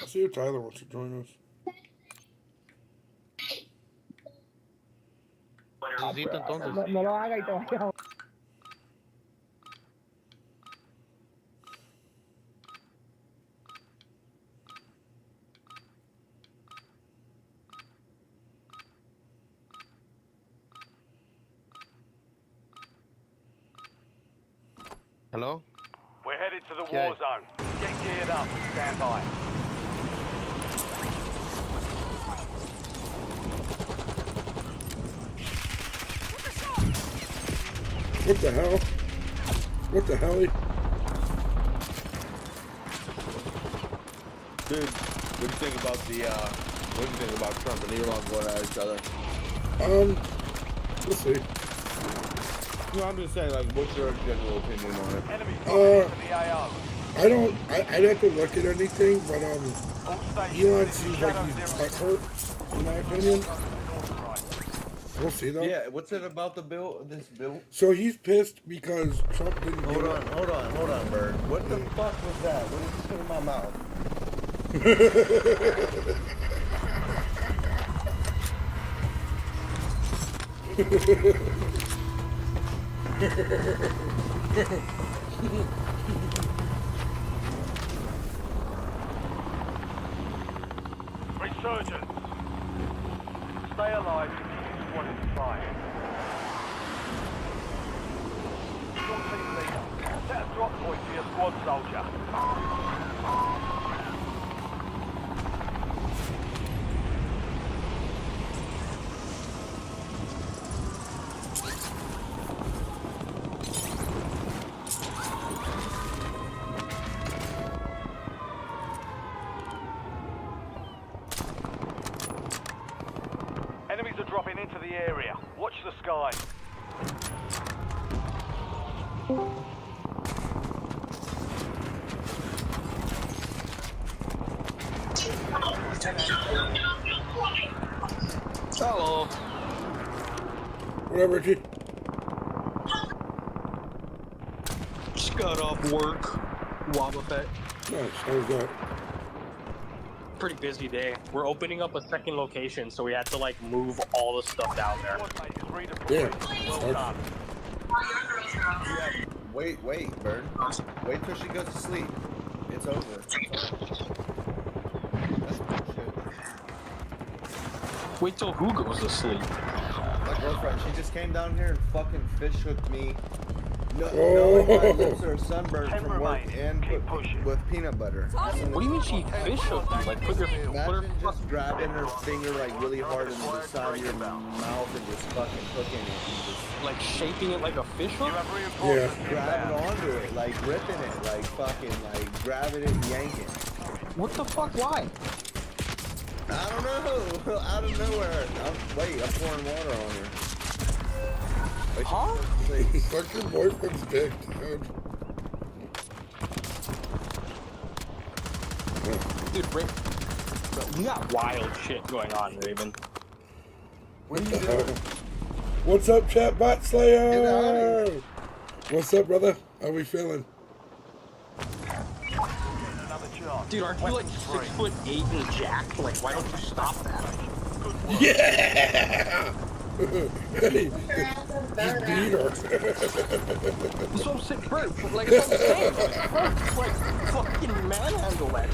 see if Tyler wants to join us. Necesito entonces. No lo haga y te vayas a... Hello? We're headed to the war zone. Get geared up and stand by. What the hell? What the hell? Dude, what do you think about Trump and Elon going at each other? We'll see. No, I'm just saying, like, what's your general opinion on it? I'd have to look at anything, but Elon seems like he's hurt, in my opinion. We'll see though. Yeah, what's it about the bill? This bill? So he's pissed because Trump didn't. Hold on, Bird. What the fuck was that? What did you put in my mouth? Resurgence. Stay alive to keep the squad in the fight. Your team leader. Set a drop point for your squad soldier. Enemies are dropping into the area. Watch the sky. Hello. Whatever, Richie. Just got off work. Wobbuffet. Nice. How's that? Pretty busy day. We're opening up a second location, so we had to like move all the stuff down there. Yeah. Wait, Bird. Wait till she goes to sleep. It's over. That's bullshit. Wait till who goes to sleep? My girlfriend, she just came down here and fucking fish hooked me. No, Oh. my lips are sunburned from work and with peanut butter. What do you mean she fish hooked you? Like put her Imagine just grabbing her finger like really hard into the side of your mouth and just fucking hooking it. And just like shaping it like a fish hook? Yeah. grabbing onto it, like ripping it, like fucking like grabbing it and yanking. What the fuck? Why? I don't know. Out of nowhere. I'm pouring water on her. Wait, Huh? Suck your boyfriend's dick, dude. Dude, you got wild shit going on, Raven. What are you doing? What's up, Chatbot Slayer? Get out of here. What's up, brother? How we feeling? Dude, aren't you like 6'8" and jacked? Like, why don't you stop that? Yeah! Hey, just beat her. That's what I'm saying, bro. Like, that's what I'm saying. Like, fucking manhandle that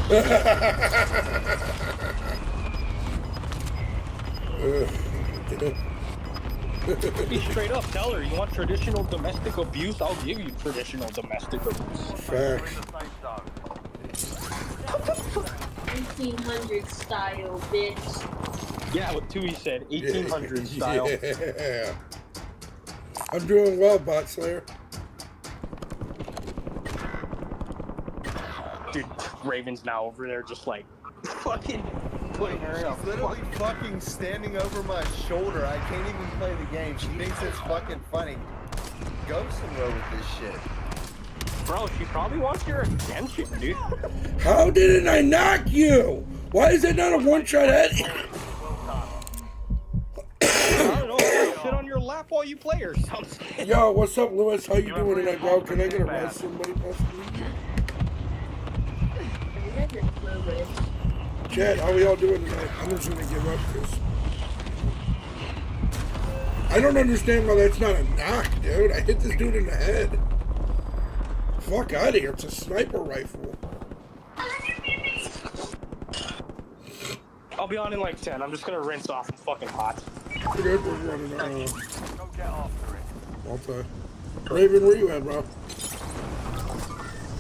shit. Be straight up, tell her, you want traditional domestic abuse? I'll give you traditional domestic abuse. Facts. 1800 style, bitch. Yeah, what Tui said, 1800 style. Yeah. I'm doing well, Bot Slayer. Dude, Raven's now over there just like, fucking putting her in a She's literally fucking standing over my shoulder. I can't even play the game. She thinks it's fucking funny. Go somewhere with this shit. Bro, she probably wants your attention, dude. How didn't I knock you? Why is it not a one-shot head? I don't know, sit on your lap while you play or something. Yo, what's up, Lewis? How you doing tonight, bro? Can I get a rest, somebody possibly? Chat, how we all doing tonight? I'm just gonna give up because I don't understand why that's not a knock, dude. I hit this dude in the head. Fuck out of here. It's a sniper rifle. I'll be on in like 10. I'm just gonna rinse off. I'm fucking hot. We're running Go get after it. multi. Raven, where you at, bro?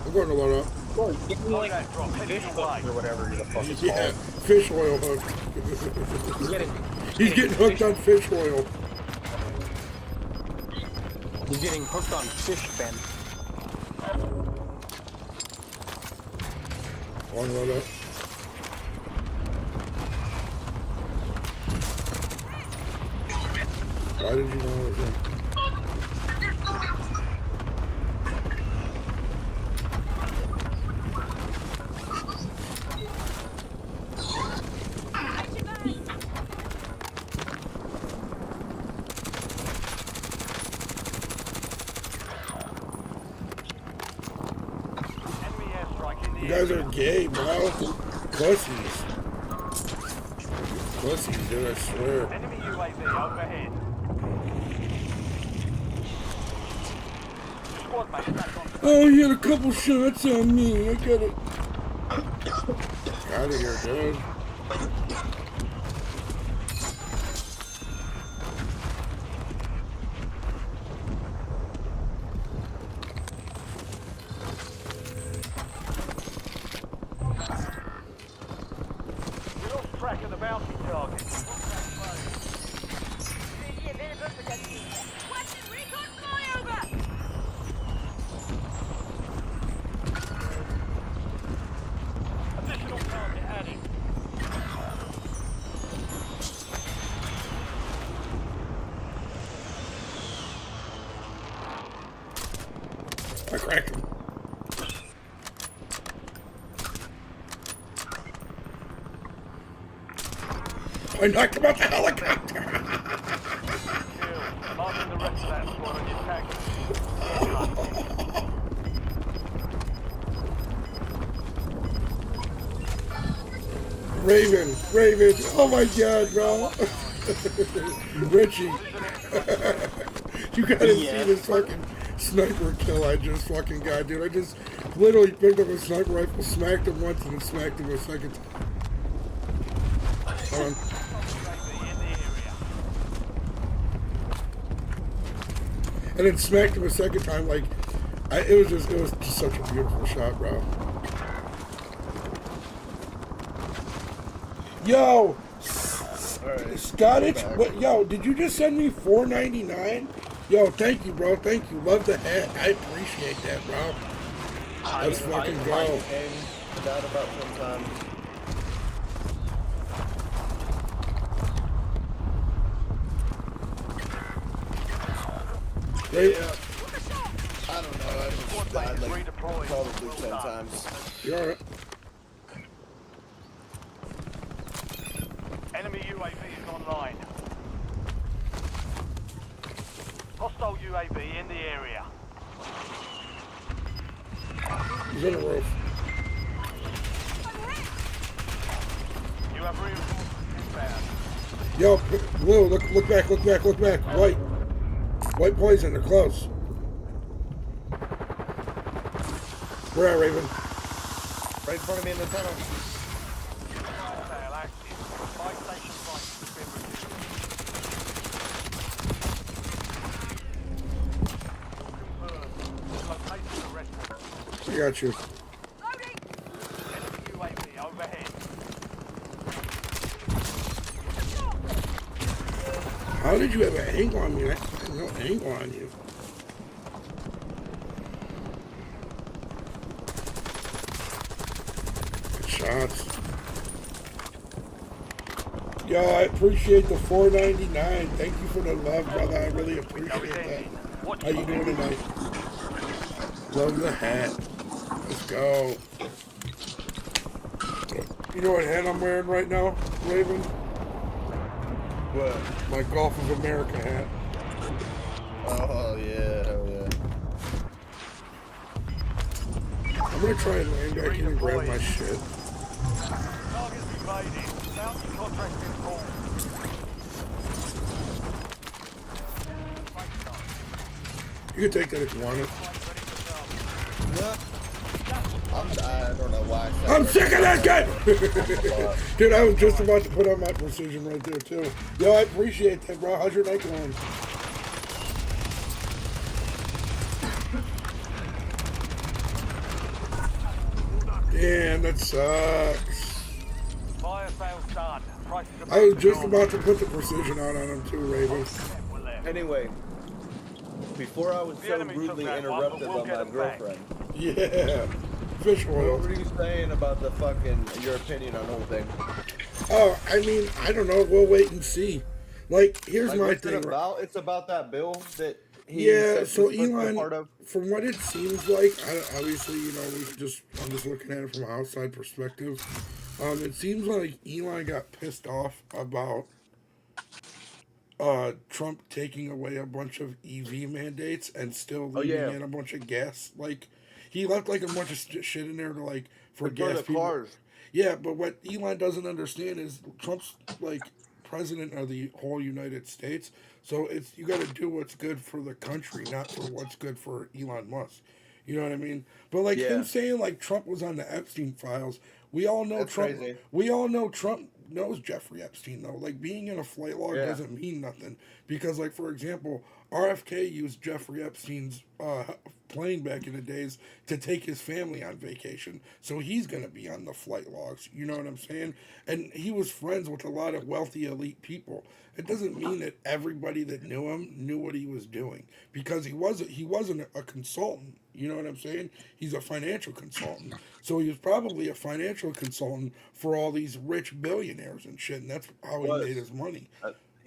I'm going to load up. Give me like that drop, heading fish your way. hooks or whatever the fuck it's Yeah, called. fish oil hook. He's getting hooked on fish oil. He's getting hooked on fish ben. On load up. Why did you know it was him? Enemy airstrike in the You guys area. are gay, bro. Pussies. Pussies, dude, I swear. Enemy UAV overhead. Squad mate back on. Oh, he had a couple shots on me. I got it. Out of here, dude. We lost track of the bounty target. Additional target added. I cracked him. I knocked him out the helicopter. Kill. Marking the rest of that squad on your tag. Raven, Raven. Oh my god, bro. Richie. You gotta see this fucking sniper kill I just fucking got, dude. I just literally picked up a sniper rifle, smacked him once, and then smacked him a second time. Hold on. UAV in the area. And then smacked him a second time, like, it was just such a beautiful shot, bro. Yo, Alright. Scottish, what? Yo, did you just send me $4.99? Yo, thank you, bro. Thank you. Love the hat. I appreciate that, bro. Let's fucking go. And that about sometime. Yeah. I don't know. I just died like Redeployed. probably Well 10 done. times. You alright? Enemy UAV is online. Hostile UAV in the area. He's on the roof. You have reinforcements inbound. Yo, Blue, look back, look back, look back. White. White poison, they're close. Where at, Raven? Right in front of me in the tunnel. Hostile active. Buy station price has been reduced. Confirmed. Location the rest of them. I got you. Enemy UAV overhead. How did you have an angle on me? I had no angle on you. Good shots. Yo, I appreciate the $4.99. Thank you for the love, brother. I really appreciate that. How you doing tonight? Love the hat. Let's go. You know what hat I'm wearing right now, Raven? What? My Golf of America hat. Oh, yeah. Hell yeah. I'm gonna try and land back in and grab my shit. Targets evaded. Bounty contract in full. You can take that if you want it. I don't know why I said I'm that. sick of that guy! Dude, I was just about to put on my precision right there, too. Yo, I appreciate that, bro. How's your night going? Damn, that sucks. Fire sales done. Prices are I was just back about to put the precision out on him, too, Raven. We're left. Anyway, before I was The so enemy took rudely that one, interrupted but we'll by get my them back. girlfriend, Yeah. Fish what oil. were you saying about the fucking, your opinion on the whole thing? Oh, I mean, I don't know. We'll wait and see. Like, here's Like, my what's thing. it about? It's about that bill that he Yeah, said so was supposed to be a Elon, part of. from what it seems like, obviously, you know, I'm just looking at it from an outside perspective. It seems like Elon got pissed off about Trump taking away a bunch of EV mandates and still leaving in a bunch of gas. Like, he left like a bunch of shit in there to like for gas the people. cars. Yeah, but what Elon doesn't understand is Trump's like president of the whole United States. So it's you got to do what's good for the country, not for what's good for Elon Musk. You know what I mean? But like him saying like Trump was on the Epstein files, we all know That's Trump. crazy. We all know Trump knows Jeffrey Epstein though. Like being in a flight log doesn't mean nothing because like for example, RFK used Jeffrey Epstein's plane back in the days to take his family on vacation. So he's going to be on the flight logs. You know what I'm saying? And he was friends with a lot of wealthy elite people. It doesn't mean that everybody that knew him knew what he was doing because he wasn't a consultant. You know what I'm saying? He's a financial consultant. So he was probably a financial consultant for all these rich billionaires and shit. And that's how he made his money.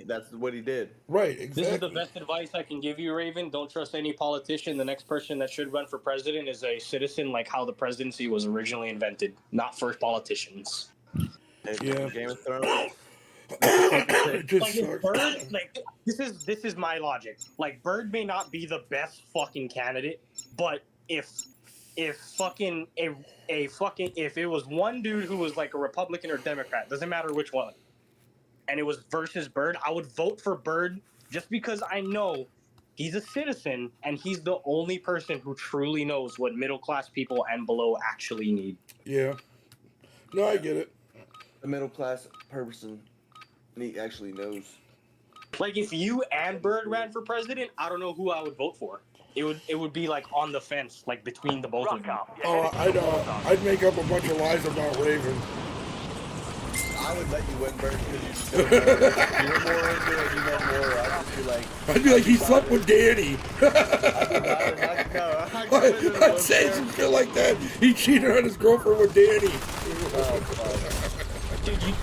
That's what he did. Right, exactly. This is the best advice I can give you, Raven. Don't trust any politician. The next person that should run for president is a citizen, like how the presidency was originally invented, not first politicians. Yeah. Game of Thrones. It just Like if Bird, like this is my logic. Like Bird may not be the best fucking candidate, but if it was one dude who was like a Republican or Democrat, doesn't matter which one, and it was versus Bird, I would vote for Bird just because I know he's a citizen and he's the only person who truly knows what middle class people and below actually need. Yeah. No, I get it. The middle class person, he actually knows. Like if you and Bird ran for president, I don't know who I would vote for. It would be like on the fence, like between the both of them. Oh, I'd make up a bunch of lies about Raven. I would let you win, Bird, because you're more into it, you know more. I'd be like, he slept with Danny. I'd say some shit like that. He cheated on his girlfriend with Danny.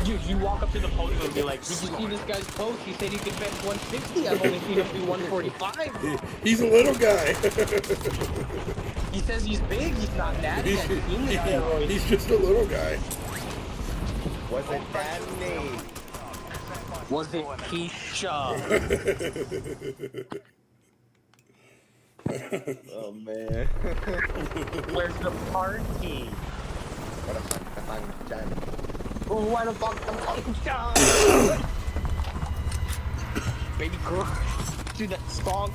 Dude, you walk up to the podium and be like, did you see this guy's post? He said he could bench 160. I've only seen him do 145. He's a little guy. He says he's big. He's not that. He's just a little guy. Was it Danny? Was it Keisha? Oh, man. Where's the party? Where the fuck the function? Baby girl. Dude, that song.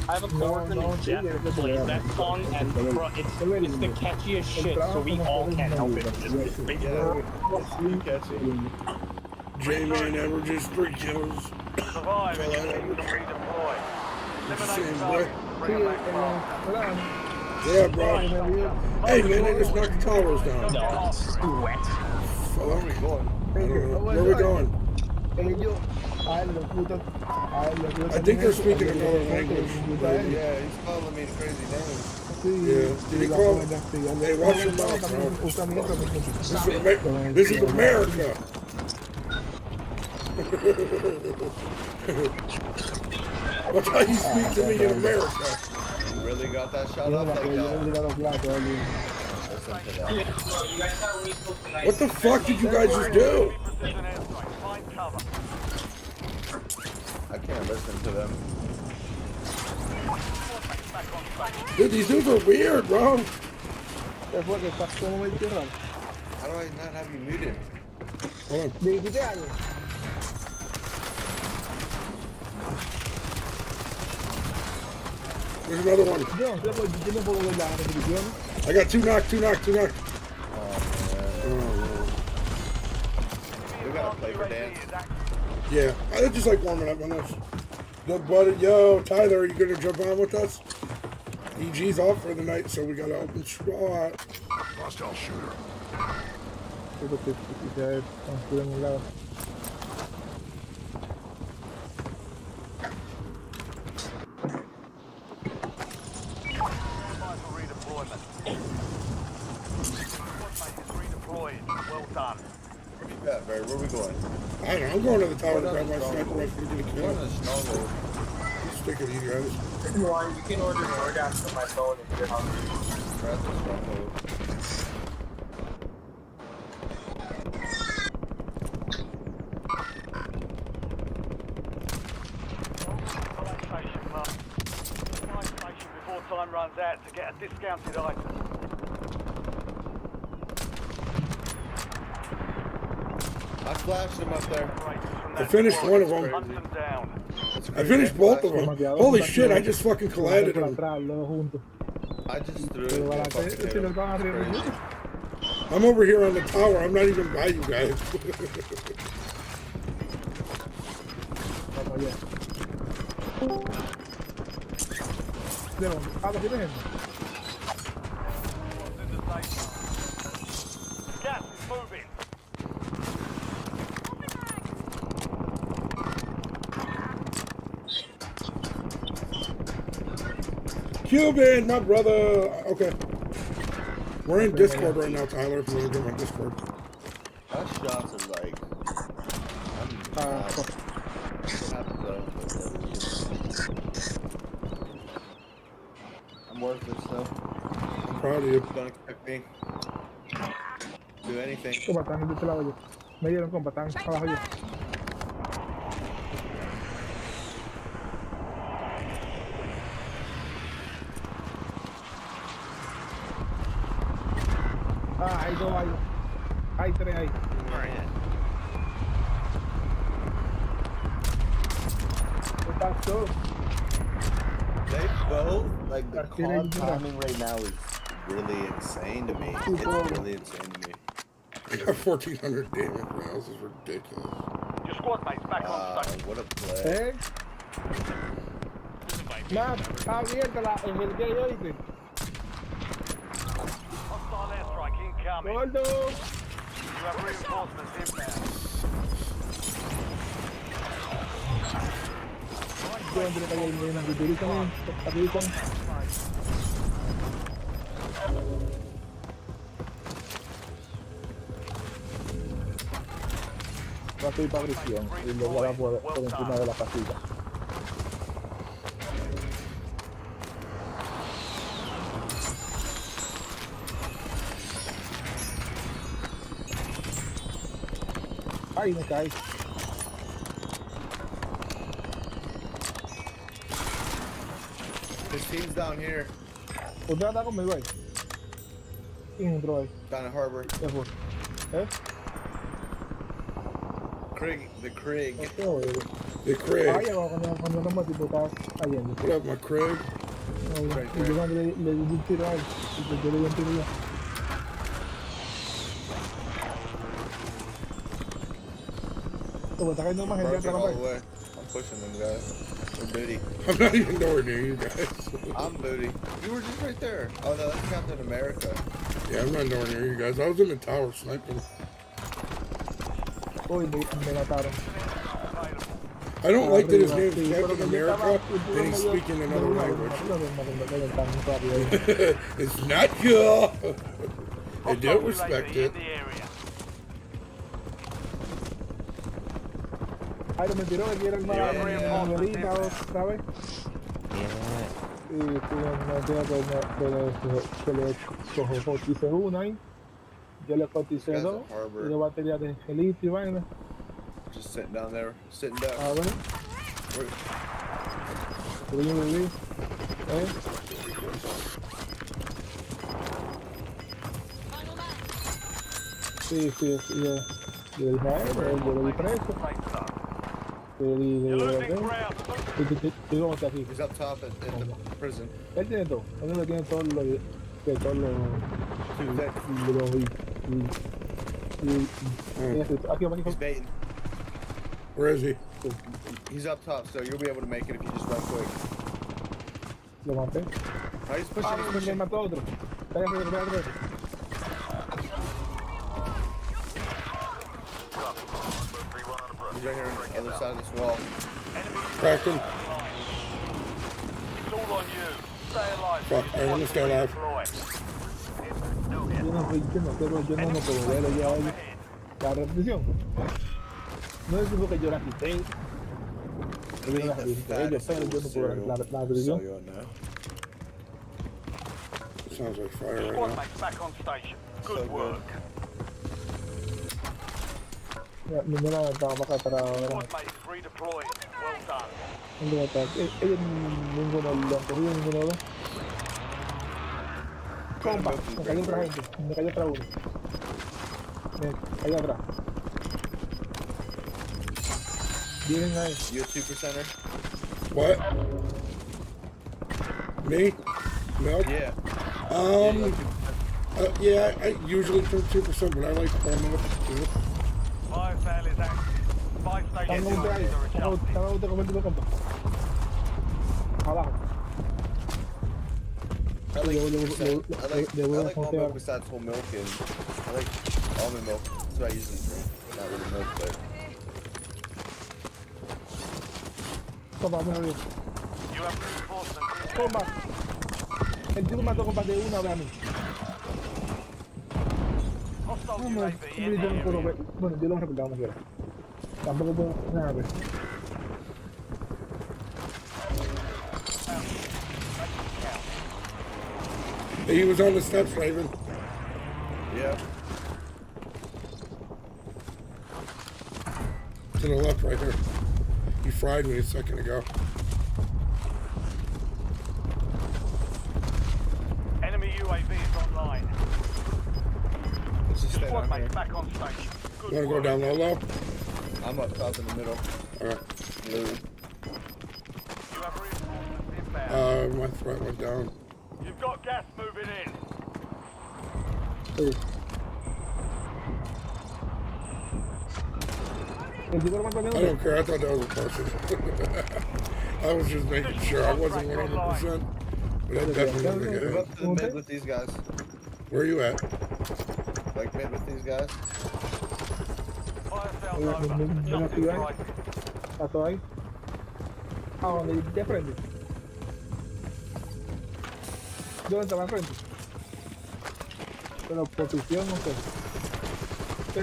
I have a coworker named Jeff who plays that song, and bro, it's the catchiest shit, so we all can't help it. Just baby girl. J-Man averages 3 kills. Survive and you need to redeploy. Eliminate targets. Bring them back fast. Yeah, bro. Hey, man, they just knocked the towers down. No, sweat. Follow me. Where are we going? I think they're speaking another language. Yeah, he's calling me crazy names. Yeah. Did he call? Hey, watch your mouth, bro. This is America. That's how you speak to me in America. You really got that shot up like that? What the fuck did you guys just do? I can't listen to them. Dude, these dudes are weird, bro. How do I not have you muted? Hold on. Dijiste algo. There's another one. Yo no puedo ver la repetición. I got two knock. Oh, man. We gotta play Verdansk. Yeah, I just like warming up on this. Look, buddy, yo, Tyler, are you gonna jump on with us? EG's off for the night, so we got an open spot. Hostile shooter. Creo que quizás construir en un lado. Well done. Yeah, Barry, where we going? I don't know, I'm going to the tower to grab my sniper rifle to get a We're on kill. a stronghold. Just stick it, you guys. You can order DoorDash from my phone if you're hungry. We're at the stronghold. Fire station, Mark. Fire station before time runs out to get a discounted item. I flashed him up there. I finished one of them. Hunt them down. I finished both of them. Holy shit, I just fucking collided them. Atrás, luego juntos. I just threw Pero it. para Fucking que hit si him. los van a Crazy. repetir. I'm over here on the tower, I'm not even by you guys. Vamos allá. ¿De dónde? Ah, ¿lo tienes gente? Gas is moving. Cuban, my brother. Okay. We're in Discord right now, Tyler, if you want to get my Discord. My shots are like. I'm I'm worthless though. I'm proud of you. Don't expect me. Do anything. Combatán, de este lado yo. Me dieron combatán, abajo yo. Ah, hay dos ahí. Hay tres ahí. Estás todo. They both like the Aquí hay cloud una. timing right now is really insane to me. It's really insane to me. I got 1,400 damage rounds. This is ridiculous. Your squad mate's back on station. What a play. ¿Eh? Más, abierta la, en el que yo hice. Hostile airstrike incoming. Gordo. You have reinforcements inbound. Yo entré para allá y me utilizan, utilizan. Va a subir para prisión y lo voy a dar por encima de la pasilla. Ay, me caí. His team's down here, ¿Usted anda conmigo ahí? ¿Quién entró ahí? down at Harbor. ¿Qué fue? ¿Eh? Craig, the Craig. ¿Qué oye? Hey, Ay, Craig. cuando no me tipo estaba cayendo. What up, my Craig? Y yo cuando le di un tiro a él, y pues yo le di un tiro ya. Como está cayendo más gente Broken atrás, all the ¿no? way. I'm pushing them guys. We're booty. I'm not even nowhere near you guys. I'm booty. You were just right there. Oh no, that's Captain America. Yeah, I'm not nowhere near you guys. I was in the tower sniping. Uy, me mataron. I don't like that his name's Sí, pero Captain que yo estaba- America and he's speaking another language. language. It's not cool. I don't respect it. In the area. Ay, me tiró que quieren más abuelita otra vez. Y me tiró que le coticé una ahí. Yo le coticé Guys dos. at Harbor. Y dos baterías de gelito y vaina. Just sitting down there, sitting down. Ah, bueno. We're- Pero yo me vi. Sí, sí, sí, yo le dije a él, yo le di preso, yo le You're dije, losing ok, ground. y cómo está aquí. He's up top at the prison. Él tiene todo, él no tiene todos los, que todos los, aquí, He's baiting. Where is he? He's up top, so you'll be able to make it if you just run quick. lo maté. Oh, he's pushing, he's Me pushing. mató otro. Espérate. He's right here on the other side of this wall. Cracked him. It's all on you. Stay alive. Fuck, alright, let me stay alive. Yo no puedo ver ya la repetición. No es porque yo la quité. Yo la quité, pero yo no puedo ver la repetición. Sounds like fire right Squad now. mates back on station. Good work. Mira, estaba acá para ahora. Squad mates redeployed. Well done. Ellos ninguno lo han cogido, ninguno de los. Compa, me cayó otra gente, me cayó otra uno. Me cayó atrás. Vienen ahí. You a 2%er? What? Me? Milk? Yeah. Yeah, I usually drink 2%, but I like more milk too. Fire sale is active. Five stations Estamos ahí, are adjusted. estamos convertidos, compa. Abajo. I like Le voy 2%. I like all a milk besides whole milk, and I like almond milk. That's what I usually drink. Not really milk, but Compa, me voy. You have reinforcements. Compa. El tipo mató compa de una vez a mí. Hostile No, UAV in yo no puedo the ver. Bueno, yo lo recordaba como quiera. Tampoco puedo nada ver. He was on the steps, Raven. yeah. To the left right here. He fried me a second ago. Enemy UAV is online. Let's just stay Squad down here. mates back on station. Good You wanna go work. down low? I'm up top in the middle. Alright. Blue. You have reinforcements inbound. My threat went down. You've got gas moving in. Sí. El tipo lo mató de I una. don't care. I thought that was a person. I was just making sure. I wasn't 100%. But I definitely want to get Move him. up to the mid with these guys. Where are you at? Like mid with these guys. Fire sale Mira, over. mira, Just mira, right. Pasó ahí. Ah, donde de frente. ¿Dónde estaba enfrente? Pero posición no sé. Sí.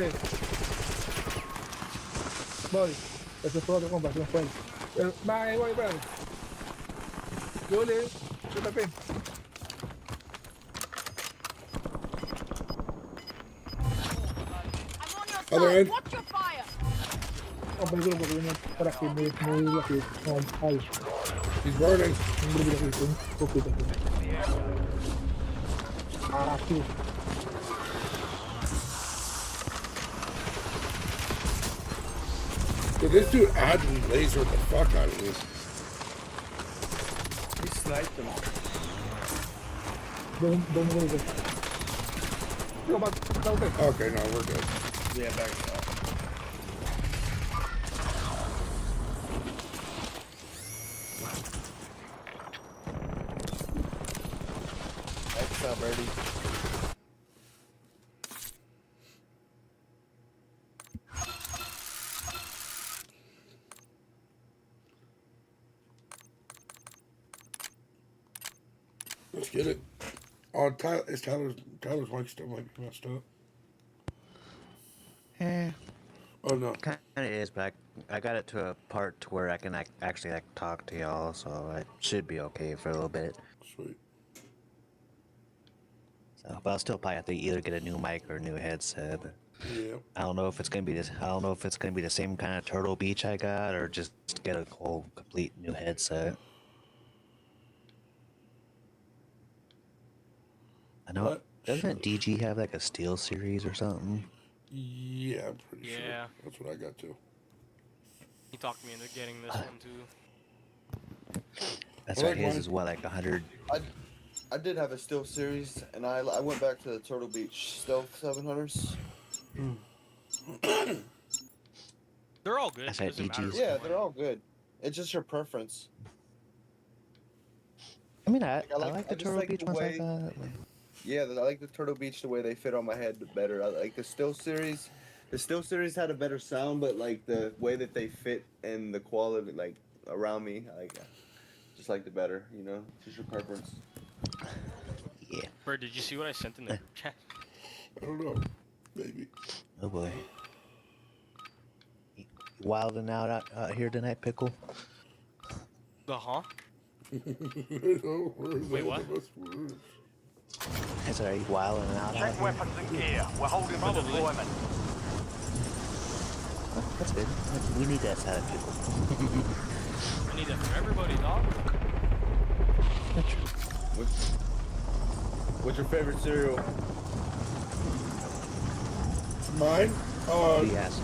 Voy. Ese fue otro compa, se fue. Va, ahí voy, espérate. Yo tapé. I'm on your Other side. end. Watch your fire. Compa, el grupo que viene por aquí, muy rápido. Ahí. He's burning. Un grupo aquí, un poquito aquí. Aquí. Dude, this dude oddly lasered the fuck out of me. He sniped him. ¿Dónde voy? Compa, está usted. Okay, no, we're good. Yeah, back shot. That's up, Birdie. Let's get it. Oh, Tyler's mic still might be messed up. Oh no. Kind of is, but I got it to a part to where I can actually talk to y'all, so I should be okay for a little bit. Sweet. So, but I'll still probably have to either get a new mic or a new headset. But Yeah. I don't know if it's gonna be this. I don't know if it's gonna be the same kind of Turtle Beach I got, or just get a whole complete new headset. I know. What? Doesn't DG have like a Steel series or something? Yeah, I'm pretty sure. Yeah. That's what I got too. He talked me into getting this one too. That's I right. like His mine. is what, like 100. I did have a Steel series, and I went back to the Turtle Beach Stealth 700s. They're all good. I said Doesn't matter DGs. which Yeah, one. they're all good. It's just your preference. I mean, I I like- like I the just Turtle like Beach the ones. way- I thought. Like, Yeah, I like the Turtle Beach the way they fit on my head better. I like the Steel series. The Steel series had a better sound, but like the way that they fit and the quality, like around me, I just liked it better. You know, it's just your preference. yeah. Bird, did you see what I sent in the group chat? I don't know. Maybe. Oh boy. Wilding out here tonight, Pickle. The huh? No, words Wait, are what? the best words. That's alright. Wilding out. Check weapons and gear. We're holding for Probably. deployment. That's good. We need that side of Pickle. I need that for everybody, dog. What's your favorite cereal? Mine? Yes.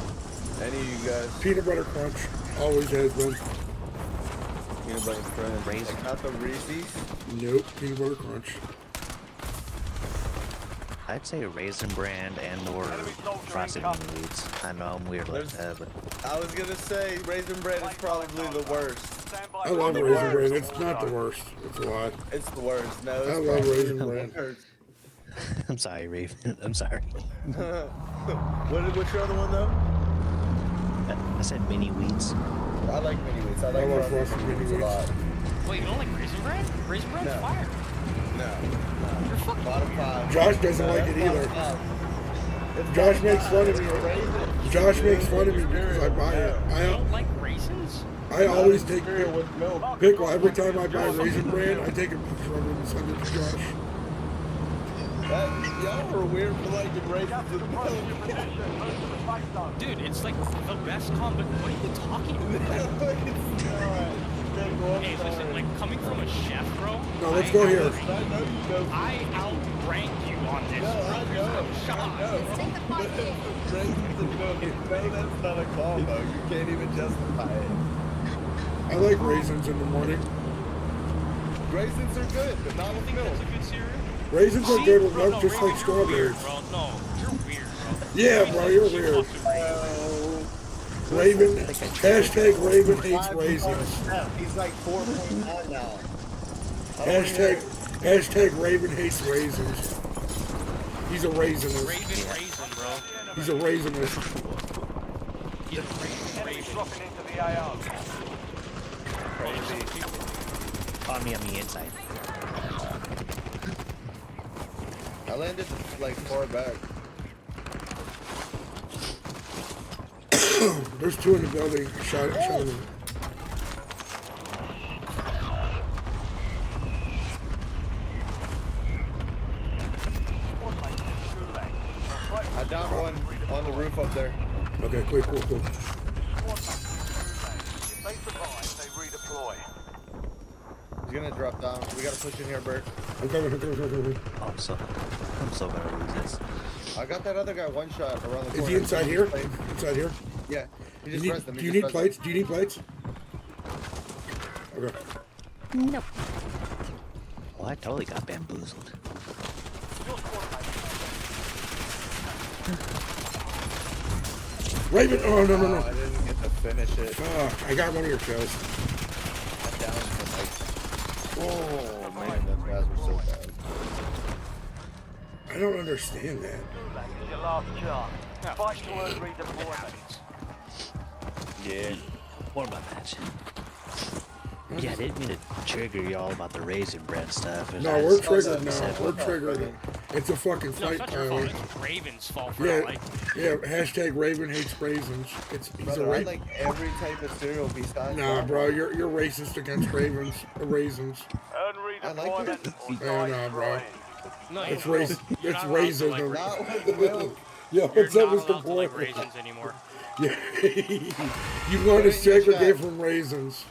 Any of you guys? Peanut butter crunch. Always has been. Peanut butter crunch. Raisin. Like not the Reese's. Nope. Peanut butter crunch. I'd say Raisin Brand and or Enemy soldier Frosted incoming. Mini Wheats. I know I'm weird like that, but I was gonna say Raisin Bread is probably the worst. Stand by I for love the Raisin word. Bran. It's not the worst. It's a lot. It's the worst. No, it's I love probably- Raisin Bran. It hurts. I'm sorry, Raven. I'm sorry. What's your other one though? I said Mini Wheats. I like mini wheats. I like love Frosted Frosted Mini Mini Wheats a lot. Wait, you don't like Raisin Bran? Raisin Bran's No. fire. No, You're fucking bottom weird. five. Josh doesn't No, like that's it either. bottom five. It's Josh bottom makes five. fun of It's me. raisin. Josh makes fun of me because I buy it. You don't like raisins? I always take cereal with milk. Pickle. Every time I buy Raisin Bran, I take a picture of it and send it to Josh. Y'all are weird for liking raisins Capture the with front of your milk. position. Move to the safe zone. Dude, it's like the best combo. What are you talking about? Hey, listen, like coming from a chef, bro. No, let's go here. I know you know. I outrank you on this. No, I bro. know. I'm shocked. I know. Take the fight in. Raisins and milk. No, that's not a combo. You can't even justify it. I like raisins in the morning. Raisins are good, but not You with think milk. that's a good cereal? Raisins are See, good with bro, milk, no, just Raven, like you're weird, strawberries. bro. No, you're weird, bro. Yeah, bro, you're You weird. fucking weird. Raven, hashtag Raven hates raisins. He's like 4.9 now. Hashtag Raven hates raisins. He's a raisinist. Raisin, bro. He's a raisinist. He's a raisin. Enemy dropping into the AO. On me on the inside. I landed like far back. There's two in the building. Shot him. I downed one on the roof up there. Okay, cool. If they survive, they redeploy. He's gonna drop down. We gotta push in here, Bert. I'm coming. Oh, I'm so gonna lose this. I got that other guy one shot around the corner. Is he inside here? Inside here? Yeah. He Do just you pressed them. need, He do you just need pressed plates? Do you need plates? Okay. Nope. Well, I totally got bamboozled. Raven! Oh, no. them. I didn't get to finish it. I got one of your kills. I downed him like. Oh man, those guys were so bad. I don't understand that. Gulag is your last chance. Fight to earn redeployment. Yeah. What about that? Yeah, I didn't mean to trigger y'all about the Raisin Bread stuff. No, I we're just- triggered now. said- We're triggered. It's a fucking No, fight, it's not your fault. Tyler. It's Raven's fault for Yeah, not liking it. yeah. Hashtag Raven hates raisins. He's a Brother, I Raven. like every type of cereal besides. Nah, that. bro, you're racist against raisins. Raisins. Earn I like redeployment it. or Yeah, die nah, bro. trying. No, It's you're- raisin. you're It's not allowed to raisins. like Not with the milk. Yo, You're what's up, not Mr. allowed to like Boy? raisins anymore. Yeah. You want to Put it in your segregate chat. from raisins.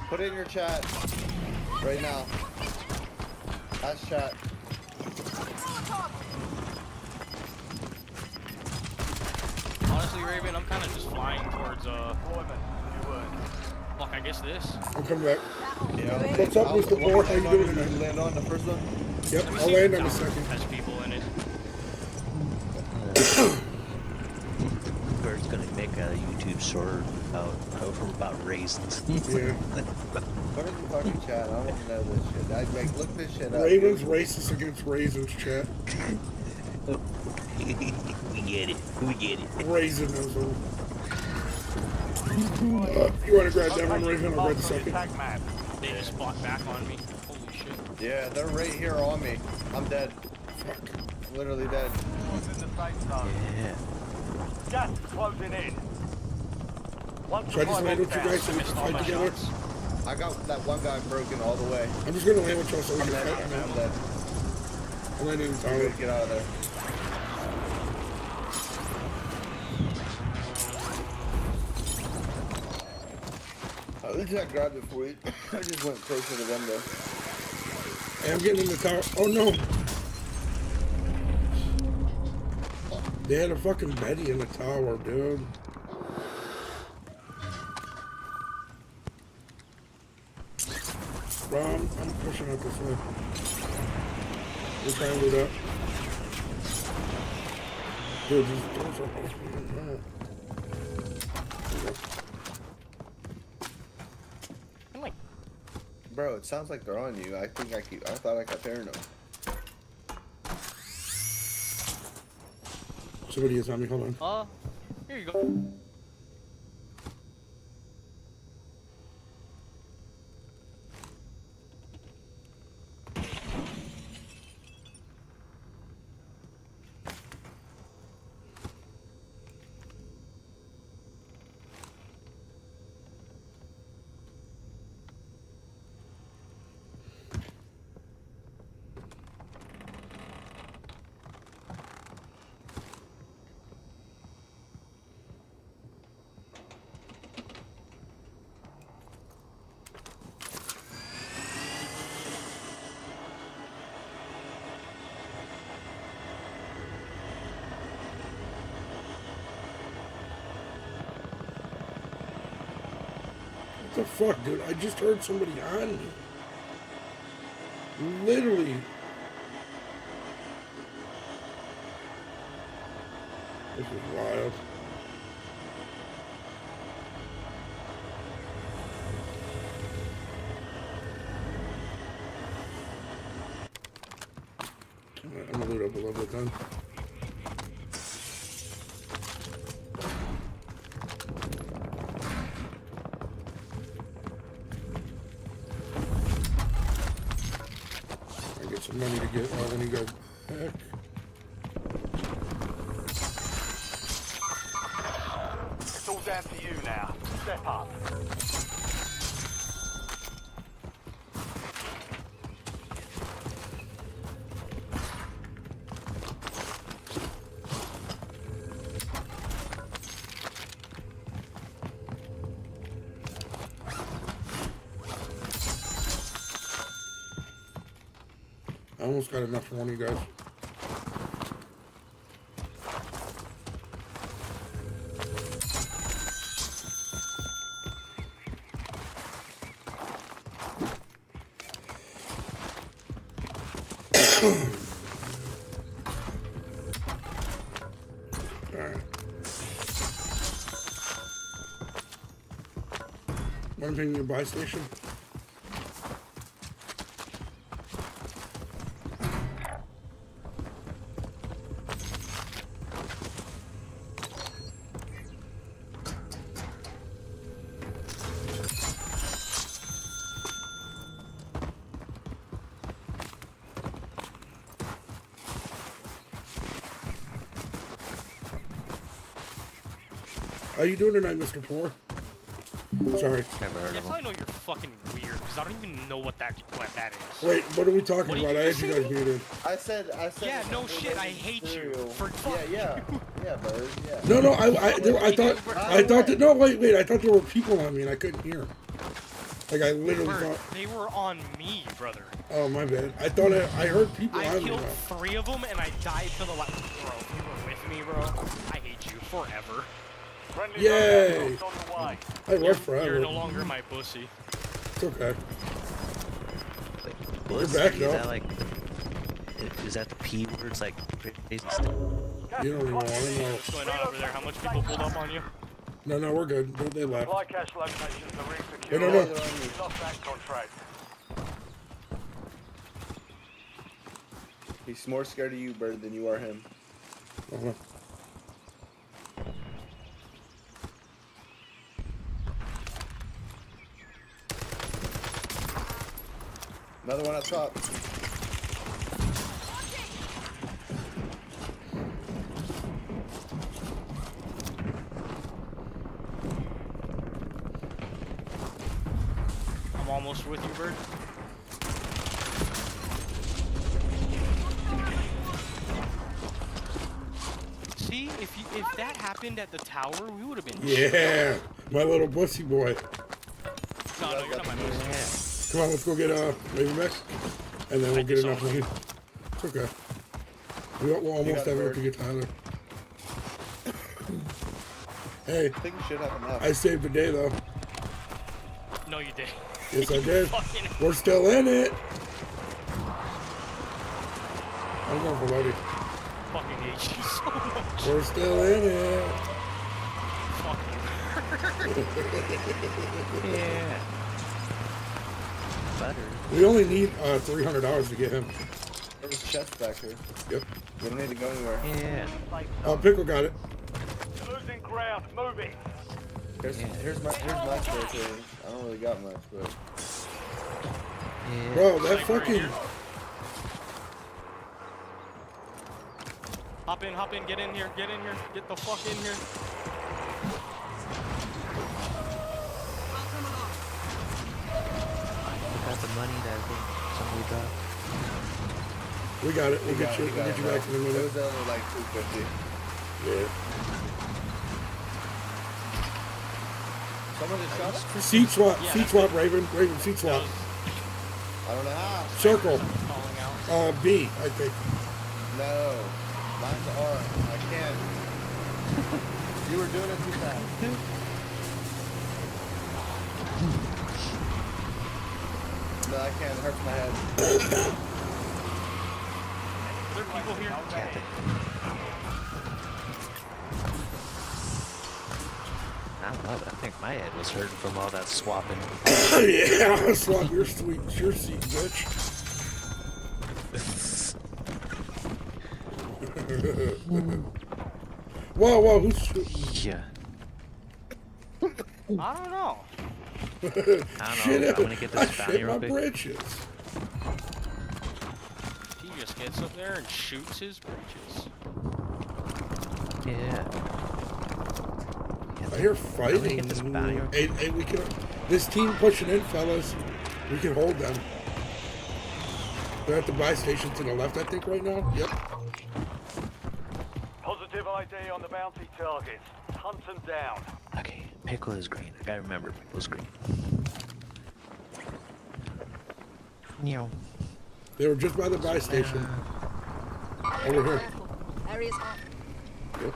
Put it in your chat right now. That's chat. towards Deployment. You were. fuck, I guess this. I'm coming back. Yeah. What's up, Mr. Moore? How you doing You tonight? land on the first one? Yep, Let me I'll see if land the in a tower second. has people in it. Bird's gonna make a YouTube short about raisins. Yeah. What is the fucking chat? I don't even know this shit. I like look this shit up. Ravens racist against raisins, chat. We get it. We get it. Raisinism. You want to grab that one, Raven? I'll grab the second. Tag map. They just fought back on me. Holy shit. Yeah, they're right here on me. I'm dead. Literally dead. Within the safe zone. Yeah. Gas is closing in. One Should I just land with you guys so we Missed can all fight my together? shots. I got that one guy broken all the way. I'm just gonna land with y'all so we I'm can dead. fight. I'm dead. I'm landing in the I'm tower. gonna get out of there. At least I grabbed it for you. I just went closer to them though. Hey, I'm getting in the tower. Oh no! They had a fucking Betty in the tower, dude. Bro, I'm pushing out this way. We're trying to do that. Dude, these doors are open. I'm like, Bro, it sounds like they're on you. I thought I kept hearing them. Somebody is on me, hold on. here you go. What the fuck, dude? I just heard somebody on me. Literally. This is wild. I'm gonna loot up a little bit then. I get some money to get all when you go back. It's all down to you now. Step up. I almost got enough for one of you guys. Alright. Want to bring you a buy station? How you doing tonight, Mr. Poor? Sorry. Never heard Yeah, of I him. know you're fucking weird because I don't even know what that is. Wait, what are we talking What did about? you I had just you say? guys muted. I said. Yeah, it no was shit, I related to hate you. cereal. For fuck yeah, bird. Yeah. No, no, I thought that. No, wait, I thought there were people on me and I couldn't hear. Like I literally Bird, thought. they were on me, brother. Oh my bad. I thought I heard people I on me. killed though. 3 of them and I died to the last. Bro, if you were with me, bro, I hate you forever. Friendly Yay! gunboats on the way. I was You're forever. no longer my pussy. It's okay. What's back, is though. that like? Is that the P words like crazy stuff? You don't even want to know. What's going on over there? How much people pulled up on you? No, we're good. They left. Supply cache locations are insecure. Hey, no. We lost that contract. He's more scared of you, Bird, than you are him. Uh-huh. Another one up top. I'm almost with you, Bird. See, if that happened at the tower, we would have been. Yeah, my little pussy boy. No, you're not my pussy. Come on, let's go get Ravenback, and then we'll get enough money. It's okay. We'll almost have enough to get Tyler. Hey, I think we should have enough. I saved the day though. No, you did. Yes, I did. Fucking We're still in it. I'm going for Lodi. fucking hate you so much. We're still in it. Fucking. Yeah. Butter. We only need $300 to get him. There's chests back here. Yep. We don't need to go anywhere. Yeah. Pickle got it. Losing ground. Moving. Here's my spare too. I don't really got much, but Yeah. Bro, that Sniper fucking. here. Hop in, get in here, get the fuck in here. I got the money that I think somebody dropped. We got it. We'll we get you. We'll get you back in a It minute. was only like 250. Yeah. Someone just shot us? Seat swap. Yeah, Seat that's swap, Raven. Raven, seat swap. I don't know how. Circle. Calling out. B, I think. No. Mine's R. I can't. You were doing it too fast. No, I can't. It hurts my head. There are people here. I don't know. I think my head was hurting from all that swapping. Yeah, swap your seat, bitch. Whoa, who's shooting? Yeah. I don't know. I don't know. I'm gonna get I this bounty shit real my quick. britches. He just gets up there and shoots his britches. Yeah. I hear I'm gonna fighting. get this bounty. Hey, we can. This team pushing in, fellas. We can hold them. They're at the buy station to the left, I think, right now. Yep. Positive ID on the bounty targets. Hunt them down. Okay, pickle is green. I gotta remember pickle's green. Meow. They were just by the buy station. Over here. Area's hot. Yep.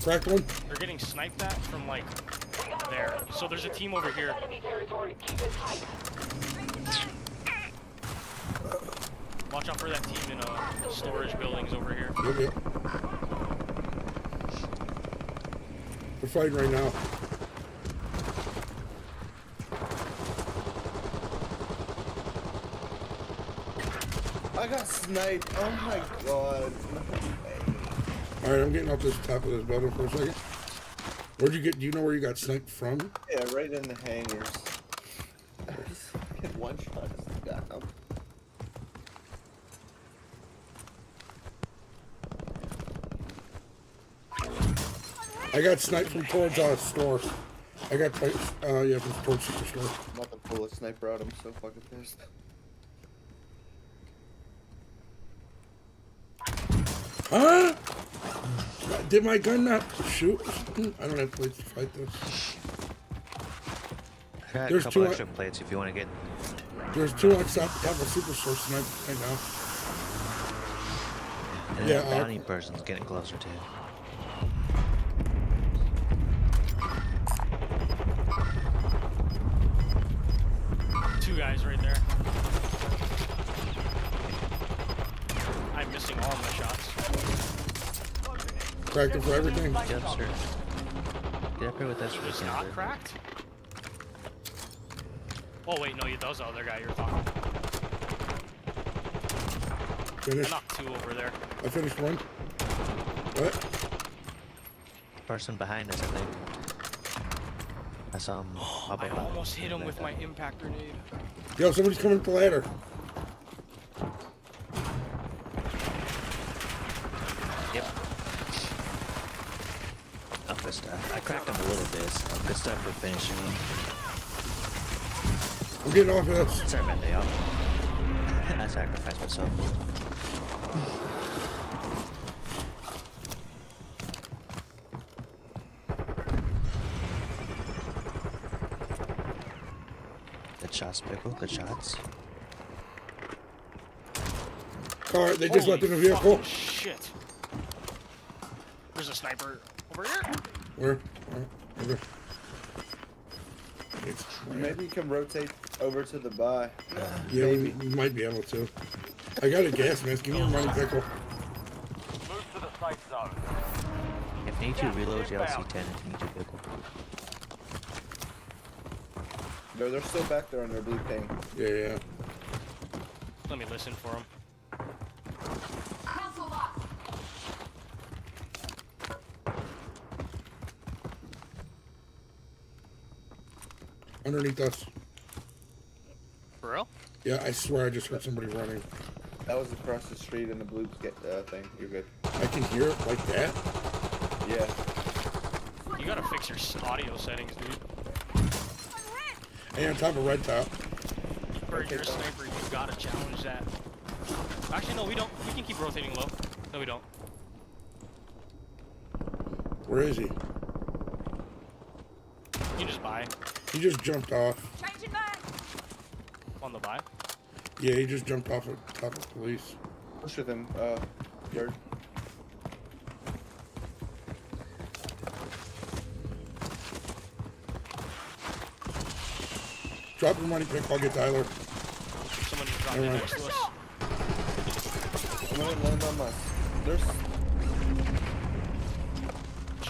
Cracked one. They're getting sniped at from like there. So there's a team over here. Watch out for that team in storage buildings over here. Yep. We're fighting right now. I got sniped. Oh my god. Alright, I'm getting off this top of this building for a second. Where'd you get, do you know where you got sniped from? Yeah, right in the hangars. I just fucking one shot down. I got sniped from towards store. I got yeah, from towards the store. I'm about to pull a sniper out. I'm so fucking pissed. Huh? Did my gun not shoot? I don't have plates to fight this. I got There's a couple two extra plates if you want to get. There's two on top of Superstore snipe right now. And Yeah, that bounty person's getting closer to you. 2 guys right there. I'm missing all my shots. Cracked him for everything. Get up, sir. Get up here with us. It's not cracked? Oh wait, no, that was the other guy you were talking to. I Finished. knocked 2 over there. I finished one. What? Person behind us, I think. I saw him. I almost hit him with my impact grenade. Yo, somebody's coming up the ladder. Yep. Oh, good stuff. I cracked him a little bit, so good stuff for finishing him. I'm getting off of this. Sorry about that, y'all. I sacrificed myself. Good shots, Pickle. Good shots. Car, they just Holy left in the vehicle. fucking shit. There's a sniper over here. Where? Over. It's Maybe you can rotate over to the buy. yeah, we might be able to. I got a gas mask. Give me your money, Pickle. Move to the safe zone. If you need to reload your LC-10, if you need to Pickle. No, they're still back there on their blue ping. Yeah. Let me listen for him. Underneath us. For real? Yeah, I swear I just heard somebody running. That was across the street in the blue thing. You're good. I can hear it like that. Yeah. You gotta fix your audio settings, dude. Hey, on top of red top. For your sniper, you gotta challenge that. Actually, no, we don't. We can keep rotating low. No, we don't. Where is he? You can just buy He just jumped off. on the buy. Yeah, he just jumped off of top of police. Push with him, Jared. Drop your money, Pick. I'll get Tyler. Someone just dropped in Alright. next to us. I'm gonna land on us. There's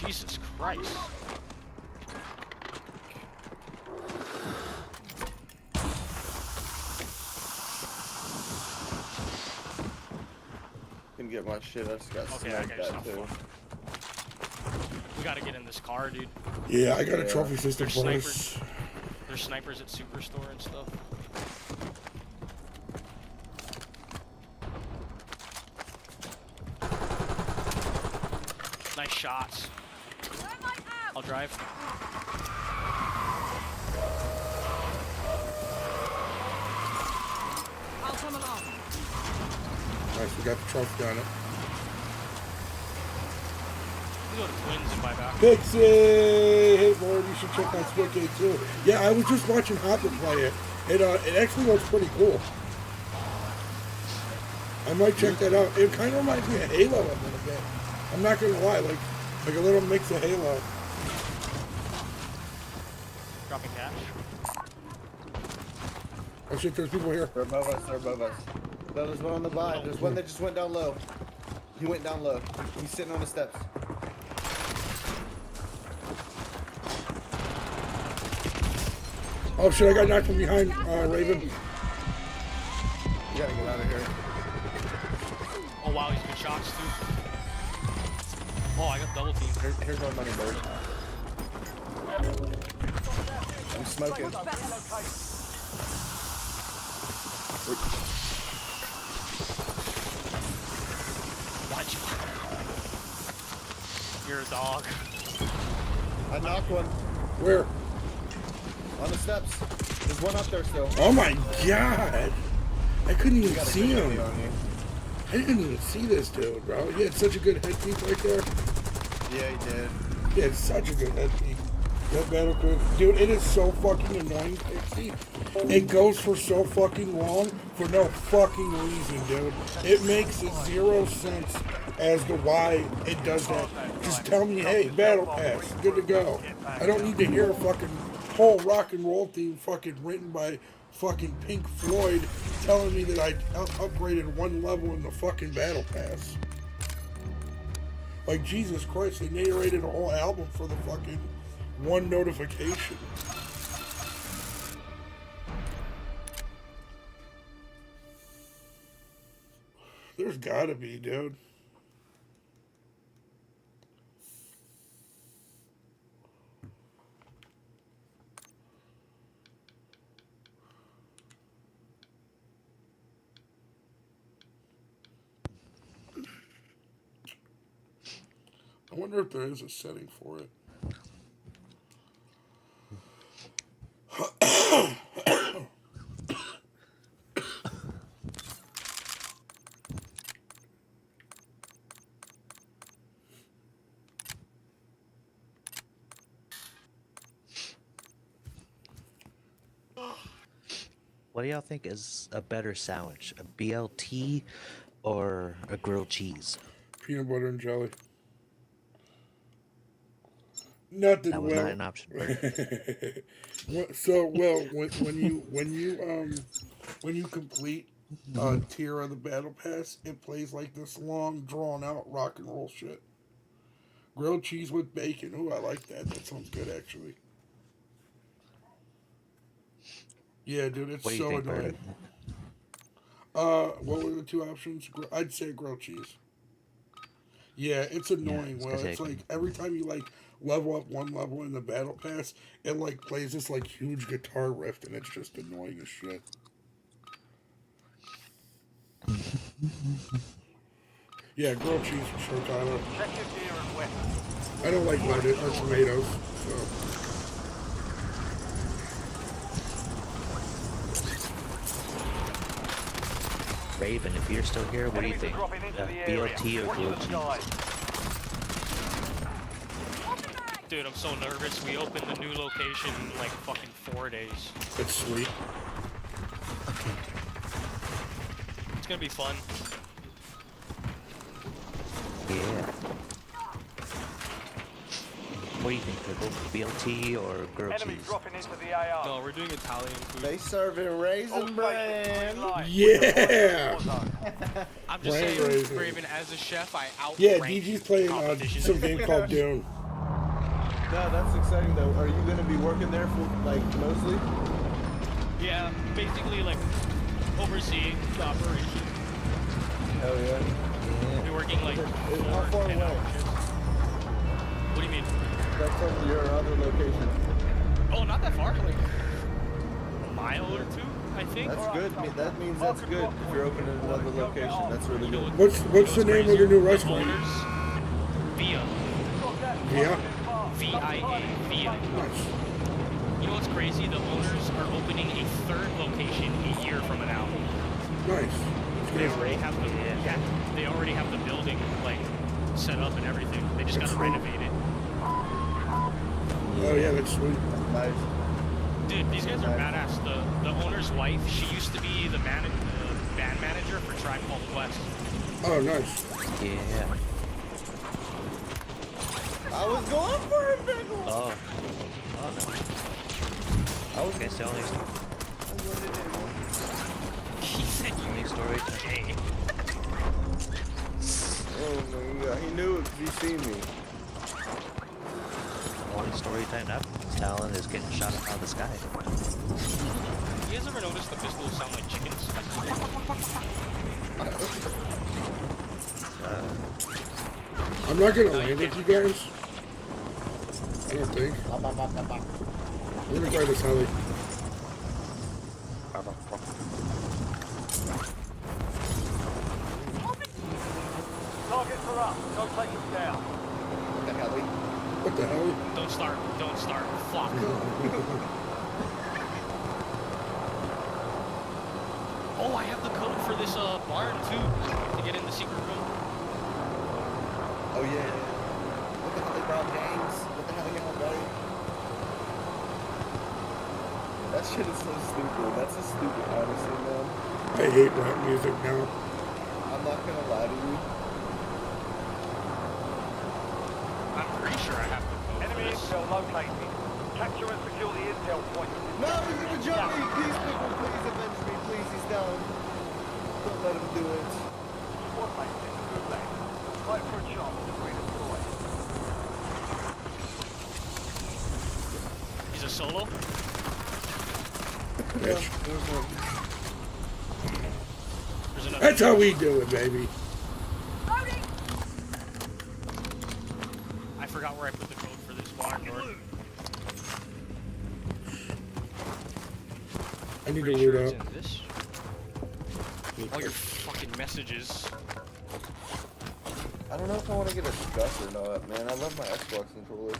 Jesus Christ. can get my shit. I just got Okay, I sniped got that yourself too. one. We gotta get in this car, dude. Yeah, I got a Yeah. trophy system There's for snipers. us. There's snipers at Superstore and stuff. Nice shots. I'll drive. I'll come along. Nice, we got the trophy on it. We go to Twins and buy back. Pixie! Hey, Lord, you should check out Split too. Yeah, I was just watching Hopper play it. It actually looks pretty cool. I might check that out. It kind of reminds me of Halo a little bit. I'm not gonna lie, like a little mix of Halo. Dropping cash. Oh shit, there's people here. They're above us. They're above us. No, there's one on the buy. There's one that just went down low. He went down low. He's sitting on the steps. Oh shit, I got knocked from behind, Raven. You gotta get out of here. Oh wow, he's good shots too. Oh, I got double team. Here's my money, bird. I'm smoking. Watch. You're a dog. I knocked one Where? on the steps. There's one up there still. Oh my god! I couldn't even You got a see good him. on you. I didn't even see this dude, bro. He had such a good head peek right there. Yeah, he did. He had such a good head peek. That battle code. Dude, it is so fucking annoying, Pixie. It goes for so fucking long for no fucking reason, dude. It makes zero sense as to why it does that. Just tell me, hey, battle pass, good to go. I don't need to hear a fucking whole rock and roll theme fucking written by fucking Pink Floyd telling me that I upgraded one level in the fucking battle pass. Like, Jesus Christ, they narrated a whole album for the fucking one notification. There's gotta be, dude. I wonder if there is a setting for it. What do y'all think is a better sandwich, a BLT or a grilled cheese? Peanut butter and jelly. Nothing. That was well. not an option. Bert. When you complete a tier of the battle pass, it plays like this long, drawn out rock and roll shit. Grilled cheese with bacon. Ooh, I like that. That sounds good, actually. Yeah, dude, it's What do you so think, annoying. What were the two options? I'd say grilled cheese. Yeah, it's annoying. Yeah, Well, it's like every time you like level up one level in the battle pass, it like plays this like huge guitar riff, and it's just annoying as shit. Yeah, grilled cheese for sure, Tyler. Check your gear and weapons. I don't like lettuce or tomatoes, so. Raven, if you're still here, what do you Enemies are think? dropping into the area. BLT or Watch grilled the cheese? skies. Dude, I'm so nervous. We opened the new location in like fucking 4 days. It's sweet. It's gonna be fun. Yeah. What do you think, Pickle? BLT or grilled Enemies cheese? dropping into the AR. No, we're doing Italian food. They serving All raisin stations bran. green light. Yeah! Warzone. I'm just Brain saying, raisin. Raven, as a chef, I outrank Yeah, DG's playing competition. some game called Dune. No, that's exciting though. Are you gonna be working there for like mostly? Yeah, basically like overseeing the operation. Hell yeah. We're working like How far 4 10 hour away? shifts. What do you mean? That's from your other location. Oh, not that far. Like a mile or two, I think. That's good. That means that's good. If you're opening another location, that's really You know good. what- What's the name of the new The restaurant? owners, Via. Yeah. VIA. Via. Nice. You know what's crazy? The owners are opening a third location a year from now. Nice. They already have the they already have the building like set up and everything. They just gotta renovate it. Oh yeah, that's sweet. Nice. Dude, these guys are badass. The owner's wife, she used to be the band manager for Tribe Called Quest. Oh, nice. Yeah. I was going for it, Pickle. Oh. Oh, no. I was gonna say only He said only story. Jay. Oh my god, he knew it 'cause he seen me. Only story time now. Talon is getting shot out of the sky. You guys ever notice the pistols sound like chickens? I'm not gonna land with you guys. I don't think. I'm gonna try this heli. Targets are up. Go take them down. What the hell? What the hell? Don't start. Don't start. Fuck. Oh, I have the code for this barn too to get in the secret room. Oh yeah. What the hell, Brown James? What the hell, y'all, buddy? That shit is so stupid. That's so stupid, honestly, man. I hate rap music now. I'm not gonna lie to you. I'm pretty sure I have the code for Enemy this. intel located. Capture and secure the intel point. No, he's gonna jump me. Please, people, please avenge me. Please, he's down. Don't let him do it. Squad mates in the gulag. Fight for a chance to redeploy. He's a solo. Bitch. There's another. That's how we do it, baby. I forgot where I put the code for this barn door. I need to Pretty loot sure it's up. in this. All your fucking messages. I don't know if I want to get a scuff or not, man. I love my Xbox controller.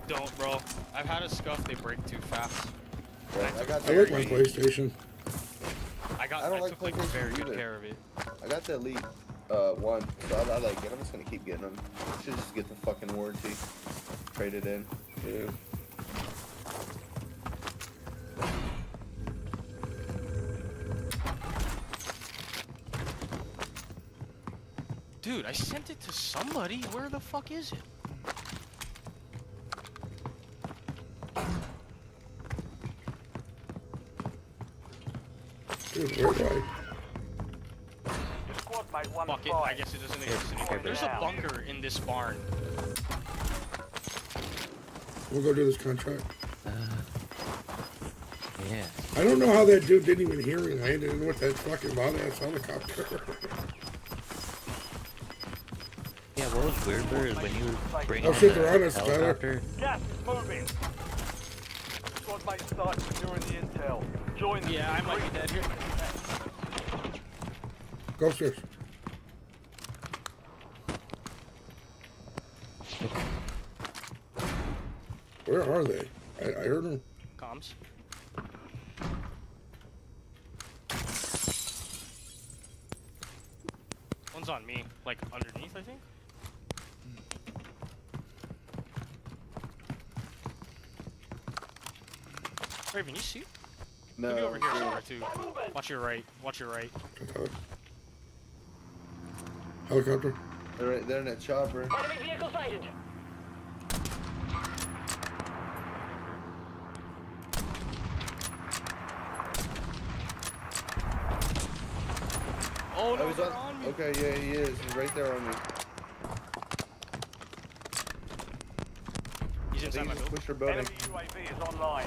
Don't, bro. I've had a scuff. They break too fast. But I got I the like my PlayStation. I don't like took like PlayStation very good either. care of it. I got the Elite one, so I like it. I'm just gonna keep getting them. Should just get the fucking warranty. Trade it in. Yeah. Dude, I sent it to somebody. Where the fuck is it? Dude, where do I? Your squad mate won Fuck the it. I fight. guess it doesn't exist anymore. There's a bunker in this barn. We'll go do this contract. Yeah. I don't know how that dude didn't even hear me landing in with that fucking loud ass helicopter. Yeah, what was weird there is when you bring Oh on shit, the they're on us, Tyler. helicopter. Gas is moving. Squad mates start securing the intel. Join them. Yeah, I might be dead here. Go upstairs. Where are they? I heard them. Comms. One's on me, like underneath, I think. Raven, you see? No. Maybe over here somewhere too. Watch your right. Watch your right. Helicopter. They're in that chopper. Enemy vehicle sighted. Oh Oh, no, he's they're on me. Okay, yeah, he is. He's right there on me. He's I inside think my he just building. pushed their building. Enemy UAV is online.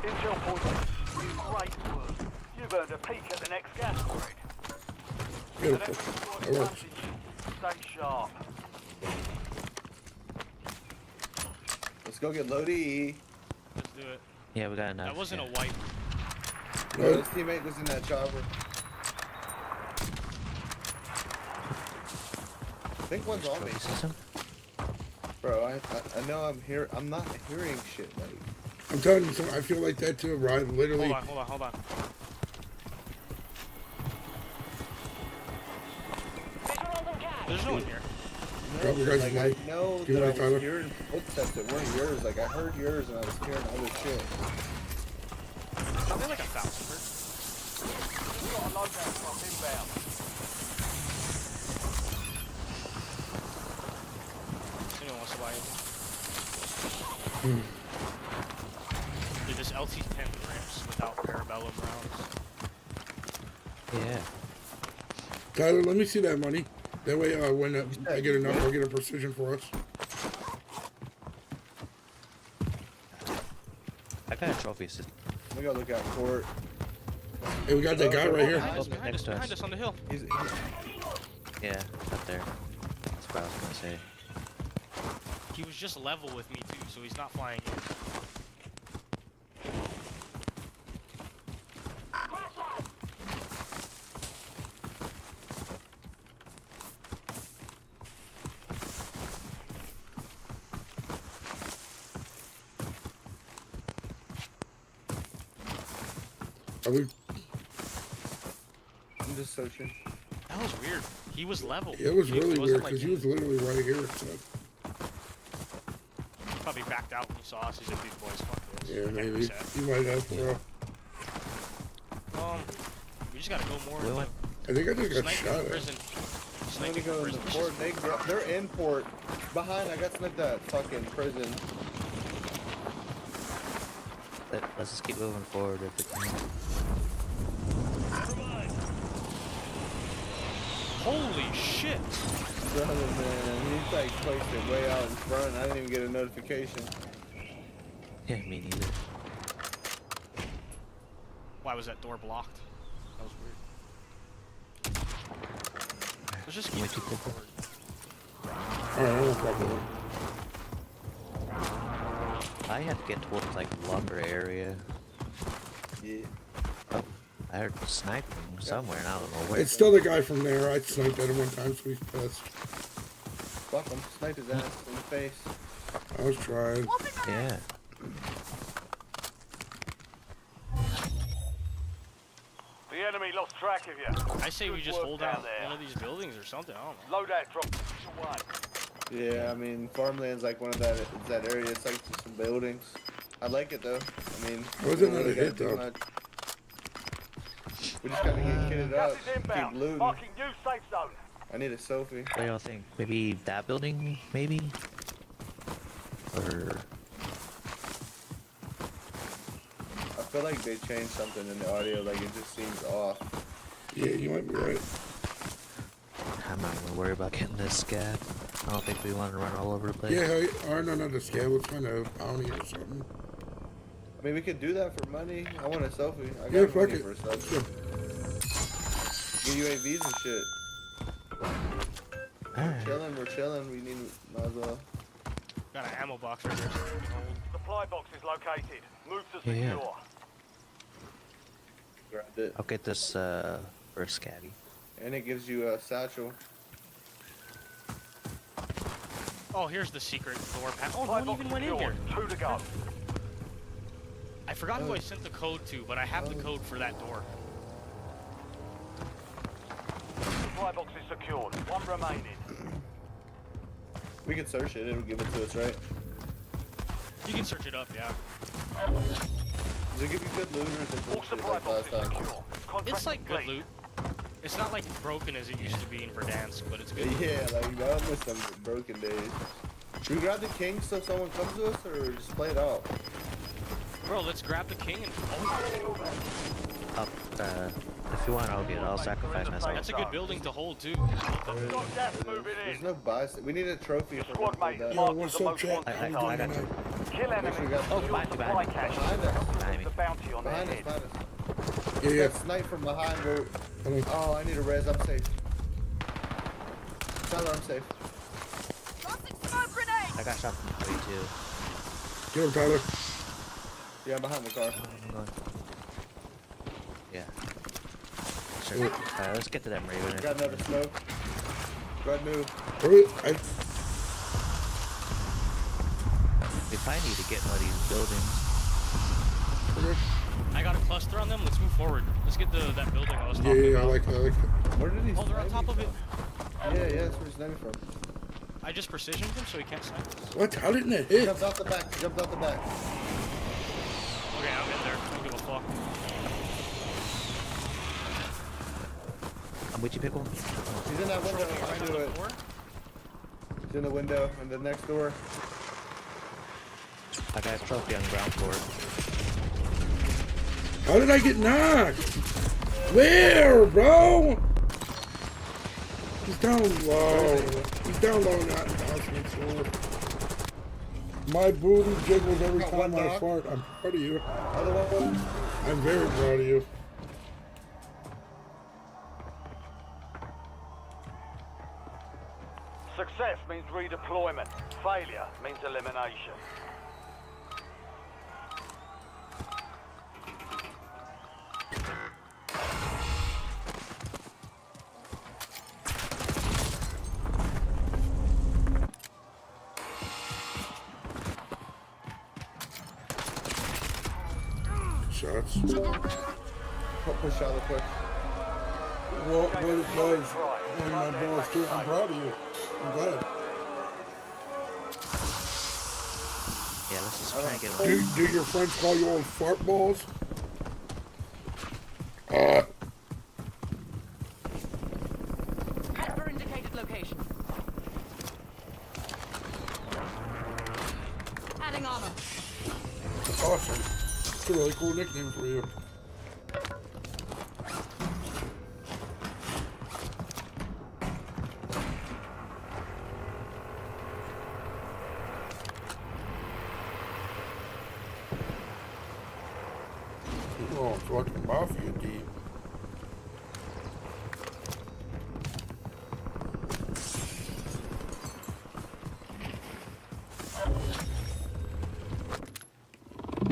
Intel point. Great work. You've earned a peek at the next gas grid. Beautiful. That works. Stay sharp. Let's go get Lodi. Let's do it. Yeah, we got enough. That wasn't yeah. a wipe. No, his teammate was in that chopper. I think one's on me. Trophy system? Bro, I know I'm not hearing shit, like. I'm telling you, I feel like that too, bro. I literally. Hold on. There's no one here. Drop your guys' Like, mic. I know Give that me I Tyler. was hearing footsteps that weren't yours. Like, I heard yours and I was hearing other shit. Probably like 1,000 per. We've got a loadout drop inbound. Anyone wants to buy it? Dude, this LT-10 ramps without parabellum rounds. Yeah. Tyler, let me see that money. That way, when I get enough, I'll get a precision for us. I got a trophy system. We gotta look out for it. Hey, we got that guy right here. Behind us, next to us. behind us on the hill. Yeah, up there. That's what I was gonna say. He was just level with me too, so he's not flying in. Are we? I'm just searching. That was weird. He was level. It was really wasn't weird like because he was literally right here. So. Probably backed out when he saw us. He said, "These boys, fuck this." Yeah, Like, maybe. reset. You might have, bro. We just gotta go more. We went- I think I just got Sniper shot in at. prison. I'm gonna sniping go from in the prison. port. They're in port. Behind, I got sniped at fucking prison. Let's just keep moving forward if we can. Holy shit! Brother, man, he's like placed it way out in front. I didn't even get a notification. Yeah, me neither. Why was that door blocked? That was weird. Let's just keep moving forward. Alright, I don't fucking know. I had to get towards like lumber area. Yeah. Oh, I heard sniping somewhere, and I don't know where. It's still the guy from there. I sniped at him one time, so he's pissed. Fuck him. Sniped his ass in the face. I was trying. Yeah. The enemy lost track of you. I say we Good just work hold down out there. one of these buildings or something. I don't know. Loadout drop away. Yeah, I mean, farmland's like one of that area. It's like just some buildings. I like it though. I mean, It wasn't we don't another gotta hit, do though. much. We just gotta get kitted Gas up, is keep inbound. looting. Marking new safe zone. I need a selfie. What do y'all think? Maybe that building, maybe? Or I feel like they changed something in the audio. Like it just seems off. Yeah, you might be right. I'm not gonna worry about getting this scab. I don't think we want to run all over the place. Yeah, hey, or no, the scale. Let's find a bounty or something. I mean, we could do that for money. I want a selfie. I got Yeah, fuck money it. for a selfie. Sure. Get UAVs and shit. Alright. We're chilling. We need, might as well. Got an ammo box right there. Supply box is located. Move to Yeah, yeah. secure. Grabbed it. I'll get this first scabby. And it gives you a satchel. Oh, here's the secret door. Oh, no Supply one box even went in secured. here. 2 to go. I forgot who I sent the code to, but I have the code for that door. Supply box is secured. 1 remaining. We can search it. It'll give it to us, right? You can search it up, yeah. Does it give you good loot or is it All bullshit supply like box last is time? secure. Contract It's like good complete. loot. It's not like broken as it used to be in Verdansk, but it's good. Yeah, like that was some broken days. Should we grab the king so someone comes to us or just play it out? Bro, let's grab the king and If you want, I'll get it. I'll sacrifice myself. that's a good building to hold too. Got gas moving There's in. no buys. We need a trophy Your for squad mate that. Yo, marked what's as the up, most chat? wanted I target. got you. Kill enemies. Actually got- Oh, Secure behind you, supply behind you. cache. Behind us. Behind me. The bounty on their Behind us, head. behind us. Yeah, We yeah. got sniped from behind. Bro. Hold on. Oh, I need a res. I'm safe. Tyler, I'm safe. I got shot from 32. Get him, Tyler. Yeah, I'm behind the car. Yeah. Sure. Alright, let's get to them, Raven. Got another smoke. Go ahead, move. Hurry, We probably need to get in one of these buildings. I got a cluster on them. Let's move forward. Let's get that building I was Yeah, talking yeah, I about. like that. I like that. Where did he Oh, they're on snipe top me of it. from? Yeah, that's where he's sniping from. I just precisioned him so he can't snipe us. What? How didn't it hit? Jumped out the back. Jumped out the back. Okay, I'll get there. I don't give a fuck. I'm with you, Pickle. He's in that window. I Right knew on it. the floor? He's in the window and the next door. I got a trophy on the ground floor. How did I get knocked? Where, bro? He's down low. He's down low, not bouncing floor. My booty jiggles every Got time one I knock. fart. I'm proud of you. Other one. I'm very proud of you. Success means redeployment. Failure means elimination. Shots. Push out the push. Well, what it does, one of my balls too. I'm proud of you. I'm glad. Yeah, let's just try and get one. Do your friends call you old fart balls? Header indicated really cool nickname for you. Oh, fucking mafia deep.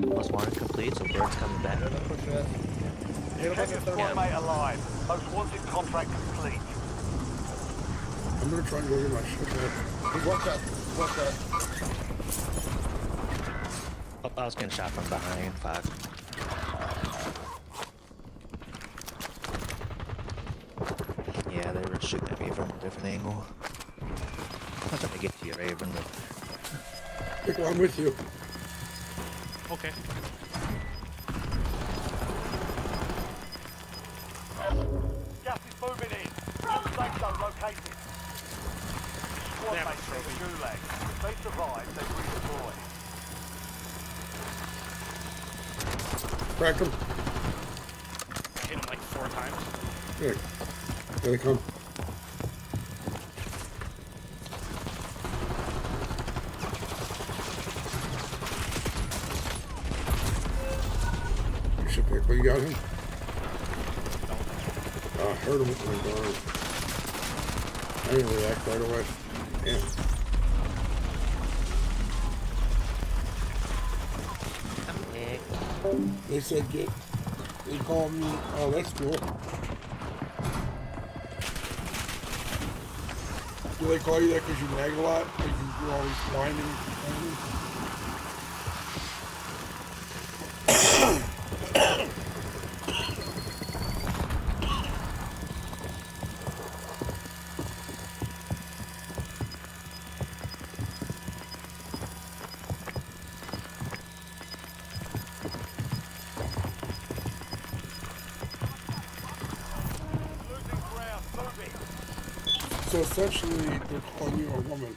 Plus one complete, so Bird's coming back. Check your squad mate alive. Most wanted contract complete. I'm gonna try and go get my shit back. Watch out. Watch out. Oh, I was getting shot from behind. Fuck. Yeah, they were shooting at me from a different angle. I'm trying to get to you, Raven. Pickle, I'm with you. Okay. Gas is moving in. New safe zone located. Squad They have a mates in the trophy. gulag. If they survive, they redeploy. Crack him. I hit him like 4 times. Here. Here they come. Shit, Pickle, you got him? I heard him with my guard. I didn't react right away. Damn. They said they called me, oh, that's cool. Do they call you that because you nag a lot? Like you're always whining? Losing ground. Moving. So essentially, they're calling you a woman.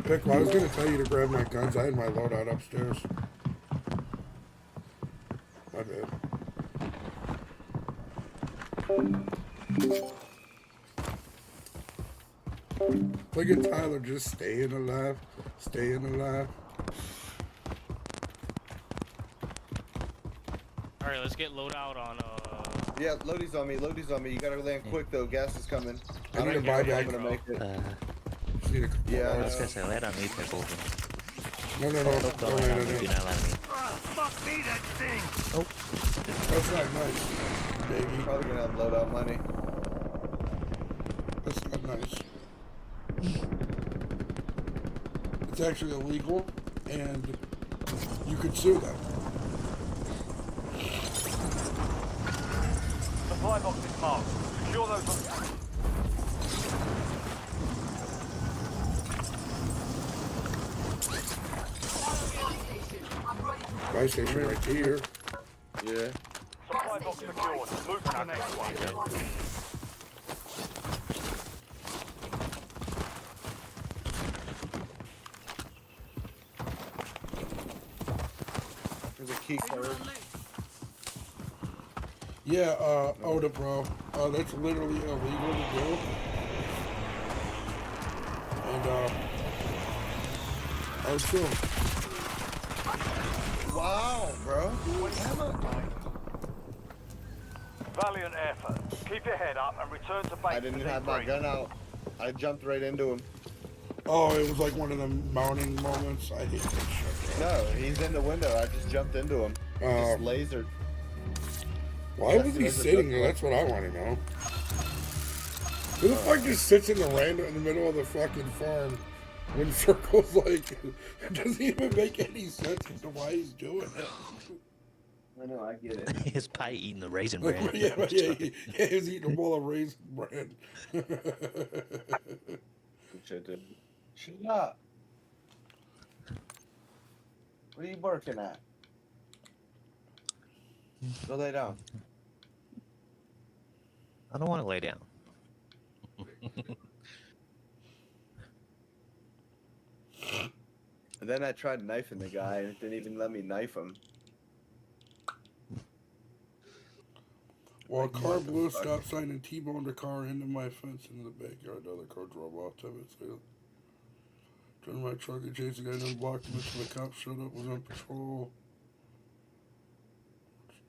Pickle, I was gonna tell you to grab my guns. I had my loadout upstairs. My bad. Look at Tyler just staying alive, staying alive. Alright, let's get loadout on Yeah, loadies on me. Loadies on me. You gotta land quick though. Gas is coming. I need a don't know if buyback. I'm gonna make it. Just need a couple Yeah, I hours. was gonna say, let on me, Pickle. No, Don't don't let land on on me. me. Do not let on me. That's not nice, baby. Probably gonna have loadout money. That's not nice. It's actually illegal, and you could sue them. Supply box is marked. Secure those on... Buy station right here. Yeah. Supply box secured. Move to the next one. There's a key card. Yeah, Oda, bro. That's literally illegal to do. And, oh, sure. Wow, bro. Valiant effort. Keep your head up and return to base. I didn't have my gun out. I jumped right into him. Oh, it was like one of them mounting moments. I hate that shit, bro. No, he's in the window. I just jumped into him. Just lasered. Why was he sitting there? That's what I want to know. Who the fuck just sits in the random in the middle of the fucking farm when circles like it doesn't even make any sense as to why he's doing it. I know, I get it. His pie eating the raisin Like, bran. yeah, he's eating a bowl of raisin bread. Shut up. What are you working at? Go lay down. I don't want to lay down. And then I tried knifing the guy, and it didn't even let me knife him. Well, a car blew a stop sign and T-boned a car into my fence in the backyard. The other car drove off 10 minutes later. Turned my truck and chased the guy down, blocked him until the cops showed up, was on patrol.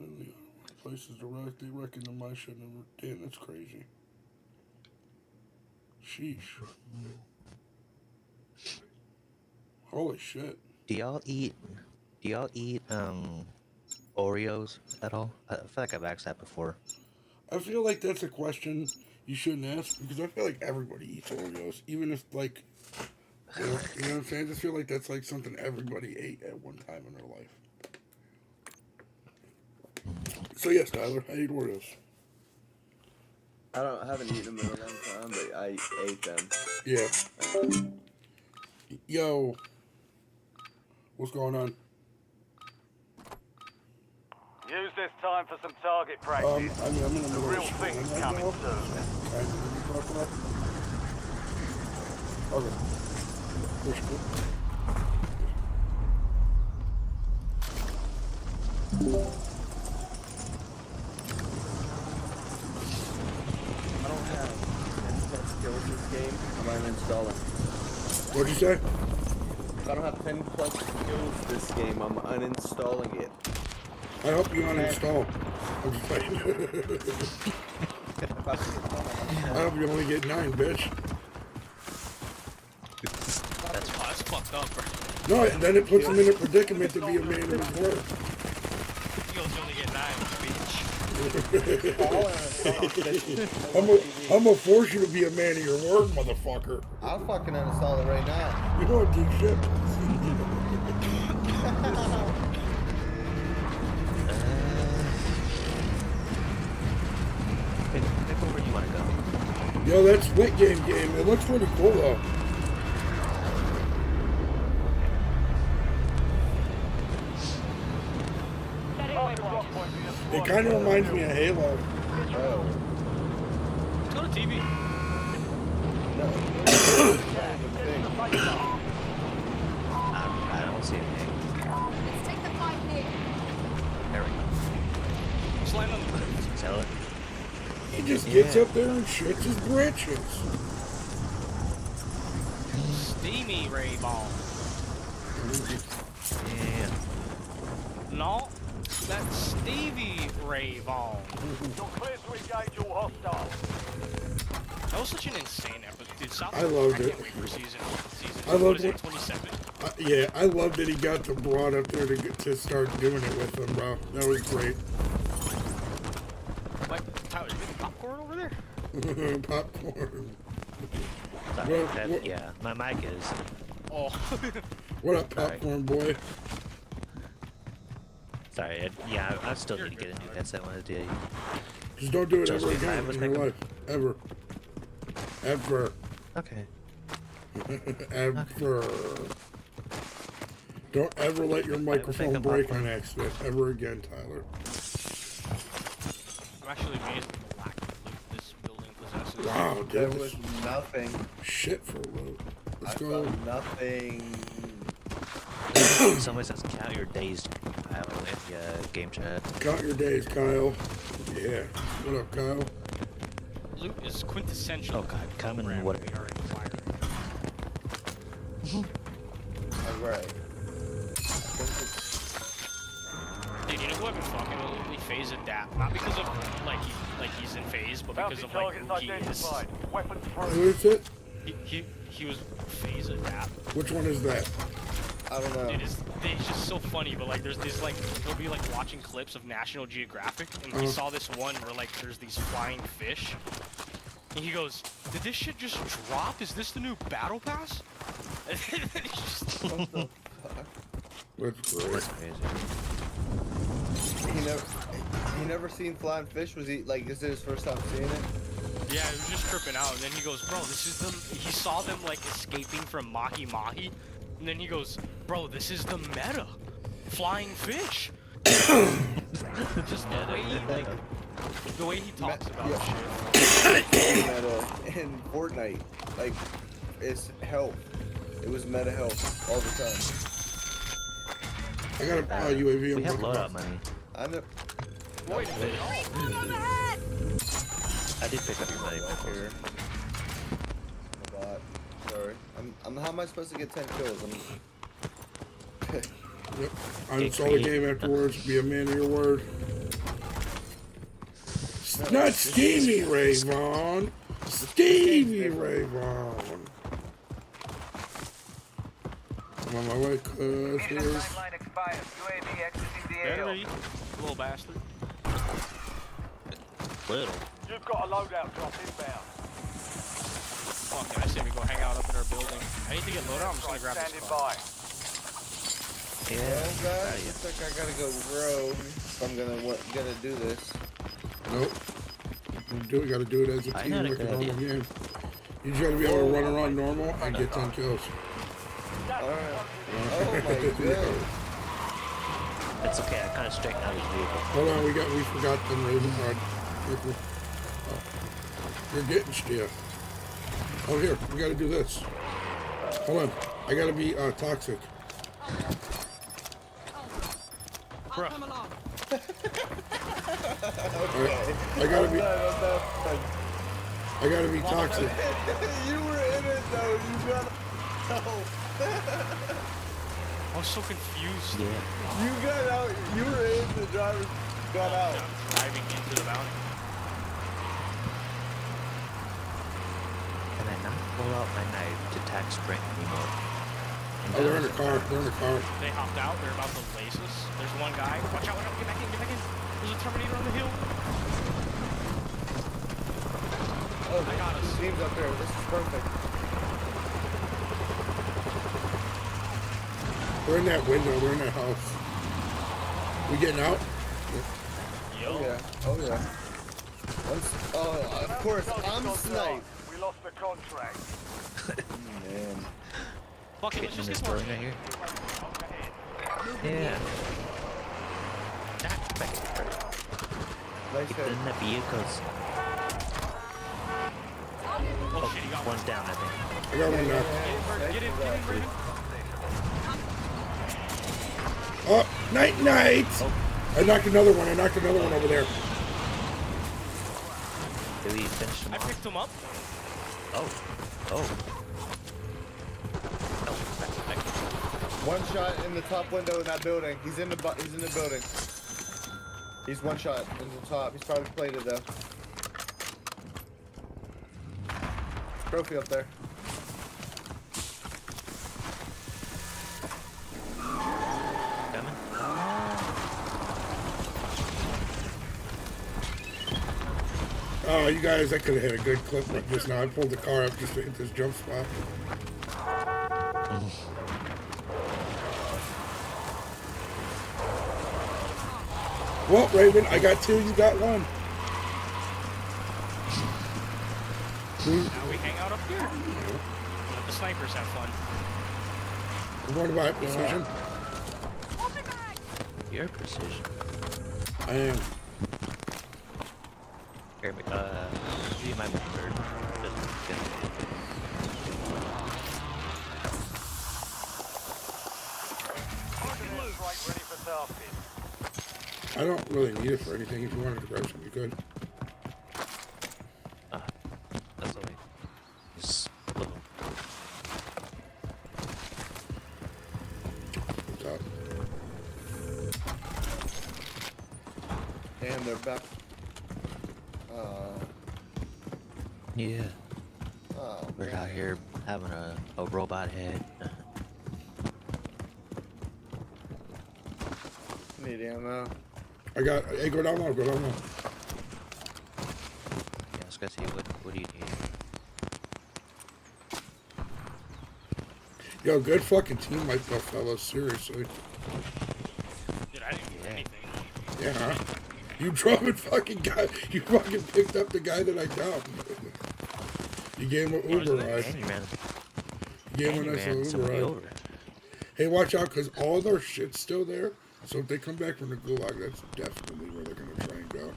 And the other places direct, they reckon to my shit never. Damn, that's crazy. Sheesh. Holy shit. Do y'all eat Oreos at all? I feel like I've asked that before. I feel like that's a question you shouldn't ask because I feel like everybody eats Oreos, even if like, you know what I'm saying? I just feel like that's like something everybody ate at one time in their life. So yes, Tyler, I eat Oreos. I haven't eaten them in a long time, but I ate them. Yeah. Yo, what's going on? Use this time for some target practice. I mean, I'm in the The middle real of thing's right coming now. soon. Okay. Push cool. I don't have 10 plus skills this game. I'm uninstalling. What'd you say? If I don't have 10 plus skills this game, I'm uninstalling it. I hope you uninstall. I'm just playing. If I can get 10, I hope you only get 9, bitch. That's fucked up, bro. No, and then it puts him in a predicament to be a man of his word. You guys only get 9, bitch. I'm gonna force you to be a man of your word, motherfucker. I'll fucking uninstall it right now. You don't do shit. Pick where you want to go. Yo, that split game. It looks pretty cool though. It kind of reminds me of Halo. Go to TV. I don't see anything. Let's take the fight here. There we go. Slam on the Sell it. He just gets up there and shits his britches. Steamy Ray Ball. Yeah. No, that's Stevie Ray Ball. You're clear to engage all hostiles. That was such an insane episode, dude. South I loved it. can't wait for season. I loved what is it. 27. Yeah, I love that he got the broad up there to start doing it with him, bro. That was great. Like, Tyler, you making popcorn over there? Popcorn. Sorry, Well, that, what- yeah, my mic is. Oh. What up, popcorn boy? Sorry, I still need to get a new headset when I do. Just don't do it Just ever wait, I again was in your thinking- life. Ever. Ever. Okay. Ever. Don't ever let your microphone thinking break popcorn. on accident ever again, Tyler. I'm actually amazed at the lack of loot this building possesses. Wow, There dude. was nothing. Shit for loot. Let's I go. found nothing. Somebody says count your days. I don't know if game chat. Count your days, Kyle. Yeah. What up, Kyle? Loot is quintessential. Oh god, come and program what? we are acquiring. Alright. Dude, you know who I've been fucking with lately? Phase Adapt. Not because of like he's in phase, but because Bounty of like targets who he is. identified. Weapons Who free. is it? He was Phase Adapt. Which one is that? I don't know. Dude, it's just so funny, but like there's this like we'll be like watching clips of National Geographic, and we saw this one where like there's these flying fish, and he goes, "Did this shit just drop? Is this the new battle pass?" And then he's just That's great. That's crazy. He never seen flying fish. Was he like? Is it his first time seeing it? yeah, he was just tripping out, and then he goes, "Bro, this is them." He saw them like escaping from Mahi Mahi, and then he goes, "Bro, this is the meta, flying fish." Just the way he talks about shit. Meta in Fortnite, like, it's health. It was meta health all the time. I got a UAV. We I'm have working loadout on. money. I know. Wait a minute. I did pick up your money. Here. I'm a bot. Sorry. How am I supposed to get 10 kills? Yep. Uninstall the game afterwards. Be a man of your word. Not Stevie Ray Vaughan. Stevie Ray Vaughan. I'm on my way, cuz. Better eat, little bastard. Little. You've got a loadout drop inbound. Fuck, I say we go hang out up in our building. I need to get loaded. I'm just gonna grab this Standing car. by. Yeah. Well, guys, looks like I gotta go rogue if I'm gonna do this. Nope. You gotta do it as a I team had a like a good normal idea. game. You just gotta be able to run around normal and get 10 kills. Alright. Oh my god. It's okay. I kind of straightened out his vehicle. Hold on, we forgot the Raven Rod. You're getting stiff. Oh, here, we gotta do this. Hold on, I gotta be toxic. Bruh. Alright, I gotta be toxic. You were in it though. You gotta. I was so confused. Yeah. You got out. You were in. The driver got out. I'm driving into the mountain. Can I not pull out my knife to attack Spring anymore? Oh, they're in the car. They're in the car. They hopped out. They're about to lace us. There's one guy. Watch out! Get back in! Get back in! There's a Terminator on the hill. Oh, I got us. team's up there. This is perfect. They're in that window. They're in that house. We getting out? Yo. Oh yeah. Oh yeah. Of course. I'm sniped. We lost the contract. Man. Fuck it. Let's Getting in just this get building started. right here. Yeah. Back. Nice Get hit. in the vehicles. Oh shit! You got One's down, I think. I got one now. Get in, Brandon. Oh, night. I knocked another one. Over there. Did we finish him I off? picked him up. Oh. Oh. No, back. One shot in the top window in that building. He's in the building. He's one shot in the top. He's probably plated though. Trophy up there. Coming. Oh, you guys, I could have hit a good clip like this now. I pulled the car up just to hit this jump spot. Well, Raven, I got 2, you got 1. Now we hang out up here. Let the snipers have fun. We're going to buy precision. Your precision. I am. Here, you might be bird. Ready for tasking. I don't really need it for anything. If you wanted to grab some, you could. That's the way. Just little. What's up? Damn, they're back. Yeah. Oh, We're man. out here having a robot head. Need ammo. I got. Hey, go down low. Go down low. Yeah, I was gonna say, what do you need? Yo, good fucking team like that, fellas. Seriously. Dude, I didn't do anything. Yeah. Huh? You drove it, fucking guy. You fucking picked up the guy that I downed. You gave him an Uber ride. And you ran, You gave him and a you nice ran little Uber somebody ride. over. Hey, watch out, because all their shit's still there. So if they come back from the gulag, that's definitely where they're going to try and go.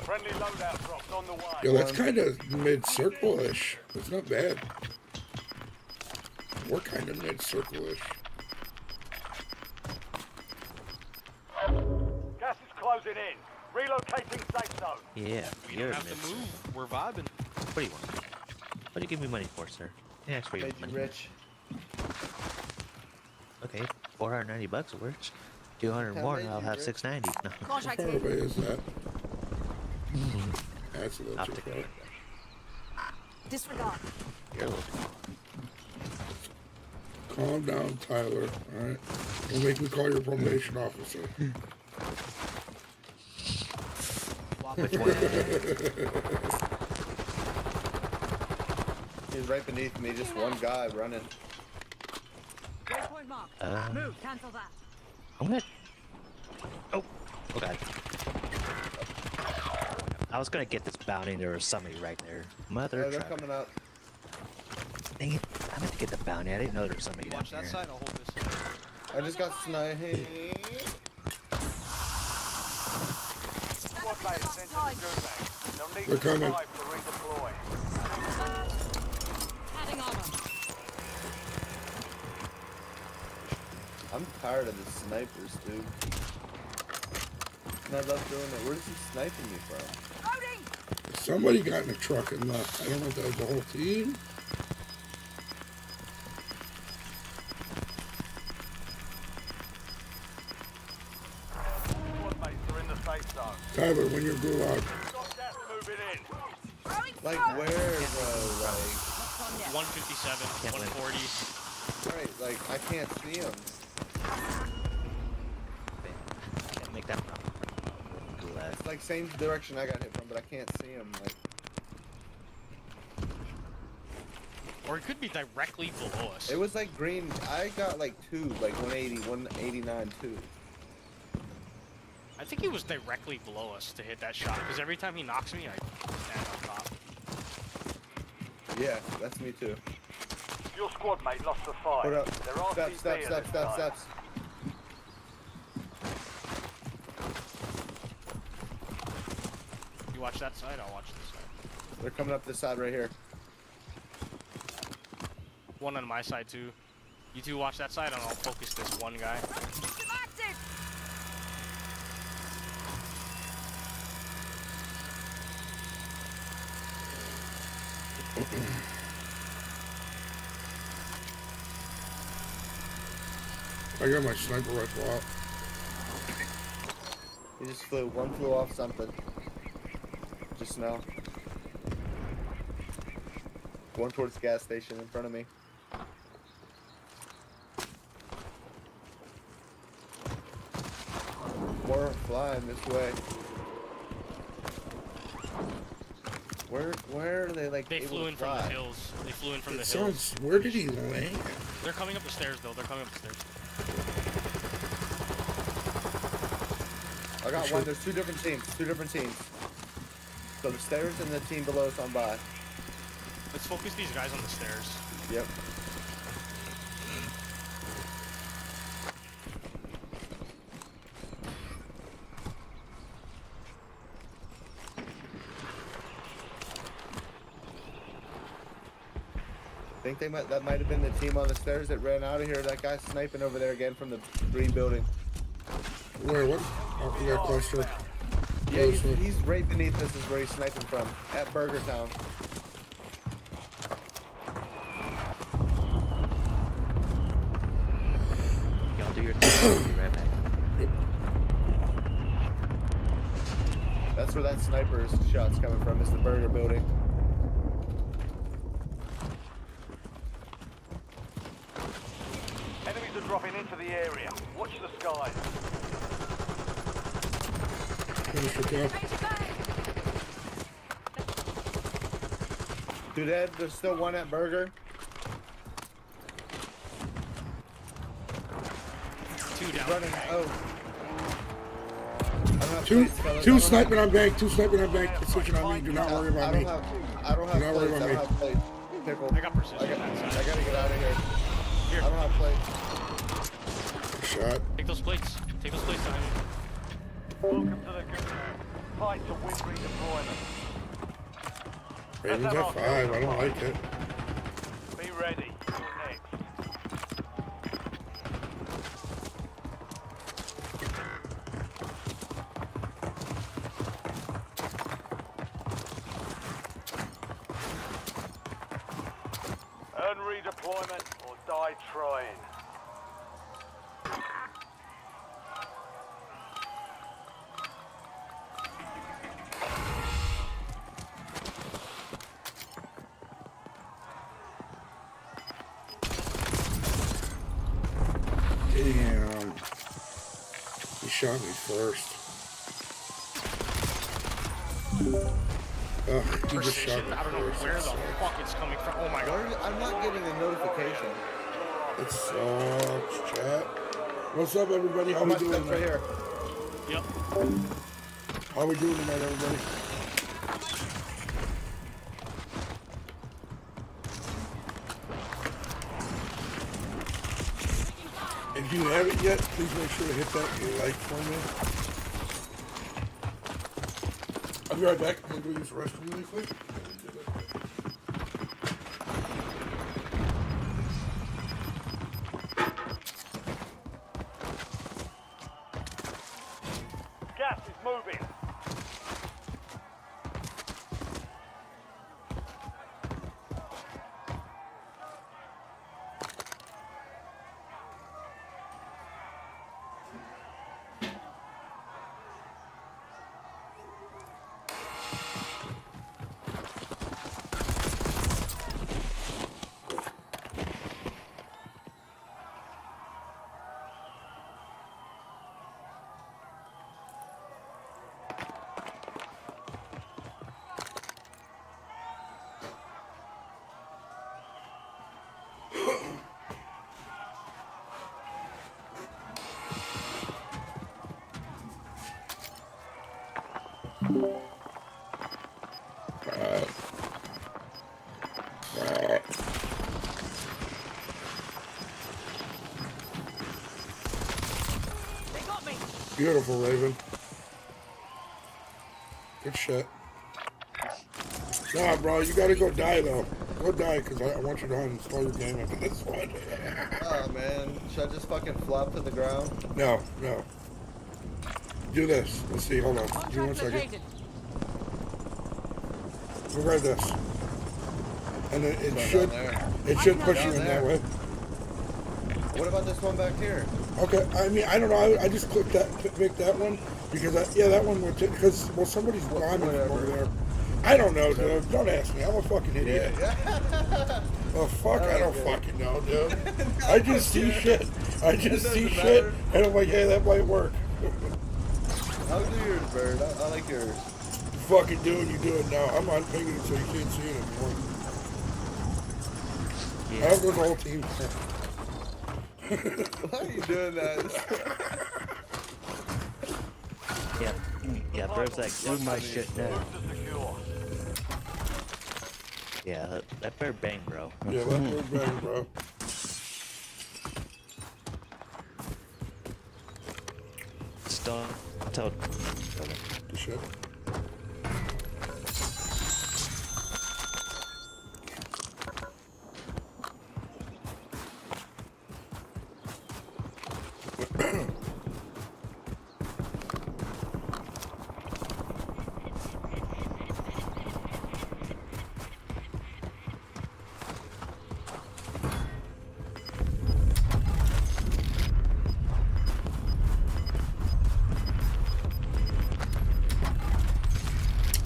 Friendly loadout drops on the way. Yo, that's kind of mid-circle-ish. It's not bad. We're kind of mid-circle-ish. Gas is closing in. Relocating safe zone. Yeah, We you're don't have to mid-circle. move. We're vibing. What do you want? What do you give me money for, sir? Yeah, ask for your Made you money. rich. Okay, $490 it works. 200 How more, made and I'll you have rich? 690. No. Contract How far here. away is that? That's a little I'll too take far. it. Disregard. You're a little Calm down, Tyler. All right. Don't make me call your probation officer. Which one? He's right beneath me, just one guy running. Waypoint mark. Move. Cancel that. I'm gonna. Oh, oh god. I was gonna get this bounty, and there was somebody right there. Mother Yeah, they're trucker. coming up. Dang it! I meant to get the bounty. I didn't know there was somebody down Watch that here. side. I'll hold this. I just got sniped. Squad mates sent to the gulag. They'll need They're to coming. survive to redeploy. Adding armor. I'm tired of the snipers, dude. And I love doing it. Where's he sniping me from? Loading. Somebody got in a truck and left. I don't know if that was the whole team. Squad mates are in the safe zone. Tyler, when you're gulag. Got gas moving in. Throwing Like smoke. where though? Locked on net. 157, Can't win. 140. Like, like I can't see him. Can't make that problem. Gulag. It's like same direction I got hit from, but I can't see him. Like Or it could be directly below us. it was like green. I got like two, like 180, 189, two. I think he was directly below us to hit that shot. Because every time he knocks me, I stand on top. Yeah, that's me too. Your squad mate lost the fight. Hold up. They're Steps, steps, RCB steps, at this steps, time. steps. You watch that side, I'll watch this side. They're coming up this side right here. One on my side too. You two watch that side and I'll focus this one guy. System active. I got my sniper rifle out. He just flew. One flew off something. Just now. Going towards the gas station in front of me. More flying this way. Where are they like They able flew to in from fly? the hills. They flew in from the It hills. sounds. Where did he land? They're coming up the stairs though. They're coming up the stairs. I got Sure. one. There's two different teams. Two different teams. So the stairs and the team below is on by. Let's focus these guys on the stairs. Yep. Think that might have been the team on the stairs that ran out of here. That guy's sniping over there again from the green building. Where? What? Oh, we got closer. Yeah, Closer. he's right beneath us is where he's sniping from. At Burger Town. Y'all do your thing. I'll be right back. That's where that sniper's shot's coming from, is the burger building. Enemies are dropping into the area. Watch the skies. Finish your kill. Ready to bang. Dude, Ed, there's still one at Burger. Two down. Running. Oh. I don't have Two sniping on bank. Two sniping on bank. Precision on me. Do not worry about me. I don't have Do not worry plates. about I me. don't have plates. Pickle. I got precision I on that I side. gotta get out of here. Here. I don't have plates. Shot. Take those plates. Take those plates behind you. Welcome to the good news. Fight to win redeployment. Ravens at 5. I don't like it. Be ready. You're next. Earn redeployment or die trying. Damn. He shot me first. Ugh, he just shot Precision. me I don't know first. where the fuck it's coming from. Oh my god. I'm not getting a notification. It sucks, chat. What's up, everybody? How we My doing stuff's right tonight? here. Yep. How we doing tonight, everybody? If you haven't yet, please make sure to hit that like for me. I'll be right back. I'm gonna go use the restroom really quick. Gas is moving. They got me. Beautiful, Raven. Good shit. Nah, bro, you gotta go die, though. Go die, because I want you to uninstall your game after this one. Oh man, should I just fucking flop to the ground? No, no. Do this. Let's see, hold on. Give me 1 Contract second. located. We'll grab this. And then It's down there. it should push you Down in there. that way. What about this one back here? Okay, I mean, I don't know. I just clicked that, picked that one because that one went to, because, well, somebody's bombing from whatever. over there. I don't know, dude. Don't ask me. I'm a fucking idiot. Oh, fuck, I don't fucking know, dude. I just see shit. I just see doesn't shit, matter. and I'm like, hey, that might work. I'll do yours, Bird. I like yours. Fucking do it, you do it now. I'm unpinging it so you can't see it anymore. I have those whole team. Why are you doing that? Yeah, bro's like, do my shit now. Move to secure. Yeah, that bird bang, bro. Yeah, that was better, bro. Just don't tell. Good shit.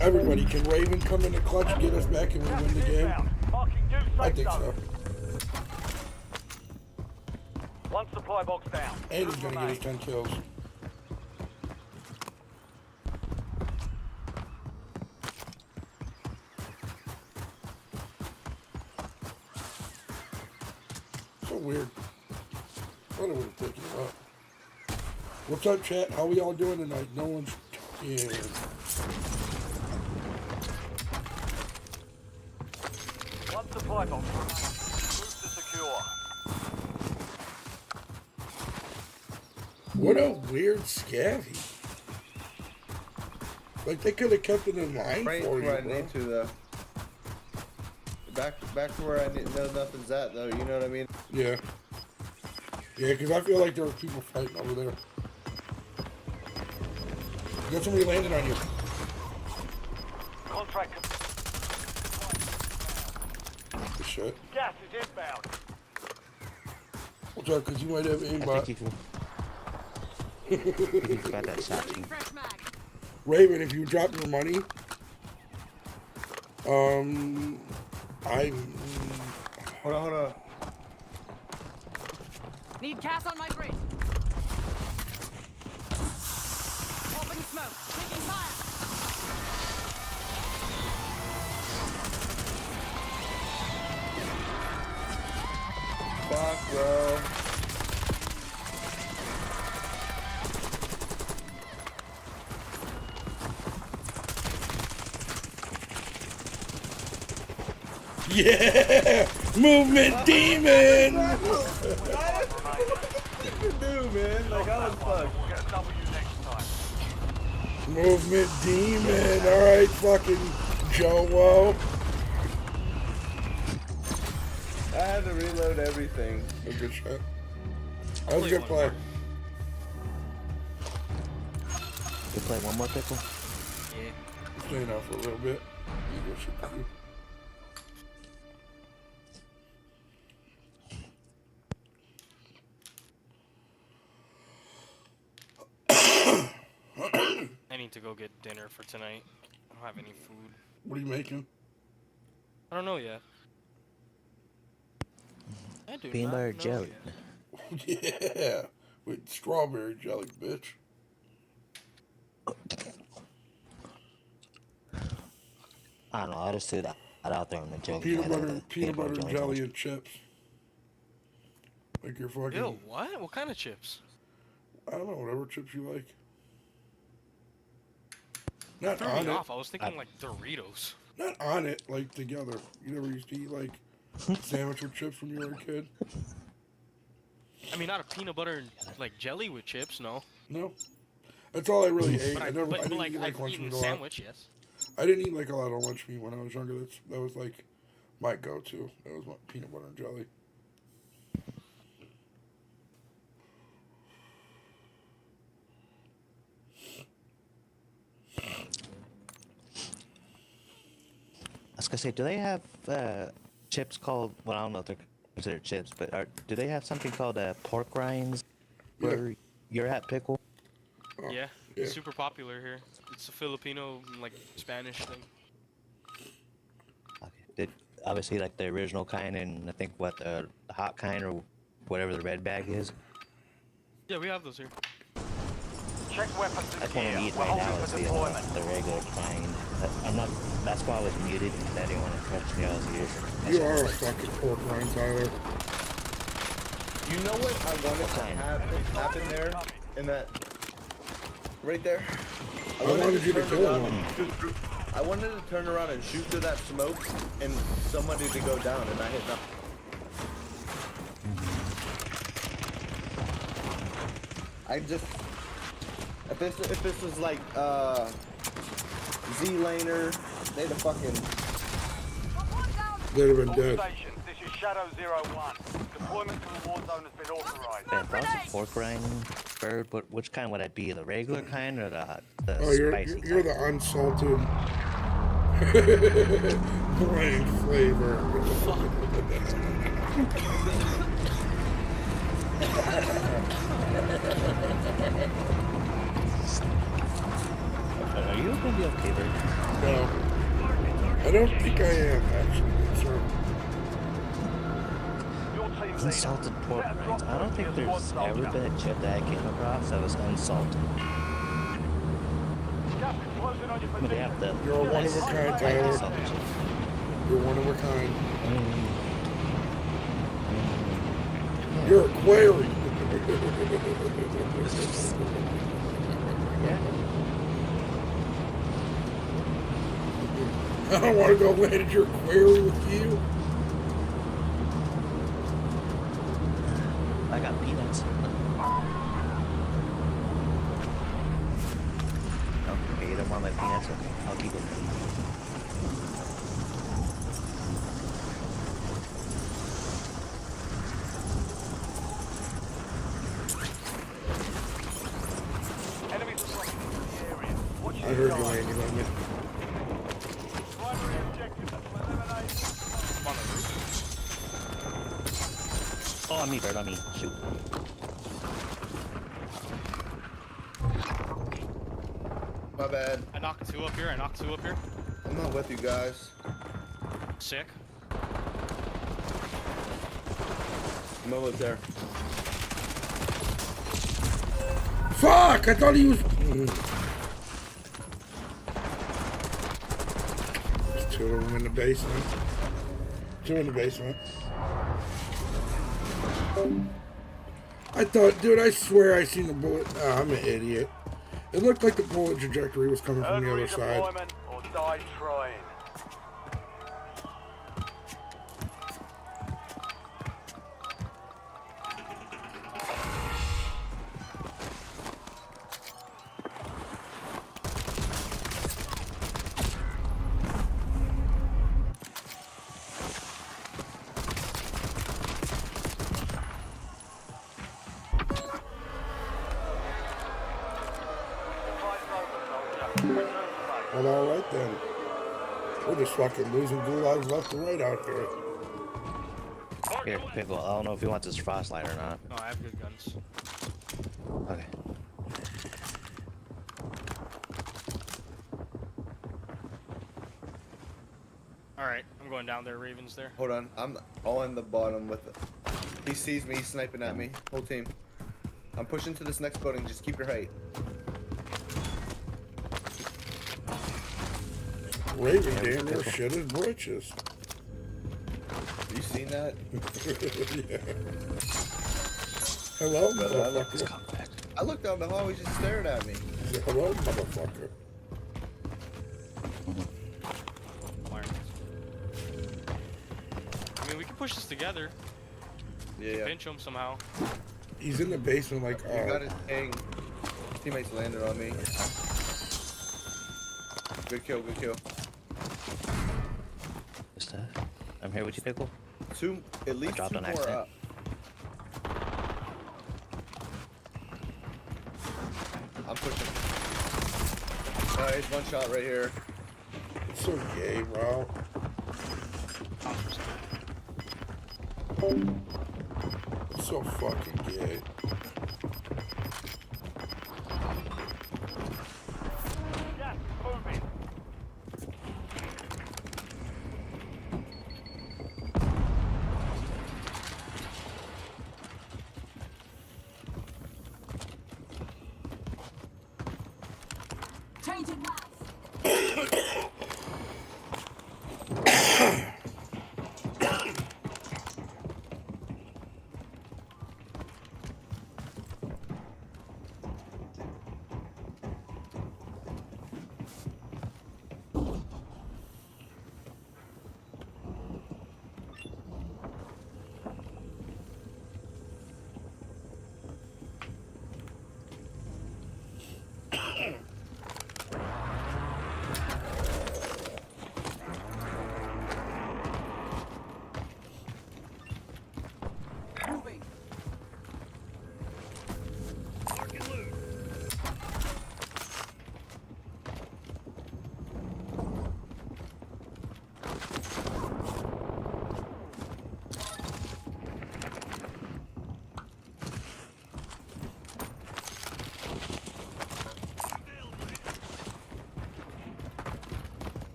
Everybody, can Raven come in the clutch and get us back and we win the game? Marking new I safe think zone. so. One supply box down. And he's Two gonna get his remain. 10 kills. So weird. Thought I would have taken it up. What's up, chat? How we all doing tonight? No one's Yeah. One supply box remains. Move to secure. What a weird scavvy. Like they could have kept it in line Right for where I you, bro. need to though. Back to where I need, know nothing's at though. You know what I mean? Yeah. Yeah, because I feel like there were people fighting over there. Got somebody landing on you. Contract. Good shit. Gas is inbound. Watch out, because you might have I aimbot. think he's got that shot. Loading fresh mag. Raven, if you drop your money, Hold on. Need gas on my bridge. Open smoke. Taking fire. Fuck, bro. yeah, movement demon. Dude, man, like I was fucked. We'll get a W next time. Movement demon. All right, fucking Joe. I had to reload everything. A good shot. That was a good play. We play one more pickle. Yeah. Staying out for a little bit. You go shit to you. I need to go get dinner for tonight. I don't have any food. What are you making? I don't know yet. I do Peanut not butter know jelly. yet. Yeah, with strawberry jelly, bitch. I don't know. I just threw that out there on the joke. Peanut butter and jelly and chips. Like your fucking. Ew, what? What kind of chips? I don't know, whatever chips you like. Not Throw on me it. off. I was thinking like Doritos. Not on it, like together. You never used to eat like sandwich with chips when you were a kid? I mean, not a peanut butter and like jelly with chips, no. No. That's all I really ate. But I I, never. I but didn't like eat like I've lunch eaten meat a a lot. sandwich, yes. I didn't eat like a lot of lunch meat when I was younger. That was like my go-to. That was my peanut butter and jelly. I was gonna say, do they have chips called? Well, I don't know if they're considered chips, but do they have something called pork rinds? Where you're at, pickle? Oh, Yeah, yeah. it's super popular here. It's a Filipino, like Spanish thing. Okay. Obviously like the original kind, and I think what the hot kind or whatever the red bag is. Yeah, we have those here. Check weapons That's in what gear. I'm eating We're right now holding is for the deployment. regular kind. I'm not. That's why I was muted because I didn't want to touch the other ears. You are a fucking pork rind, Tyler. You know what I wanted to happen there? In that... Right there? I wanted you to turn kill around one. and shoot through- I wanted to turn around and shoot through that smoke and somebody to go down, and I hit nothing. I just... If this was like, Z-Laner, they'd have fucking... They'd have been All dead. stations, this is Shadow 01. Deployment to the war zone has been authorized. If I was a pork rind bird, which kind would I be? The regular kind or the Oh, spicy you're kind? the unsalted bland flavor. Are you gonna be okay, bird? No, I don't think I am actually, sir. Your team leader. Unsalted pork Set a rinds. drop I don't zone think to your there's squad ever soldier. been a chip that I came across that was unsalted. Gas is closing on your I mean, they have position. the You're a one-of-a-kind, nice Tyler. salted chips. You're one of a kind. Mm. You're a query. Yeah. I don't want to go land at your quarry with you. I got peanuts. Okay, you don't want my peanuts? Okay, I'll keep them. Enemies are dropping into the area. Watch I your heard you skies. landing on me. Primary objective is to eliminate. I'm on the roof. Oh, on me, Bird, on me. Shoot. My bad. I knocked 2 up here. I knocked 2 up here. I'm not with you guys. Sick. I'm almost there. Fuck! I thought he was. There's 2 of them in the basement. 2 in the basement. I thought, dude, I swear I seen the bullet. Oh, I'm an idiot. It looked like the bullet trajectory was coming from the Earn other side. redeployment or die trying. Fight's over, soldier. Return to base. Well, alright then. We're just fucking losing gulags left and right out here. Here, Pickle, I don't know if you want this frostlight or not. Oh, I have good guns. Okay. Alright, I'm going down there, Ravens there. Hold on. I'm on the bottom with it. He sees me. He's sniping at me. Whole team. I'm pushing to this next building. Just keep your height. Raven damn near shit his britches. You seen that? Yeah. Hello, Brother, I look- motherfucker. I looked down the hall. He's just staring at me. Hello, motherfucker. Fire. I mean, we can push this together. Yeah. Pinch him somehow. He's in the basement like, You got his king. His teammates landed on me. Good kill. Good kill. Just, I'm here with you, Pickle. At least dropped 2 on more accident. up. I'm pushing. Nice, 1 shot right here. it's so gay, bro. It's so fucking gay. Gas is moving. Changing maps.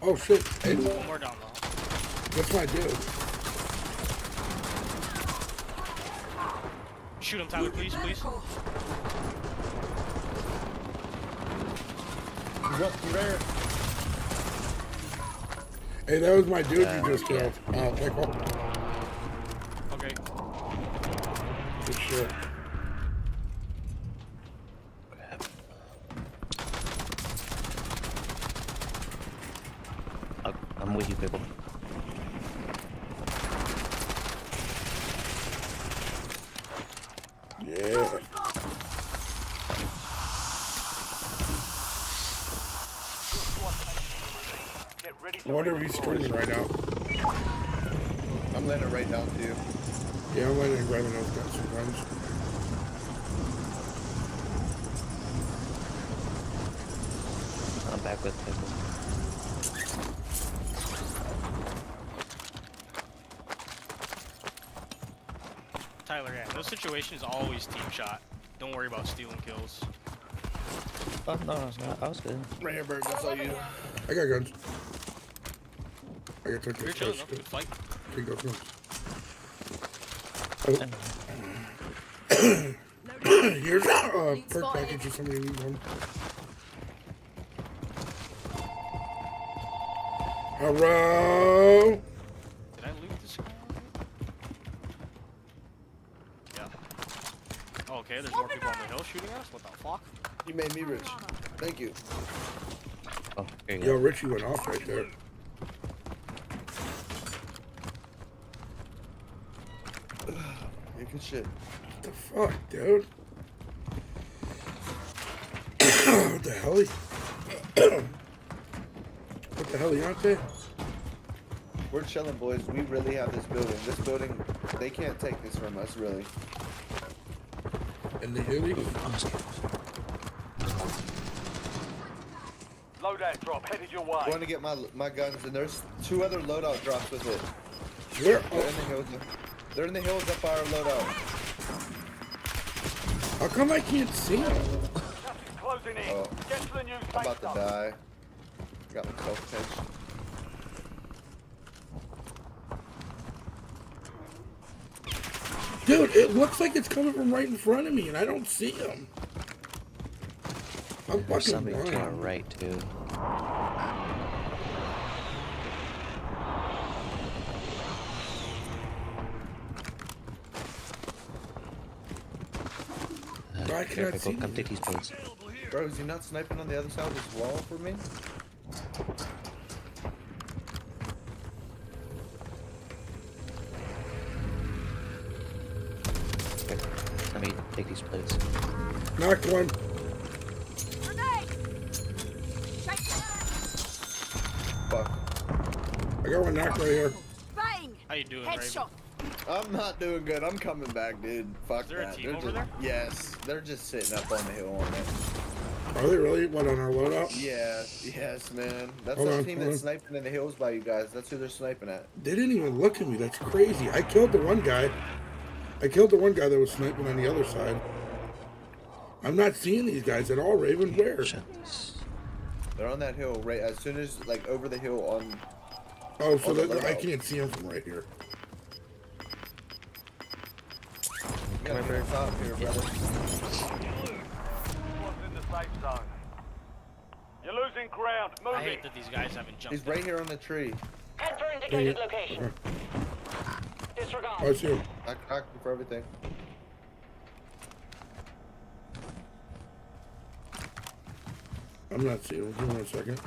Oh shit! Hey, One more down low. that's my dude. Shoot him, Tyler, please, please. He's up there. Hey, that was my dude you just killed. Pickle. Okay. Good shit. I'm with you, Pickle. Yeah. Get ready I to wonder if he's streaming right now. I'm letting it right down to you. Yeah, I'm letting him grab those guys sometimes. I'm back with Pickle. Tyler, yeah, in those situations, always team shot. Don't worry about stealing kills. Oh, no, I was good. Right here, Bird. That's all you. I got guns. I got You're touch. chilling, though. Good fight. Take those guns. Here's a perk package if somebody needs one. Hello? Did I loot this guy? Yeah. Oh, okay, there's more people on the hill shooting at us? What the fuck? You made me rich. Thank you. Oh, here you Yo, go. Richie went off right there. Yeah, good shit. What the fuck, dude? What the hell? What the hell, Yante? We're chilling, boys. We really have this building. This building, they can't take this from us, really. And the hilly? Loadout drop headed your way. Going to get my guns, and there's 2 other loadout drops with it. Where? They're in the hills. They're in the hills up our loadout. How come I can't see him? Gas is closing in. Oh. Get to the new I'm safe about to zone. die. Got myself pinched. Dude, it looks like it's coming from right in front of me, and I don't see him. I'm There's fucking somebody to our blind. right, too. Why Here, can't I see Pickle, come you? take these plates. Bro, is he not sniping on the other side of this wall for me? Here, let me take these plates. Knocked one. Fuck. I got one knocked right here. Bang! How you doing, Raven? Headshot. I'm not doing good. I'm coming back, dude. Fuck Is there a that. team They're over just, there? Yes. They're just sitting up on the hill on it. Are they really? What, on our loadout? Yeah. Yes, man. That's Hold the on, team hold that's on. sniping in the hills by you guys. That's who they're sniping at. They didn't even look at me. That's crazy. I killed the one guy. I killed the one guy that was sniping on the other side. I'm not seeing these guys at all, Raven. Where? Shit. They're on that hill right as soon as like over the hill on. Oh, so On the that, I loadout. can't see him from right here. Come over top here, brother. Squad's in the safe zone. You're losing ground. I Moving. hate that these guys haven't jumped. He's right here on the tree. Head for Dang indicated it. location. Okay. Disregard. Oh, I see him. I knocked him for everything. I'm not seeing him. Give me 1 second.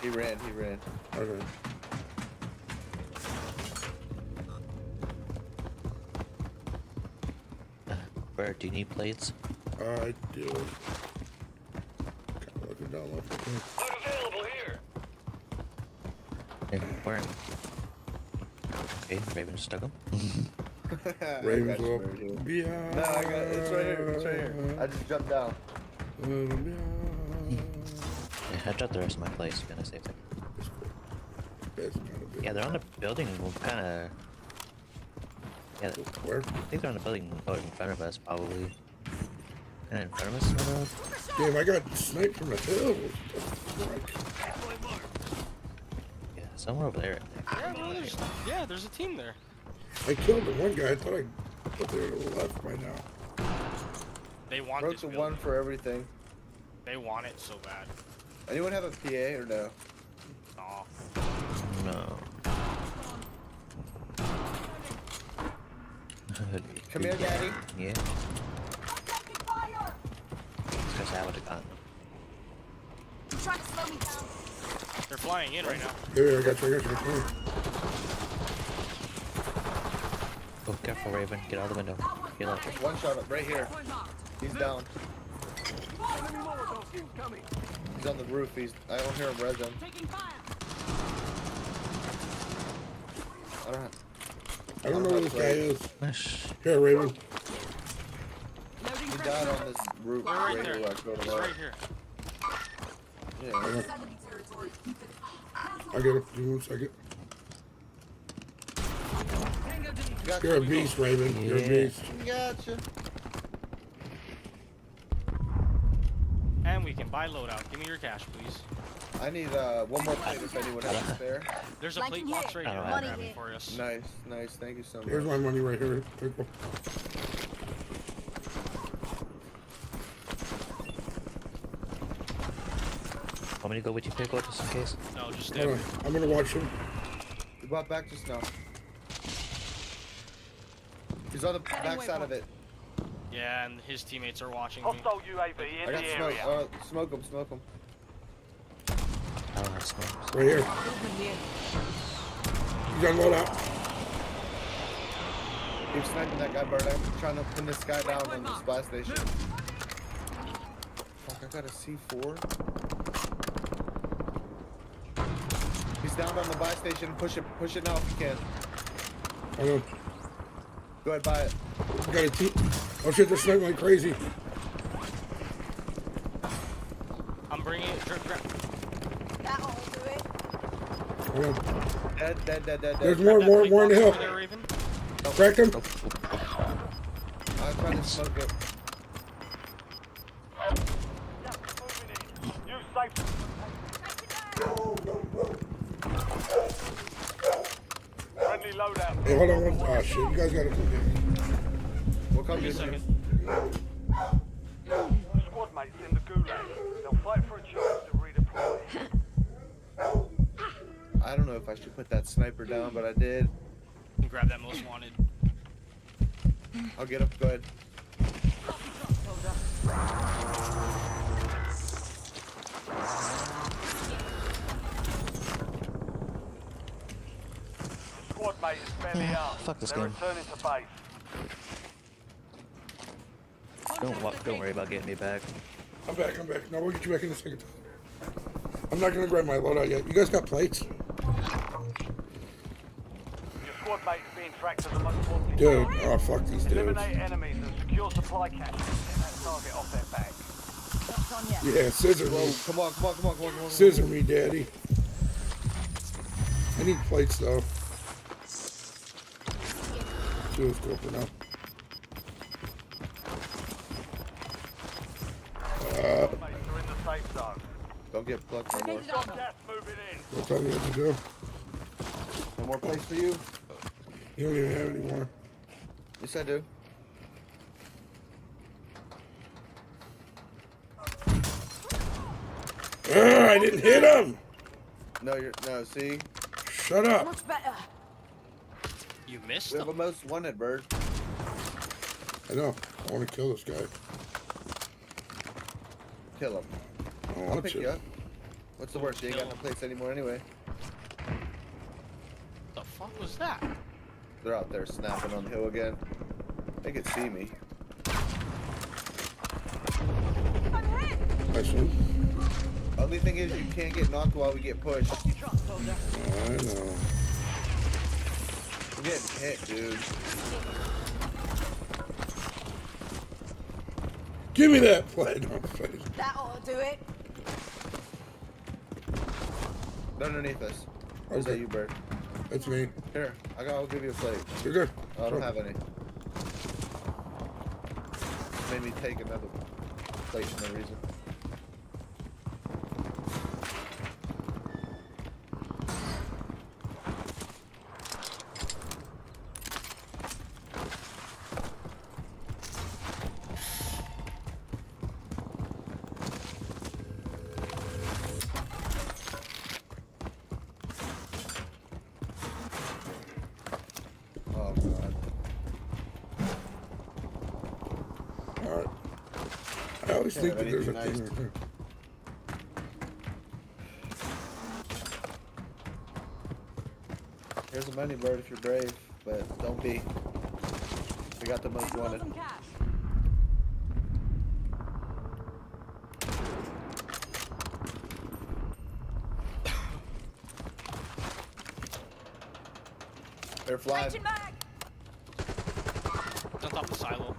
He ran. He ran. Okay. Bird, do you need plates? I do. Kind of looking down left. Available here. Here, where? Okay, Raven stuck him. Raven's I got you little. right here. Yeah. No, I got it's right here. It's right here. I just jumped down. Yeah, I dropped the rest of my plates. Gonna save them. That's kind of big. Yeah, they're on the building. Kind of. Yeah, Where? I think they're on the building in front of us, probably. Kind of in front of us, sort of. Damn, I got sniped from the hill. What the fuck? somewhere over there. Yeah, bro, there's a team there. I killed the one guy. I thought they were to the left by now. They want Broke this the building. one for everything. They want it so bad. Anyone have a PA or no? Aw. No. Come here, Daddy. Yeah. Because I would have gotten them. Try to slow me down. They're flying in right now. Here, I got you. Come here. Oh, careful, Raven. Get out of the window. Get out. One shot up right here. He's down. He's on the roof. I don't hear him res him. Taking fire. I don't know where this guy is. Shh. Here, Raven. Loading He grenade. died on this roof. They're right there. where I killed him He's up. right here. Yeah. I get it. Give me 1 second. Gotcha. You're a beast, Raven. You're a Yeah. beast. Gotcha. And we can buy loadout. Give me your cash, please. I need one more plate if anyone has a spare. There's a Like plate in box here. right I here. don't I'll have grab it. it for us. Nice, nice. Thank you so much. Here's my money right here. Pickle. Want me to go with you, Pickle, just in case? No, just stay. Hold on. I'm gonna watch him. He brought back just now. He's on the back side of it. Yeah, and his teammates are watching me. Hostile UAV I in got the smoke. area. Smoke him, smoke him. I don't have smokes. Right here. Movement here. He's on loadout. Keep sniping that guy, Bird. I'm trying to pin this guy down on the supply station. Fuck, I got a C4. He's down on the buy station. Push it now if you can. Hold on. Go ahead, buy it. Got a team. Oh shit, they're sniping like crazy. I'm bringing it. That'll do it. Hold on. Dead. There's more in the hill. There, Raven. Cracked him. I'm trying to smoke it. Moving in. Use safe. Friendly loadout. Hey, hold on. Oh shit, you guys gotta come here. We'll come Give me a get you. second. Squad mates in the gulag. They'll fight for a chance to redeploy. I don't know if I should put that sniper down, but I did. Grab that most wanted. I'll get him. Go ahead. Squad mate is fairly up. Fuck this They're game. returning to base. Don't worry about getting me back. I'm back. No, we'll get you back in a second. I'm not gonna grab my loadout yet. You guys got plates? Your squad mate is being tracked to the most wanted Dude, target. oh fuck these dudes. Eliminate enemies and secure supply caches. Get that target off their back. That's on you. Yeah, scissor Whoa, me. come on. Scissor me, daddy. I need plates though. See what's cool for now. Mates are in the safe zone. Don't get plucked no more. Got gas moving in. What time you have to go? No more place for you? You don't even have any more. Yes, I do. I didn't hit him! No, see? Shut up. Much better. You missed We have a him. most wanted, Bird. I know. I want to kill this guy. Kill him. I don't I'll want pick to. you up. What's the worst? You ain't got no plates anymore anyway. The fuck was that? They're out there snapping on the hill again. They can see me. Nice one. Only thing is you can't get knocked while we get pushed. I know. We're getting hit, dude. Give me that plate. No, face. That ought to do it. They're underneath us. Or is that Okay. you, Bird? That's me. Here, I'll give you a plate. You're good. Oh, I don't have any. Made me take another plate for no reason. always think that there's a anything thing nice. right there. Here's a money bird if you're brave, but don't be. We got the most Roll wanted. some cash. They're flying. Changing mag. It's on top of the silo.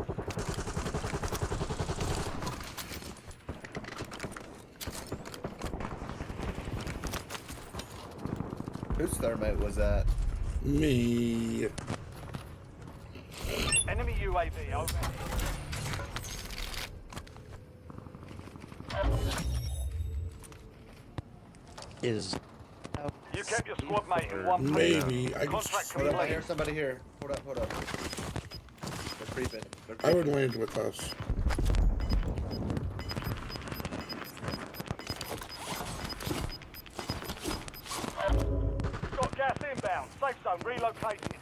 Whose thermite was that? Me. Enemy UAV overhead. Is You kept your squad mate in one place. Maybe. I Contract Hold up, I complete. hear somebody here. Hold up. They're creeping. They're I would creeping. land with us. Got gas inbound. Safe zone relocated.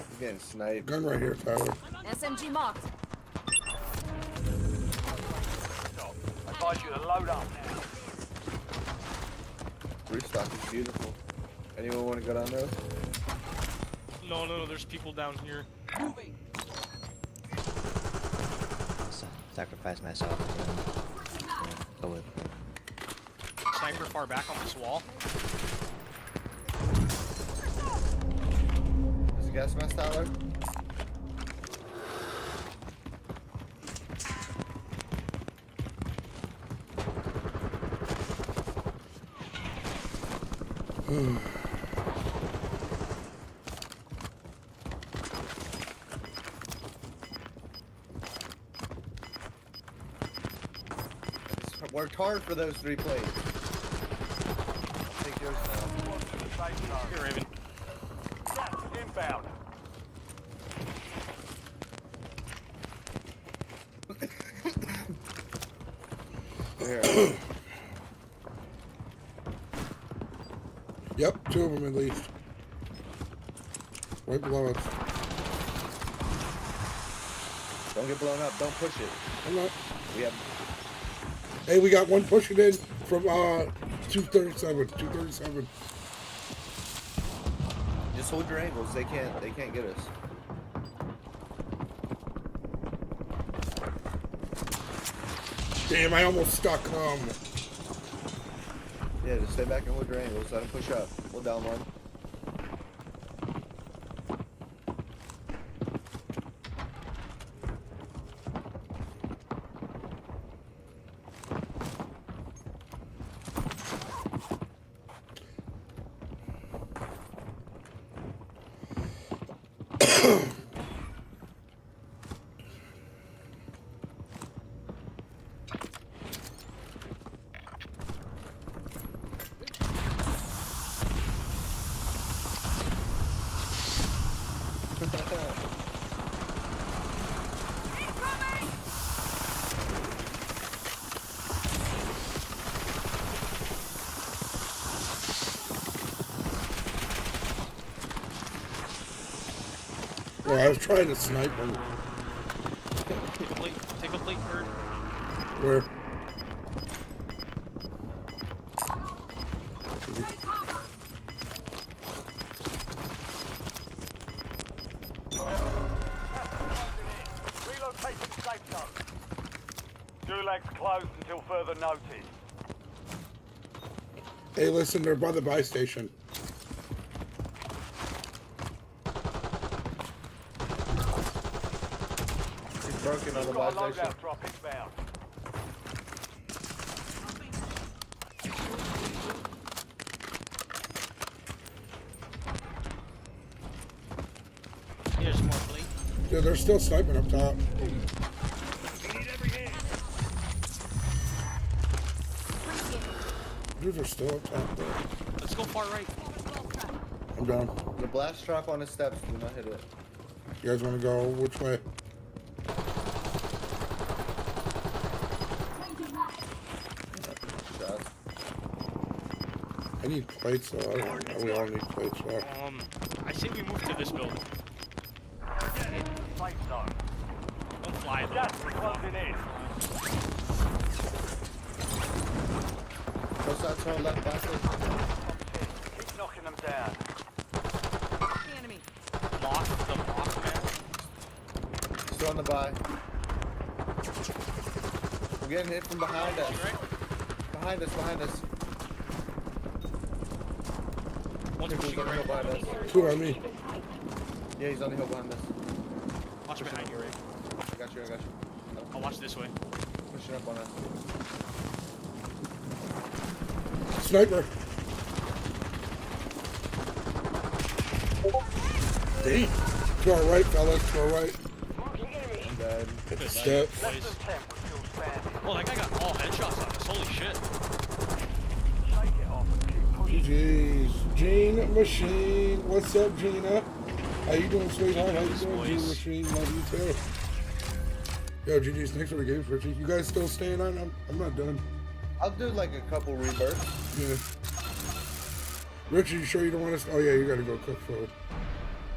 He's getting sniped. Gun right here, Tyler. SMG marked. Stop. I advise you to load up now. Restock is beautiful. Anyone want to go down there? No, there's people down here. Moving. sacrifice myself. Go with. Sniper far back on this wall. There's a gas mask, Tyler. Worked hard for those 3 plays. I'll take yours now. Squad to the safe zone. Here, Raven. Gas inbound. Here. Yep, 2 of them at least. Right below us. Don't get blown up. Don't push it. I'm not. We have. Hey, we got one pushing in from 237. 237. Just hold your angles. They can't get us. Damn, I almost stuck. Yeah, just stay back and hold your angles. Let them push up. We'll down one. Well, I was trying to snipe him. Take a plate, bird. Where? Relocate to the safe zone. Gulag's closed until further notice. Hey, listen, they're by the buy station. He's broken on the Got a buy station. loadout drop inbound. Here's more plate. Yeah, they're still sniping up top. Dudes are still up top there. Let's go far right. I'm down. The blast trap on the steps. Do not hit it. You guys want to go which way? Shots. I need plates though. I don't know. We all need plates. Yeah. I say we move to this building. Safe zone. Don't fly though. Gas is closing in. What's that turn left back? Keep knocking them down. The enemy. Lock the block, man. Still on the buy. We're getting hit from behind us. Right? Behind us. One's Who's pushing on the hill right. behind us? Two on me. Yeah, he's on the hill behind us. Watch behind you, Ray. I got you. I'll watch this way. Pushing up on us. Sniper. Damn. To our right, fellas. To our right. I'm dead. Hit the Good steps. Less than 10, we're still standing. Oh, that guy got all headshots on us. Holy shit. Shake it off and keep pushing. GG's. Gene Machine. What's up, Gina? How you doing, sweetheart? How you doing, Gene Boys. Machine? Love you too. Yo, GG's. Thanks for the game, Richie. You guys still staying on? I'm not done. I'll do like a couple rebirths. Yeah. Richie, you sure you don't want us? Oh yeah, you gotta go cook food.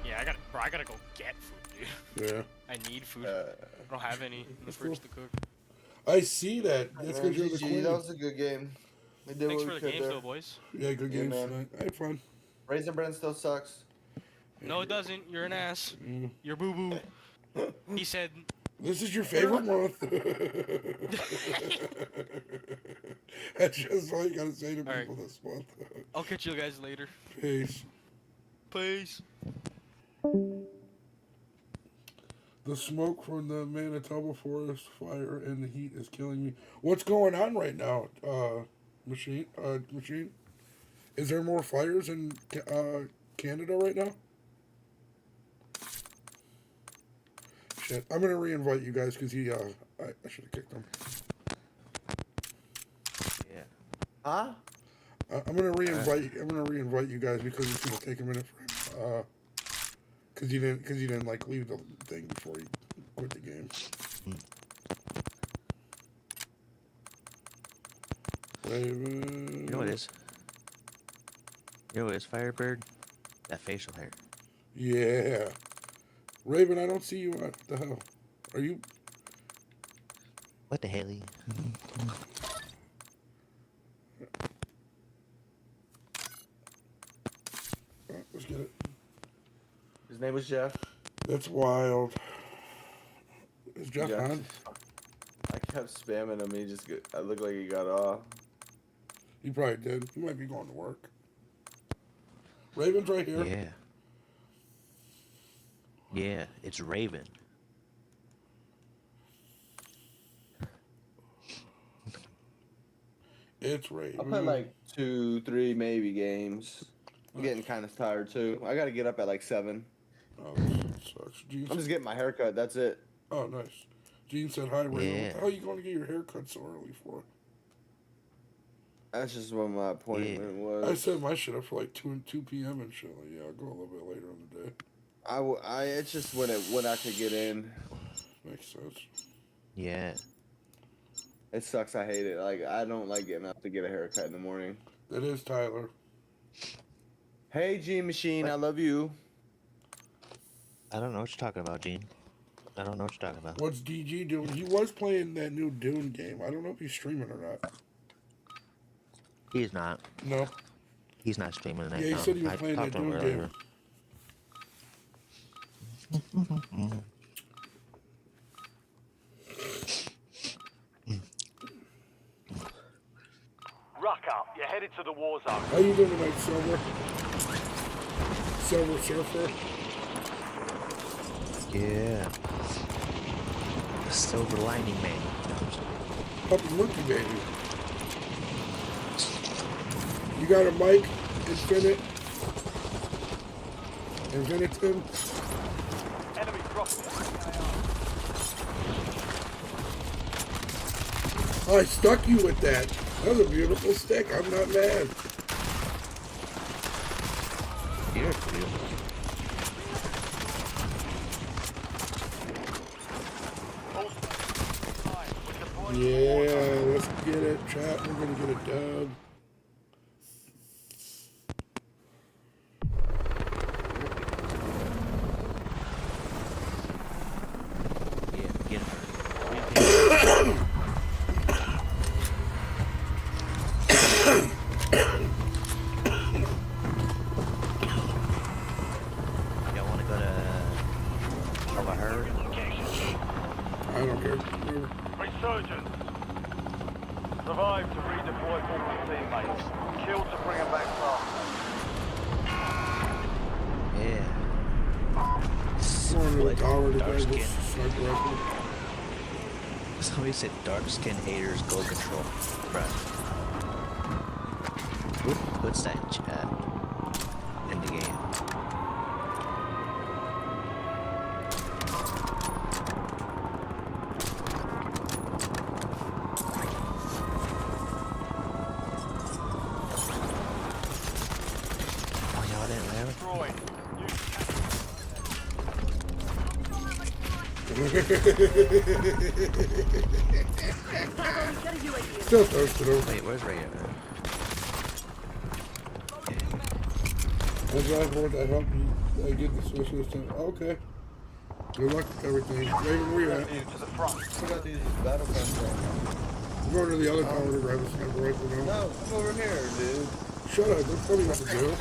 Yeah, I gotta go get food, dude. Yeah. I need food. I don't have any in the fridge to cook. I see that. That's because you're the GG, queen. that was a good game. We did Thanks what for we the could games, there. though, boys. Yeah, good Yeah, games man. tonight. I had fun. Raisin Bran still sucks. No, it doesn't. You're an ass. You're boo boo. He said, This is your favorite month. That's just all you gotta say to All right. people this month. I'll catch you guys later. Peace. Peace. The smoke from the Manitoba forest fire and the heat is killing me. What's going on right now, Machine? Machine? Is there more fires in Canada right now? Shit, I'm gonna re-invite you guys because I should have kicked him. Yeah. Huh? I'm gonna re-invite you guys because it's gonna take a minute for him. Because you didn't like leave the thing before you quit the game. Raven. You know what it is? You know what it is, Firebird? That facial hair. Yeah. Raven, I don't see you. What the hell? Are you? What the hell? Let's get it. His name was Jeff. That's wild. Is Jeff Yeah. on? I kept spamming him. I looked like he got off. He probably did. He might be going to work. Raven's right here. Yeah. Yeah, it's Raven. It's Raven. I played like 2, 3 maybe games. I'm getting kind of tired too. I gotta get up at like 7. Oh, this sucks. Gene I'm just getting my haircut. That's it. Oh, nice. Gene said hi, Raven. Yeah. What the hell are you going to get your haircut so early for? That's just what my appointment was. I set my shit up for like 2 p.m. and shit. Like, yeah, I'll go a little bit later in the day. It's just when I could get in. Makes sense. Yeah. It sucks. I hate it. Like I don't like getting up to get a haircut in the morning. That is Tyler. Hey, G Machine, I love you. I don't know what you're talking about, Gene. I don't know what you're talking about. What's DG doing? He was playing that new Dune game. I don't know if he's streaming or not. He's not. No. He's not streaming tonight. Yeah, he no. said he was I playing talked that to him Dune earlier. Ruck up. You're headed to the war zone. How you doing tonight, Silver? Silver Surfer? Yeah. The silver lining man. Puppy Monkey Baby. You got a mic? Infinitum? Enemy dropping. Oh, I stuck you with that. That was a beautiful stick. I'm not mad. You're beautiful. Yeah, let's get it, chat. We're gonna get a dub. Yeah, get her. Kill to bring them back fast. Yeah. Going to the What? tower to Dark grab skin. this sniper rifle. Somebody said dark skin haters go control. Bruh. Who puts that in chat? In the game. Oh, y'all didn't land? Destroyed. Still toasted him. Wait, where's Ray at? I'm glad for that helped you get the switch this time. Okay. Good luck with everything. Raven, where you at? Move to the front. I forgot to use this battle gun. I'm going to the other tower to grab a sniper rifle now. No, I'm over here, dude. Shut up. Don't tell me what to do.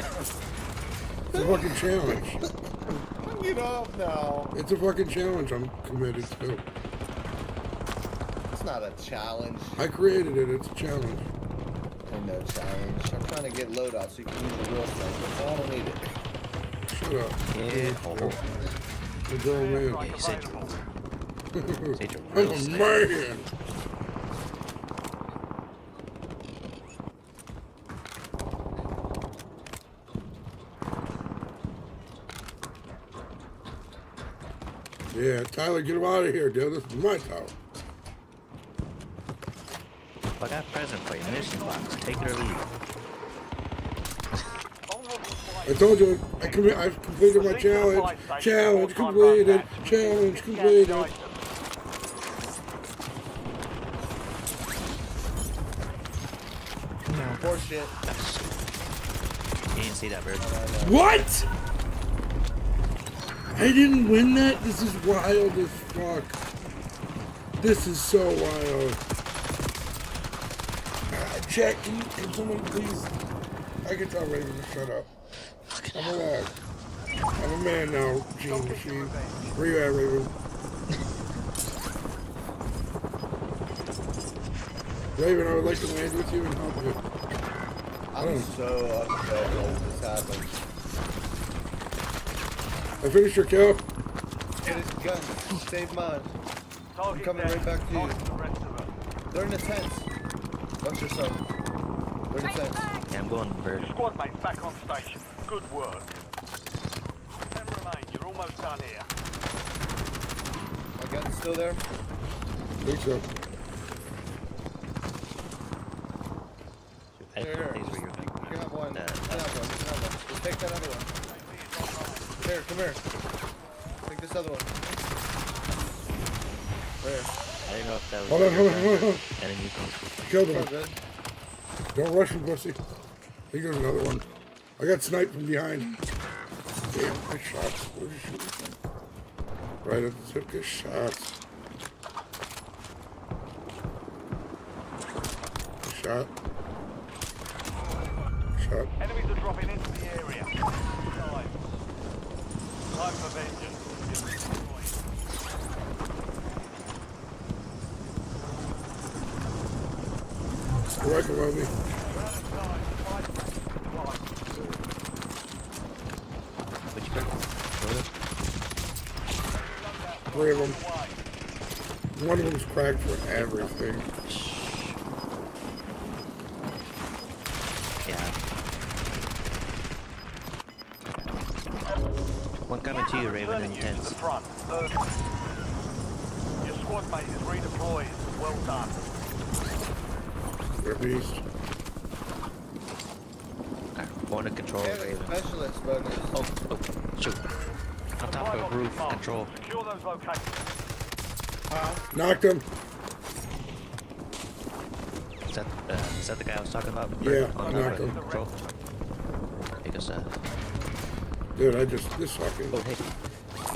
It's a fucking challenge. Get off now. It's a fucking challenge I'm committed to. It's not a challenge. I created it. It's a challenge. Ain't no challenge. I'm trying to get loadout so you can use the real stuff. I don't need it. Shut up. Yeah. Oh, The girl man. yeah, you said you're I'm a real snake. man. Yeah, Tyler, get him out of here, dude. This is my tower. I got a present for you. Mission box. Take it or leave it. I told you, I've completed my challenge. Challenge completed. Challenge completed. Bullshit. You didn't see that, bird. What? I didn't win that? This is wild as fuck. This is so wild. Jack, can somebody please? I can tell Raven to shut up. I'm a lad. I'm a man now, Gene Machine. Where you at, Raven? Raven, I would like to land with you and help you. I'm so upset that this happened. I finished your kill. Get his gun. Save mine. I'm Target coming down. right back to you. Target the rest of them. They're in the tents. Watch yourself. They're in the tents. Yeah, I'm going, bird. Squad mates back on station. Good work. 10 remain. You're almost done here. My gun's still there. I think so. I Here, think here. these were your You can have one. You can have one. You can have one. Just take that other one. Here, come here. Take this other one. There. I didn't know if that was Hold on, hold on, hold on, hold on. enemy. Killed Come on, him. good. Don't rush him, pussy. I think there's another one. I got sniped from behind. Damn, good shots. Where's he shooting from? Right at the tip, good shots. Good shot. Shot. Enemies are dropping into the area. Time for vengeance. Right below me. Which bird? Brother? 3 of them. One of them's cracked for everything. Yeah. One coming to you, Raven, in tents. The front. Your squad mate is redeployed. Well done. They're beast. Alright, going to control Yeah, Raven. specialist bonus. Oh, shoot. On top of the roof, control. Secure those locations. Knocked him. Is that the guy I was talking about? Yeah, On I top knocked of him. control. Because, Dude, I just, this fucking. oh, hey,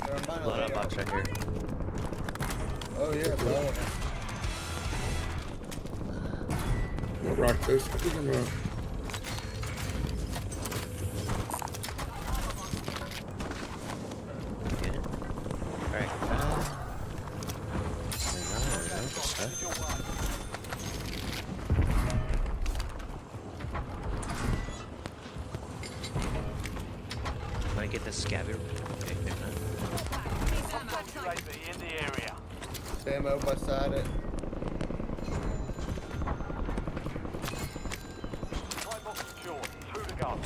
They're on mine loadout over box here. right here. Oh yeah, bro. I'm gonna rock this. I think I'm gonna. Get it? Alright. get this scavenger. Okay, maybe not. UAV in the area. Stand up beside it. Supply box secure. 2 to go.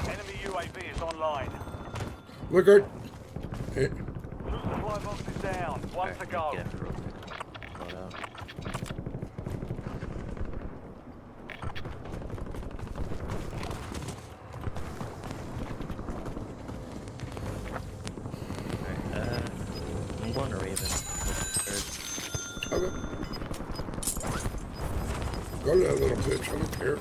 Enemy UAV is online. Look, hey, 2 supply boxes down. 1 to go. Get after real quick. Load out. Alright, I'm going to Raven. okay. Go to that little bitch. I don't care.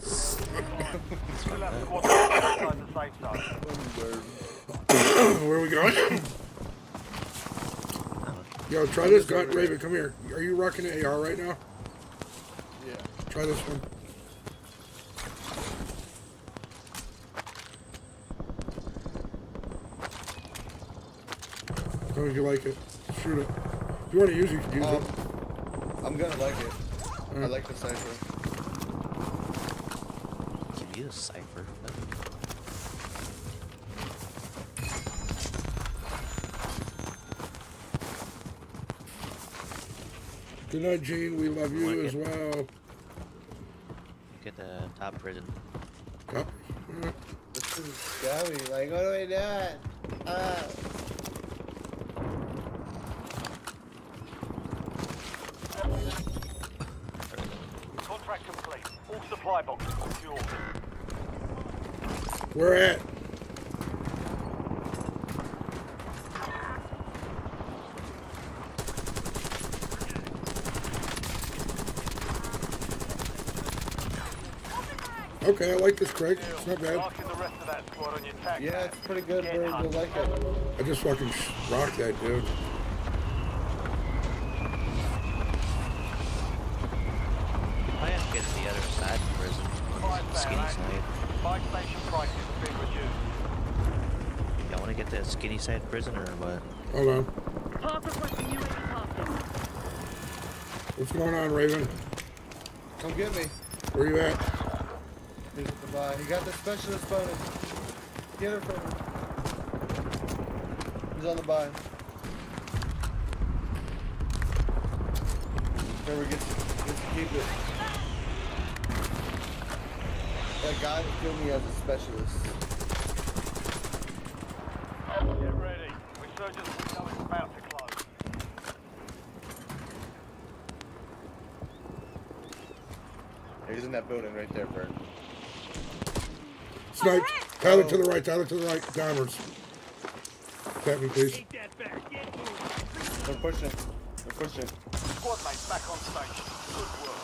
Still have squad outside the safe zone. Where are we going? Yo, try this gun. Raven, come here. Are you rocking an AR right now? Yeah. Try this one. Tell me if you like it. Shoot it. If you want to use it, you can use it. I'm gonna like it. I Alright. like the cipher. Give you a cipher. Good night, Gene. We love you Wanna as get- well. Get the top prison. Yep. Alright. This is scabby. Like, what do we do? Contract complete. All supply boxes secure. Where at? Okay, I like this, Craig. It's not bad. Marking the rest of that squad on your tag Yeah, map. it's pretty good, Get bro. I hunting. like it. I just fucking rocked that dude. I have to get to the other side of the prison. On the skinny side. Buy station prices have been reduced. Y'all want to get the skinny side prison or what? Hold on. Park requesting UAV tasking. What's going on, Raven? Come get me. Where you at? He's at the buy. He got the specialist bonus. Get it from him. He's on the buy. Whoever gets to keep it. That guy that killed me as a specialist. Get ready. Resurgence window is about to close. He's in that building right there, Bert. Snipe. Tyler to the right. Tyler to the right. Downwards. Tap me, please. They're pushing. They're pushing. Squad mates back on station. Good work.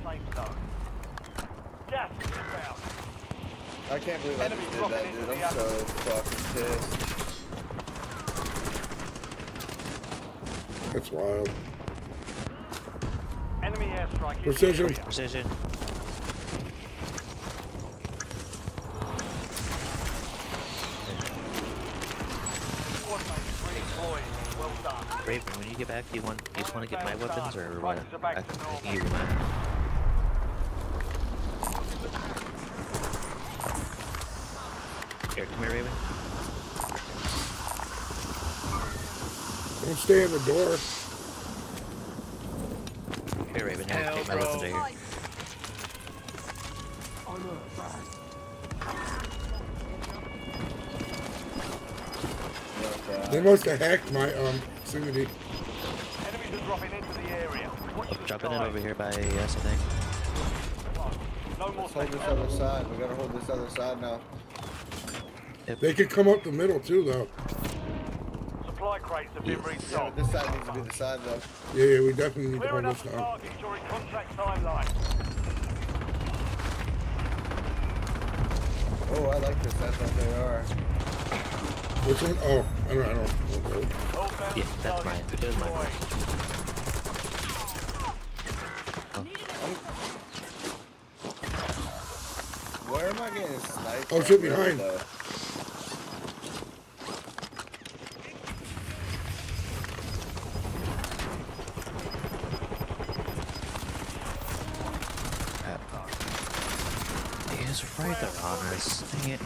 Safe zone. Gas is inbound. I can't believe I Enemy just did dropping that, into dude. the I'm so fucking pissed. That's wild. Enemy airstrike in the Precision. area. Precision. Squad mates redeployed. Well done. Raven, when you get back, do you just want to get my weapons or what? Prices are back I to can normal. give you mine. Here, come here, Raven. Don't stay in the door. Here, Raven. Here, take my weapons right here. They must have hacked my Xfinity. Enemies are dropping into the area. Watch the Dropping it skies. over here by us, I think. No more Let's hold this safe other side. We gotta hold this other side now. They could come up the middle too, though. Supply crates have been Yeah, restocked. this side needs to be the side though. Yeah, we definitely need to Clear hold enough this down. targets during contract timeline. Oh, I like this. That's what they are. Which one? Oh, I don't know. Okay. All bound Yeah, that's targets mine. It is mine. destroyed. Where am I not getting sniped. Oh, by shit, Bird, behind. though. He's right there on us. Dang it.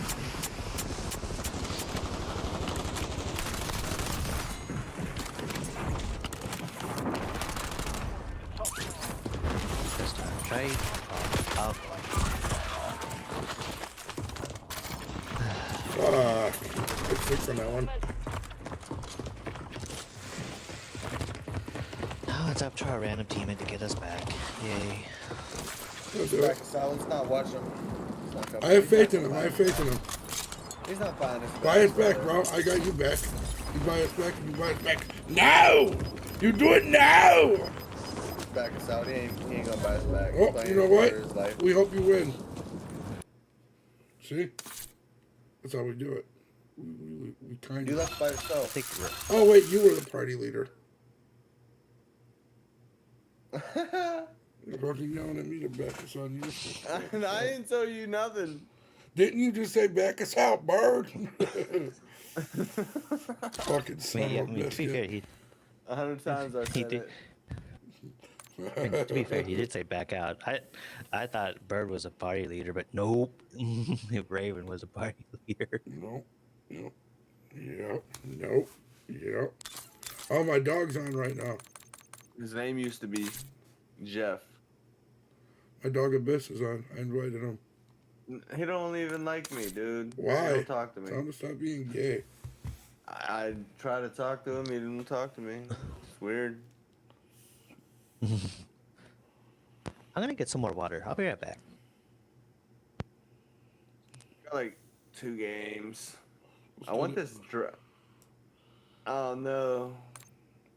This time, try. Oh, Fuck. Good fix on that one. now it's up to our random teammate to get us back. Yay. Let's do Back it. south. Let's not watch him. It's not coming. I have He's faith not in him. I gonna have faith in him. buy- He's not buying us back. Buy us back, bro. I got you back. You buy us back, you buy us back. No! You do it now! Back us out. He ain't gonna buy us back. He's Oh, playing you know for his what? life. We hope you win. See? That's how we do it. We kind You of. left by I yourself. think Oh, wait, you were the party leader. You're fucking yelling at me to back us on you. And I didn't tell you nothing. Didn't you just say back us out, Bird? Fucking son to of a be fair, biscuit. 100 times I he said did. it. To be fair, he did say back out. I thought Bird was a party leader, but nope. Raven was a party leader. Nope. Nope. Yep. Nope. Yep. Oh, my dog's on right now. His name used to be Jeff. My dog Abyss is on. I invited him. He don't even like me, dude. Why? He don't talk to me. Tell him to stop being gay. I try to talk to him. He didn't talk to me. It's weird. I'm gonna get some more water. I'll be right back. Got like 2 games. I want this Oh no.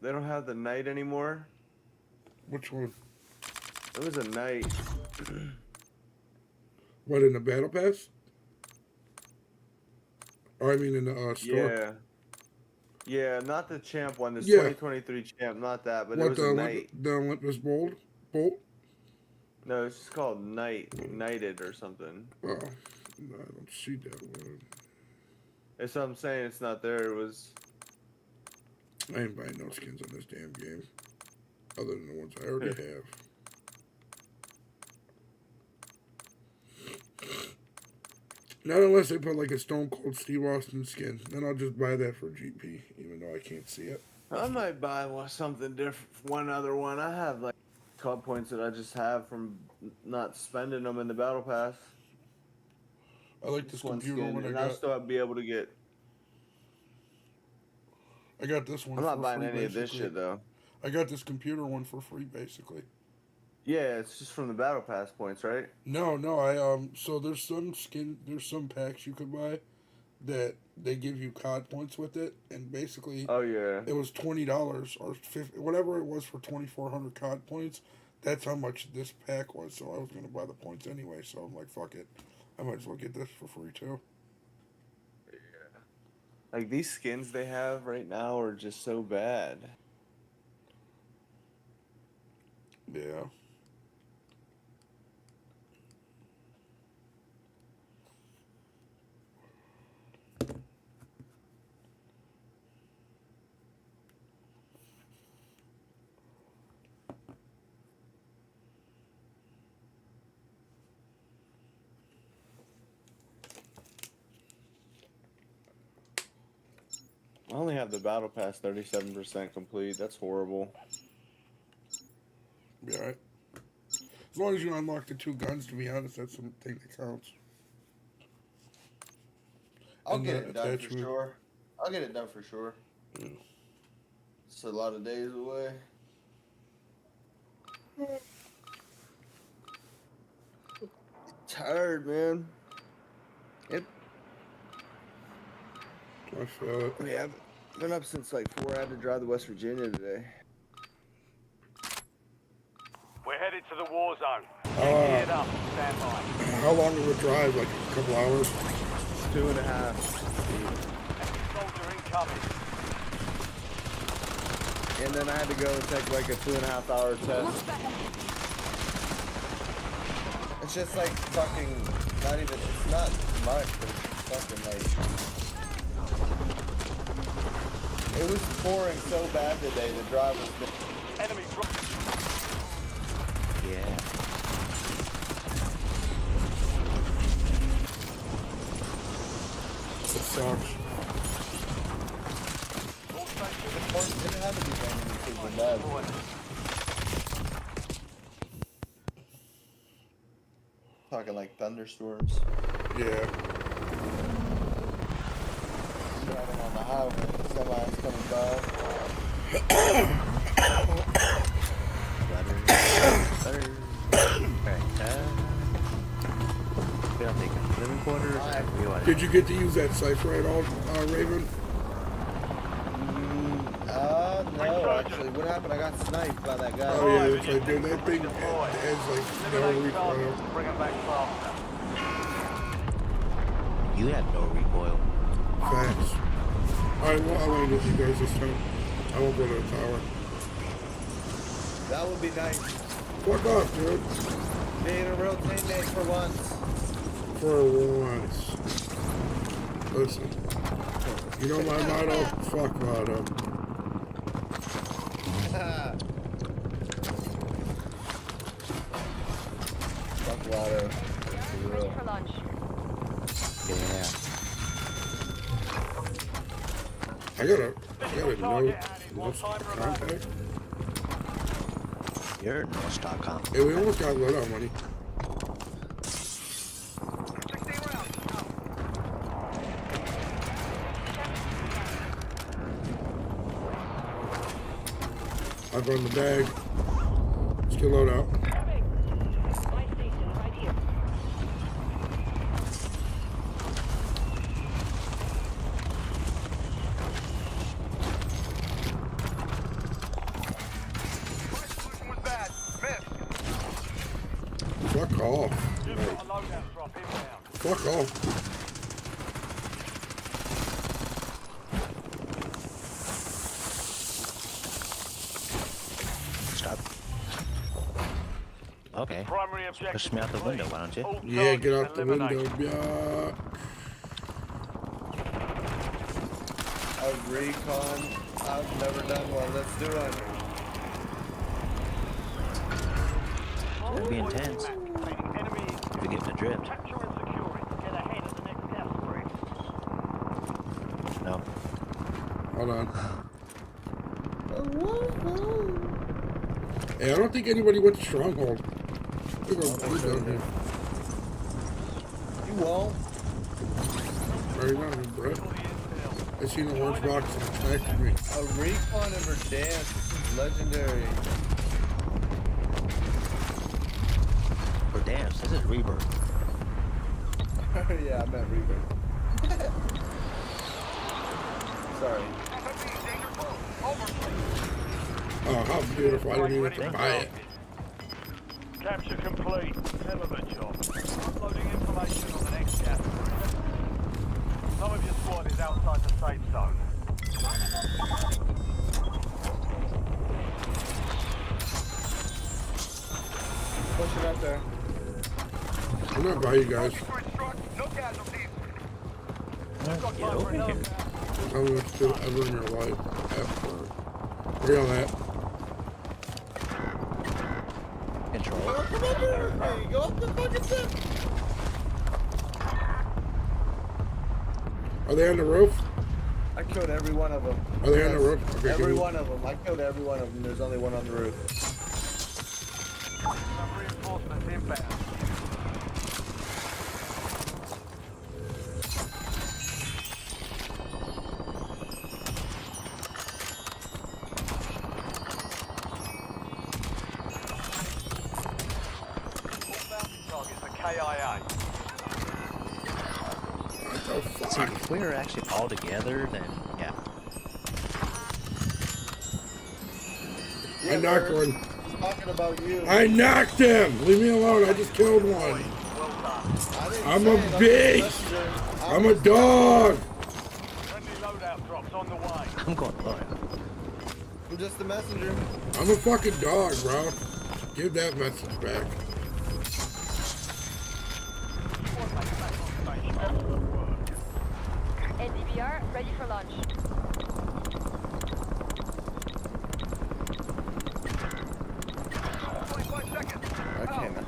They don't have the night anymore. Which one? It was a night. What, in the battle pass? Or I mean in the store? Yeah. Yeah, not the champ one. This Yeah. 2023 champ, not that, but it What was the a night. Olympus Bolt? No, it's just called Knighted or something. Oh, no, I don't see that one. That's what I'm saying. It's not there. It was. I ain't buying no skins on this damn game. Other than the ones I already have. Not unless they put like a Stone Cold Steve Austin skin. Then I'll just buy that for GP, even though I can't see it. I might buy something different. One other one. I have like COD points that I just have from not spending them in the battle pass. I like this One computer skin, one I and I'll got. still be able to get. I got this one. I'm not for buying free, any of this basically. shit though. I got this computer one for free, basically. Yeah, it's just from the battle pass points, right? No, so there's some packs you could buy that they give you COD points with it, and basically Oh yeah. it was $20 or $50, whatever it was for 2,400 COD points. That's how much this pack was. So I was gonna buy the points anyway. So I'm like, fuck it, I might as well get this for free too. Like these skins they have right now are just so bad. Yeah. I only have the battle pass 37% complete. That's horrible. Be alright. As long as you unlock the 2 guns, to be honest, that's something that counts. I'll And get the it done for attachment. sure. I'll get it done for sure. Yeah. It's a lot of days away. Tired, man. I feel it. We have been up since like 4. I had to drive to West Virginia today. We're headed to the war zone. Get geared up. Stand by. How long of a drive? Like a couple hours? 2.5. Soldier incoming. And then I had to go and take like a 2.5 hour test. It's just like fucking, not even, it's not much, but it's fucking like, it was pouring so bad today, the drive was, Enemy drop. Yeah. It sucks. All stations. it had to be raining super bad. Talking like thunderstorms. Yeah. Driving on the highway, semis coming by. Butter. Alright, we don't take living quarters. We want Did you get to use that cipher at all, Raven? No, actually. What happened? I got sniped by that guy. Oh yeah, it's like, dude, that thing has like no recoil. Bring them back faster. You had no recoil. Facts. Alright, well, I'll land with you guys this time. I won't go to the tower. That would be nice. Fuck off, dude. Being a real teammate for once. For once. Listen. You know my motto? Fuck motto. Fuck Lotto. For real. For lunch. Yeah. I gotta know what's contact. You're Norse.com. Hey, we almost got loadout money. I've run the bag. Let's get loadout. My station right here. Fuck off. You've got a loadout drop inbound. Fuck off. Stop. Okay. Primary objective. Push me out the window, why don't you? All Yeah, get targets out the window, eliminated. yeah. A recon. I've never done one. Let's do it. It'll be intense Activating enemy. if we get in the drift. Capture and secure it. Get ahead of the next gas spread. No. Hold on. Hey, I don't think anybody went to Stronghold. We're going to down here. You won't. Right down here, bro. I seen an orange box and it attacked me. A recon in Verdansk. Legendary. Or dance, this is Rebirth. Yeah, I meant Rebirth. Sorry. Oh, how beautiful. I didn't even have to buy it. Capture complete. Hell of a job. Uploading information on the next gas spread. Some of your squad is outside the safe zone. Pushing up there. I'm not by you guys. No casualties. Get over here. Tell me what to do ever in your life. Ever. Where y'all at? Control. Come up here with me. Go up the fucking tip. Are they on the roof? I killed every one of them. Are they on the roof? Okay, Every good. one of them. I killed every one of them. There's only one on the roof. Some reinforcements inbound. Targets are KIA. Oh, See, fuck. if we were actually all together, then yeah. I knocked Bird, one. he's talking about you. I knocked him! Leave me alone. I just killed one. Well done. I didn't I'm say a it, just beast. messenger. I'm a dog! Friendly loadout drops on the way. I'm going low. I'm just a messenger. I'm a fucking dog, bro. Give that message back. Ready for launch. I can't. An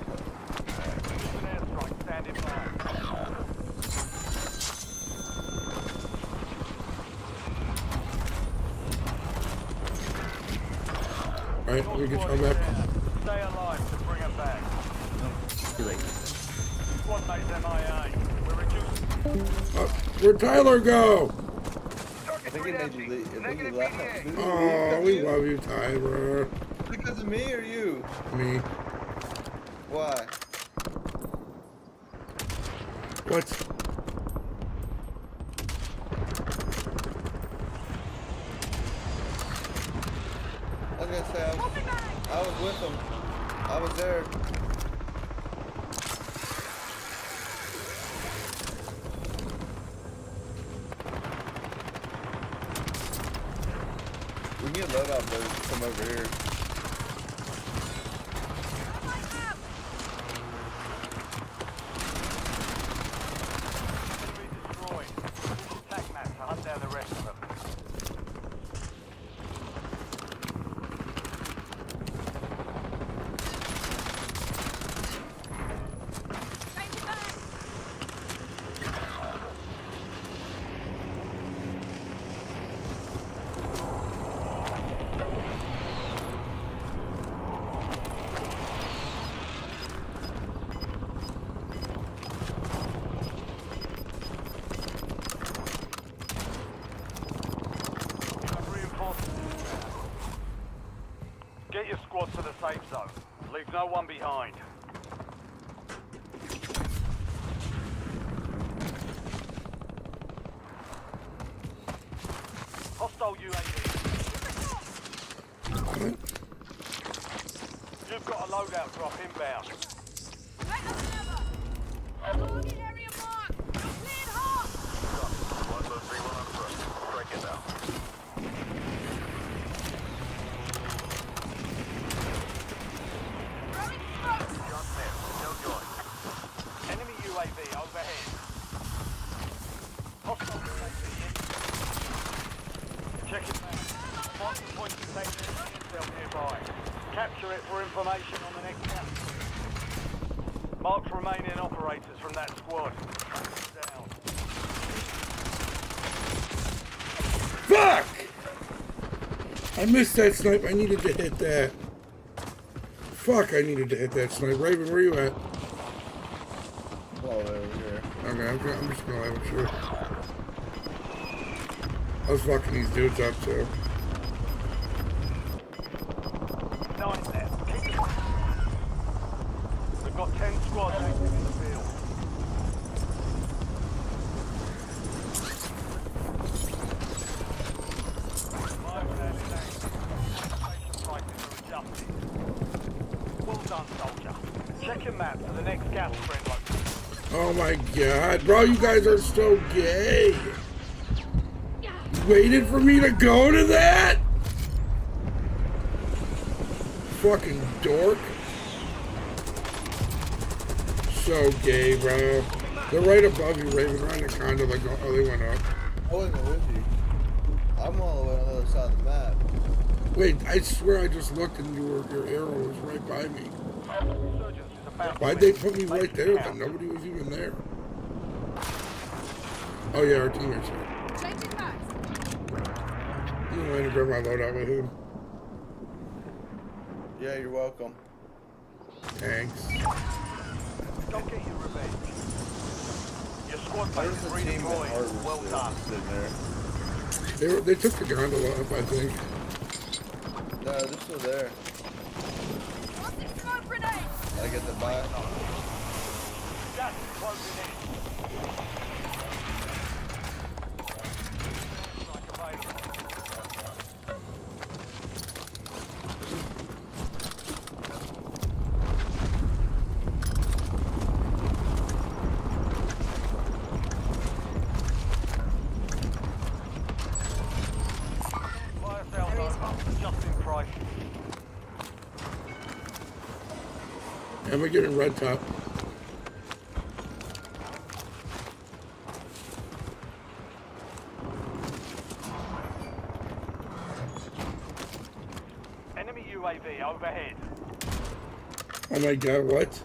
airstrike standing by. Alright, we can try back. Stay alive to bring it back. Too late. Squad mates MIA. We're reducing. Where'd Tyler go? I think he made you leave. I think he left. Oh, we love you, Tyler. Because of me or you? Me. Why? What? I was gonna say I was with him. I was there. We need a loadout boat to come over here. Enemy destroyed. Attack map to hunt down the rest of them. Get your squad to the safe zone. Leave no one behind. Hostile UAV. You've got a loadout drop inbound. Area mark. Cleared hot. Break it down. Enemy UAV overhead. Hostile UAV in. Check it out. Mark the point container intel nearby. Capture it for information on the next count. Mark remaining operators from that squad. Down. Fuck! I missed that snipe. I needed to hit that. Fuck, I needed to hit that snipe. Raven, where you at? All over here. Okay, I'm just gonna have a shoot. I was fucking these dudes up too. Nice there. Keep it. We've got 10 squads active in the field. Well done, soldier. Check your map for the next gas spread location. Oh my god, bro, you guys are so gay. You waited for me to go to that? Fucking dork. So gay, bro. They're right above you, Raven, right in the condo. Like, oh, they went up. I wasn't with you. I'm all the way on the other side of the map. Wait, I swear I just looked and your arrow was right by me. Resurgence is about Why'd they put me right there then? Nobody was even there. Oh yeah, our teammates here. Changing mags. I'm going to grab my loadout with him. Yeah, you're welcome. Thanks. Don't get your revenge. Your squad There's mates a team that redeployed. harbors Well done. sitting there. They took the gondola up, I think. No, they're still there. Tossing smoke grenade. I get the buy. Gas is closing in. Strike available. Fire sales over. Just in price. Am I getting red top? overhead. Oh my god, what?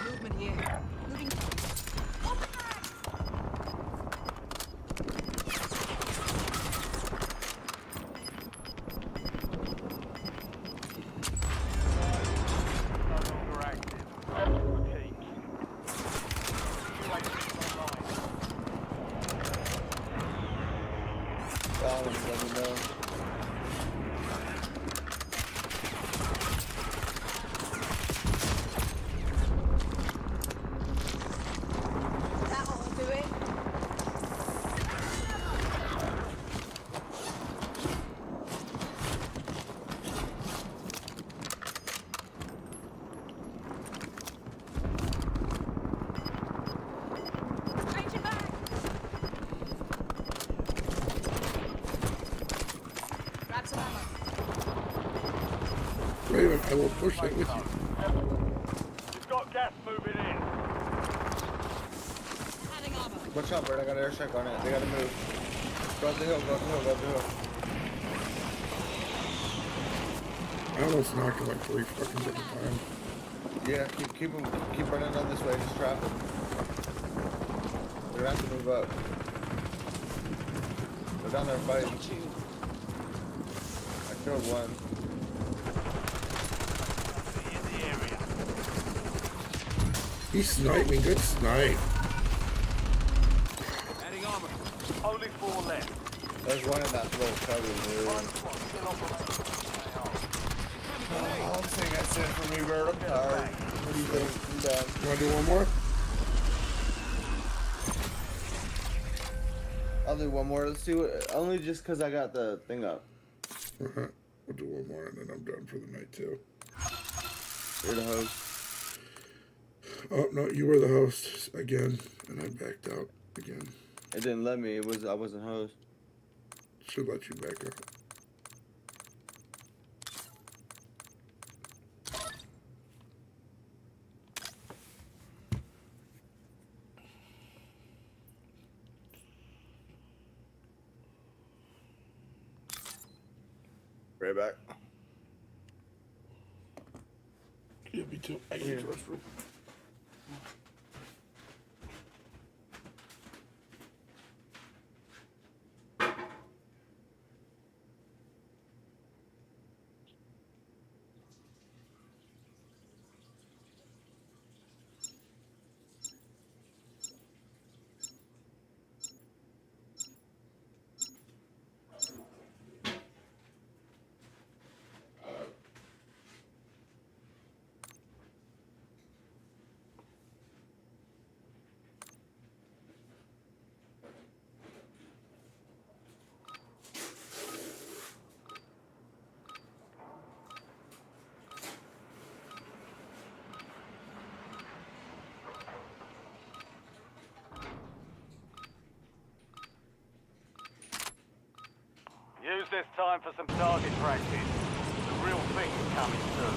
Movement here. Moving. Open fire! No longer active. Repeat. UAV online. Let me know. That'll do it. Changing back. Grab some ammo. Wait a minute, I will push it with you. You've got gas moving in. Adding armor. Watch out, Bird. I got an airstrike on it. They gotta move. Go up the hill, go up the hill, go up the hill. I almost knocked him like 3 fucking different times. Yeah, keep running down this way. Just trap them. They're gonna have to move up. They're down there fighting. I killed one. In the area. He sniped me, good snipe. Adding armor. Only 4 left. There's one in that little cubby, dude. One squad still operating. Oh, I'm saying that's it for me, Bird. I'm tired. What do you think? I'm done. You wanna do one more? I'll do one more. Let's see what. Only just because I got the thing up. Uh-huh. We'll do one more and then I'm done for the night too. You're the host. Oh, no, you were the host again, and I backed out again. It didn't let me. I wasn't host. Should let you back up. Right back. Yeah, me too. I use the restroom. Use this time for some target practice. The real thing's coming soon.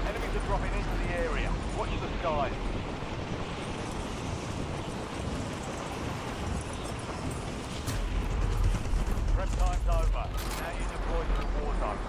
Enemies are dropping into the area. Watch the skies. Prep time's over. Now you deploy to the war zone.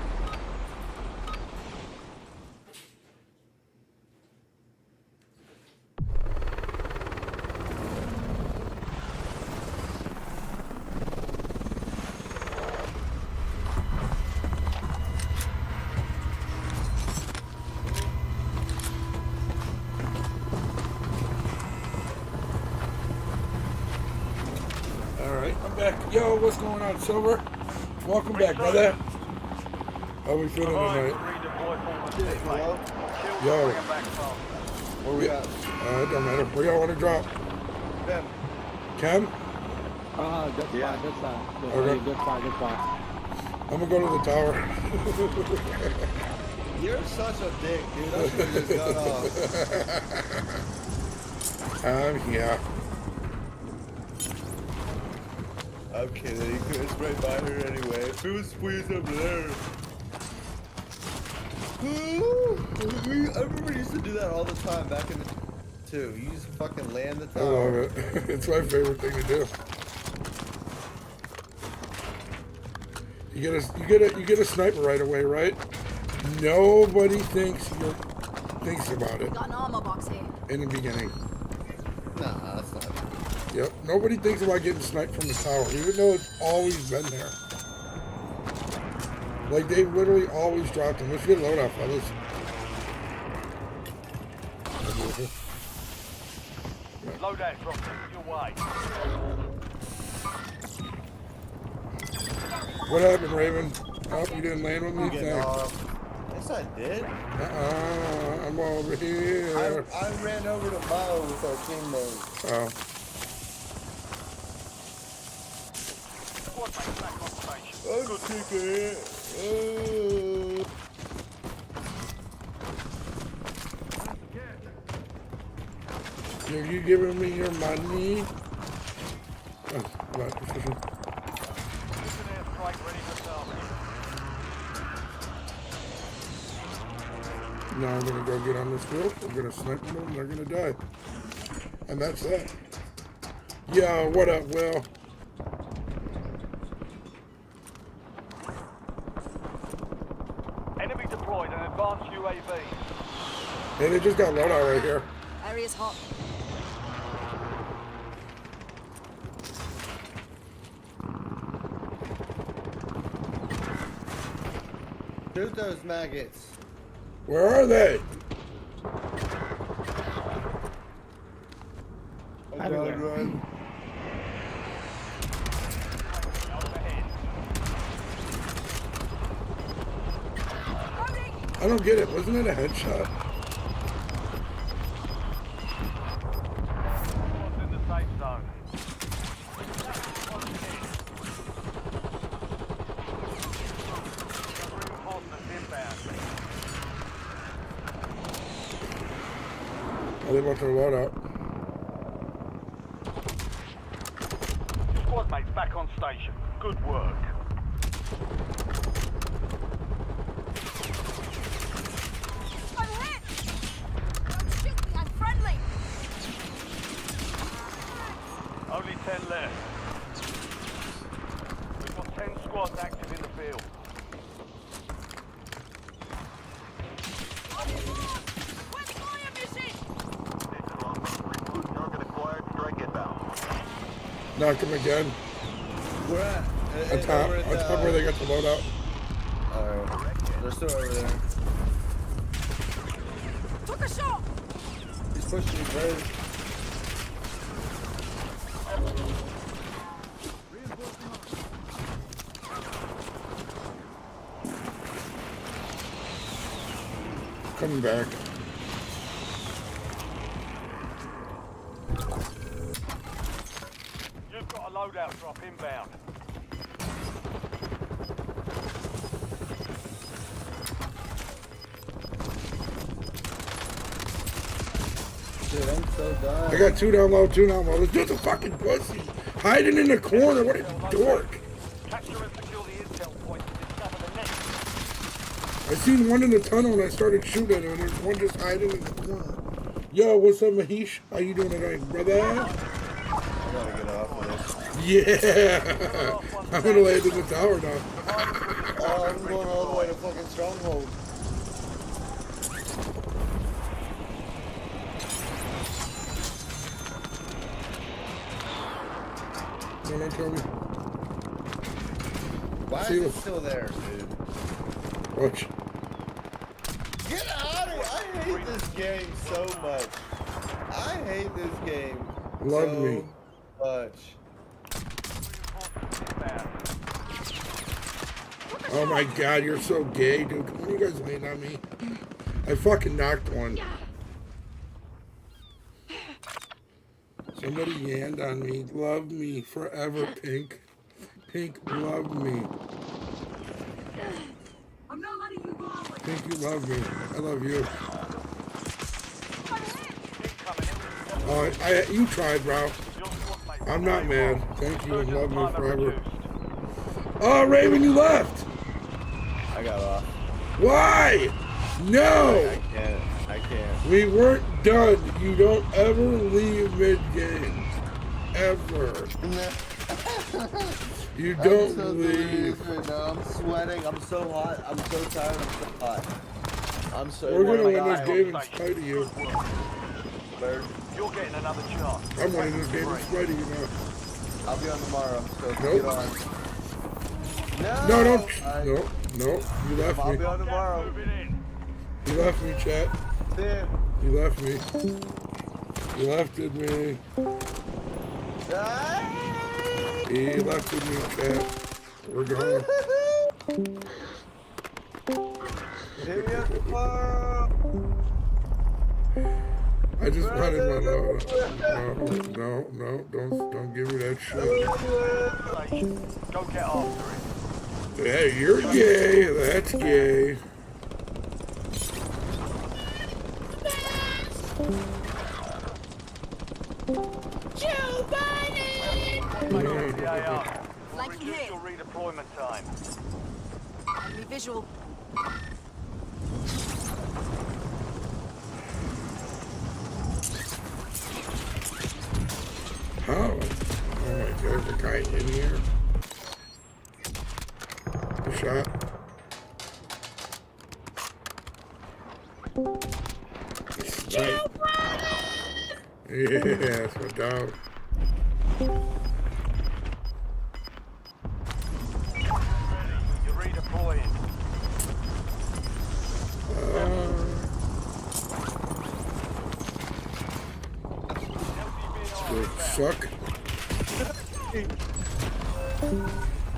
Alright, I'm back. Yo, what's going on, Silver? Welcome back, brother. How we feeling tonight? Redeploy forward to this, mate. Kill Yo. bring 'em back fast. Where we at? It don't matter. Where y'all want to drop? Them. Cam? Good Yeah. spot, good spot. Okay. Good spot, good spot. I'm gonna go to the tower. You're such a dick, dude. I should have just got off. Yeah. Okay, then it's right by her anyway. If it was squeezed up there. I remember we used to do that all the time back in the too. You just fucking land the I tower. love it. It's my favorite thing to do. You get a sniper right away, right? Nobody thinks about it Got an armor box here. in the beginning. Nah, that's not. Yep. Nobody thinks about getting sniped from the tower, even though it's always been there. Like, they literally always dropped them. Let's get a loadout, fellas. Loadout dropping your way. What happened, Raven? Oh, you didn't land with me? Getting Thanks. off. Yes, I did. I'm over here. I ran over to Mo with our teammates. Oh. Squad mates back on station. I'm sick of it. Are you giving me your money? Oh, right. Listen here, strike ready for target. Now I'm gonna go get on this field. I'm gonna snipe them and they're gonna die. And that's that. Yo, what up, Will? Enemy deployed an advanced UAV. Hey, they just got loadout right here. Area's hot. Shoot those maggots. Where are they? I died, run. I don't get it. Wasn't it a headshot? Squad's in the safe zone. Reinforcements inbound. Oh, they want their loadout. Squad mates back on station. Good work. I'm hit! Don't shoot me, I'm friendly! Only 10 left. We've got 10 squads active in the field. Where's fire mission? Target acquired. Strike inbound. Knock him again. Where at? On top. Over On at top where they got the loadout. Alright. They're still over there. Took a shot! He's pushing me, Brad. Coming back. You've got a loadout drop inbound. Dude, I'm so done. I got two down low, two down low. This dude's a fucking pussy. Hiding in the corner. What a dork. Capture and secure the intel point to discover the next. I seen one in the tunnel and I started shooting at him. And there's one just hiding in the corner. Yo, what's up, Mahesh? How you doing tonight, brother? I gotta get off of this. Yeah. I'm gonna land in the tower now. Oh, I'm going all the way to fucking Stronghold. No, don't tell me. Why See is it what- still there, dude? Watch. Get out of here! I hate this game so much. I hate this game Love so me. much. Oh my god, you're so gay, dude. Come on, you guys ain't on me. I fucking knocked one. Somebody yanned on me. Love me forever, Pink. Pink, love me. I'm not letting you go away. think you love me. I love you. Oh, you tried, bro. I'm not mad. Thank you and love me forever. Oh, Raven, you left. I got off. Why? No. I can't. We weren't done. You don't ever leave mid-game. Ever. You don't I'm so leave. delirious right now. I'm sweating. I'm so hot. I'm so tired. I'm so hot. I'm so. We're gonna oh my win this God. game in spite of you. Bird, You're getting another chance. I'm winning this game in spite of you now. I'll be on tomorrow. So Nope. get on. No. No, don't. No. You left I'll be me. on tomorrow. Moving in. You left me, chat. There. You left me. You lefted me. Ah! He lefted me, chat. We're gone. Hit me up tomorrow. I just wanted my love. No, don't give me that shit. Go get after it. Hey, you're gay. That's gay. Joe Biden! The AR. Flanking Reduce hit. your redeployment time. Enemy visual. How? Oh my God, there's a guy in here. Good shot. Joe Yeah, that's my dog. You're redeploying. Suck.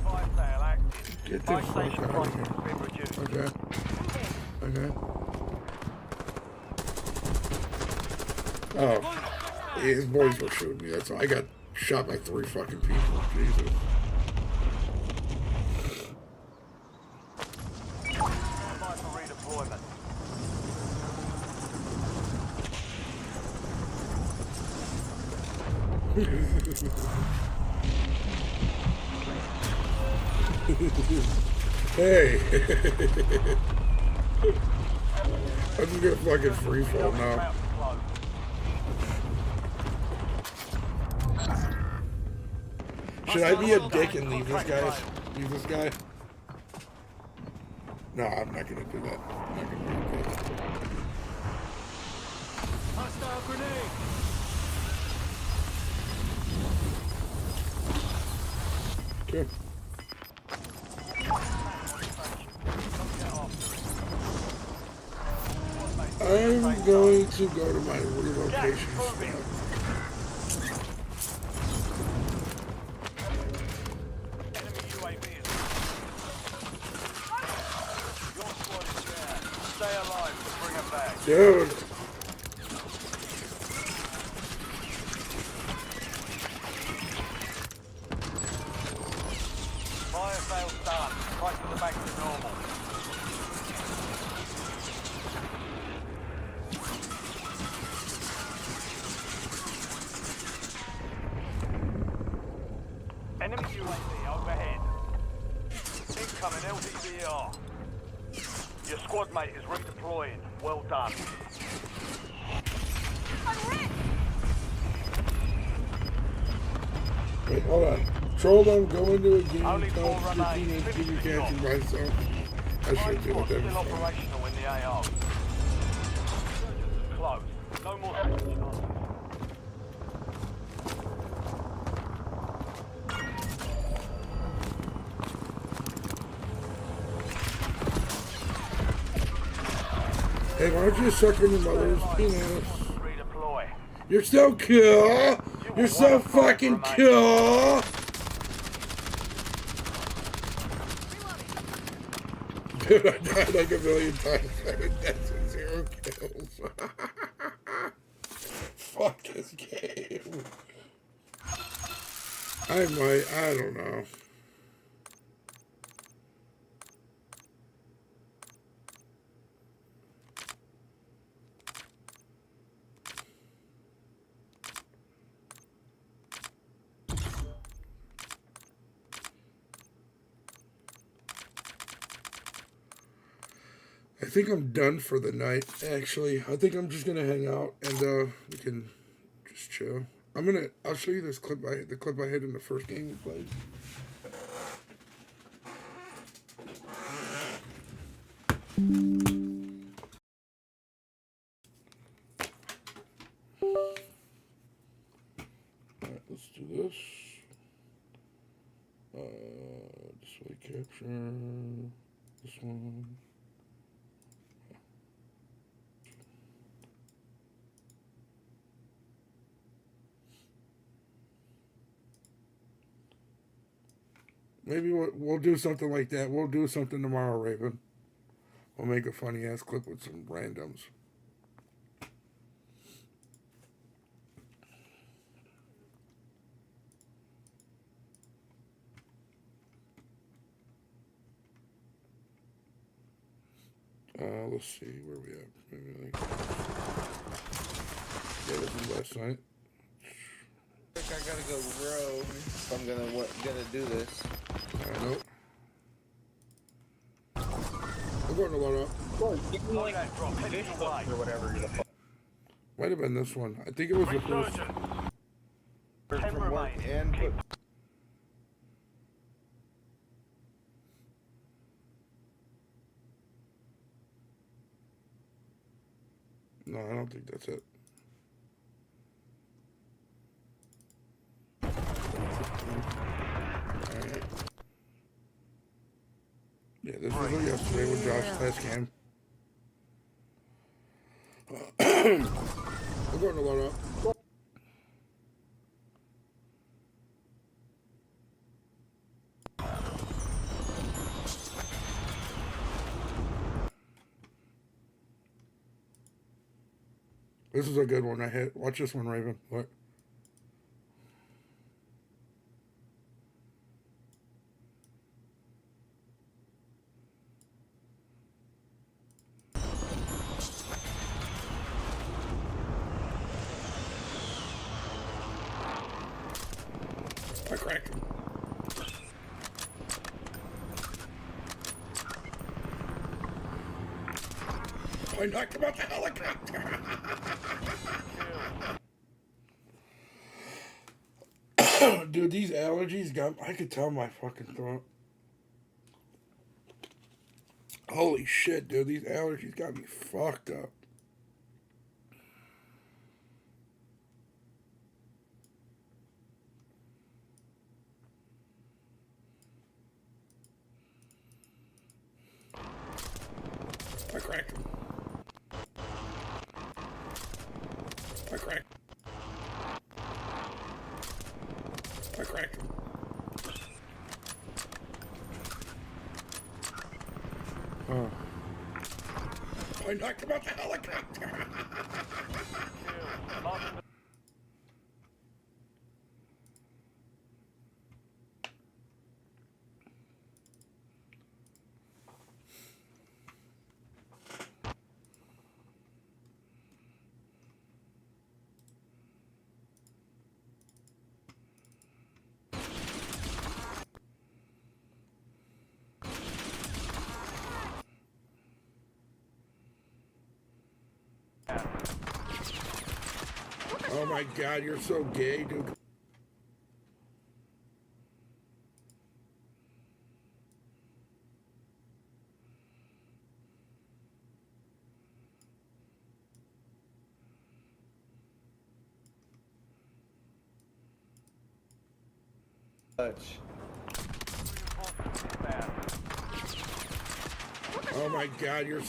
Fire sale active. Get Buy this fuck station out of prices here. have been reduced. Okay. Oh. His boys were shooting me. That's all. I got shot by 3 fucking people. Jesus. Stand by for redeployment. Hey. I'm just gonna fucking free fall now. About to close. Should I be a dick and leave this guy? Leave this guy? No, I'm not gonna do that. I'm not gonna do that. Hostile grenade. Okay. I'm going to go to my relocation spot. Enemy UAV is. Your squad is down. Stay alive to bring them back. Dude. Fire sales done. Prices are back to normal. Enemy UAV overhead. Incoming LDVR. Your squad mate is redeploying. Well done. I'm hit! Wait, hold on. Troll, I'm going to a game Only called 4 15 remain. and TV 50 catching myself. I Fire should do squad that. still operational in the AR. Close. No more second chances. Hey, why don't you suck in your mother's penis? Redeploy. You're so cool! You're so fucking cool! Dude, I died like a million times. That's a 0 kills. Fuck this game. I don't know. think I'm done for the night, actually. I think I'm just gonna hang out and we can just chill. I'll show you this clip the clip I hit in the first game we played. Alright, let's do this. Display capture. This one. Maybe we'll do something like that. We'll do something tomorrow, Raven. We'll make a funny ass clip with some randoms. Let's see where we at. Maybe like, yeah, this is last night. I gotta go rogue if I'm gonna do this. I know. I'm going to load up. Give me like this one or whatever the fuck. Might have been this one. I think it was the first. From work and put. No, I don't think that's it. Alright. Yeah, this was yesterday with Josh last game. I'm going to load up. This is a good one I hit. Watch this one, Raven. Look. I cracked him. I knocked him out the helicopter. Dude, these allergies got. I could tell my fucking throat. Holy shit, dude. These allergies got me fucked up. I cracked him. I cracked. I cracked him. Oh. I knocked him out the helicopter. Oh my god, you're so gay, dude. Touch. Oh my god, you're.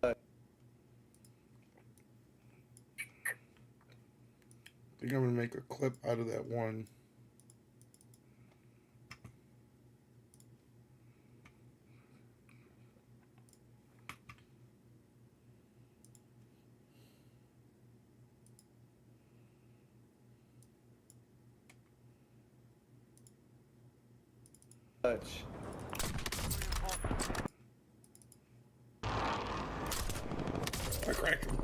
I think I'm gonna make a clip out of that one. Touch. I cracked him.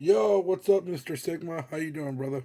Yo, what's up, Mr. Sigma? How you doing, brother?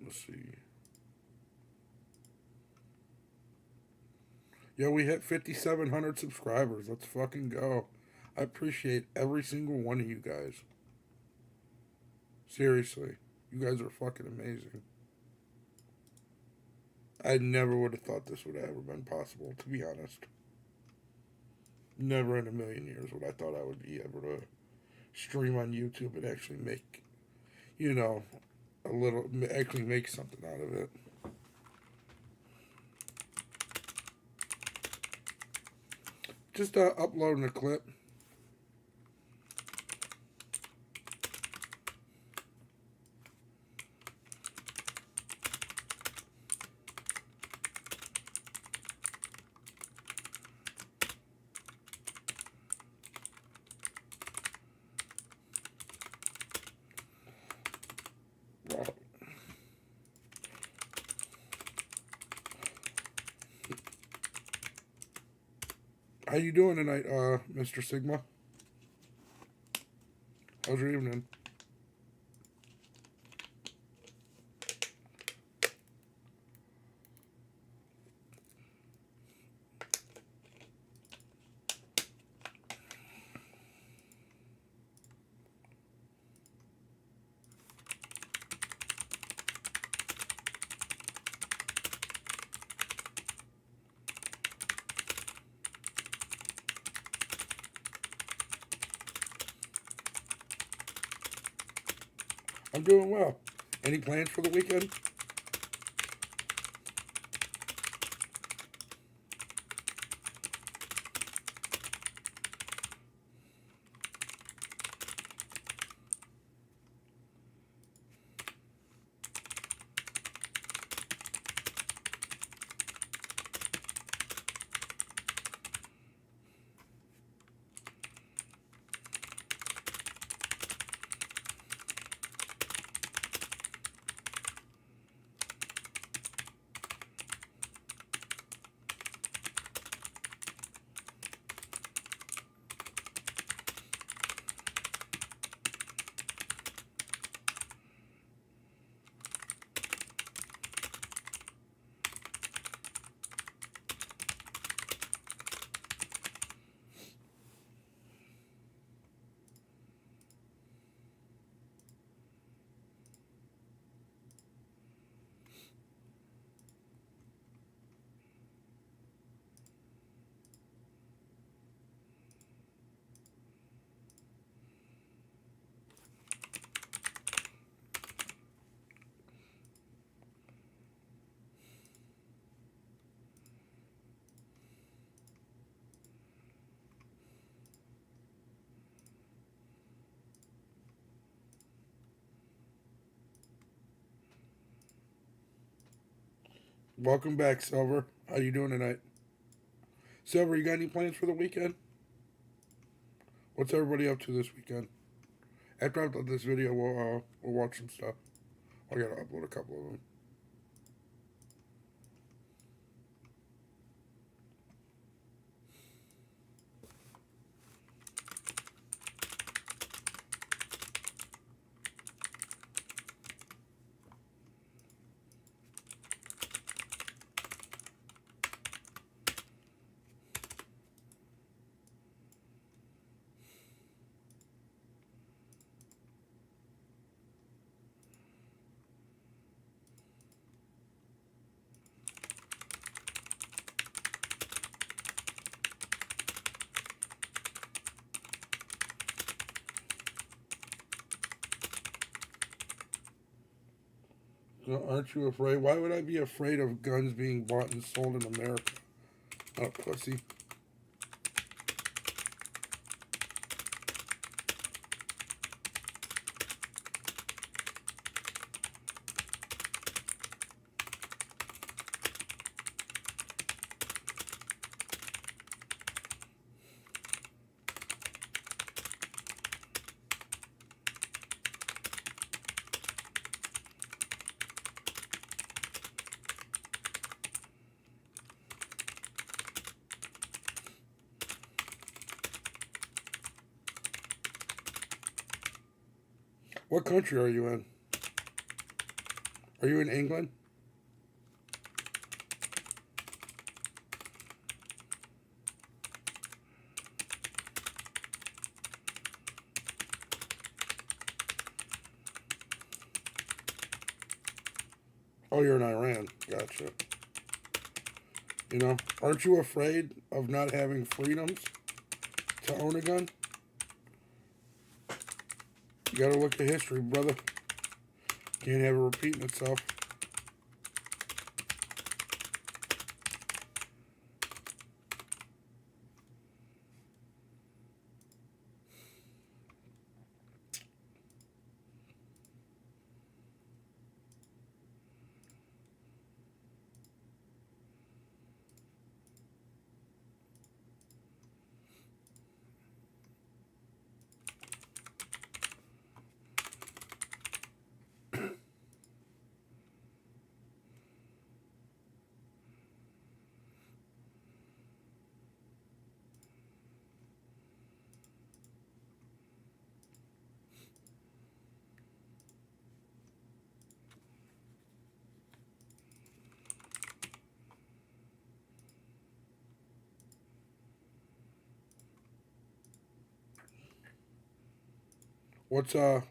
Let's see. Yo, we hit 5,700 subscribers. Let's fucking go. I appreciate every single one of you guys. Seriously. You guys are fucking amazing. I never would have thought this would have ever been possible, to be honest. Never in a million years would I thought I would be able to stream on YouTube and actually make, you know, actually make something out of it. Just uploading a clip. How you doing tonight, Mr. Sigma? How's your evening? I'm doing well. Any plans for the weekend? Welcome back, Silver. How you doing tonight? Silver, you got any plans for the weekend? What's everybody up to this weekend? After I upload this video, we'll watch some stuff. I gotta upload a couple of them. Aren't you afraid? Why would I be afraid of guns being bought and sold in America? Oh, pussy. What country are you in? Are you in England? Oh, you're in Iran. Gotcha. You know, aren't you afraid of not having freedoms to own a gun? You gotta look at history, brother. Can't have it repeating itself.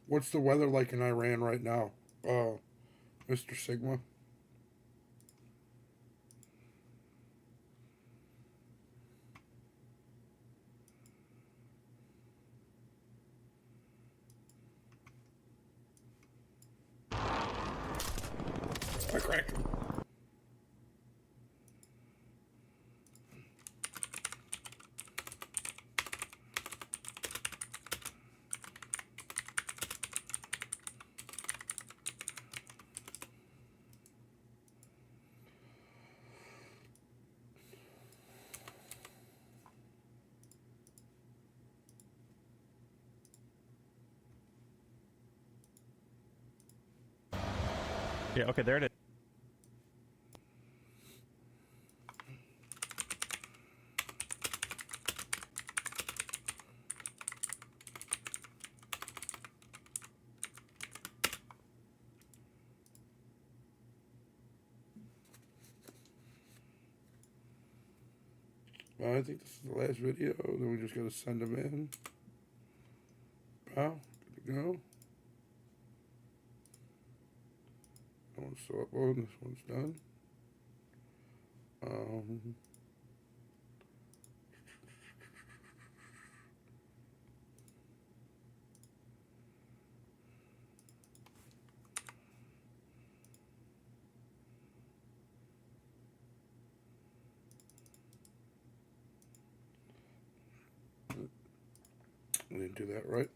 What's the weather like in Iran right now, Mr. Sigma? I cracked him. Yeah, okay, there it is. I think this is the last video. Then we just gotta send them in. Wow, good to go. That one's still uploading. This one's done. I didn't do that right.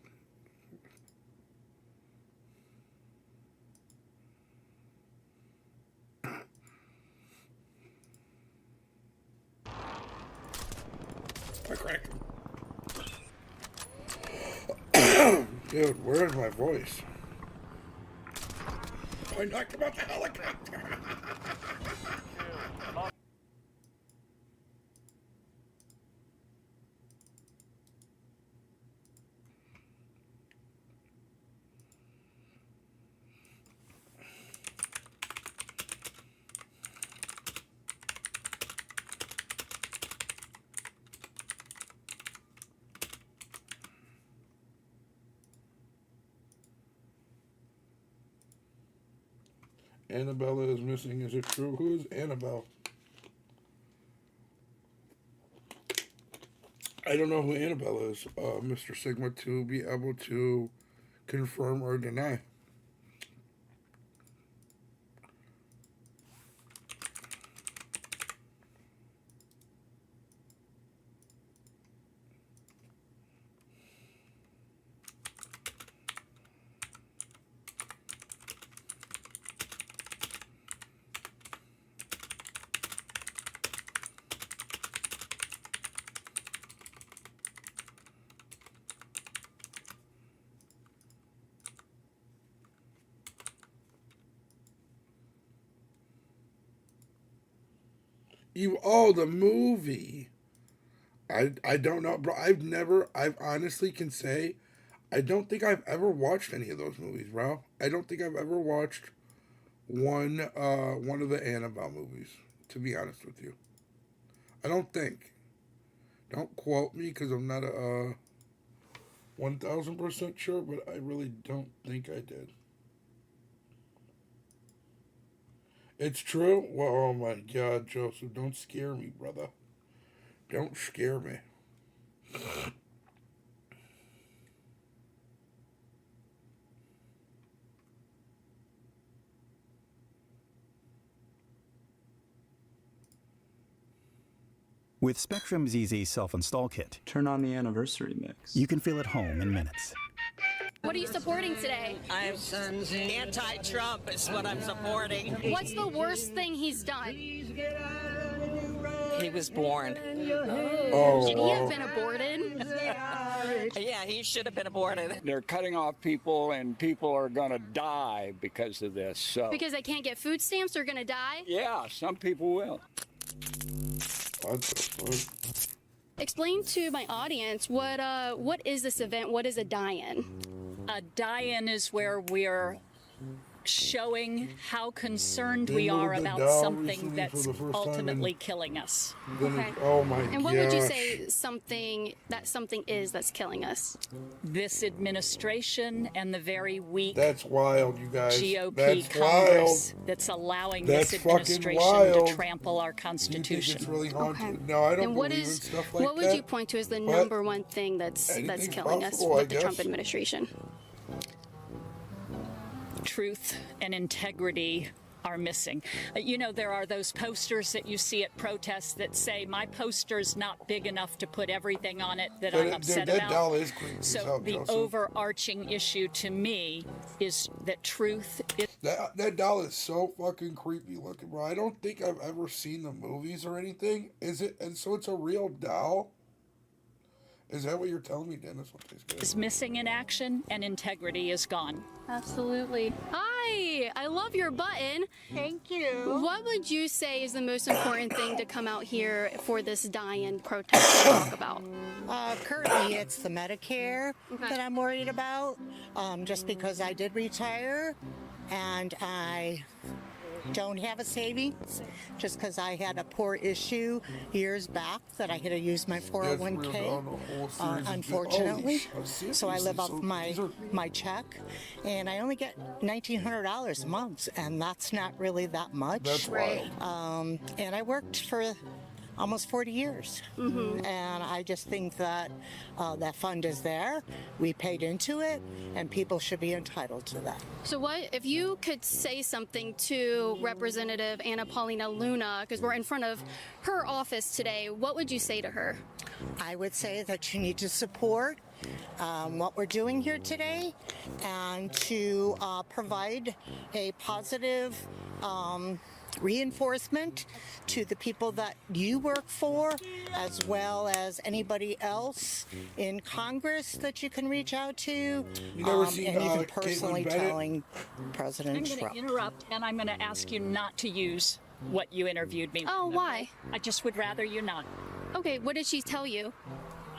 I cracked him. Dude, where is my voice? I knocked him out the helicopter. Annabella is missing. Is it true? Who is Annabelle? I don't know who Annabelle is, Mr. Sigma, to be able to confirm or deny. The movie. I don't know, bro. I've honestly can say, I don't think I've ever watched any of those movies, bro. I don't think I've ever watched one of the Annabelle movies, to be honest with you. I don't think. Don't quote me because I'm not a 1000% sure, but I really don't think I did. It's true? Well, oh my God, Joseph, don't scare me, brother. Don't scare me. With Spectrum's easy self-install kit, Turn on the anniversary mix. you can feel at home in minutes. What are you supporting today? I'm anti-Trump is what I'm supporting. What's the worst thing he's done? He was born. Oh, Should he have been aborted? Yeah, he should have been aborted. They're cutting off people, and people are going to die because of this. So Because they can't get food stamps, they're gonna die? yeah, some people will. what the fuck? Explain to my audience what is this event? What is a die-in? A die-in is where we're showing how concerned They we are moved the about doll something recently that's for the first time ultimately in- killing us. Okay. Oh my And what gosh. would you say something is that's killing us? This administration and the very weak That's wild, you guys. GOP That's Congress wild. that's allowing That's this fucking administration wild. to trample our You think Constitution. it's really haunted? Okay. No, I don't And what believe in is stuff like what that. would you point to as the But number one thing that's anything's killing possible, us I with the Trump guess. administration? Truth and integrity are missing. You know, there are those posters that you see at protests that say, my poster's not big enough to put everything on it that I'm upset that about. doll is creepy as So hell, the Joseph. overarching issue to me is that truth is That doll is so fucking creepy looking, bro. I don't think I've ever seen the movies or anything. Is it? And so it's a real doll? Is that what you're telling me, Dennis? missing in action, and integrity is gone. Absolutely. Hi, I love your button. Thank you. What would you say is the most important thing to come out here for this die-in protest to talk about? Currently, it's the Medicare that I'm worried about, just because I did retire and I don't have a savings, just because I had a poor issue years back that I had to use my 401k, unfortunately. So I live off my check, and I only get $1,900 a month, and that's not really that much. That's wild. And I worked for almost 40 years. And I just think that that fund is there. We paid into it, and people should be entitled to that. So what, if you could say something to Representative Anna Paulina Luna, because we're in front of her office today, what would you say to her? I would say that you need to support what we're doing here today, and to provide a positive reinforcement to the people that you work for, as well as anybody else in Congress that you can reach out to, and even personally telling President I'm going Trump. to interrupt, and I'm going to ask you not to use what you interviewed me. Oh, with, why? okay? I just would rather you not. Okay, what did she tell you?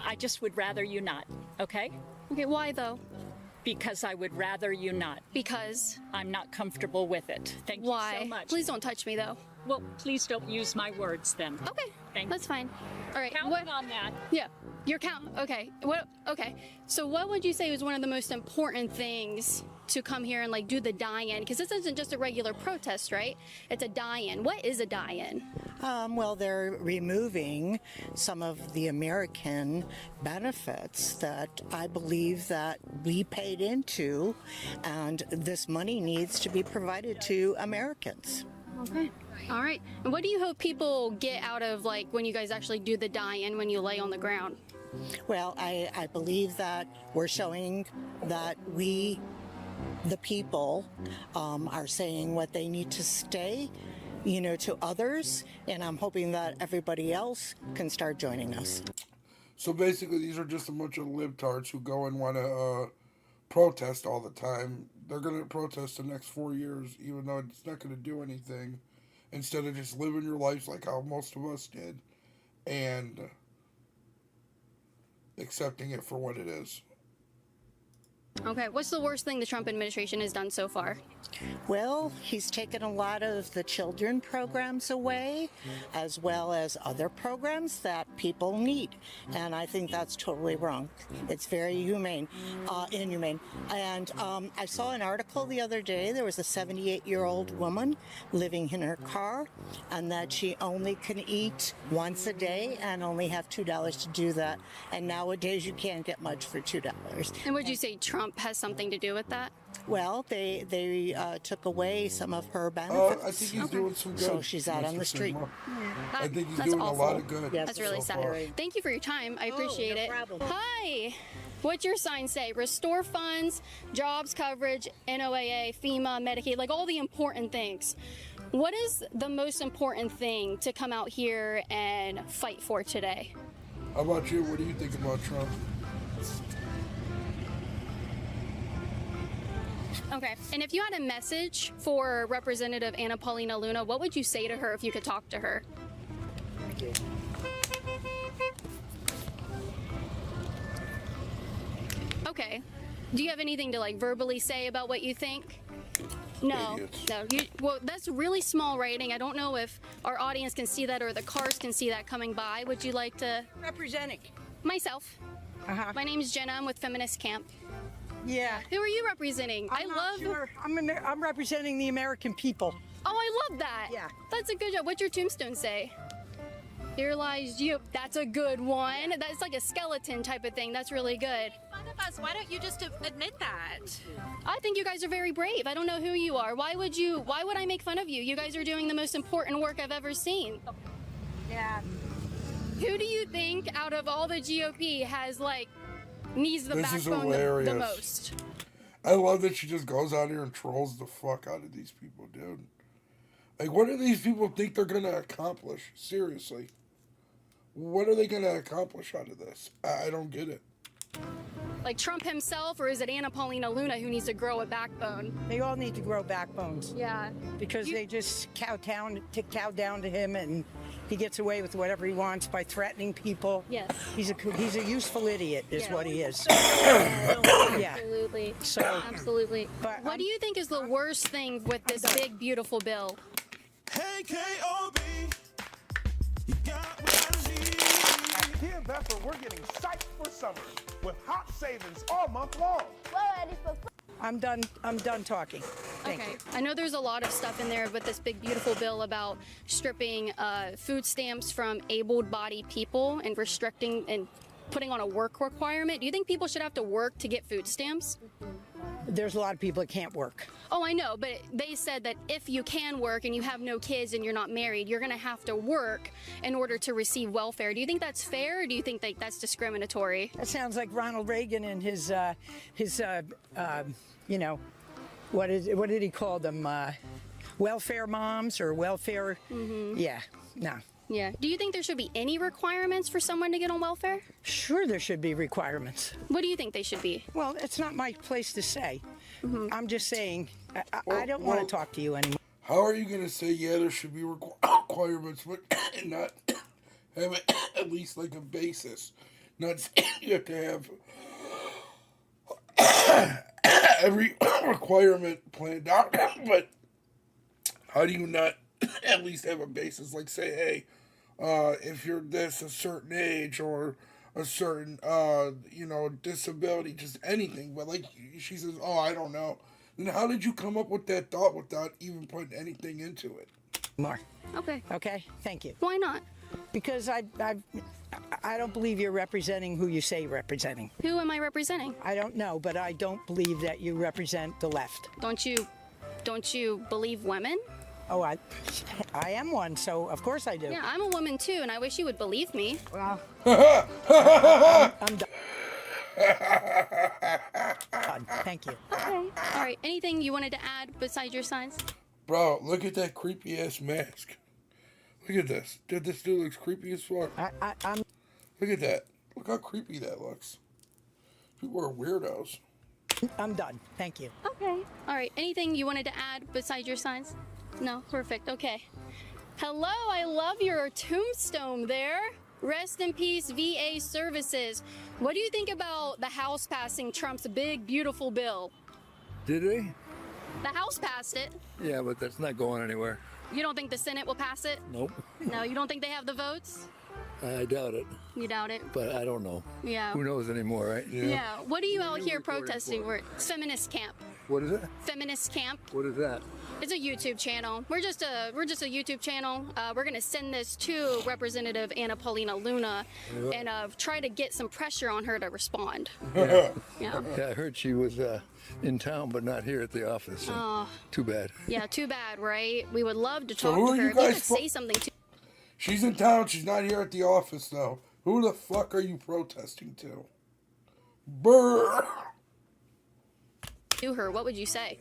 I just would rather you not, okay? Okay, why though? Because I would rather you not. Because? I'm not comfortable with it. Thank Why? you so much. Please don't touch me though. Well, please don't use my words then. Okay, that's fine. All right, Counting on that. Yeah, your count. Okay, what? Okay, so what would you say was one of the most important things to come here and like do the die-in? Because this isn't just a regular protest, right? It's a die-in. What is a die-in? Well, they're removing some of the American benefits that I believe that we paid into, and this money needs to be provided to Americans. Okay. All right. And what do you hope people get out of like when you guys actually do the die-in when you lay on the ground? Well, I believe that we're showing that we, the people, are saying what they need to say, you know, to others, and I'm hoping that everybody else can start joining us. So basically, these are just a bunch of libtards who go and want to protest all the time. They're going to protest the next 4 years, even though it's not going to do anything. instead of just living your lives like how most of us did and accepting it for what it is. Okay, what's the worst thing the Trump administration has done so far? Well, he's taken a lot of the children programs away, as well as other programs that people need. And I think that's totally wrong. It's very inhumane. And I saw an article the other day. There was a 78-year-old woman living in her car, and that she only can eat once a day and only have $2 to do that. And nowadays, you can't get much for $2. And would you say Trump has something to do with that? Well, they took away some of her benefits. I think he's doing some good. So she's out on the street. I think he's That's doing awful. a lot of good. That's really so sad. far. Thank you for your time. I appreciate no it. problem. Hi. What's your sign say? Restore funds, jobs coverage, NOAA, FEMA, Medicaid, like all the important things. What is the most important thing to come out here and fight for today? How about you? What do you think about Trump? Okay, and if you had a message for Representative Anna Paulina Luna, what would you say to her if you could talk to her? Okay. Do you have anything to like verbally say about what you think? No, Idiots. no. Well, that's really small writing. I don't know if our audience can see that or the cars can see that coming by. Would you like to? Representing. Myself. My name is Jenna. I'm with Feminist Camp. Yeah. Who are you representing? I'm not sure. I'm representing the American people. Oh, I love that. Yeah. That's a good job. What's your tombstone say? Here lies you. That's a good one. That's like a skeleton type of thing. That's really good. Fun of us. Why don't you just admit that? I think you guys are very brave. I don't know who you are. Why would I make fun of you? You guys are doing the most important work I've ever seen. Yeah. Who do you think out of all the GOP has needs the This is backbone hilarious. the most? I love that she just goes out here and trolls the fuck out of these people, dude. Like, what do these people think they're gonna accomplish? Seriously. What are they gonna accomplish out of this? I don't get it. Like Trump himself, or is it Anna Paulina Luna who needs to grow a backbone? They all need to grow backbones. Yeah. Because they just cow down to him, and he gets away with whatever he wants by threatening people. Yes. He's a useful idiot, is what he is. Yeah. Absolutely. So, absolutely. but what do you think is the worst thing with this big, beautiful bill? Hey, K.O.B. You got what I need. At Kia Vespa, we're getting psyched for summer with hot savings all month long. I'm done talking. Thank you. I know there's a lot of stuff in there with this big, beautiful bill about stripping food stamps from able-bodied people and restricting and putting on a work requirement. Do you think people should have to work to get food stamps? There's a lot of people that can't work. Oh, I know, but they said that if you can work and you have no kids and you're not married, you're going to have to work in order to receive welfare. Do you think that's fair, or do you think that that's discriminatory? That sounds like Ronald Reagan and his what did he call them? Welfare moms or welfare? Yeah, no. Yeah. Do you think there should be any requirements for someone to get on welfare? Sure, there should be requirements. What do you think they should be? Well, it's not my place to say. I'm just saying, I don't want to talk to you anymore. How are you going to say, yeah, there should be requirements, but not have it at least like a basis? Not saying you have to have every requirement planned out, but how do you not at least have a basis? Like, say, hey, if you're this a certain age or a certain, disability, just anything. But like she says, oh, I don't know. Then how did you come up with that thought without even putting anything into it? More. Okay. Okay. Thank you. Why not? Because I don't believe you're representing who you say you're representing. Who am I representing? I don't know, but I don't believe that you represent the left. Don't you believe women? Oh, I am one, so of course I do. Yeah, I'm a woman too, and I wish you would believe me. Well, I'm done. Thank you. Okay. All right. Anything you wanted to add besides your signs? Bro, look at that creepy ass mask. Look at this. Dude, this dude looks creepy as fuck. I'm. Look at that. Look how creepy that looks. People are weirdos. I'm done. Thank you. Okay. All right. Anything you wanted to add besides your signs? No, perfect. Okay. Hello, I love your tombstone there. Rest in peace, VA services. What do you think about the House passing Trump's big, beautiful bill? Did they? The House passed it. Yeah, but that's not going anywhere. You don't think the Senate will pass it? Nope. No, you don't think they have the votes? I doubt it, You doubt it? but I don't know. Yeah. Who knows anymore, right? Yeah. What are you out here protesting? We're feminist camp. What is it? Feminist camp. What is that? It's a YouTube channel. We're just a YouTube channel. We're gonna send this to Representative Anna Paulina Luna and try to get some pressure on her to respond. Yeah. Yeah. Yeah, I heard she was in town, but not here at the office. So Oh. too bad. Yeah, too bad, right? We would love to So talk who to are her. you If you guys could fo- say something to She's in town. She's not here at the office, though. Who the fuck are you protesting to? Brr. her, what would you say?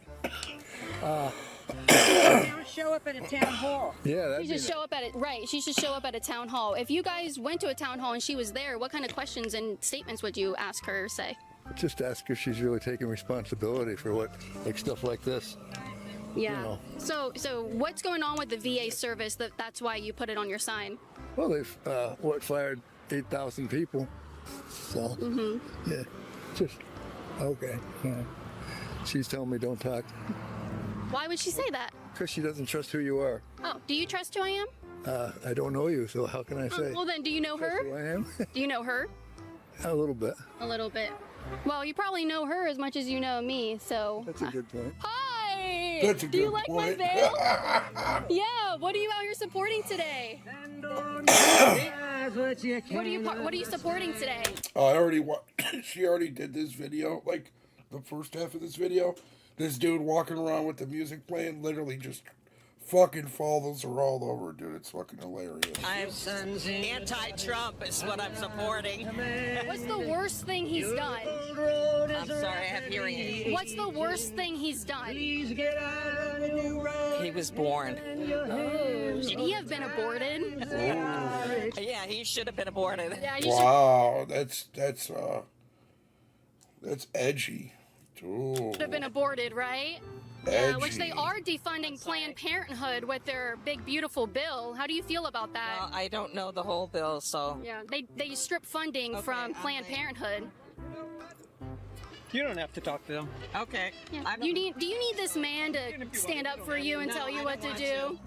Show up at a town hall. Yeah, She should show up at it. Right, she should show up at a town hall. If you guys went to a town hall and she was there, what kind of questions and statements would you ask her or say? Just ask if she's really taking responsibility for what, like stuff like this. Yeah. You know. So what's going on with the VA service that's why you put it on your sign? Well, they've fired 8,000 people. So yeah, just okay. Yeah. She's telling me don't talk Why would she say that? because she doesn't trust who you are. Oh, do you trust who I am? I don't know you, so how can I say? Well then, do you know her? Who I am? Do you know her? A little bit. A little bit. Well, you probably know her as much as you know me, so. That's a good point. Hi! That's a Do you good like point. my veil? Yeah, what are you out here supporting today? What are you supporting today? She already did this video, like the first half of this video. This dude walking around with the music playing literally just fucking follows her all over, dude. It's fucking hilarious. I'm anti-Trump is what I'm supporting. What's the worst thing he's done? I'm sorry, I have hearing aids. What's the worst thing he's done? He was born. Should he have been aborted? Yeah, he should have been aborted. Yeah, you Wow, that's edgy. should have been aborted, right? Yeah, which they are defunding Planned Parenthood with their big beautiful bill. How do you feel about that? Well, I don't know the whole bill, so. Yeah, they strip funding from Planned Parenthood. You don't have to talk to them. Okay. Yeah. Do you need this man to stand up for you and tell you what to do?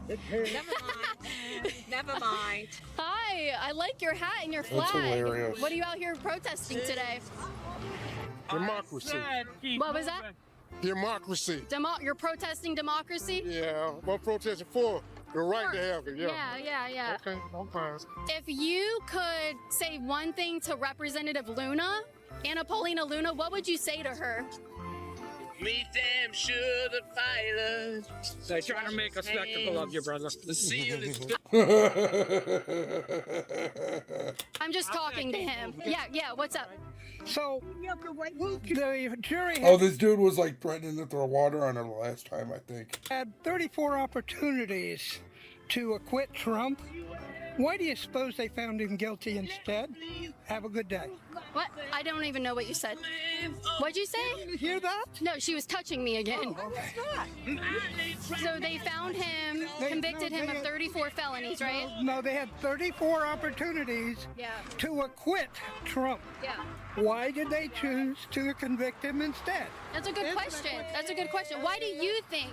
Never mind. Hi, I like your hat and your That's flag. hilarious. What are you out here protesting today? Democracy. What was that? Democracy. You're protesting democracy? Yeah, what protesting for? The right to have it, Yeah. Okay, I'm fine. If you could say one thing to Representative Luna, Anna Paulina Luna, what would you say to her? Me damn sure the fighters. They're trying to make a spectacle of you, brother. The seal is I'm just talking to him. Yeah, what's up? So, the jury Oh, this dude was like threatening to throw water on her the last time, I think. had 34 opportunities to acquit Trump. Why do you suppose they found him guilty instead? Have a good day. What? I don't even know what you said. What'd you say? Did you hear that? No, she was touching me again. So they found him, convicted him of 34 felonies, right? No, they had 34 opportunities Yeah. to acquit Trump. Yeah. Why did they choose to convict him instead? That's a good question. That's a good question. Why do you think?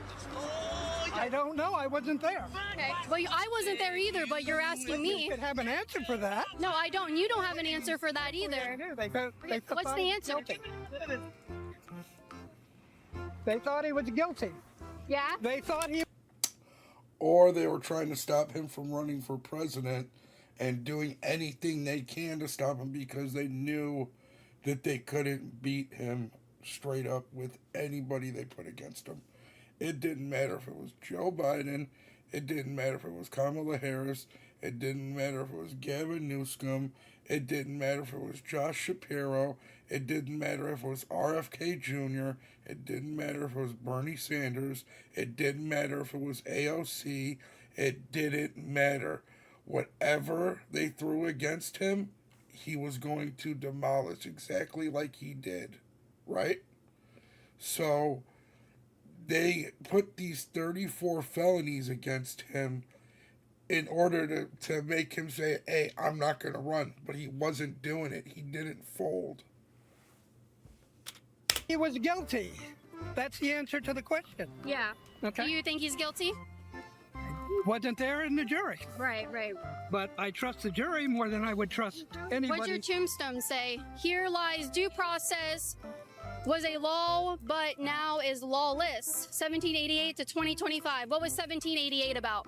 I don't know. I wasn't there. Okay. Well, I wasn't there either, but you're asking me. You could have an answer for that. No, I don't. You don't have an answer for that either. What's the answer? They thought he was guilty. Yeah? They thought he... Or they were trying to stop him from running for president and doing anything they can to stop him because they knew that they couldn't beat him straight up with anybody they put against him. It didn't matter if it was Joe Biden. It didn't matter if it was Kamala Harris. It didn't matter if it was Gavin Newsom. It didn't matter if it was Josh Shapiro. It didn't matter if it was RFK Jr. It didn't matter if it was Bernie Sanders. It didn't matter if it was AOC. It didn't matter. Whatever they threw against him, he was going to demolish exactly like he did. Right? So they put these 34 felonies against him in order to make him say, hey, I'm not going to run. But he wasn't doing it. He didn't fold. He was guilty. That's the answer to the question. Yeah. Okay. Do you think he's guilty? Wasn't there in the jury. Right, right. But I trust the jury more than I would trust anybody. What's your tombstone say? Here lies due process was a law, but now is lawless. 1788 to 2025. What was 1788 about?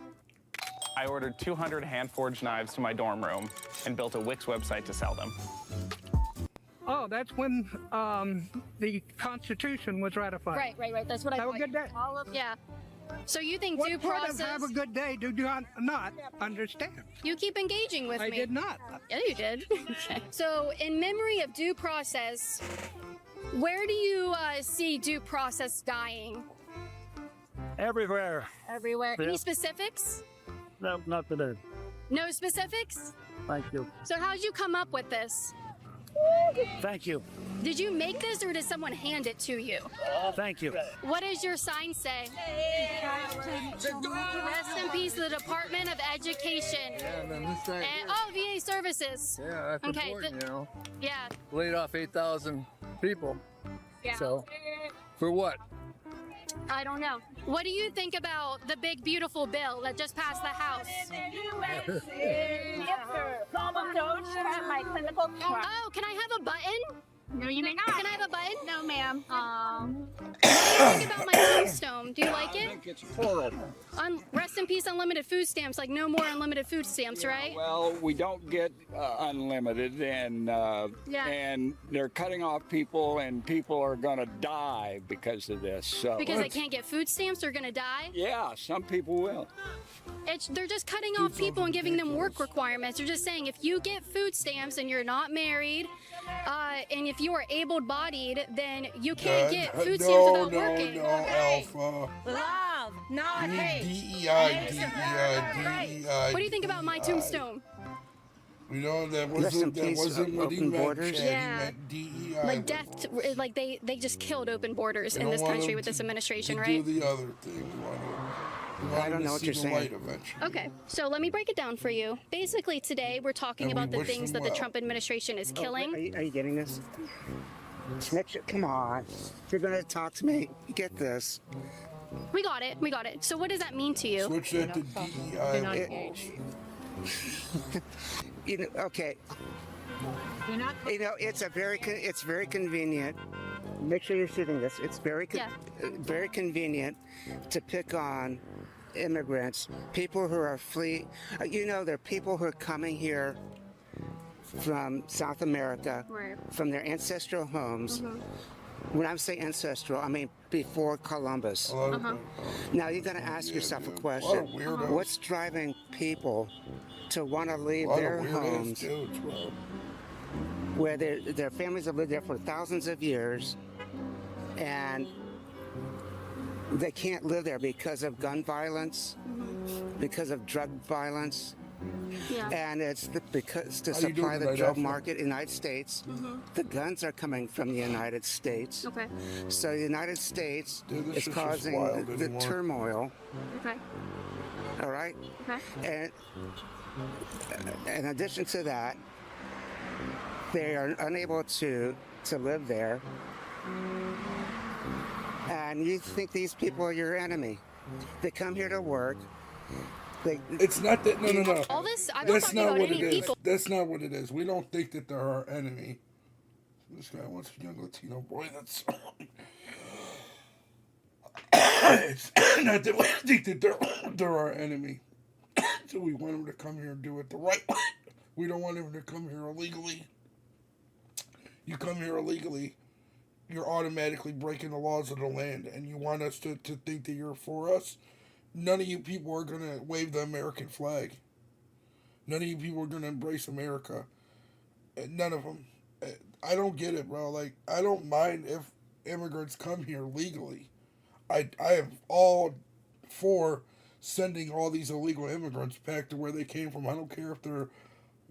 I ordered 200 hand-forged knives to my dorm room and built a Wix website to sell them. Oh, that's when the Constitution was ratified. Right. That's what I Have thought. a good day. Yeah. So you think What due part process? of have a good day do you not understand? You keep engaging with I me. did not. Yeah, you did. Okay. So, in memory of due process, where do you see due process dying? Everywhere. Everywhere. Yeah. Any specifics? No, not today. No specifics? Thank you. So, how did you come up with this? Thank you. Did you make this or did someone hand it to you? Thank you. What does your sign say? Rest in peace, the Department of Education. And, oh, VA services. Yeah, that's Okay, important, you know. Yeah. Laid off 8,000 people. Yeah. So, for what? I don't know. What do you think about the big, beautiful bill that just passed the House? Oh, can I have a button? No, you may not. Can I have a button? No, ma'am. What do you think about my tombstone? Do you like I it? think it's horrible. Rest in peace, unlimited food stamps. Like, no more unlimited food stamps, right? Well, we don't get unlimited, and Yeah. and they're cutting off people, and people are going to die because of this. So Because they can't get food stamps, they're gonna die. yeah, some people will. They're just cutting off people and giving them work requirements. They're just saying if you get food stamps and you're not married, and if you are able-bodied, then you can't get food stamps without working. Alpha. Love, not hate. DEI. What do you think about my tombstone? You know, that Rest in wasn't peace, what he open meant, borders. Chad. Yeah. He meant DEI. Like death, like they just killed open borders They in don't this want country them with this administration, to right? do the other thing. We want I don't to know what see you're the saying. light eventually. Okay, so let me break it down for you. Basically, today we're talking And we about the wish things them that the well. Trump administration is killing. Are you getting this? Come on. If you're going to talk to me, get this. We got it. We got it. So what does that mean to you? Switch that to DEI. You know, okay. You know, it's very convenient. Make sure you're shooting this. It's very convenient to pick on immigrants, people who are fleeing. You know, there are people who are coming here from South America, Right. from their ancestral homes. When I say ancestral, I mean before Columbus. Now you're going to ask yourself a question. What's driving people to want to leave their homes where their families have lived there for thousands of years and they can't live there because of gun violence, because of drug violence, and it's because to How you supply doing the tonight, drug Alpha? market in the United States. The guns are coming from the United States. Okay. So the United States Dude, this is shit's just causing wild the anymore. turmoil. Okay. All right. Okay. And in addition to that, they are unable to live there. And you think these people are your enemy. They come here to work. It's not that. No. All this, I'm not That's talking not about what any it is. people. That's not what it is. We don't think that they're our enemy. This guy wants a young Latino boy. That's. It's not that we think that they're our enemy. So we want them to come here and do it the right way. We don't want them to come here illegally. You come here illegally, you're automatically breaking the laws of the land, and you want us to think that you're for us. None of you people are going to wave the American flag. None of you people are going to embrace America. None of them. I don't get it, bro. Like, I don't mind if immigrants come here legally. I am all for sending all these illegal immigrants back to where they came from. I don't care if they're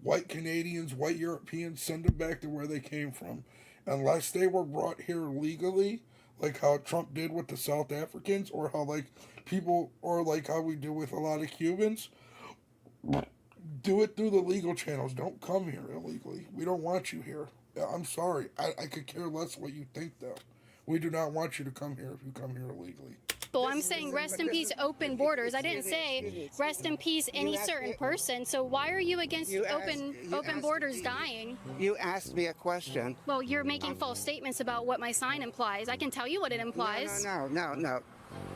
white Canadians, white Europeans, send them back to where they came from. Unless they were brought here legally, like how Trump did with the South Africans, or how like people, or like how we do with a lot of Cubans. Do it through the legal channels. Don't come here illegally. We don't want you here. I'm sorry. I could care less what you think, though. We do not want you to come here if you come here illegally. Well, I'm saying rest in peace, open borders. I didn't say rest in peace any certain person. So why are you against open borders dying? You asked me a question. Well, you're making false statements about what my sign implies. I can tell you what it implies. No.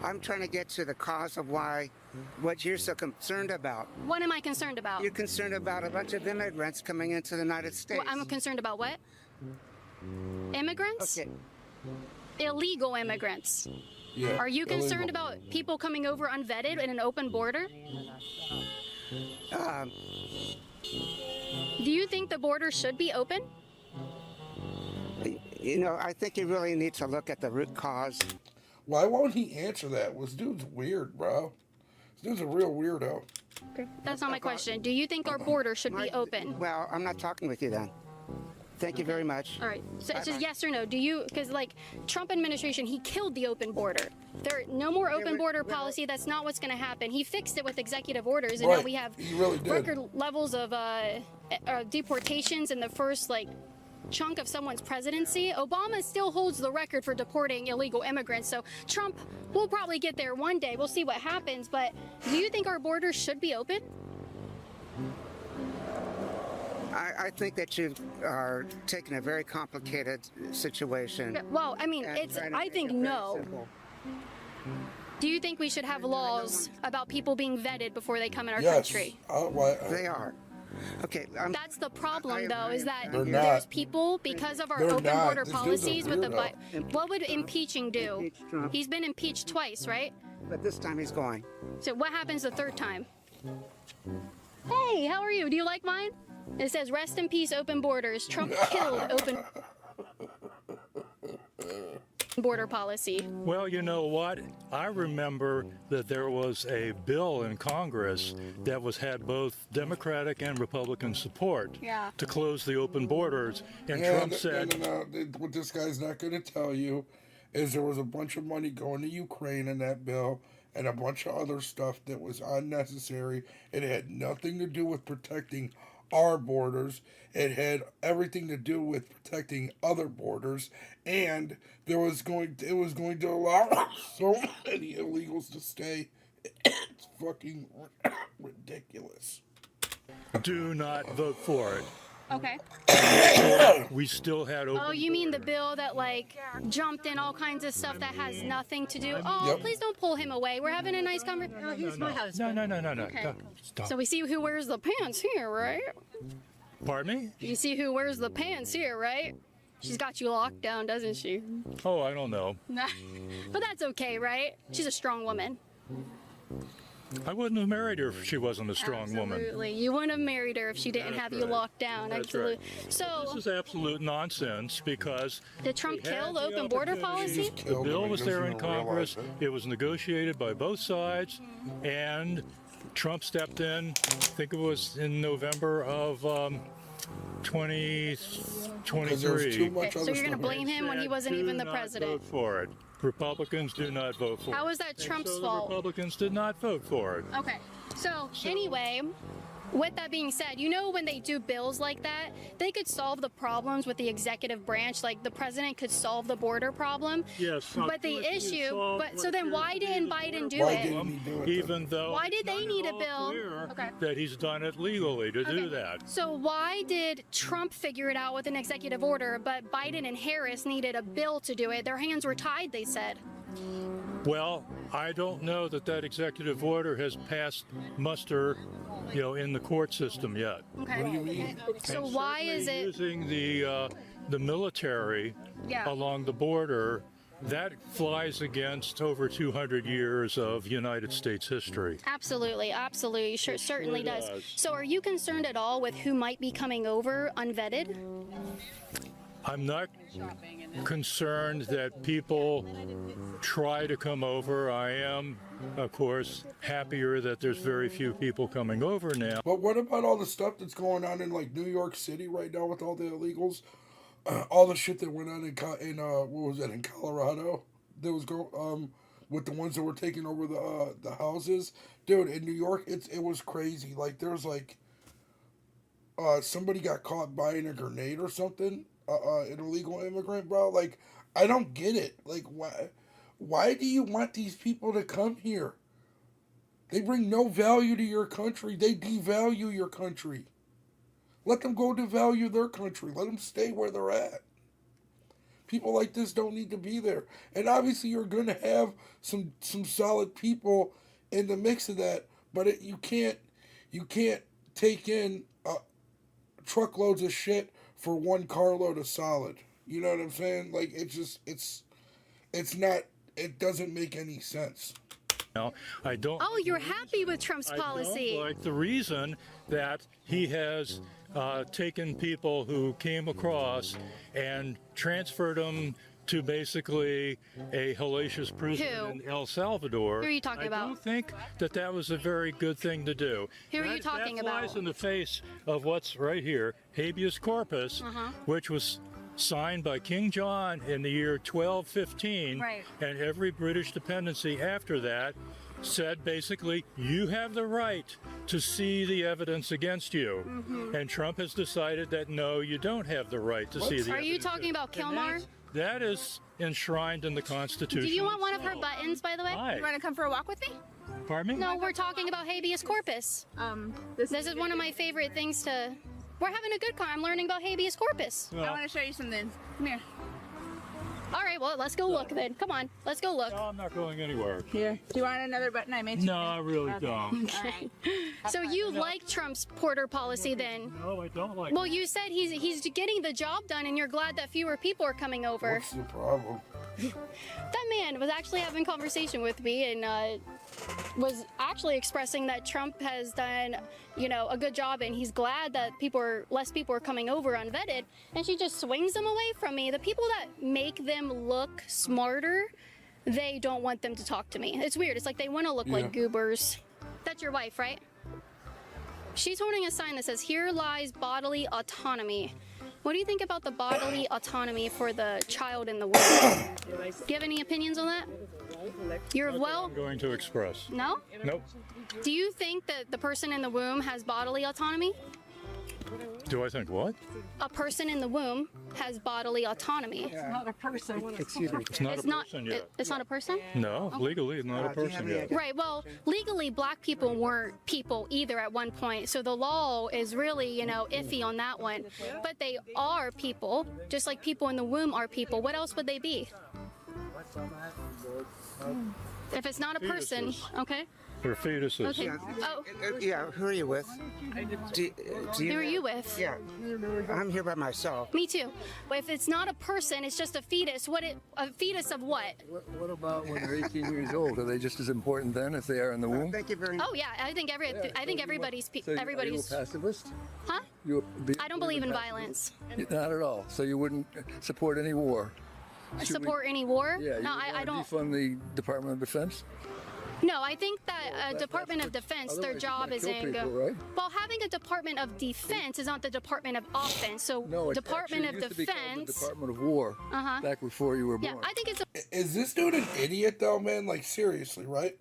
I'm trying to get to the cause of what you're so concerned about. What am I concerned about? You're concerned about a bunch of immigrants coming into the United States. Well, I'm concerned about what? Immigrants? Okay. Illegal immigrants. Yeah, are you concerned about people coming over unvetted in an open border? Do you think the border should be open? You know, I think you really need to look at the root cause. Why won't he answer that? This dude's weird, bro. This dude's a real weirdo. Okay. That's not my question. Do you think our border should be open? Well, I'm not talking with you then. Thank you very much. All right. So it's just yes or no. Do you, because like Trump administration, he killed the open border. There no more open border policy. That's not what's going to happen. He fixed it with executive orders, and now we have record levels of deportations in the first chunk of someone's presidency. Obama still holds the record for deporting illegal immigrants. So Trump will probably get there one day. We'll see what happens. But do you think our borders should be open? I think that you are taking a very complicated situation. Well, I mean, I think no. Do you think we should have laws about people being vetted before they come in our country? They are. Okay. That's the problem, though, is that They're there's not. people, because of our open border policies with the... What would impeaching do? He's been impeached twice, right? But this time he's going. So what happens the third time? Hey, how are you? Do you like mine? It says, rest in peace, open borders. Trump killed open border policy. Well, you know what? I remember that there was a bill in Congress that had both Democratic and Republican support to close the open borders. And Trump said... What this guy's not going to tell you is there was a bunch of money going to Ukraine in that bill and a bunch of other stuff that was unnecessary. It had nothing to do with protecting our borders. It had everything to do with protecting other borders, and it was going to allow so many illegals to stay. It's fucking ridiculous. Do not vote for it. Okay. We still had open Oh, you mean the bill that jumped in all kinds of stuff that has nothing to do? Oh, please don't pull him away. We're having a nice conversation. Oh, he's my husband. No. Okay. Stop. So we see who wears the pants here, right? Pardon me? You see who wears the pants here, right? She's got you locked down, doesn't she? Oh, I don't know. But that's okay, right? She's a strong woman. I wouldn't have married her if she wasn't a strong woman. Absolutely. You wouldn't have married her if she didn't have you locked down. That's Absolutely. Right. So this is absolute nonsense because did Trump kill the open border policy? The bill was there in Congress. It was negotiated by both sides, and Trump stepped in. I think it was in November of 2023. So you're going to blame him when he wasn't even the president? Vote for it. Republicans do not vote for it. How was that Trump's fault? Republicans did not vote for it. Okay. So anyway, with that being said, you know when they do bills like that, they could solve the problems with the executive branch. Like the president could solve the border problem. Yes. But the issue, so then why didn't Biden do it? Even though why did they need a bill? That he's done it legally to do that. So why did Trump figure it out with an executive order, but Biden and Harris needed a bill to do it? Their hands were tied, they said. Well, I don't know that executive order has passed muster, in the court system yet. Okay. What do you mean? So why is it using the military along the border? That flies against over 200 years of United States history. Absolutely, sure, certainly does. So are you concerned at all with who might be coming over unvetted? I'm not concerned that people try to come over. I am, of course, happier that there's very few people coming over now. But what about all the stuff that's going on in New York City right now with all the illegals? All the shit that went on in what was that, in Colorado? with the ones that were taking over the houses, dude. In New York, it was crazy. Like there's like somebody got caught buying a grenade or something. An illegal immigrant, bro. Like I don't get it. Like why do you want these people to come here? They bring no value to your country. They devalue your country. Let them go devalue their country. Let them stay where they're at. People like this don't need to be there. And obviously you're going to have some solid people in the mix of that, but you can't take in truckloads of shit for one carload of solid. You know what I'm saying? Like it doesn't make any sense. No, I don't. Oh, you're happy with Trump's policy. I don't like the reason that he has taken people who came across and transferred them to basically a hellacious prison in El Salvador. Who are you talking about? I don't think that was a very good thing to do. Who are you talking that about? Flies in the face of what's right here, habeas corpus, which was signed by King John in the year 1215, right. And every British dependency after that said basically, you have the right to see the evidence against you. And Trump has decided that no, you don't have the right to see the evidence. Are you talking about Kilmar? That is enshrined in the Constitution. Do you want one of her buttons, by the way? Hi. You want to come for a walk with me? Pardon me? No, we're talking about habeas corpus. This is one of my favorite things to... We're having a good time. I'm learning about habeas corpus. I want to show you something. Come here. All right, well, let's go look then. Come on, let's go look. No, I'm not going anywhere. Here. Do you want another button I made? No, I really don't. Okay. So you like Trump's border policy then? No, I don't like Well, you said he's getting the job done, and you're glad that fewer people are coming over. What's the problem? That man was actually having a conversation with me and was actually expressing that Trump has done, a good job, and he's glad that less people are coming over unvetted. And she just swings them away from me. The people that make them look smarter, they don't want them to talk to me. It's weird. It's like they want to look like goobers. That's your wife, right? She's holding a sign that says, "Here lies bodily autonomy." What do you think about the bodily autonomy for the child in the womb? Do you have any opinions on that? You're I'm going to express. No? Nope. Do you think that the person in the womb has bodily autonomy? Do I think what? A person in the womb has bodily autonomy. It's not a person. Excuse me. It's not a person yet. It's not a person? No, legally it's not a person yet. Right, well, legally black people weren't people either at one point, so the law is really, iffy on that one. But they are people, just like people in the womb are people. What else would they be? If it's not a person, okay? They're fetuses. Okay. Oh. Yeah, who are you with? Who are you with? Yeah, I'm here by myself. Me too. But if it's not a person, it's just a fetus. A fetus of what? What about when they're 18 years old? Are they just as important then as they are in the womb? Thank you very much. Oh yeah, I think everybody's So are you a pacifist? Huh? I don't believe in violence. Not at all. So you wouldn't support any war? Support any war? Yeah. No, I don't. Defund the Department of Defense? No, I think that Department of Defense, their job is in. Right? Well, having a Department of Defense is not the Department of Offense. So No, Department of used to be called the Defense. Department of War. Back before you were born. Yeah, I think it's. Is this dude an idiot though, man? Like seriously, right?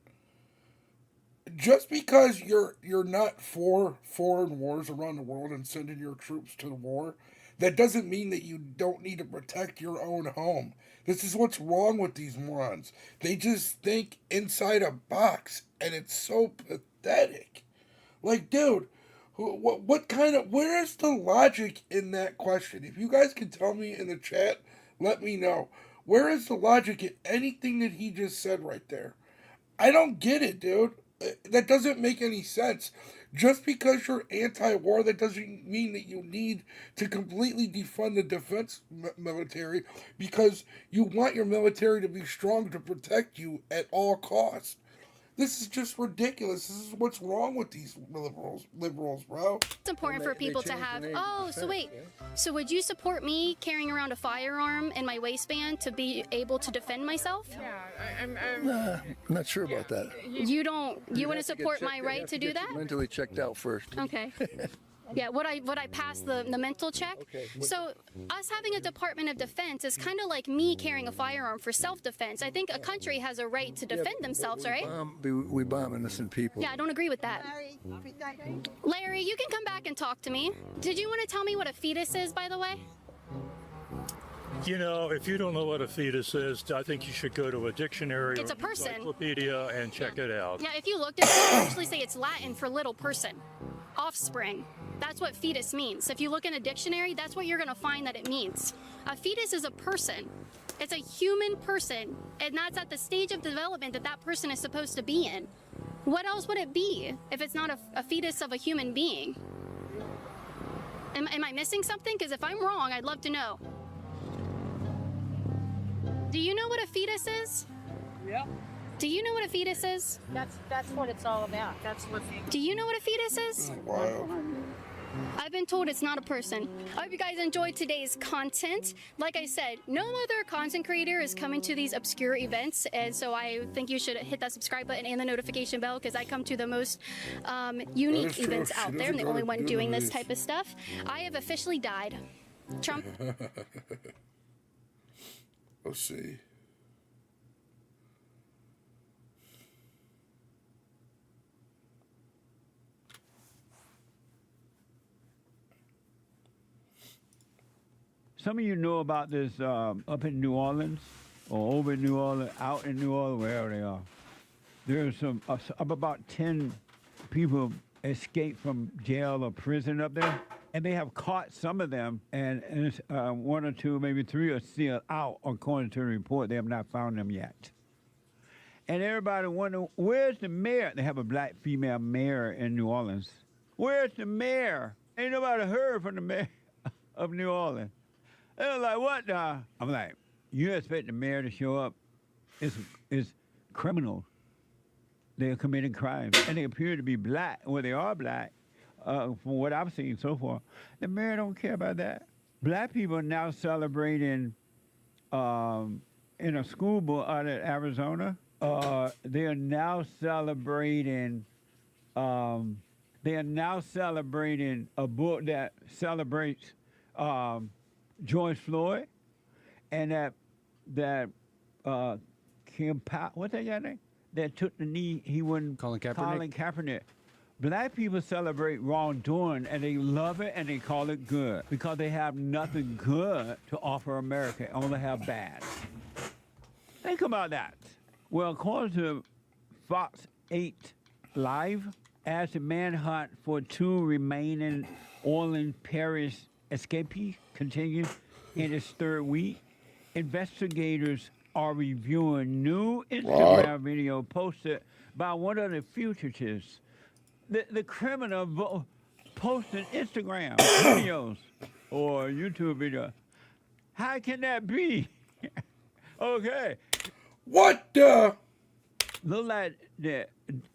Just because you're not for foreign wars around the world and sending your troops to the war, that doesn't mean that you don't need to protect your own home. This is what's wrong with these morons. They just think inside a box, and it's so pathetic. Like, dude, where's the logic in that question? If you guys can tell me in the chat, let me know. Where is the logic in anything that he just said right there? I don't get it, dude. That doesn't make any sense. Just because you're anti-war, that doesn't mean that you need to completely defund the defense military because you want your military to be strong to protect you at all costs. This is just ridiculous. This is what's wrong with these liberals, bro. It's important for people to have. Oh, so wait. So would you support me carrying around a firearm in my waistband to be able to defend myself? I'm not sure about that. You don't. You want to support my right to do that? Mentally checked out first. Okay. Yeah, would I pass the mental check? Okay. So us having a Department of Defense is kind of like me carrying a firearm for self-defense. I think a country has a right to defend themselves, right? We bomb innocent people. Yeah, I don't agree with that. Larry, you can come back and talk to me. Did you want to tell me what a fetus is, by the way? You know, if you don't know what a fetus is, I think you should go to a dictionary It's or a person. encyclopedia and check it out. Yeah, if you looked at it, actually say it's Latin for little person. Offspring. That's what fetus means. If you look in a dictionary, that's what you're going to find that it means. A fetus is a person. It's a human person, and that's at the stage of development that that person is supposed to be in. What else would it be if it's not a fetus of a human being? Am I missing something? Because if I'm wrong, I'd love to know. Do you know what a fetus is? Yeah. Do you know what a fetus is? That's what it's all about. That's what. Do you know what a fetus is? Wow. I've been told it's not a person. I hope you guys enjoyed today's content. Like I said, no other content creator is coming to these obscure events, and so I think you should hit that subscribe button and the notification bell, because I come to the most unique events out there. I'm the only one doing this type of stuff. I have officially died. Trump. Let's see. Some of you know about this up in New Orleans or over in New Orleans, out in New Orleans, wherever they are. There's some about 10 people escaped from jail or prison up there, and they have caught some of them, and it's, 1 or 2, maybe 3 are still out, according to the report. They have not found them yet. And everybody wonder, where's the mayor? They have a black female mayor in New Orleans. Where's the mayor? Ain't nobody heard from the mayor of New Orleans. They were like, what the? I'm like, you expect the mayor to show up? It's criminals. They are committing crimes, and they appear to be black. Well, they are black, from what I've seen so far. The mayor don't care about that. Black people are now celebrating in a school board out of Arizona. They are now celebrating. They are now celebrating a book that celebrates George Floyd, and that Kim Powell, what's that guy's name? That took the knee. He wouldn't. Colin Kaepernick. Black people celebrate wrongdoing, and they love it, and they call it good because they have nothing good to offer America. Only have bad. Think about that. Well, according to Fox 8 Live, as the manhunt for 2 remaining Orleans Parish escapees continues in its 3rd week, investigators are reviewing new Instagram video posted by one of the fugitives. The criminal posting Instagram videos or YouTube videos. How can that be? Okay. What the? Look like the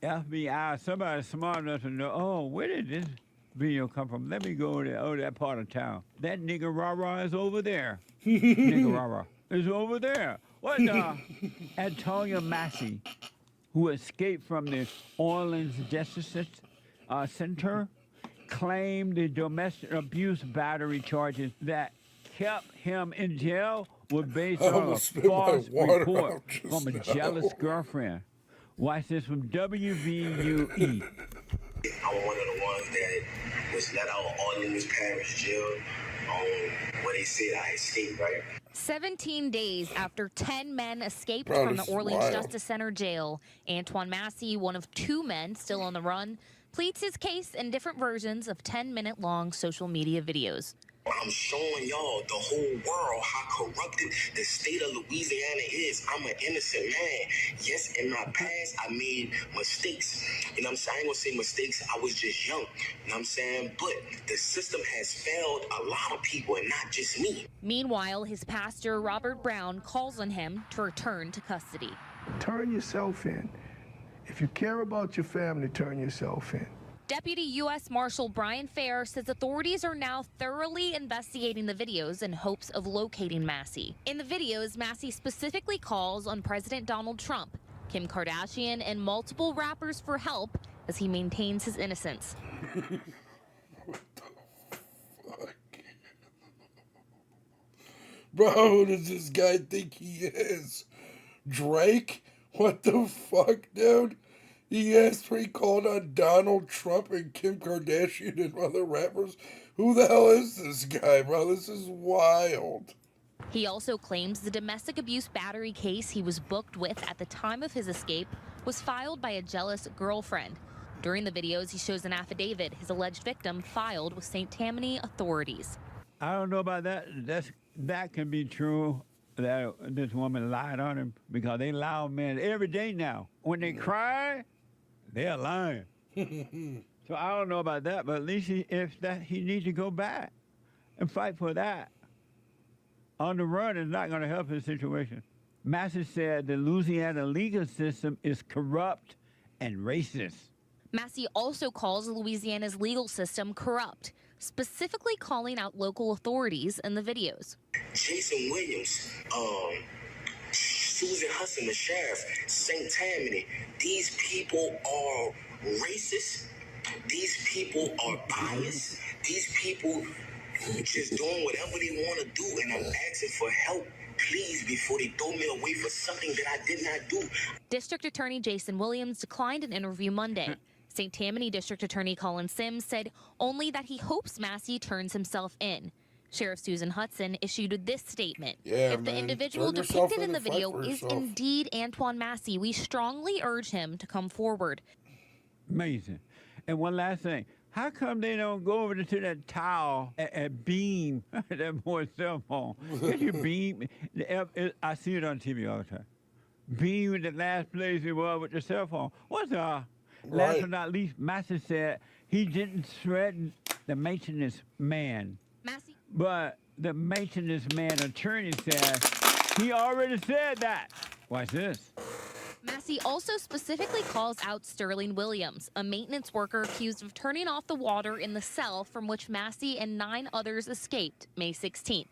FBI, somebody smart enough to know, oh, where did this video come from? Let me go there. Oh, that part of town. That nigga rah-rah is over there. Nigga rah-rah is over there. What the? Antonia Massey, who escaped from the Orleans Justice Center, claimed the domestic abuse battery charges that kept him in jail were based on a false report from a jealous girlfriend. Watch this from WVUE. I'm one of the ones that was let out of Orleans Parish jail where they said I escaped, right? 17 days after 10 men escaped Bro, from the this is Orleans wild. Justice Center jail, Antoine Massey, one of 2 men still on the run, pleads his case in different versions of 10-minute-long social media videos. I'm showing y'all, the whole world, how corrupted the state of Louisiana is. I'm an innocent man. Yes, in my past, I made mistakes. You know what I'm saying? I ain't gonna say mistakes. I was just young. You know what I'm saying? But the system has failed a lot of people, and not just me. Meanwhile, his pastor, Robert Brown, calls on him to return to custody. Turn yourself in. If you care about your family, turn yourself in. Deputy U.S. Marshal Brian Fair says authorities are now thoroughly investigating the videos in hopes of locating Massey. In the videos, Massey specifically calls on President Donald Trump, Kim Kardashian, and multiple rappers for help as he maintains his innocence. What the Bro, who does this guy think he is? Drake? What the fuck, dude? He called on Donald Trump and Kim Kardashian and other rappers. Who the hell is this guy, bro? This is wild. He also claims the domestic abuse battery case he was booked with at the time of his escape was filed by a jealous girlfriend. During the videos, he shows an affidavit his alleged victim filed with St. Tammany authorities. I don't know about that. That can be true, that this woman lied on him, because they lie on men every day now. When they cry, they're lying. So I don't know about that, but at least he needs to go back and fight for that. On the run is not going to help his situation. Massey said the Louisiana legal system is corrupt and racist. Massey also calls Louisiana's legal system corrupt, specifically calling out local authorities in the videos. Jason Williams, Susan Hudson, the sheriff, St. Tammany, these people are racist. These people are biased. These people just doing whatever they want to do, and I'm asking for help, please, before they throw me away for something that I did not do. District Attorney Jason Williams declined an interview Monday. St. Tammany District Attorney Colin Sims said only that he hopes Massey turns himself in. Sheriff Susan Hudson issued this statement. If the individual depicted in the video is indeed Antoine Massey, we strongly urge him to come forward. Amazing. And one last thing. How come they don't go over to that towel and beam that boy's cell phone? Can you beam? I see it on TV all the time. Beam the last place he was with the cell phone. Last but not least, Massey said he didn't threaten the maintenance man. Massey? But the maintenance man attorney said he already said that. Watch this. Massey also specifically calls out Sterling Williams, a maintenance worker accused of turning off the water in the cell from which Massey and 9 others escaped May 16th.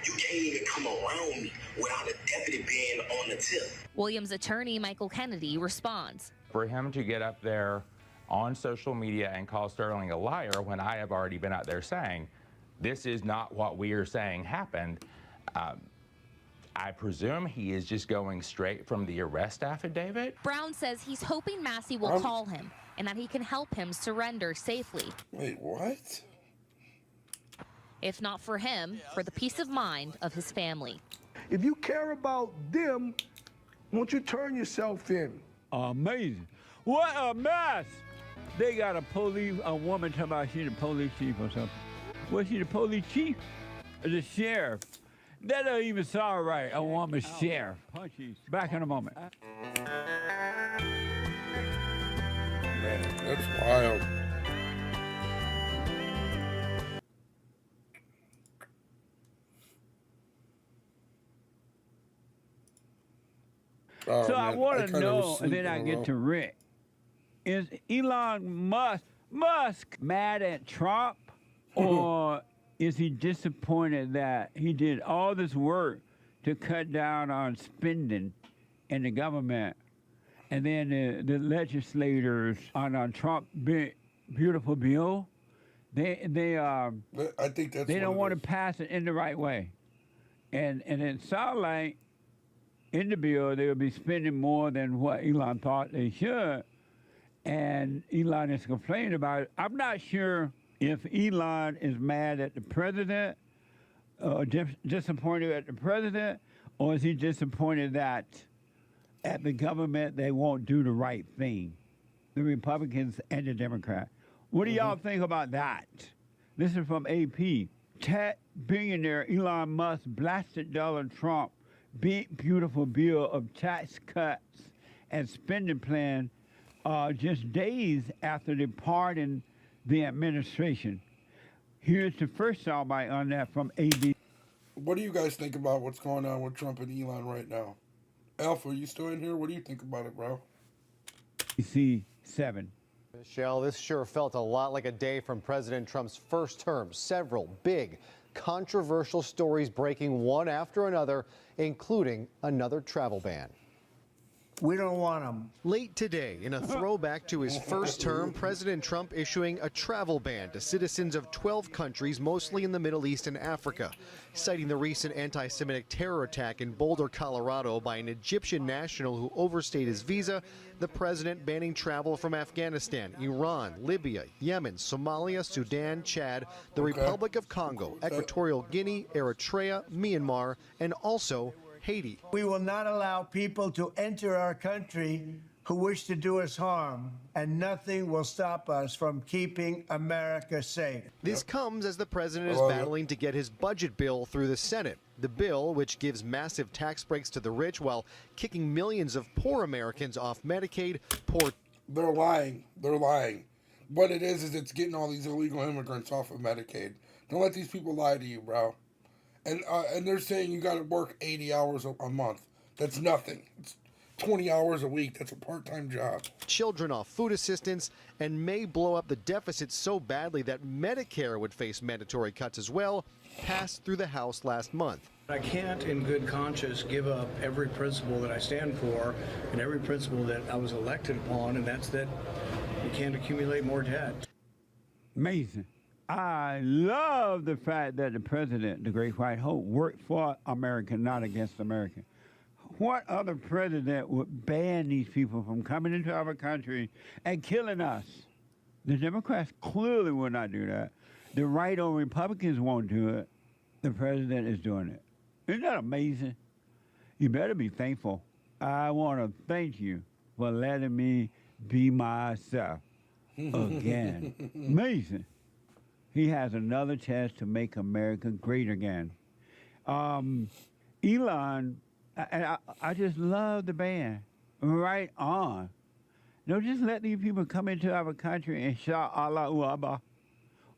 You can't even come around me without a deputy being on the tip. Williams' attorney, Michael Kennedy, responds. For him to get up there on social media and call Sterling a liar when I have already been out there saying, this is not what we are saying happened, I presume he is just going straight from the arrest affidavit. Brown says he's hoping Massey will call him and that he can help him surrender safely. Wait, what? If not for him, for the peace of mind of his family. If you care about them, won't you turn yourself in? Amazing. What a mess. They got a woman talking about she's the police chief or something. Was she the police chief? Or the sheriff? That don't even sound right, a woman sheriff. Back in a moment. Man, that's wild. So I want to know, and then I get to Rick. Is Elon Musk mad at Trump, or is he disappointed that he did all this work to cut down on spending in the government, and then the legislators on Trump's beautiful bill, I think that's they don't want to pass it in the right way, and it sounds like in the bill they will be spending more than what Elon thought they should, and Elon is complaining about it. I'm not sure if Elon is mad at the president, disappointed at the president, or is he disappointed that at the government they won't do the right thing, the Republicans and the Democrats? What do y'all think about that? This is from AP. Tech billionaire Elon Musk blasted Donald Trump big, beautiful bill of tax cuts and spending plan just days after departing the administration. Here's the first soundbite on that from AB. What do you guys think about what's going on with Trump and Elon right now? Alpha, you still in here? What do you think about it, bro? C7. Michelle, this sure felt a lot like a day from President Trump's first term. Several big, controversial stories breaking one after another, including another travel ban. We don't want them. Late today, in a throwback to his first term, President Trump issuing a travel ban to citizens of 12 countries, mostly in the Middle East and Africa, citing the recent anti-Semitic terror attack in Boulder, Colorado by an Egyptian national who overstayed his visa. The president banning travel from Afghanistan, Iran, Libya, Yemen, Somalia, Sudan, Chad, the Republic of Congo, Equatorial Guinea, Eritrea, Myanmar, and also Haiti. We will not allow people to enter our country who wish to do us harm, and nothing will stop us from keeping America safe. This comes as the president is battling to get his budget bill through the Senate. The bill, which gives massive tax breaks to the rich while kicking millions of poor Americans off Medicaid, They're lying. They're lying. What it is it's getting all these illegal immigrants off of Medicaid. Don't let these people lie to you, bro. And they're saying you got to work 80 hours a month. That's nothing. It's 20 hours a week. That's a part-time job. Children off food assistance, and may blow up the deficit so badly that Medicare would face mandatory cuts as well, passed through the House last month. I can't, in good conscience, give up every principle that I stand for and every principle that I was elected upon, and that's that you can't accumulate more debt. Amazing. I love the fact that the president, the Great White Hope, worked for America, not against America. What other president would ban these people from coming into our country and killing us? The Democrats clearly will not do that. The right or Republicans won't do it. The president is doing it. Isn't that amazing? You better be thankful. I want to thank you for letting me be myself again. Amazing. He has another chance to make America great again. Elon, I just love the band. Right on. Don't just let these people come into our country and shout Allahu Akbar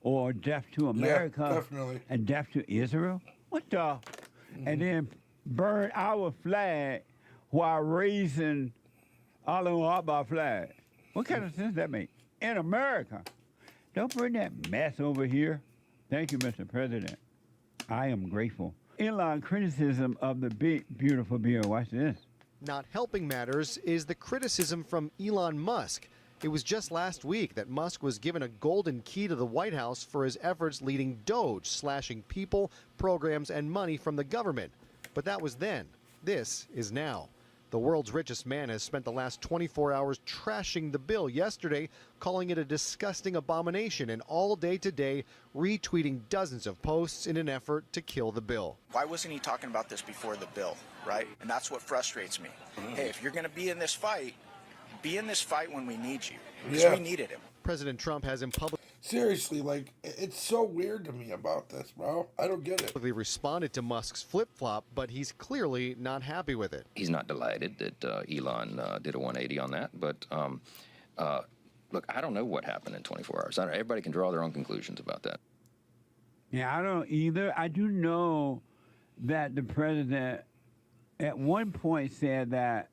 or death to America. Yeah, definitely. And death to Israel. What the? And then burn our flag while raising Allahu Akbar flag. What kind of sense does that make? In America. Don't bring that mess over here. Thank you, Mr. President. I am grateful. Elon criticism of the big, beautiful bill. Watch this. Not helping matters is the criticism from Elon Musk. It was just last week that Musk was given a golden key to the White House for his efforts leading Doge, slashing people, programs, and money from the government. But that was then. This is now. The world's richest man has spent the last 24 hours trashing the bill yesterday, calling it a disgusting abomination, and all day today retweeting dozens of posts in an effort to kill the bill. Why wasn't he talking about this before the bill, right? And that's what frustrates me. Hey, if you're going to be in this fight, be in this fight when we need you, because we needed him. President Trump has in public... Seriously, like, it's so weird to me about this, bro. I don't get it. ...responded to Musk's flip-flop, but he's clearly not happy with it. He's not delighted that Elon did a 180 on that, but look, I don't know what happened in 24 hours. Everybody can draw their own conclusions about that. Yeah, I don't either. I do know that the president at one point said that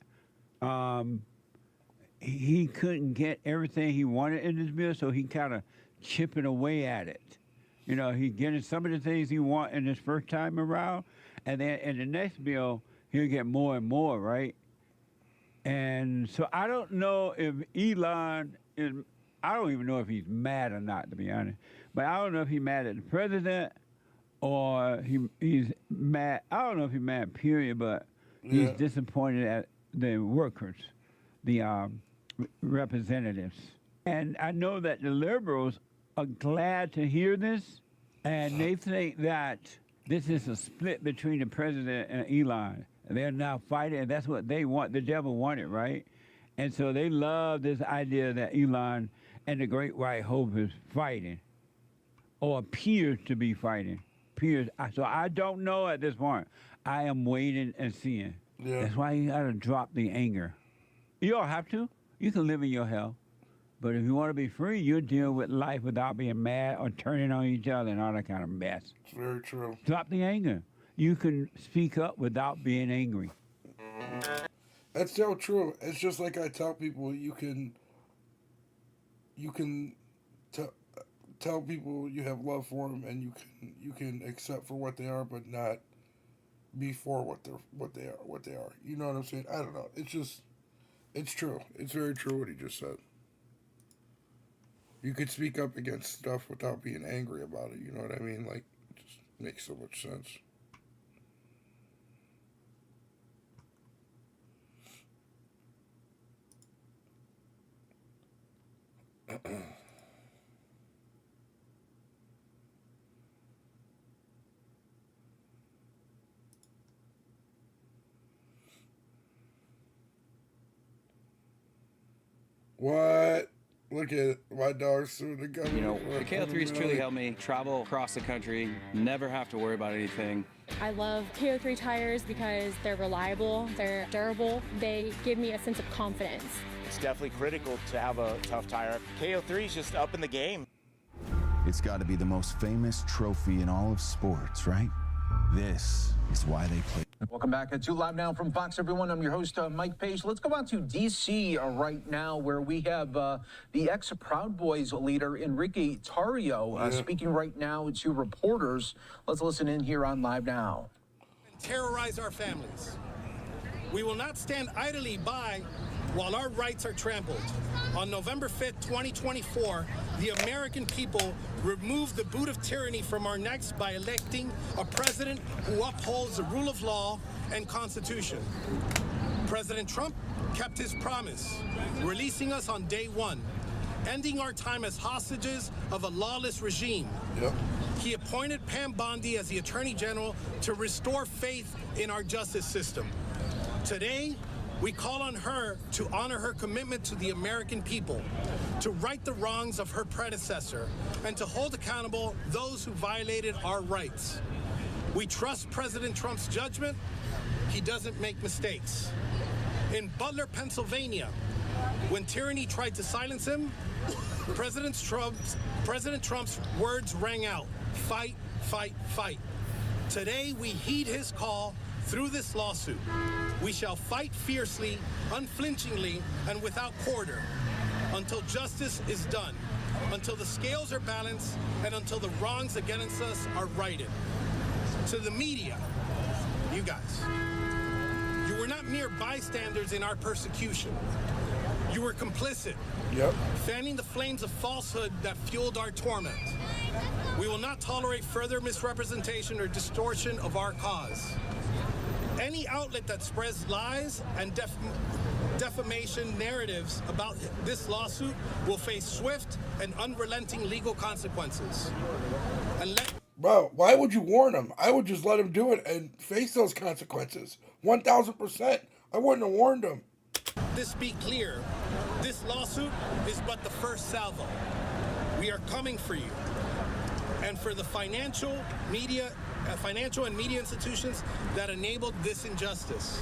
he couldn't get everything he wanted in this bill, so he kind of chipping away at it. You know, he getting some of the things he want in this first time around, and then in the next bill, he'll get more and more, right? And so I don't know if Elon is, I don't even know if he's mad or not, to be honest. But I don't know if he's mad at the president or he's mad. I don't know if he's mad, period, but he's disappointed at the workers, the representatives. And I know that the liberals are glad to hear this, and they think that this is a split between the president and Elon. They're now fighting, and that's what they want. The devil wanted, right? And so they love this idea that Elon and the Great White Hope is fighting, or appears to be fighting. So I don't know at this point. I am waiting and seeing. Yeah. That's why you gotta drop the anger. You don't have to. You can live in your hell. But if you want to be free, you deal with life without being mad or turning on each other and all that kind of mess. It's very true. Drop the anger. You can speak up without being angry. That's so true. It's just like I tell people, you can tell people you have love for them, and you can accept for what they are, but not be for what they are. You know what I'm saying? I don't know. It's just, It's true. It's very true what he just said. You could speak up against stuff without being angry about it. You know what I mean? Like, it just makes so much sense. What? Look at it. My dog's suing the government. You know, the KO3's truly helped me travel across the country, never have to worry about anything. I love KO3 tires because they're reliable, they're durable, they give me a sense of confidence. It's definitely critical to have a tough tire. KO3 is just up in the game. It's got to be the most famous trophy in all of sports, right? This is why they play. Welcome back at 2 Live now from Fox, everyone. I'm your host, Mike Page. Let's go out to D.C. Right now, where we have the ex-Proud Boys leader, Enrique Tarrio, speaking right now to reporters. Let's listen in here on Live Now. Terrorize our families. We will not stand idly by while our rights are trampled. On November 5th, 2024, the American people removed the boot of tyranny from our necks by electing a president who upholds the rule of law and Constitution. President Trump kept his promise, releasing us on day one, ending our time as hostages of a lawless regime. He appointed Pam Bondi as the Attorney General to restore faith in our justice system. Today, we call on her to honor her commitment to the American people, to right the wrongs of her predecessor, and to hold accountable those who violated our rights. We trust President Trump's judgment. He doesn't make mistakes. In Butler, Pennsylvania, when tyranny tried to silence him, President Trump's words rang out: fight, fight, fight. Today, we heed his call through this lawsuit. We shall fight fiercely, unflinchingly, and without quarter until justice is done, until the scales are balanced, and until the wrongs against us are righted. To the media, you guys, you were not mere bystanders in our persecution. You were complicit, fanning the flames of falsehood that fueled our torment. We will not tolerate further misrepresentation or distortion of our cause. Any outlet that spreads lies and defamation narratives about this lawsuit will face swift and unrelenting legal consequences. Bro, why would you warn him? I would just let him do it and face those consequences. 1,000%. I wouldn't have warned him. This be clear. This lawsuit is but the first salvo. We are coming for you. And for the financial and media institutions that enabled this injustice.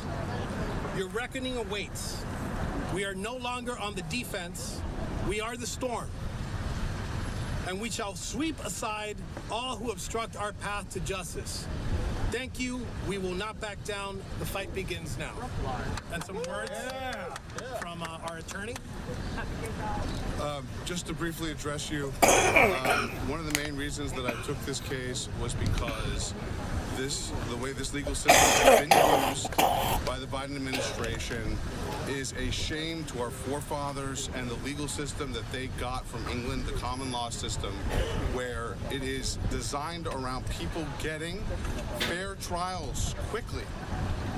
Your reckoning awaits. We are no longer on the defense. We are the storm. And we shall sweep aside all who obstruct our path to justice. Thank you. We will not back down. The fight begins now. And some words from our attorney. Just to briefly address you, one of the main reasons that I took this case was because the way this legal system has been used by the Biden administration is a shame to our forefathers and the legal system that they got from England, the common law system, where it is designed around people getting fair trials quickly,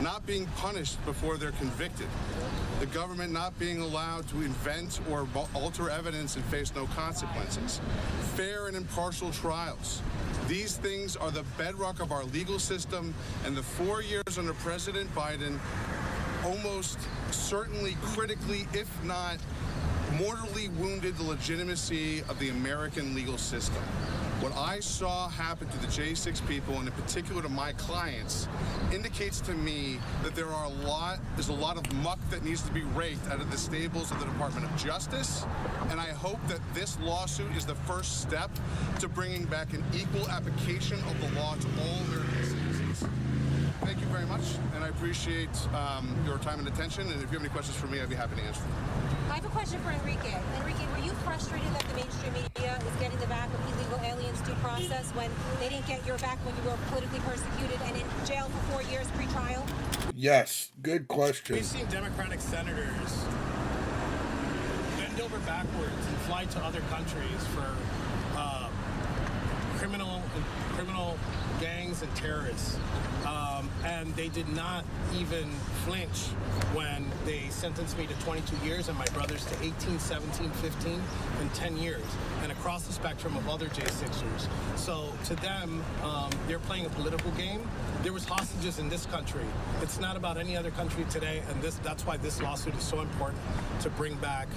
not being punished before they're convicted, the government not being allowed to invent or alter evidence and face no consequences, fair and impartial trials. These things are the bedrock of our legal system, and the 4 years under President Biden almost certainly critically, if not mortally wounded the legitimacy of the American legal system. What I saw happen to the J6 people, and in particular to my clients, indicates to me that there's a lot of muck that needs to be raked out of the stables of the Department of Justice, and I hope that this lawsuit is the first step to bringing back an equal application of the law to all American citizens. Thank you very much, and I appreciate your time and attention, and if you have any questions for me, I'd be happy to answer them. I have a question for Enrique. Enrique, were you frustrated that the mainstream media is getting the back of illegal aliens due process? process when they didn't get your back when you were politically persecuted and in jail for 4 years pre-trial? Yes, good question. We've seen Democratic senators bend over backwards and fly to other countries for criminal gangs and terrorists. And they did not even flinch when they sentenced me to 22 years and my brothers to 18, 17, 15, and 10 years, and across the spectrum of other J6ers. So to them, they're playing a political game. There was hostages in this country. It's not about any other country today, and that's why this lawsuit is so important to bring back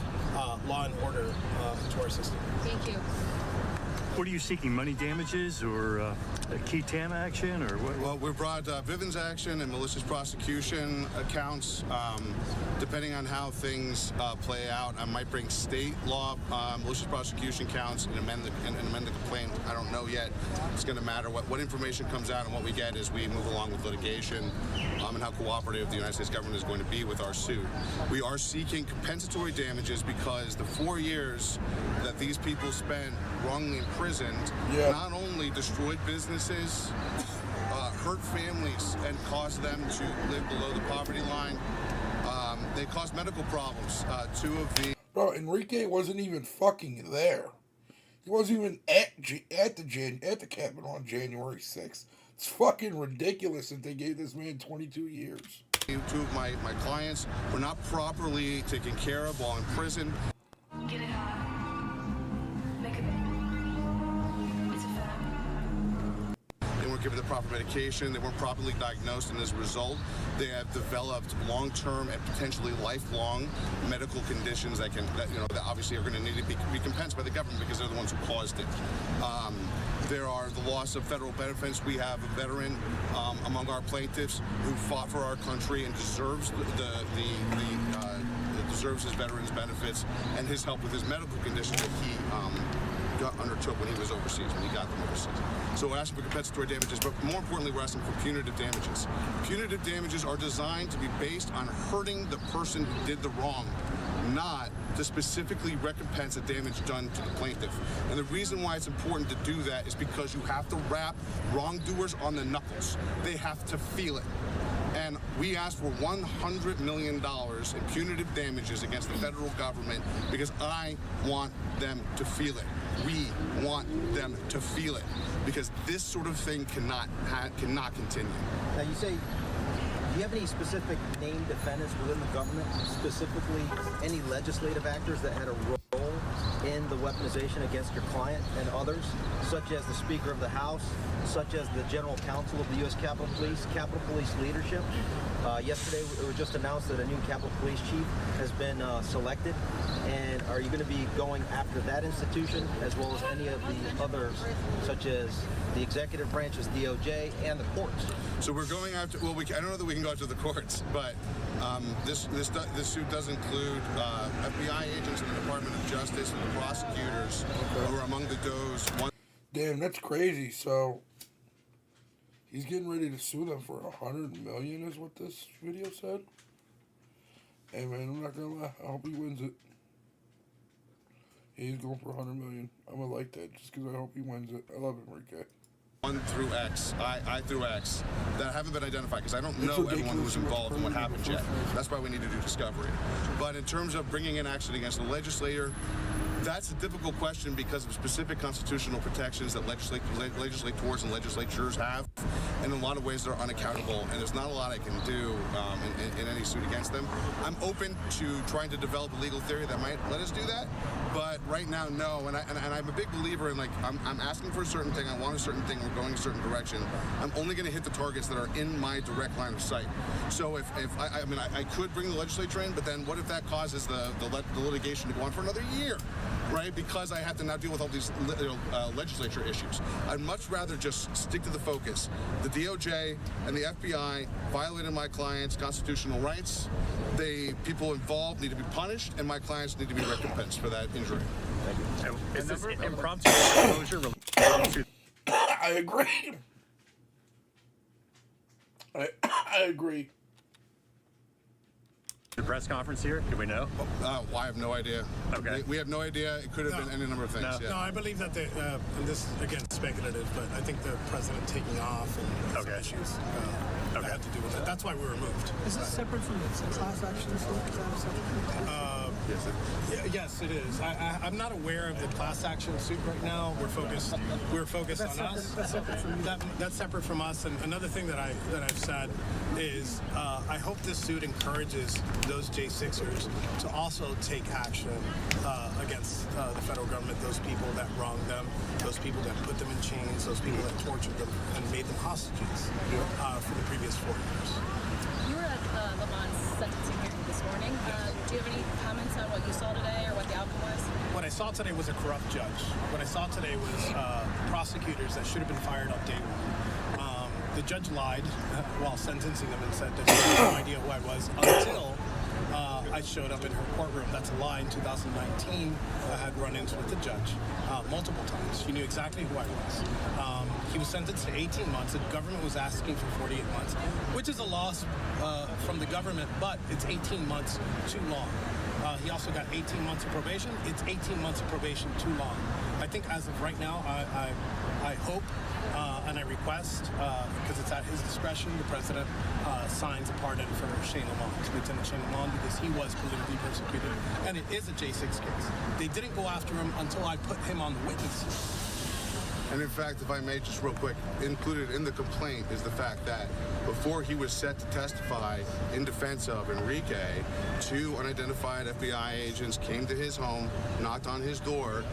law and order to our system. Thank you. What are you seeking, money damages or a key TAM action or what? Well, we brought Bivens action and malicious prosecution accounts. Depending on how things play out, I might bring state law malicious prosecution counts and amend the complaint. I don't know yet. It's going to matter what information comes out and what we get as we move along with litigation, and how cooperative the United States government is going to be with our suit. We are seeking compensatory damages because the 4 years that these people spent wrongly imprisoned not only destroyed businesses, hurt families, and caused them to live below the poverty line. They caused medical problems. Two of the... Bro, Enrique wasn't even fucking there. He wasn't even at the Capitol on January 6th. It's fucking ridiculous that they gave this man 22 years. Two of my clients were not properly taken care of while in prison. Get it high. Make it. It's a fact. They weren't given the proper medication. They weren't properly diagnosed, and as a result, they have developed long-term and potentially lifelong medical conditions that obviously are going to need to be recompensed by the government because they're the ones who caused it. There are the loss of federal benefits. We have a veteran among our plaintiffs who fought for our country and deserves deserves his veterans benefits and his help with his medical condition that he undertook when he was overseas, when he got them overseas. So we're asking for compensatory damages, but more importantly, we're asking for punitive damages. Punitive damages are designed to be based on hurting the person who did the wrong, not to specifically recompense the damage done to the plaintiff. And the reason why it's important to do that is because you have to rap wrongdoers on the knuckles. They have to feel it. And we asked for $100 million in punitive damages against the federal government because I want them to feel it. We want them to feel it because this sort of thing cannot continue. Now you say, do you have any specific named defendants within the government, specifically any legislative actors that had a role in the weaponization against your client and others, such as the Speaker of the House, such as the General Counsel of the U.S. Capitol Police leadership? Yesterday, it was just announced that a new Capitol Police chief has been selected. And are you going to be going after that institution as well as any of the others, such as the executive branches, DOJ, and the courts? So we're going after, well, I don't know that we can go after the courts, but this suit does include FBI agents in the Department of Justice and the prosecutors who are among the does. Damn, that's crazy. So he's getting ready to sue them for $100 million, is what this video said. Hey man, I'm not gonna lie. I hope he wins it. He's going for $100 million. I'm gonna like that just because I hope he wins it. I love Enrique. 1 through X, I through X, that haven't been identified because I don't know everyone who was involved and what happened yet. That's why we need to do discovery. But in terms of bringing in action against the legislator, that's a difficult question because of specific constitutional protections that legislators and legislatures have. And in a lot of ways, they're unaccountable, and there's not a lot I can do in any suit against them. I'm open to trying to develop a legal theory that might let us do that, but right now, no. And I'm a big believer in, like, I'm asking for a certain thing, I want a certain thing, we're going a certain direction. I'm only going to hit the targets that are in my direct line of sight. So if I could bring the legislature in, but then what if that causes the litigation to go on for another year? Right, because I have to now deal with all these legislature issues. I'd much rather just stick to the focus. The DOJ and the FBI violated my clients' constitutional rights. People involved need to be punished, and my clients need to be recompensed for that injury. Thank you. Is this impromptu disclosure related to... I agree. I agree. the press conference here? Do we know? I have no idea. Okay. We have no idea. It could have been any number of things. No, I believe that and this again speculative, but I think the president taking off and some issues that had to do with it. That's why we were moved. Is this separate from the class action suit? Yes, it is. I'm not aware of the class action suit right now. We're focused on us. That's separate from you. That's separate from us. And another thing that I've said is I hope this suit encourages those J6ers to also take action against the federal government, those people that wronged them, those people that put them in chains, those people that tortured them and made them hostages for the previous 4 years. You were at Le Mans sentencing hearing this morning. Do you have any comments on what you saw today or what the outcome was? What I saw today was a corrupt judge. What I saw today was prosecutors that should have been fired on day one. The judge lied while sentencing them and said that she had no idea who I was until I showed up in her courtroom. That's a lie. In 2019, I had run-ins with the judge multiple times. She knew exactly who I was. He was sentenced to 18 months. The government was asking for 48 months, which is a loss from the government, but it's 18 months too long. He also got 18 months of probation. It's 18 months of probation too long. I think as of right now, I hope and I request, because it's at his discretion, the president signs a pardon for Shane Lamont, Lieutenant Shane Lamont, because he was politically persecuted, and it is a J6 case. They didn't go after him until I put him on the witness list. And in fact, if I may just real quick, included in the complaint is the fact that before he was set to testify in defense of Enrique, 2 unidentified FBI agents came to his home, knocked on his door,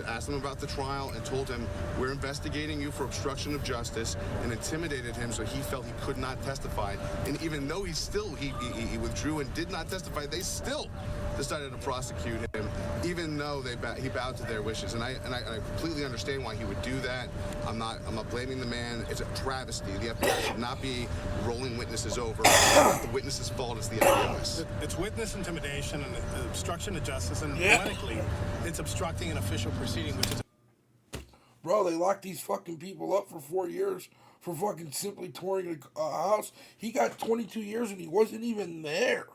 asked him about the trial, and told him, "We're investigating you for obstruction of justice," and intimidated him so he felt he could not testify. And even though he withdrew and did not testify, they still decided to prosecute him, even though he bowed to their wishes. And I completely understand why he would do that. I'm not blaming the man. It's a travesty. The FBI should not be rolling witnesses over. It's not the witness's fault. It's the FBI's. It's witness intimidation and obstruction of justice, and politically, it's obstructing an official proceeding, which is. Bro, they locked these fucking people up for 4 years for fucking simply touring a house. He got 22 years and he wasn't even there.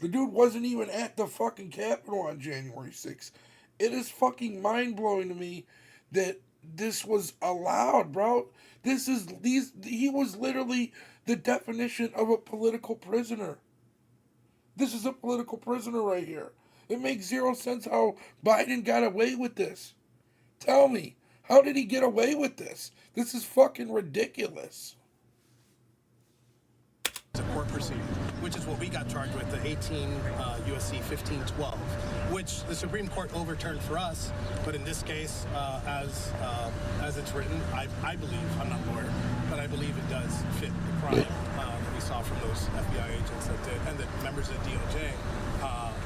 The dude wasn't even at the fucking Capitol on January 6th. It is fucking mind-blowing to me that this was allowed, bro. He was literally the definition of a political prisoner. This is a political prisoner right here. It makes zero sense how Biden got away with this. Tell me, how did he get away with this? This is fucking ridiculous. It's a court proceeding, which is what we got charged with, the 18 USC 1512, which the Supreme Court overturned for us. But in this case, as it's written, I believe, I'm not a lawyer, but I believe it does fit the crime that we saw from those FBI agents that did, and the members of DOJ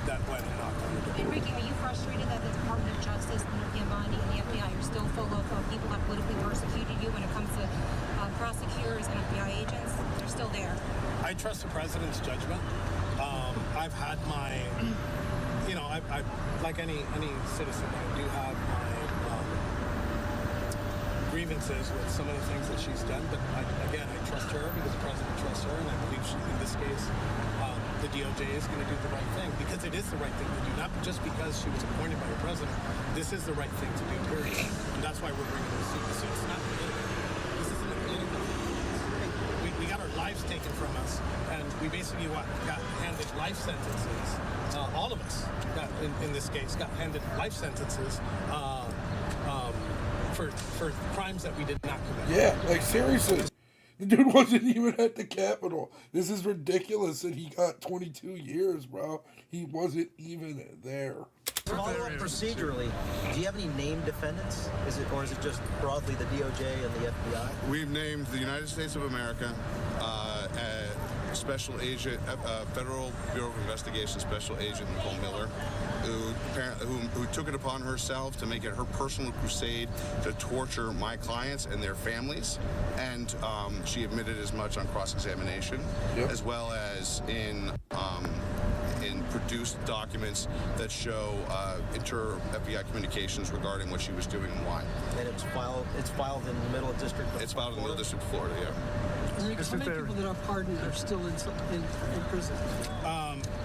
that went and knocked on the door. Enrique, are you frustrated that the Department of Justice, the Bondi, and the FBI are still full of people that politically persecuted you when it comes to prosecutors and FBI agents? They're still there. I trust the president's judgment. I've had my, I like any citizen, I do have my grievances with some of the things that she's done. But I trust her because the president trusts her, and I believe in this case, the DOJ is going to do the right thing because it is the right thing to do, not just because she was appointed by the president. This is the right thing to do, period. And that's why we're bringing this suit. This is not political. This isn't a political thing. We got our lives taken from us, and we basically got handed life sentences. All of us, in this case, got handed life sentences for crimes that we did not commit. Yeah, like seriously. The dude wasn't even at the Capitol. This is ridiculous that he got 22 years, bro. He wasn't even there. Follow up procedurally, do you have any named defendants? Is it just broadly the DOJ and the FBI? We've named the United States of America, Special Agent, Federal Bureau of Investigation Special Agent Nicole Miller, who took it upon herself to make it her personal crusade to torture my clients and their families, and she admitted as much on cross-examination, as well as in produced documents that show inter-FBI communications regarding what she was doing and why. And it's filed in the Middle District of Florida? It's filed in the Middle District of Florida, yeah. Enrique, how many people that are pardoned are still in prison?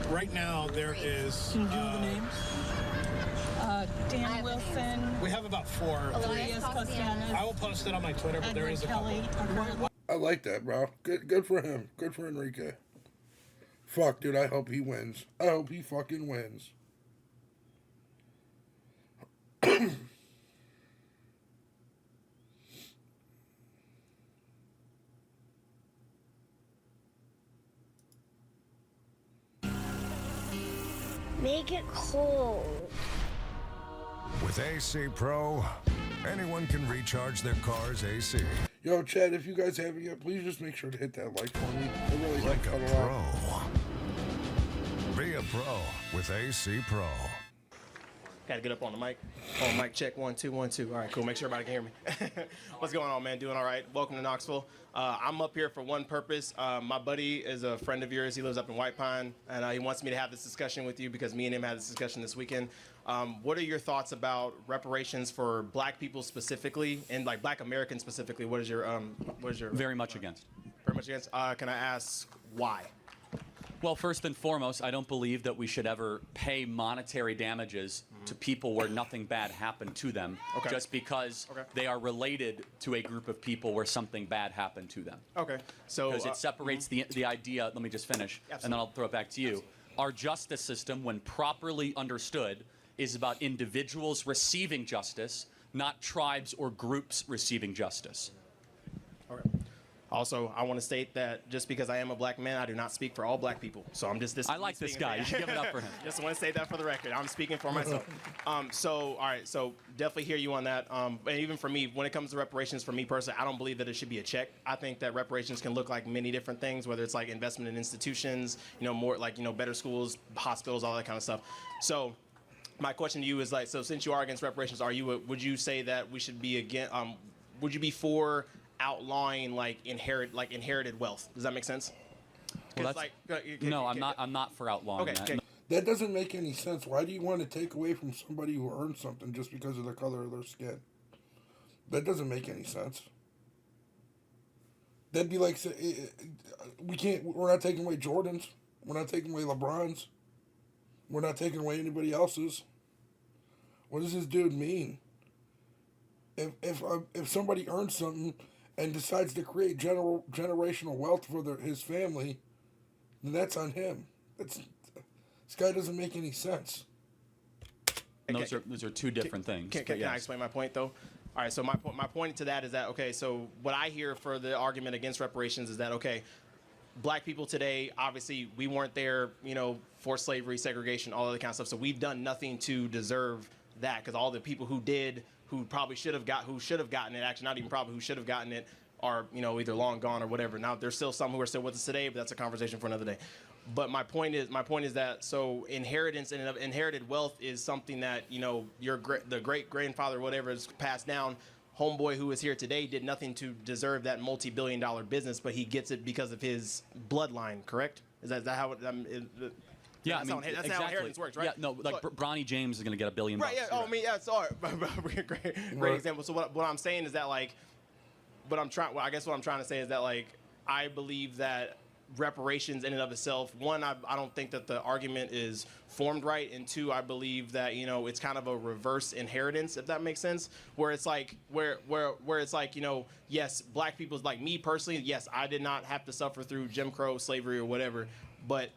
Right now, there is... Can you do the names? Dan Wilson. We have about 4. Elias Costanas. I will post it on my Twitter, but there is a couple. I like that, bro. Good for him. Good for Enrique. Fuck, dude, I hope he wins. I hope he fucking wins. Make it cold. With AC Pro, anyone can recharge their car's AC. Yo, Chad, if you guys haven't yet, please just make sure to hit that like for me. It really Like helps a out a lot. pro. Be a pro with AC Pro. Got to get up on the mic. Oh, mic check, 1 2 1 2. All right, cool. Make sure everybody can hear me. What's going on, man? Doing all right? Welcome to Knoxville. I'm up here for one purpose. My buddy is a friend of yours. He lives up in White Pine, and he wants me to have this discussion with you because me and him had this discussion this weekend. What are your thoughts about reparations for Black people specifically, and like Black Americans specifically? What is your Very much against. Very much against. Can I ask why? Well, first and foremost, I don't believe that we should ever pay monetary damages to people where nothing bad happened to them, just because they are related to a group of people where something bad happened to them. Okay, so because it separates the idea. Let me just finish, and then I'll throw it back to you. Absolutely. Our justice system, when properly understood, is about individuals receiving justice, not tribes or groups receiving justice. Okay. Also, I want to state that just because I am a Black man, I do not speak for all Black people. So I'm just this. I like this guy. You should give it up for him. Just want to say that for the record. I'm speaking for myself. So, all right. So definitely hear you on that. And even for me, when it comes to reparations, for me personally, I don't believe that it should be a check. I think that reparations can look like many different things, whether it's like investment in institutions, more like, better schools, hospitals, all that kind of stuff. So my question to you is like, so since you are against reparations, would you say that we should be would you be for outlawing inherited wealth? Does that make sense? Well, no, I'm not for outlawing that. Okay. That doesn't make any sense. Why do you want to take away from somebody who earned something just because of the color of their skin? That doesn't make any sense. That'd be like, we're not taking away Jordans. We're not taking away LeBrons. We're not taking away anybody else's. What does this dude mean? If somebody earns something and decides to create generational wealth for his family, then that's on him. This guy doesn't make any sense. And those are two different things. Can I explain my point, though? All right, so my point to that is that, okay, so what I hear for the argument against reparations is that, okay, Black people today, obviously, we weren't there, forced slavery, segregation, all of that kind of stuff, so we've done nothing to deserve that, because all the people who probably should have gotten it, actually not even probably, who should have gotten it are, either long gone or whatever. Now, there's still some who are still with us today, but that's a conversation for another day. But my point is that, so inherited wealth is something that, the great grandfather, whatever, is passed down. Homeboy who is here today did nothing to deserve that multi-billion-dollar business, but he gets it because of his bloodline, correct? Is that how it Yeah, that's how inheritance works, right? Yeah, no, like Bronny James is going to get $1 billion. Right, yeah. Oh, I mean, yeah, sorry. Great example. So what I'm saying is that, like, I guess what I'm trying to say is that, like, I believe that reparations in and of itself, one, I don't think that the argument is formed right, and two, I believe that, it's kind of a reverse inheritance, if that makes sense, where it's like, where it's like, yes, Black people, like me personally, yes, I did not have to suffer through Jim Crow, slavery, or whatever, but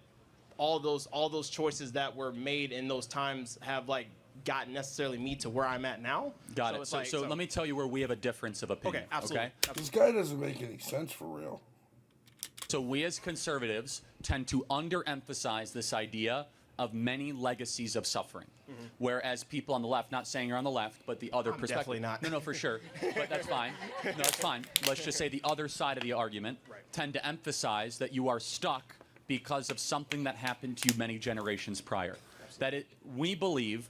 all those choices that were made in those times have like gotten necessarily me to where I'm at now. Got it. So let me tell you where we have a difference of opinion. Okay, absolutely. Okay? This guy doesn't make any sense for real. So we as conservatives tend to underemphasize this idea of many legacies of suffering. Mm-hmm. Whereas people on the left, not saying you're on the left, but the other perspective. Definitely not. No, for sure. But that's fine. No, that's fine. Let's just say the other side of the argument tend to emphasize that you are stuck because of something that happened to you many generations prior. We believe,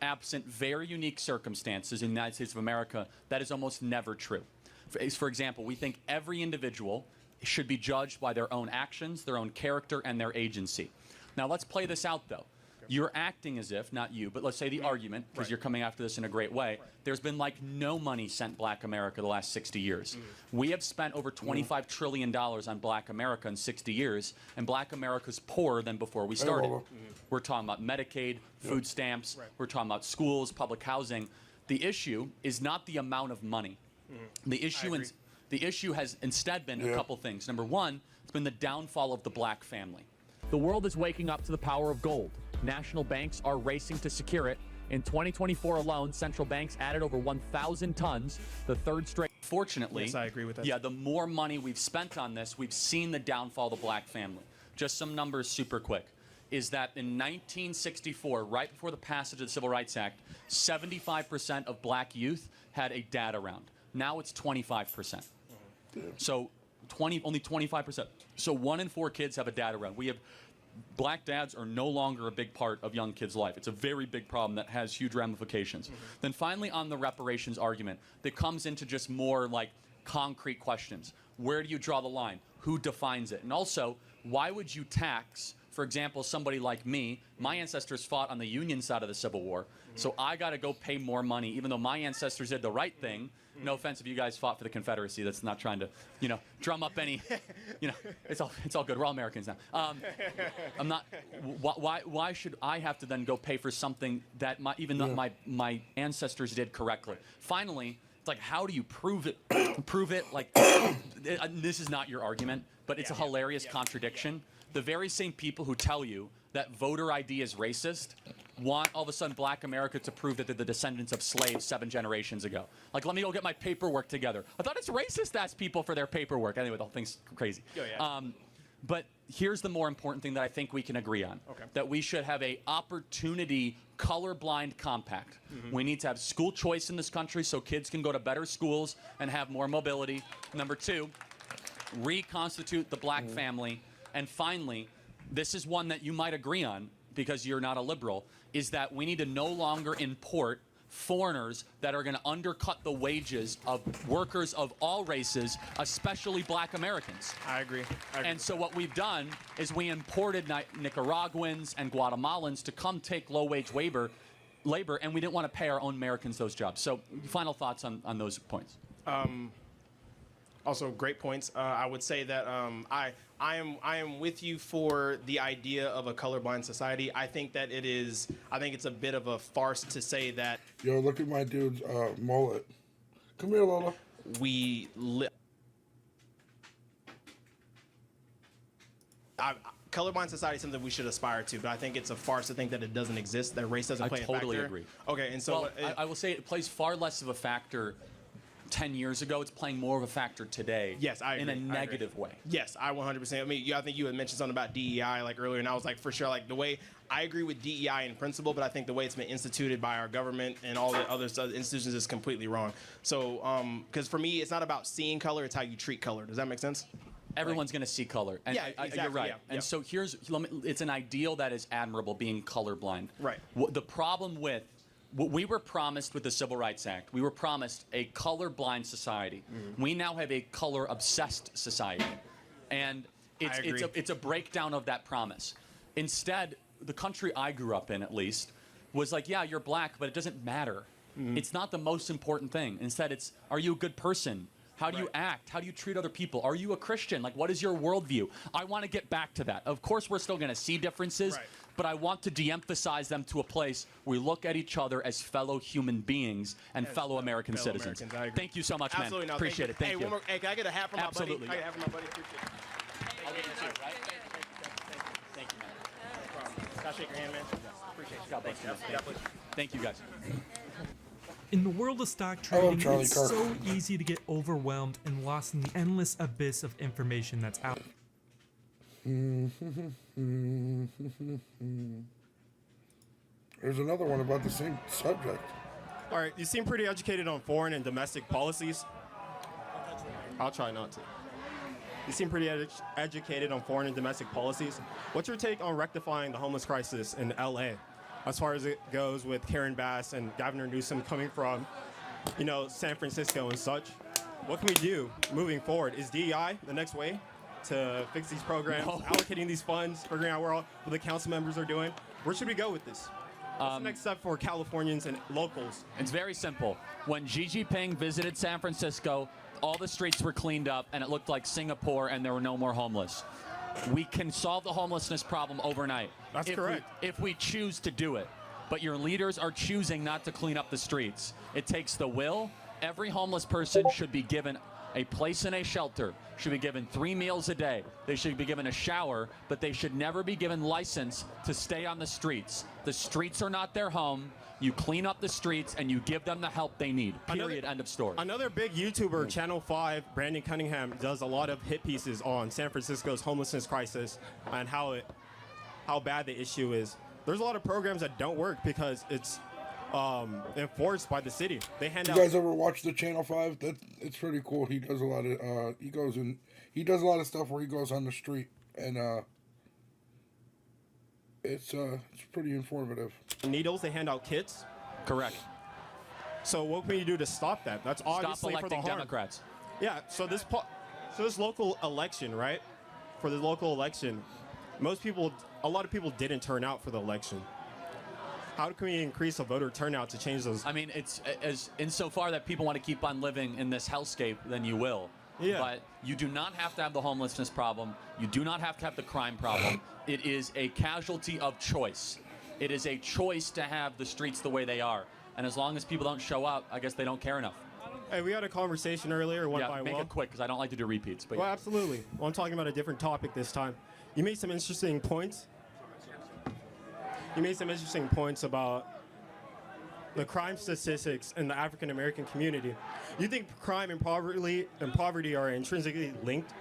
absent very unique circumstances in the United States of America, that is almost never true. For example, we think every individual should be judged by their own actions, their own character, and their agency. Now, let's play this out, though. You're acting as if, not you, but let's say the argument, because you're coming after this in a great way, there's been like no money sent Black America the last 60 years. We have spent over $25 trillion on Black America in 60 years, and Black America's poorer than before we started. We're talking about Medicaid, food stamps, we're talking about schools, public housing. The issue is not the amount of money. The issue has instead been a couple things. Number one, it's been the downfall of the Black family. The world is waking up to the power of gold. National banks are racing to secure it. In 2024 alone, central banks added over 1,000 tons, the third straight. Fortunately, yes, I agree with that. Yeah, the more money we've spent on this, we've seen the downfall of the Black family. Just some numbers super quick. Is that in 1964, right before the passage of the Civil Rights Act, 75% of Black youth had a dad around. Now it's 25%. So only 25%. So 1 in 4 kids have a dad around. We have Black dads are no longer a big part of young kids' life. It's a very big problem that has huge ramifications. Then finally, on the reparations argument, that comes into just more like concrete questions. Where do you draw the line? Who defines it? And also, why would you tax, for example, somebody like me? My ancestors fought on the Union side of the Civil War, so I got to go pay more money, even though my ancestors did the right thing. No offense if you guys fought for the Confederacy. That's not trying to, drum up any, it's all good. We're all Americans now. I'm not. Why should I have to then go pay for something that my ancestors did correctly? Finally, it's like, how do you prove it? Prove it. Like, this is not your argument, but it's a hilarious contradiction. The very same people who tell you that voter ID is racist want all of a sudden Black America to prove that they're the descendants of slaves 7 generations ago. Like, let me go get my paperwork together. I thought it's racist to ask people for their paperwork. Anyway, the whole thing's crazy. But here's the more important thing that I think we can agree on. That we should have a opportunity colorblind compact. We need to have school choice in this country so kids can go to better schools and have more mobility. Number 2, reconstitute the Black family. And finally, this is one that you might agree on because you're not a liberal, is that we need to no longer import foreigners that are going to undercut the wages of workers of all races, especially Black Americans. I agree. And so what we've done is we imported Nicaraguans and Guatemalans to come take low-wage labor, and we didn't want to pay our own Americans those jobs. So final thoughts on those points. Also, great points. I would say that I am with you for the idea of a colorblind society. I think that it's a bit of a farce to say that. Yo, look at my dude's mullet. Come here, Lola. Colorblind society is something we should aspire to, but I think it's a farce to think that it doesn't exist, that race doesn't play a factor. I totally agree. Okay, and so I will say it plays far less of a factor 10 years ago. It's playing more of a factor today. Yes, I agree. In a negative way. Yes, I 100%. I mean, I think you had mentioned something about DEI like earlier, and I was like, for sure, like the way I agree with DEI in principle, but I think the way it's been instituted by our government and all the other institutions is completely wrong. So, because for me, it's not about seeing color; it's how you treat color. Does that make sense? Everyone's going to see color. And yeah, exactly, you're right. Yeah, and so it's an ideal that is admirable, being colorblind. Right. The problem with what we were promised with the Civil Rights Act, we were promised a colorblind society. We now have a color-obsessed society. And it's a breakdown of that promise. Instead, the country I grew up in, at least, was like, yeah, you're Black, but it doesn't matter. It's not the most important thing. Instead, it's, are you a good person? How do you act? How do you treat other people? Are you a Christian? Like, what is your worldview? I want to get back to that. Of course, we're still going to see differences, but I want to de-emphasize them to a place where we look at each other as fellow human beings and fellow American citizens. Thank you so much, Absolutely man. No, Appreciate it. Thank you. One more, can I get a hat from Absolutely. my buddy? Can I get a hat from my buddy? Appreciate it. I'll get you too, right? Thank you, man. No problem. Can I shake your hand, man? Appreciate it. God bless you. God bless you. Thank you, guys. In the world of stock trading, it's so easy to get overwhelmed and lost in the endless abyss of information that's out. There's another one about the same subject. All right, you seem pretty educated on foreign and domestic policies. I'll try not to. You seem pretty educated on foreign and domestic policies. What's your take on rectifying the homeless crisis in LA? As far as it goes with Karen Bass and Governor Newsom coming from, San Francisco and such. What can we do moving forward? Is DEI the next way to fix these programs, allocating these funds, figuring out what the council members are doing, Where should we go with this? What's the next step for Californians and locals? It's very simple. When Xi Jinping visited San Francisco, all the streets were cleaned up and it looked like Singapore and there were no more homeless. We can solve the homelessness problem overnight. That's correct. If we choose to do it. But your leaders are choosing not to clean up the streets. It takes the will. Every homeless person should be given a place in a shelter, should be given 3 meals a day. They should be given a shower, but they should never be given license to stay on the streets. The streets are not their home. You clean up the streets and you give them the help they need. Period. End of story. Another big YouTuber, Channel 5, Brandon Cunningham, does a lot of hit pieces on San Francisco's homelessness crisis and how bad the issue is. There's a lot of programs that don't work because it's enforced by the city. They hand out. You guys ever watch the Channel 5? It's pretty cool. He does a lot of he does a lot of stuff where he goes on the street and it's pretty informative. Needles, they hand out kits. Correct. So what can you do to stop that? That's obviously Stop for the electing harm. Democrats. Yeah. So this local election, right? For the local election, a lot of people didn't turn out for the election. How can we increase the voter turnout to change those? I mean, it's as insofar that people want to keep on living in this hellscape, then you will. Yeah. But you do not have to have the homelessness problem. You do not have to have the crime problem. It is a casualty of choice. It is a choice to have the streets the way they are. And as long as people don't show up, I guess they don't care enough. Hey, we had a conversation earlier. Make it quick because I don't like to do repeats. But well, absolutely. Well, I'm talking about a different topic this time. You made some interesting points. About the crime statistics in the African American community. You think crime and poverty are intrinsically linked?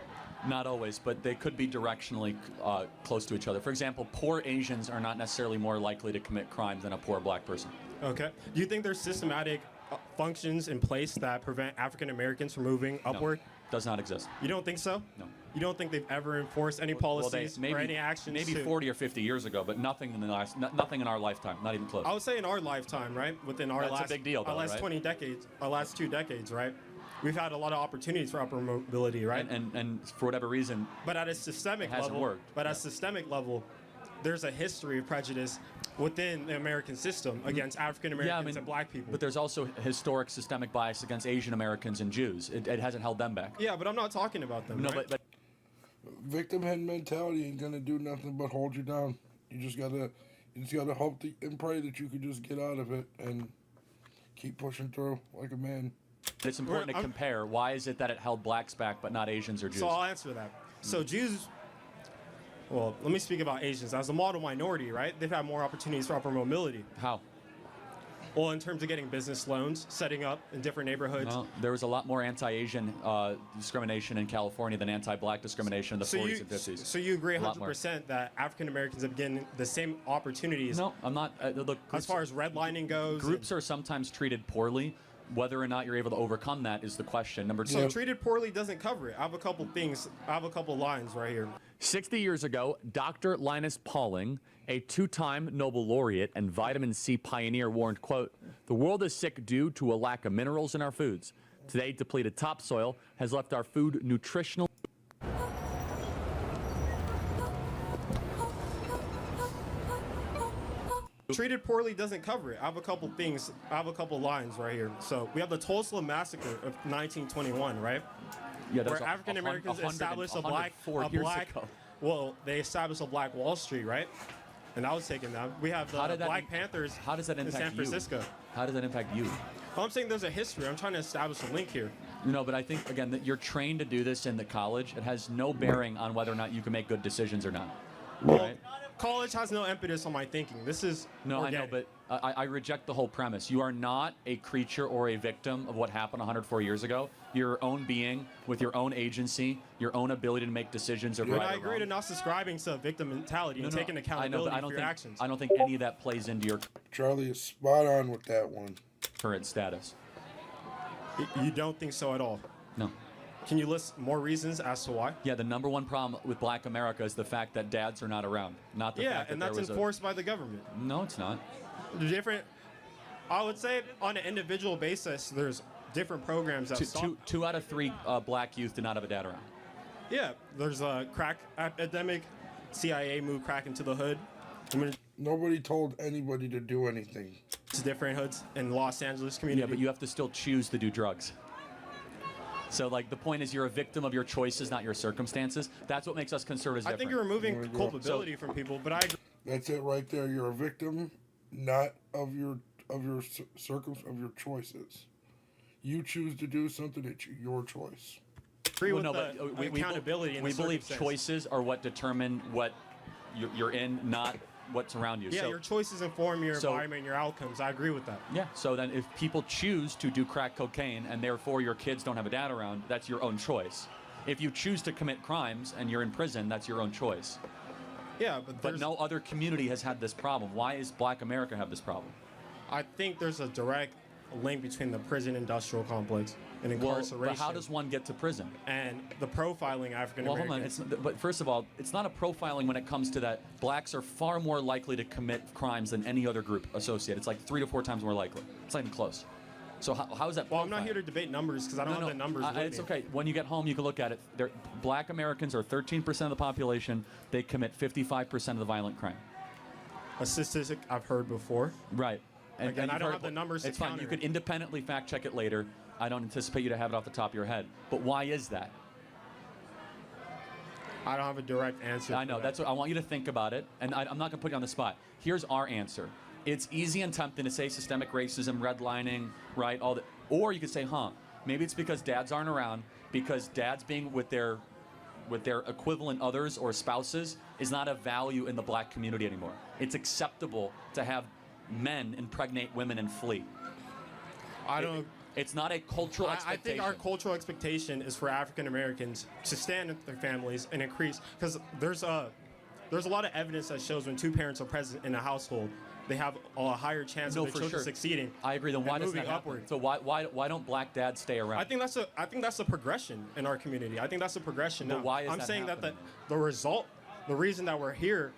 Not always, but they could be directionally close to each other. For example, poor Asians are not necessarily more likely to commit crime than a poor black person. Okay. Do you think there's systematic functions in place that prevent African Americans from moving upward? No, does not exist. You don't think so? No. You don't think they've ever enforced any policies or any actions? Maybe 40 or 50 years ago, but nothing in our lifetime, not even close. I would say in our lifetime, right? Within our That's a big deal, though, our last right? 20 decades, our last 2 decades, right? We've had a lot of opportunities for upper mobility, right? And for whatever reason, but at a systemic it hasn't level, worked. But at a systemic level, there's a history of prejudice within the American system against African Americans and black people. But there's also historic systemic bias against Asian Americans and Jews. It hasn't held them back. Yeah, but I'm not talking about them. No, right? but victim head mentality ain't gonna do nothing but hold you down. You just gotta hope and pray that you can just get out of it and keep pushing through like a man. It's important to compare. Why is it that it held blacks back but not Asians or Jews? So I'll answer that. So Jews, well, let me speak about Asians. As a model minority, right? They've had more opportunities for upper mobility. How? Well, in terms of getting business loans, setting up in different neighborhoods. No, there was a lot more anti-Asian discrimination in California than anti-black discrimination in the 40s and 50s. So you agree 100% that African Americans have getting the same opportunities? No, I'm not. Look, as far as redlining goes, groups are sometimes treated poorly. Whether or not you're able to overcome that is the question. Number two. So treated poorly doesn't cover it. I have a couple things. I have a couple lines right here. 60 years ago, Dr. Linus Pauling, a 2-time Nobel laureate and vitamin C pioneer, warned, quote, "The world is sick due to a lack of minerals in our foods. Today, depleted topsoil has left our food nutritional." Treated poorly doesn't cover it. I have a couple things. I have a couple lines right here. So we have the Tulsa Massacre of 1921, right? Yeah, where African Americans established a black. Well, they established a Black Wall Street, right? And that was taken down. We have the Black Panthers. How does that impact in San Francisco? How does that impact you? Well, I'm saying there's a history. I'm trying to establish a link here. No, but I think again that you're trained to do this in the college. It has no bearing on whether or not you can make good decisions or not. Well, right? College has no impetus on my thinking. This is no, organic. I know, but I reject the whole premise. You are not a creature or a victim of what happened 104 years ago. You're your own being with your own agency, your own ability to make decisions of right or wrong. I agree to not subscribing to victim mentality and taking accountability for your actions. I don't think any of that plays into your Charlie is spot on with that one. Current status. You don't think so at all? No. Can you list more reasons as to why? Yeah, the number one problem with Black America is the fact that dads are not around. Not the fact that and that's enforced by the government. No, it's not. Different. I would say on an individual basis, there's different programs that stop. Two out of 3 black youth do not have a dad around. Yeah, there's a crack epidemic. CIA moved crack into the hood. Nobody told anybody to do anything. It's different hoods in Los Angeles community. Yeah, but you have to still choose to do drugs. So, like, the point is you're a victim of your choices, not your circumstances. That's what makes us conservatives different. I think you're removing culpability from people, but I agree. That's it right there. You're a victim, not of your choices. You choose to do something, it's your choice. Agree with the accountability. We believe choices are what determine what you're in, not what's around you. Yeah, so, your choices inform your environment and your outcomes. I agree with that. Yeah, so then if people choose to do crack cocaine and therefore your kids don't have a dad around, that's your own choice. If you choose to commit crimes and you're in prison, that's your own choice. Yeah, but no other community has had this problem. Why is Black America have this problem? I think there's a direct link between the prison industrial complex and incarceration. Well, but how does one get to prison? And the profiling African Americans. Well, hold on. But first of all, it's not a profiling when it comes to that. Blacks are far more likely to commit crimes than any other group associated. It's like 3 to 4 times more likely. It's not even close. So how is that? Well, I'm not here to debate numbers because I don't have the numbers. It's okay. When you get home, you can look at it. Black Americans are 13% of the population. They commit 55% of the violent crime. A statistic I've heard before. Right. Again, I don't have the numbers. It's fine. You can independently fact check it later. I don't anticipate you to have it off the top of your head. But why is that? I don't have a direct answer. I know. That's what I want you to think about it. And I'm not going to put you on the spot. Here's our answer. It's easy and tempting to say systemic racism, redlining, right? All that. Or you could say, maybe it's because dads aren't around, because dads being with their equivalent others or spouses is not a value in the black community anymore. It's acceptable to have men impregnate women and flee. It's not a cultural expectation. I think our cultural expectation is for African Americans to stand with their families and increase, because there's a lot of evidence that shows when 2 parents are present in a household, they have a higher chance of their children succeeding. I agree. Then why does that happen? Upward. So why don't black dads stay around? I think that's a progression in our community. I think that's a progression. But why is I'm that saying happening? that the reason that we're here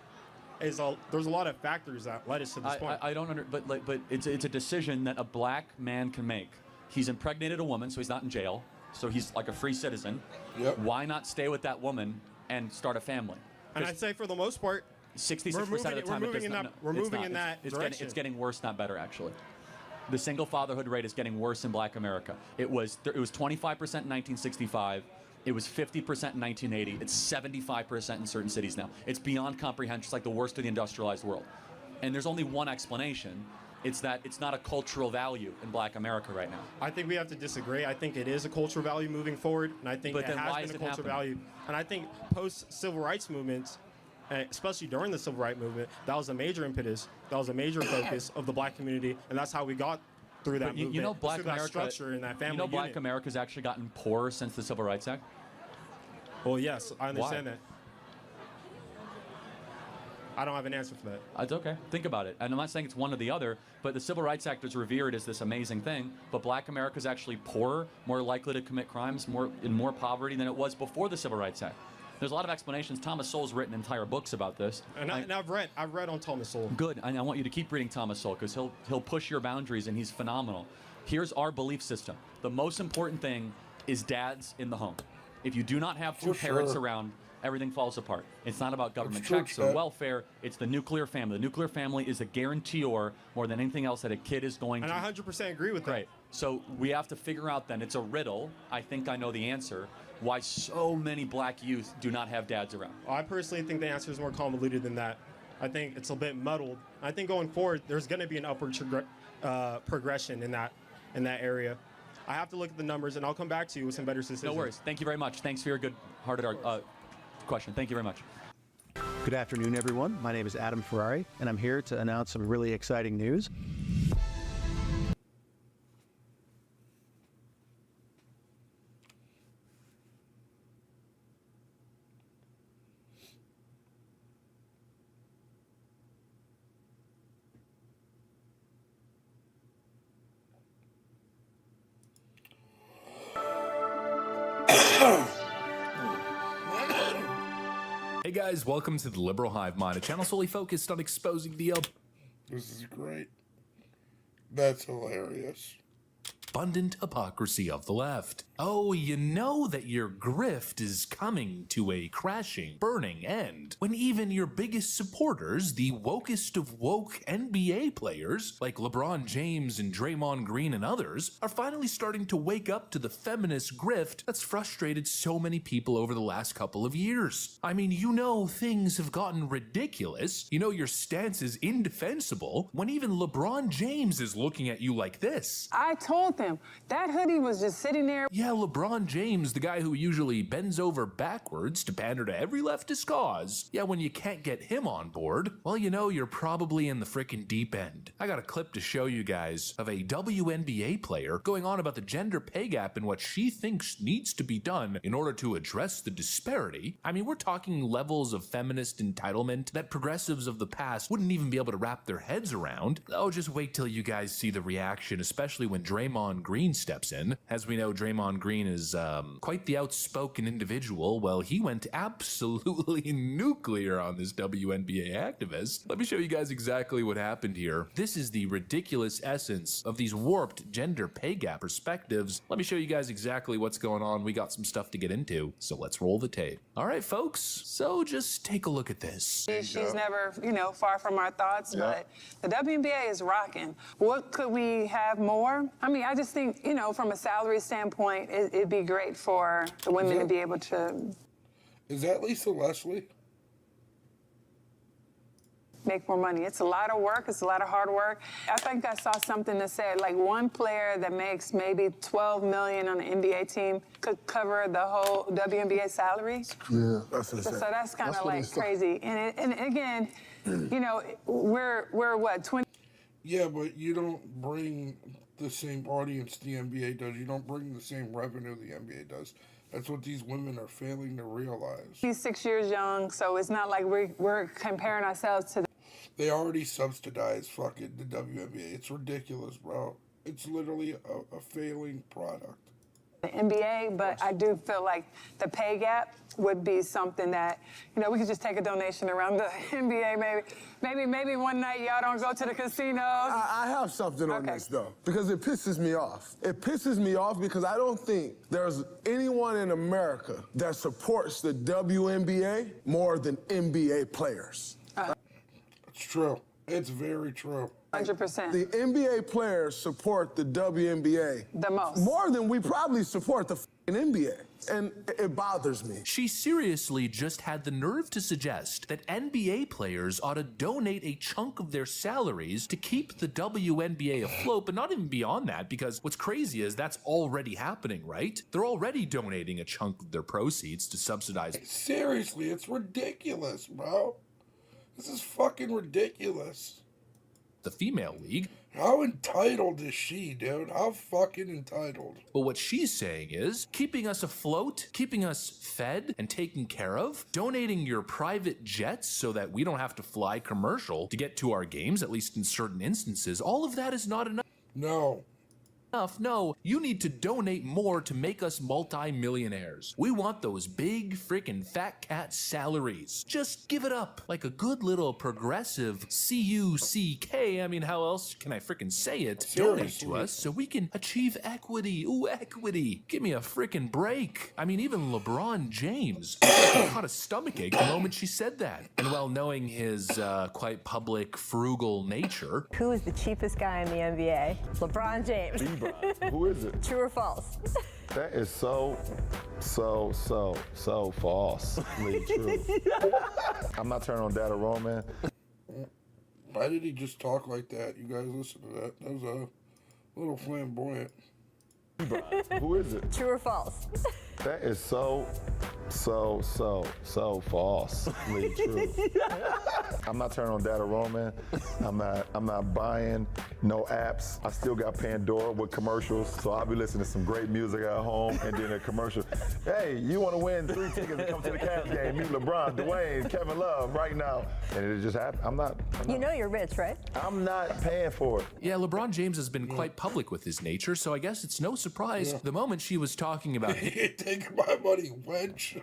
is there's a lot of factors that led us to this point. I don't but it's a decision that a black man can make. He's impregnated a woman, so he's not in jail. So he's like a free citizen. Yep. Why not stay with that woman and start a family? And I'd say for the most part, 66% of the time, we're moving in that direction. It's getting worse, not better, actually. The single fatherhood rate is getting worse in Black America. It was 25% in 1965. It was 50% in 1980. It's 75% in certain cities now. It's beyond comprehension. It's like the worst of the industrialized world. And there's only one explanation. It's that it's not a cultural value in Black America right now. I think we have to disagree. I think it is a cultural value moving forward, and I think it has been a cultural value. And I think post-civil rights movements, especially during the civil rights movement, that was a major impetus, that was a major focus of the black community, and that's how we got through that movement. You know, Black America, that structure and that family you know, Black unit. America's actually gotten poorer since the Civil Rights Act. Well, yes, I understand Why? that. I don't have an answer for that. It's okay. Think about it. And I'm not saying it's one or the other, but the Civil Rights Act is revered as this amazing thing. But Black America is actually poorer, more likely to commit crimes, in more poverty than it was before the Civil Rights Act. There's a lot of explanations. Thomas Sowell's written entire books about this. And I've read on Thomas Sowell. Good. And I want you to keep reading Thomas Sowell because he'll push your boundaries and he's phenomenal. Here's our belief system. The most important thing is dads in the home. If you do not have two parents around, everything falls apart. It's not about government checks or welfare. It's the nuclear family. The nuclear family is a guarantor more than anything else that a kid is going to. And I 100% agree with that. Right. So we have to figure out then, it's a riddle. I think I know the answer. Why so many black youth do not have dads around. I personally think the answer is more convoluted than that. I think it's a bit muddled. I think going forward, there's going to be an upward progression in that area. I have to look at the numbers, and I'll come back to you with some better statistics. No worries. Thank you very much. Thanks for your good-hearted question. Thank you very much. Good afternoon, everyone. My name is Adam Ferrari, and I'm here to announce some really exciting news. Hey guys, welcome to the Liberal Hive Mind, a channel solely focused on exposing the This is great. That's hilarious. abundant hypocrisy of the left. Oh, you know that your grift is coming to a crashing, burning end when even your biggest supporters, the wokest of woke NBA players like LeBron James and Draymond Green and others, are finally starting to wake up to the feminist grift that's frustrated so many people over the last couple of years. I mean, you know things have gotten ridiculous. You know your stance is indefensible when even LeBron James is looking at you like this. I told them that hoodie was just sitting there. Yeah, LeBron James, the guy who usually bends over backwards to pander to every leftist cause. Yeah, when you can't get him on board, well, you know you're probably in the frickin' deep end. I got a clip to show you guys of a WNBA player going on about the gender pay gap and what she thinks needs to be done in order to address the disparity. I mean, we're talking levels of feminist entitlement that progressives of the past wouldn't even be able to wrap their heads around. Oh, just wait till you guys see the reaction, especially when Draymond Green steps in. As we know, Draymond Green is quite the outspoken individual. Well, he went absolutely nuclear on this WNBA activist. Let me show you guys exactly what happened here. This is the ridiculous essence of these warped gender pay gap perspectives. Let me show you guys exactly what's going on. We got some stuff to get into, so let's roll the tape. All right, folks, so just take a look at this. She's never, far from our thoughts, but the WNBA is rocking. What could we have more? I mean, I just think, from a salary standpoint, it'd be great for the women to be able to... Is that Lisa Leslie? Make more money. It's a lot of work. It's a lot of hard work. I think I saw something that said like one player that makes maybe $12 million on the NBA team could cover the whole WNBA salary. Yeah, that's insane. So that's kind of like crazy. And again, we're what, 20? Yeah, but you don't bring the same audience the NBA does. You don't bring the same revenue the NBA does. That's what these women are failing to realize. He's 6 years young, so it's not like we're comparing ourselves to. They already subsidize fucking the WNBA. It's ridiculous, bro. It's literally a failing product. The NBA, but I do feel like the pay gap would be something that, we could just take a donation around the NBA, maybe one night y'all don't go to the casinos. I have something on this, though, because it pisses me off. It pisses me off because I don't think there's anyone in America that supports the WNBA more than NBA players. It's true. It's very true. 100%. The NBA players support the WNBA the most. More than we probably support the NBA. And it bothers me. She seriously just had the nerve to suggest that NBA players ought to donate a chunk of their salaries to keep the WNBA afloat, but not even beyond that, because what's crazy is that's already happening, right? They're already donating a chunk of their proceeds to subsidize. Seriously, it's ridiculous, bro. This is fucking ridiculous. The female league. How entitled is she, dude? How fucking entitled? Well, what she's saying is keeping us afloat, keeping us fed and taken care of, donating your private jets so that we don't have to fly commercial to get to our games, at least in certain instances. All of that is not enough. No. No, you need to donate more to make us multi-millionaires. We want those big freaking fat cat salaries. Just give it up like a good little progressive C-U-C-K. I mean, how else can I freaking say it? Donate to us so we can achieve equity. Ooh, equity. Give me a freaking break. I mean, even LeBron James caught a stomachache the moment she said that. And while knowing his quite public, frugal nature. Who is the cheapest guy in the NBA? LeBron James. Who is it? True or false? That is so false. True. I'm not turning on Data Roman. Why did he just talk like that? You guys listen to that. That was a little flamboyant. Who is it? True or false? That is so false. True. I'm not turning on Data Roman. I'm not buying no apps. I still got Pandora with commercials, so I'll be listening to some great music at home and then a commercial. Hey, you want to win 3 tickets to come to the Cavs game? Meet LeBron, Dwayne, Kevin Love right now. And it just happened. I'm not. You know you're rich, right? I'm not paying for it. Yeah, LeBron James has been quite public with his nature, so I guess it's no surprise the moment she was talking about Take my money, wench.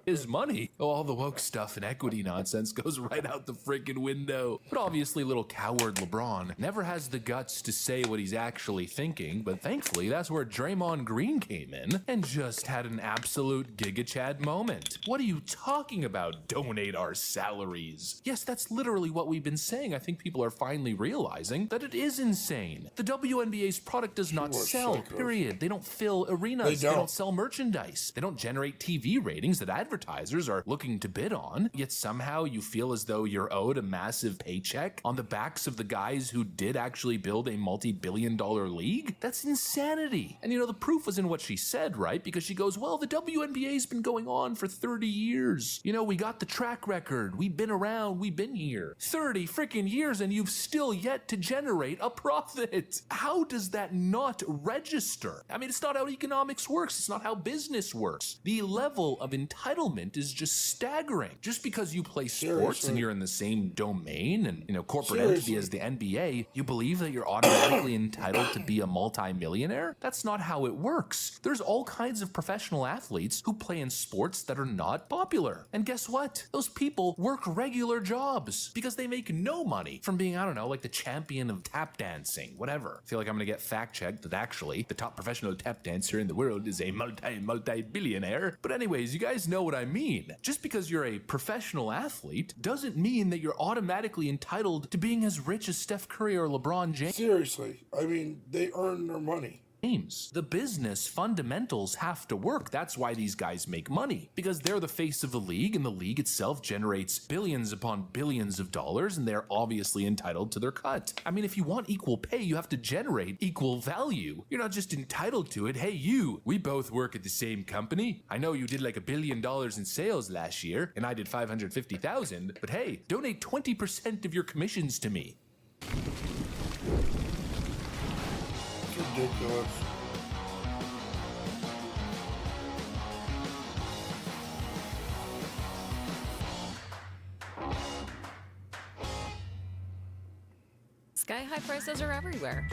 his money. Oh, all the woke stuff and equity nonsense goes right out the freaking window. But obviously little coward LeBron never has the guts to say what he's actually thinking, but thankfully that's where Draymond Green came in and just had an absolute Giga Chad moment. What are you talking about? Donate our salaries. Yes, that's literally what we've been saying. I think people are finally realizing that it is insane. The WNBA's product does not sell, period. They don't fill arenas. They don't sell merchandise. They don't generate TV ratings that advertisers are looking to bid on. Yet somehow you feel as though you're owed a massive paycheck on the backs of the guys who did actually build a multi-billion-dollar league? That's insanity. And you know, the proof was in what she said, right? Because she goes, well, the WNBA's been going on for 30 years. You know, we got the track record. We've been around. We've been here. 30 freaking years and you've still yet to generate a profit. How does that not register? I mean, it's not how economics works. It's not how business works. The level of entitlement is just staggering. Just because you play sports and you're in the same domain and, you know, corporate entity as the NBA, you believe that you're automatically entitled to be a multi-millionaire? That's not how it works. There's all kinds of professional athletes who play in sports that are not popular. And guess what? Those people work regular jobs because they make no money from being, I don't know, like the champion of tap dancing, whatever. I feel like I'm gonna get fact-checked that actually the top professional tap dancer in the world is a multi-billionaire. But anyways, you guys know what I mean. Just because you're a professional athlete doesn't mean that you're automatically entitled to being as rich as Steph Curry or LeBron James. Seriously, I mean, they earn their money. The business fundamentals have to work. That's why these guys make money, because they're the face of the league, and the league itself generates billions upon billions of dollars, and they're obviously entitled to their cut. I mean, if you want equal pay, you have to generate equal value. You're not just entitled to it. Hey, we both work at the same company. I know you did like $1 billion in sales last year, and I did 550,000, but hey, donate 20% of your commissions to me. Ridiculous. Sky-high prices are everywhere.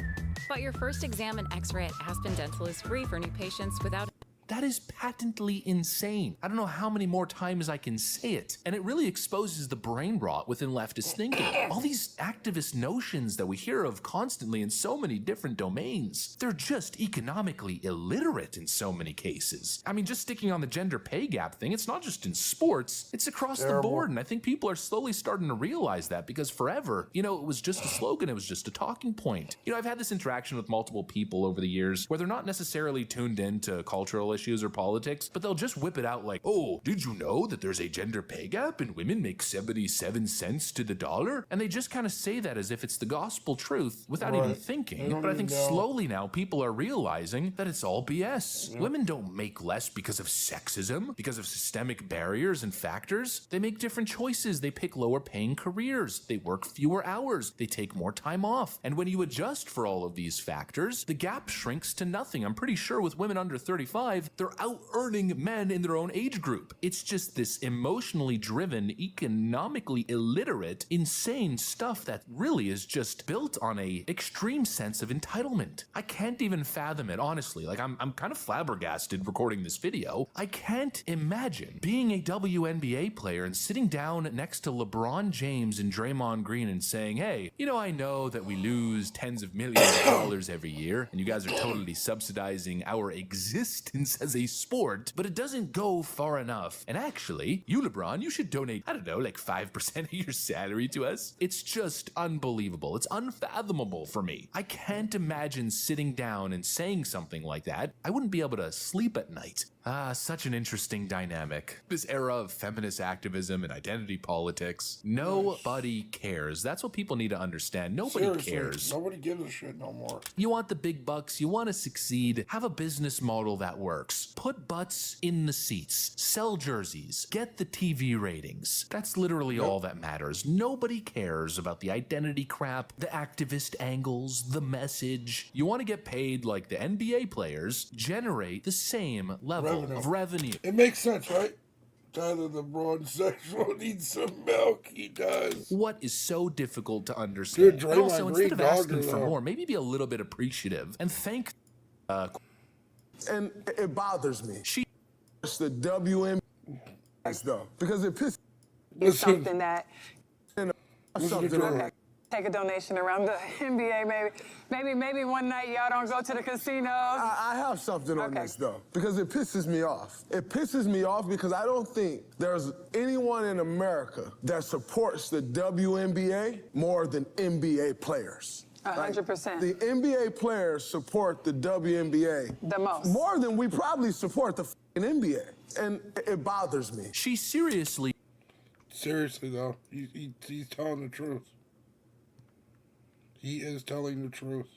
But your first exam and x-ray at Aspen Dental is free for new patients without... That is patently insane. I don't know how many more times I can say it. And it really exposes the brain rot within leftist thinking. All these activist notions that we hear of constantly in so many different domains, they're just economically illiterate in so many cases. I mean, just sticking on the gender pay gap thing, it's not just in sports, it's across the board. And I think people are slowly starting to realize that, because forever, you know, it was just a slogan, it was just a talking point. You know, I've had this interaction with multiple people over the years where they're not necessarily tuned into cultural issues or politics, but they'll just whip it out like, oh, did you know that there's a gender pay gap and women make 77 cents to the dollar? And they just kind of say that as if it's the gospel truth without even thinking. But I think slowly now people are realizing that it's all BS. Women don't make less because of sexism, because of systemic barriers and factors. They make different choices. They pick lower paying careers. They work fewer hours. They take more time off. And when you adjust for all of these factors, the gap shrinks to nothing. I'm pretty sure with women under 35, they're out-earning men in their own age group. It's just this emotionally driven, economically illiterate, insane stuff that really is just built on a extreme sense of entitlement. I can't even fathom it, honestly. Like, I'm kind of flabbergasted recording this video. I can't imagine being a WNBA player and sitting down next to LeBron James and Draymond Green and saying, hey, you know, I know that we lose tens of millions of dollars every year, and you guys are totally subsidizing our existence as a sport, but it doesn't go far enough. And actually, you, LeBron, you should donate, I don't know, like 5% of your salary to us. It's just unbelievable. It's unfathomable for me. I can't imagine sitting down and saying something like that. I wouldn't be able to sleep at night. Such an interesting dynamic. This era of feminist activism and identity politics. Nobody cares. That's what people need to understand. Nobody cares. Nobody gives a shit no more. You want the big bucks. You want to succeed. Have a business model that works. Put butts in the seats. Sell jerseys. Get the TV ratings. That's literally all that matters. Nobody cares about the identity crap, the activist angles, the message. You want to get paid like the NBA players, generate the same level of revenue. It makes sense, right? Tyler the broad sexual needs some milk. He does. What is so difficult to understand? Dude, and also, instead of asking for more, maybe be a little bit appreciative and thank. And it bothers me. It's the WNBA this though, because it pisses. It's something that Something on okay. Take a donation around the NBA, maybe one night y'all don't go to the casinos. I have something on this though, because it pisses me off. It pisses me off because I don't think there's anyone in America that supports the WNBA more than NBA players. 100%. The NBA players support the WNBA the most. More than we probably support the NBA. And it bothers me. She seriously though, he's telling the truth. He is telling the truth.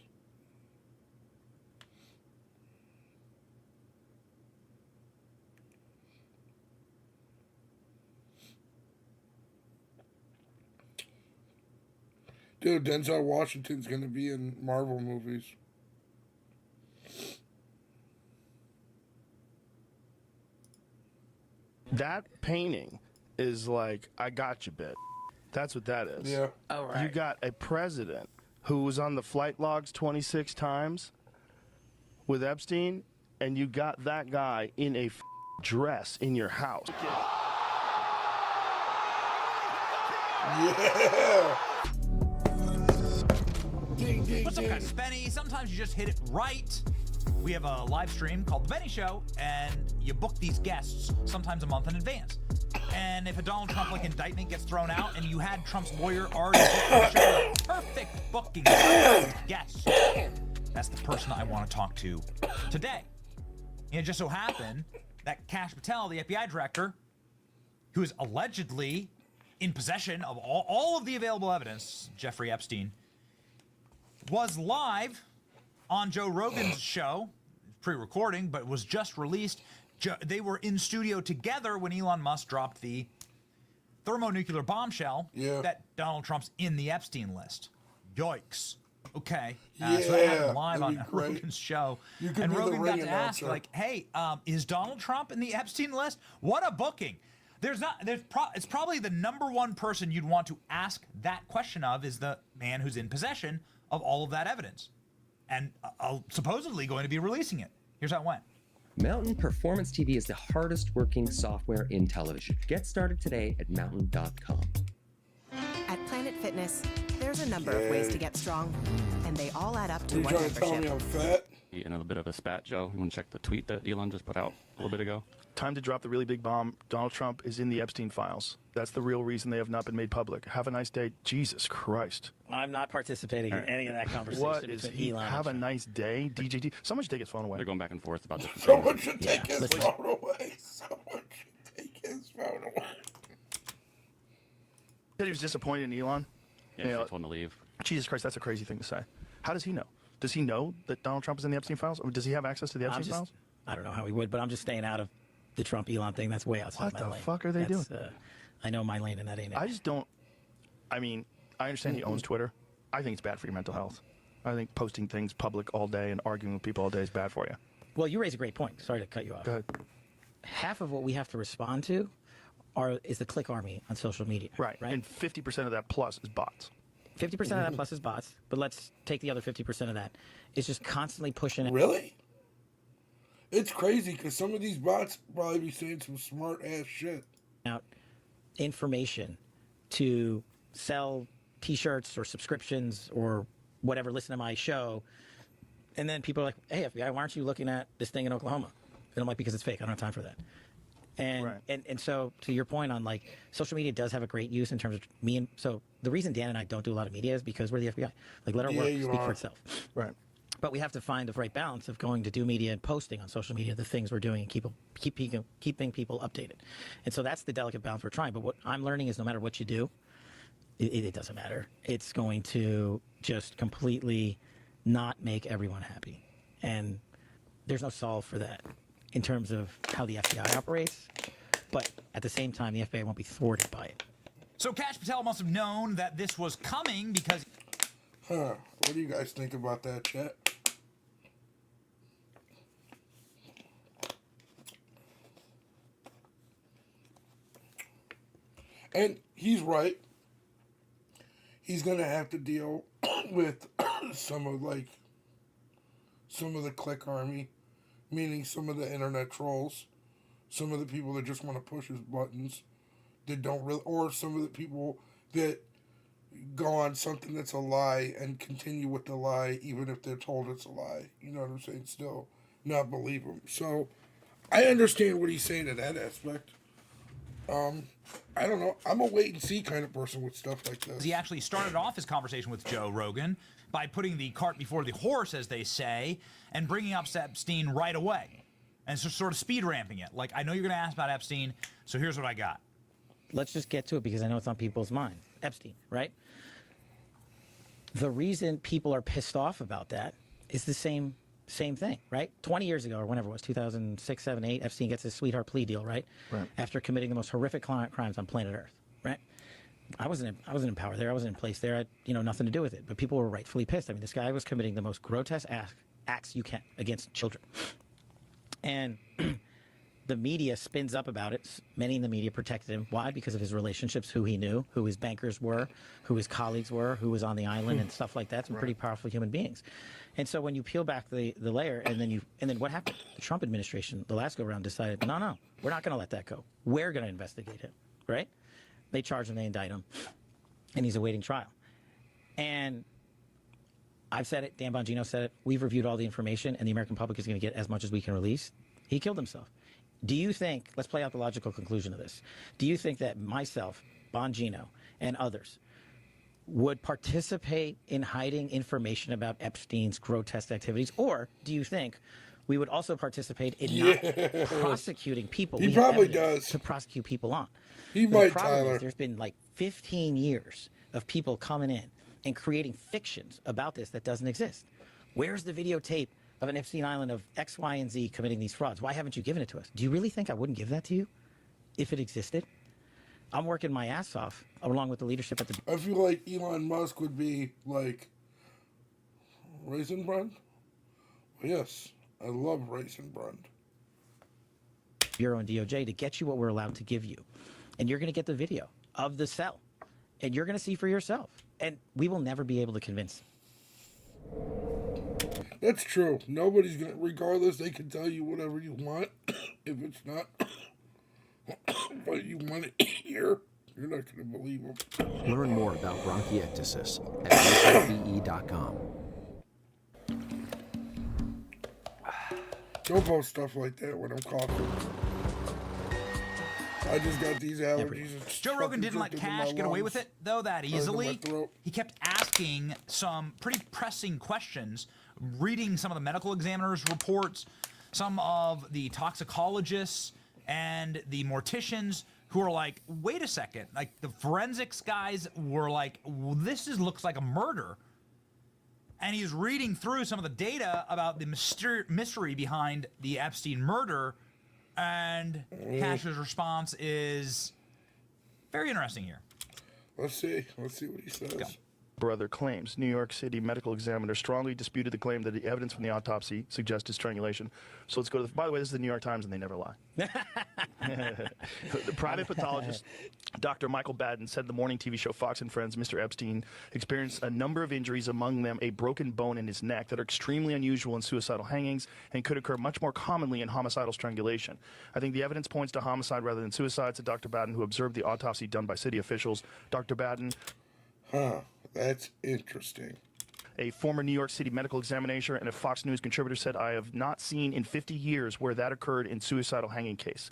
Dude, Denzel Washington's gonna be in Marvel movies. That painting is like, I got you, bitch. That's what that is. Yeah. All right. You got a president who was on the flight logs 26 times with Epstein, and you got that guy in a dress in your house. Yeah. What's up, guys? It's Benny. Sometimes you just hit it right. We have a live stream called The Benny Show, and you book these guests sometimes a month in advance. And if a Donald Trump-like indictment gets thrown out and you had Trump's lawyer already booked the show, perfect booking guest, that's the person I want to talk to today. And it just so happened that Kash Patel, the FBI director, who is allegedly in possession of all of the available evidence, Jeffrey Epstein, was live on Joe Rogan's show, pre-recording, but was just released. They were in studio together when Elon Musk dropped the thermonuclear bombshell that Donald Trump's in the Epstein list. Yikes. Okay. So that happened live on Rogan's show. And Rogan got to ask, like, hey, is Donald Trump in the Epstein list? What a booking. It's probably the number one person you'd want to ask that question of is the man who's in possession of all of that evidence. And supposedly going to be releasing it. Here's how it went. Mountain Performance TV is the hardest working software in television. Get started today at mountain.com. At Planet Fitness, there's a number of ways to get strong, and they all add up to one trying to tell me I'm fat? And a bit of a spat, Joe. You want to check the tweet that Elon just put out a little bit ago? Time to drop the really big bomb. Donald Trump is in the Epstein files. That's the real reason they have not been made public. Have a nice day. Jesus Christ. I'm not participating in any of that conversation. What is he? Have a nice day, DJT. Someone should take his phone away. They're going back and forth about different Someone should take his phone away. Someone should take his phone away. Said he was disappointed in Elon. Yeah, he told him to leave. Jesus Christ, that's a crazy thing to say. How does he know? Does he know that Donald Trump is in the Epstein files? Or does he have access to the Epstein files? I don't know how he would, but I'm just staying out of the Trump Elon thing. That's way outside my lane. What the fuck are they doing? I know my lane, and that ain't it. I just don't. I mean, I understand he owns Twitter. I think it's bad for your mental health. I think posting things public all day and arguing with people all day is bad for you. Well, you raise a great point. Sorry to cut you off. Go ahead. Half of what we have to respond to is the click army on social media. Right. And 50% of that plus is bots. 50% of that plus is bots, but let's take the other 50% of that. It's just constantly pushing it. Really? It's crazy because some of these bots probably be saying some smart ass shit. Out information to sell T-shirts or subscriptions or whatever, listen to my show, and then people are like, hey, FBI, why aren't you looking at this thing in Oklahoma? And I'm like, because it's fake. I don't have time for that. And, and so to your point on, like, social media does have a great use in terms of me. And so the reason Dan and I don't do a lot of media is because we're the FBI. Like, let our work speak for itself. Right. But we have to find the right balance of going to do media and posting on social media the things we're doing and keeping people updated. And so that's the delicate balance we're trying. But what I'm learning is no matter what you do, it doesn't matter. It's going to just completely not make everyone happy. And there's no solve for that in terms of how the FBI operates. But at the same time, the FBI won't be thwarted by it. So Kash Patel must have known that this was coming because... What do you guys think about that, chat? And he's right. He's going to have to deal with some of the click army, meaning some of the internet trolls, some of the people that just want to push his buttons, that don't really, or some of the people that go on something that's a lie and continue with the lie even if they're told it's a lie. You know what I'm saying? Still not believe him. So I understand what he's saying in that aspect. I don't know. I'm a wait and see kind of person with stuff like this. He actually started off his conversation with Joe Rogan by putting the cart before the horse, as they say, and bringing up Epstein right away. And so sort of speed ramping it. Like, I know you're going to ask about Epstein, so here's what I got. Let's just get to it because I know it's on people's mind. Epstein, right? The reason people are pissed off about that is the same thing, right? 20 years ago, or whenever it was, 2006, 7, 8, Epstein gets his sweetheart plea deal, right? Right. After committing the most horrific crimes on planet Earth, right? I wasn't in power there. I wasn't in place there. I had, nothing to do with it. But people were rightfully pissed. I mean, this guy was committing the most grotesque acts you can against children. And the media spins up about it. Many in the media protected him. Why? Because of his relationships, who he knew, who his bankers were, who his colleagues were, who was on the island and stuff like that. Some pretty powerful human beings. And so when you peel back the layer, and then what happened? The Trump administration, the last go round, decided, no, we're not going to let that go. We're going to investigate him, right? They charge him, they indict him, and he's awaiting trial. And I've said it, Dan Bongino said it, we've reviewed all the information, and the American public is going to get as much as we can release. He killed himself. Do you think, let's play out the logical conclusion of this, do you think that myself, Bongino, and others would participate in hiding information about Epstein's grotesque activities? Or do you think we would also participate in not prosecuting people? He probably does. To prosecute people on. He But might, the problem Tyler. is there's been like 15 years of people coming in and creating fictions about this that doesn't exist. Where's the videotape of an Epstein Island of X, Y, and Z committing these frauds? Why haven't you given it to us? Do you really think I wouldn't give that to you if it existed? I'm working my ass off along with the leadership at the... I feel like Elon Musk would be like, Raisin Bran? Yes, I love Raisin Bran. Bureau and DOJ to get you what we're allowed to give you. And you're going to get the video of the cell. And you're going to see for yourself. And we will never be able to convince. That's true. Nobody's going to, regardless, they can tell you whatever you want. If it's not what you want to hear, you're not going to believe them. Learn more about bronchiectasis at HBE.com. Don't post stuff like that when I'm coughing. I just got these allergies. Joe Rogan didn't let Cash get away with it, though, that easily. He kept asking some pretty pressing questions, reading some of the medical examiner's reports, some of the toxicologists and the morticians who are like, wait a second. Like, the forensics guys were like, well, looks like a murder. And he's reading through some of the data about the mystery behind the Epstein murder, and Cash's response is very interesting here. Let's see what he says. Go. Brother claims New York City medical examiner strongly disputed the claim that the evidence from the autopsy suggested strangulation. So let's go to by the way, this is the New York Times and they never lie. The private pathologist, Dr. Michael Baden, said the morning TV show Fox and Friends Mr. Epstein experienced a number of injuries, among them a broken bone in his neck, that are extremely unusual in suicidal hangings and could occur much more commonly in homicidal strangulation. I think the evidence points to homicide rather than suicide, said Dr. Baden, who observed the autopsy done by city officials. Dr. Baden... That's interesting. A former New York City medical examiner and a Fox News contributor said, I have not seen in 50 years where that occurred in suicidal hanging case.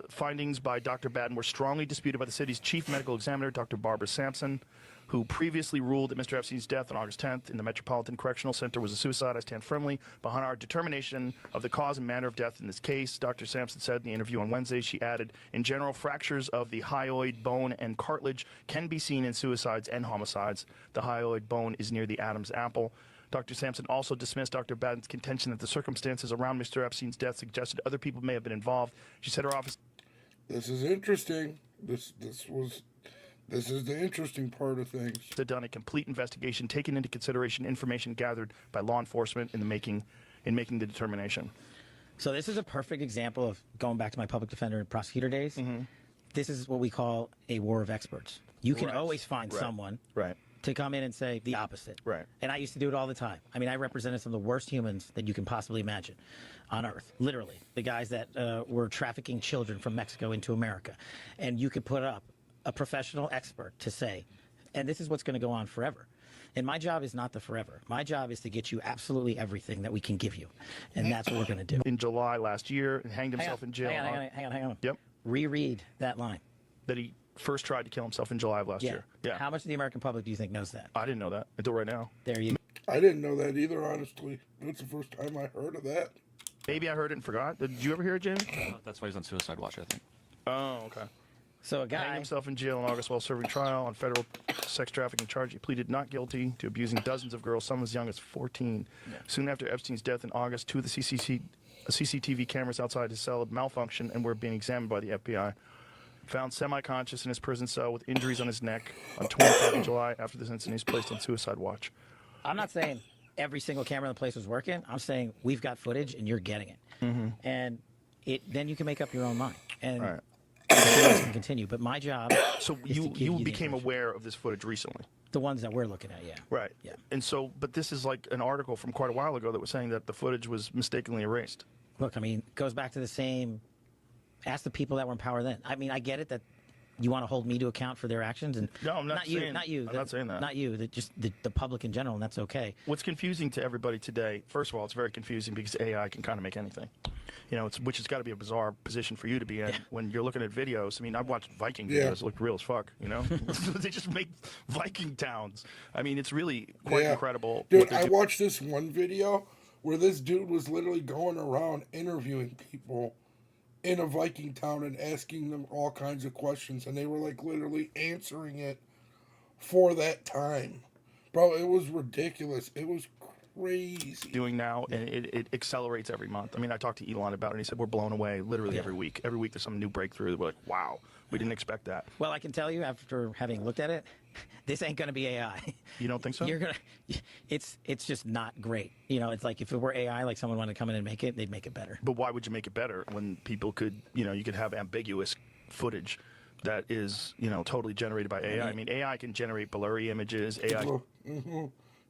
Findings by Dr. Baden were strongly disputed by the city's chief medical examiner, Dr. Barbara Sampson, who previously ruled that Mr. Epstein's death on August 10th in the Metropolitan Correctional Center was a suicide. I stand firmly behind our determination of the cause and manner of death in this case, Dr. Sampson said in the interview on Wednesday. She added, in general, fractures of the hyoid bone and cartilage can be seen in suicides and homicides. The hyoid bone is near the Adam's apple. Dr. Sampson also dismissed Dr. Baden's contention that the circumstances around Mr. Epstein's death suggested other people may have been involved. She said her office... This is interesting. This is the interesting part of things. They've done a complete investigation, taking into consideration information gathered by law enforcement in making the determination. So this is a perfect example of going back to my public defender and prosecutor days. This is what we call a war of experts. You can always find someone to come in and say the opposite. Right. And I used to do it all the time. I mean, I represented some of the worst humans that you can possibly imagine on Earth, literally. The guys that were trafficking children from Mexico into America. And you could put up a professional expert to say, and this is what's going to go on forever. And my job is not the forever. My job is to get you absolutely everything that we can give you. And that's what we're going to do. In July last year, and hanged himself in jail. Hang on. Yep. Reread that line. That he first tried to kill himself in July of last year. Yeah. How much of the American public do you think knows that? I didn't know that until right now. There you go. I didn't know that either, honestly. That's the first time I heard of that. Maybe I heard it and forgot. Did you ever hear it, Jamie? That's why he's on suicide watch, I think. Oh, okay. So a guy hanged himself in jail in August while serving trial on federal sex trafficking charge. He pleaded not guilty to abusing dozens of girls, some as young as 14. Soon after Epstein's death in August, 2 of the CCTV cameras outside his cell had malfunctioned and were being examined by the FBI. Found semi-conscious in his prison cell with injuries on his neck. On 23rd of July, after this incident, he's placed on suicide watch. I'm not saying every single camera in the place was working. I'm saying we've got footage and you're getting it. Mm-hmm. And then you can make up your own mind. And right. This can continue. But my job So is to give you the became information. aware of this footage recently? The ones that we're looking at, yeah. Right. Yeah. And so, but this is like an article from quite a while ago that was saying that the footage was mistakenly erased. Look, I mean, it goes back to the same. Ask the people that were in power then. I mean, I get it that you want to hold me to account for their actions, and No, I'm not saying, not you. I'm not saying that. Not you. Just the public in general, and that's okay. What's confusing to everybody today, first of all, it's very confusing because AI can kind of make anything. You know, which has got to be a bizarre position for you to be in when you're looking at videos. I mean, I've watched Viking videos that look real as fuck, you know? They just make Viking towns. I mean, it's really quite incredible. Dude, I watched this one video where this dude was literally going around interviewing people in a Viking town and asking them all kinds of questions, and they were like literally answering it for that time. Bro, it was ridiculous. It was crazy. Doing now, and it accelerates every month. I mean, I talked to Elon about it, and he said we're blown away literally every week. Every week there's some new breakthrough that we're like, wow, we didn't expect that. Well, I can tell you after having looked at it, this ain't going to be AI. You don't think so? It's just not great. You know, it's like if it were AI, like someone wanted to come in and make it, they'd make it better. But why would you make it better when people could, you know, you could have ambiguous footage that is, you know, totally generated by AI. I mean, AI can generate blurry images. AI.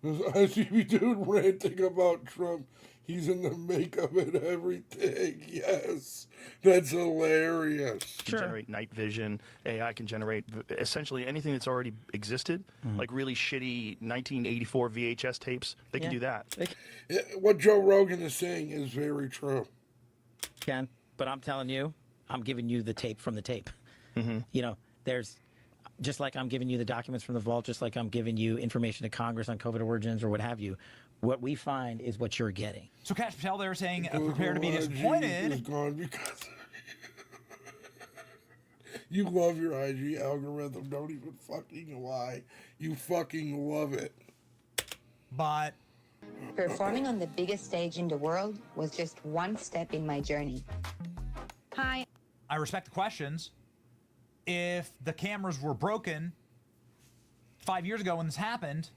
There's an ICB dude ranting about Trump. He's in the makeup and everything. Yes. That's hilarious. Can generate night vision. AI can generate essentially anything that's already existed, like really shitty 1984 VHS tapes. They can do that. What Joe Rogan is saying is very true. Ken, but I'm telling you, I'm giving you the tape from the tape. You know, there's just like I'm giving you the documents from the vault, just like I'm giving you information to Congress on COVID origins or what have you. What we find is what you're getting. So Cash Patel, they're saying prepare to be disappointed. Is gone because you love your IG algorithm. Don't even fucking lie. You fucking love it. But performing on the biggest stage in the world was just one step in my journey. Hi. I respect the questions. If the cameras were broken 5 years ago when this happened,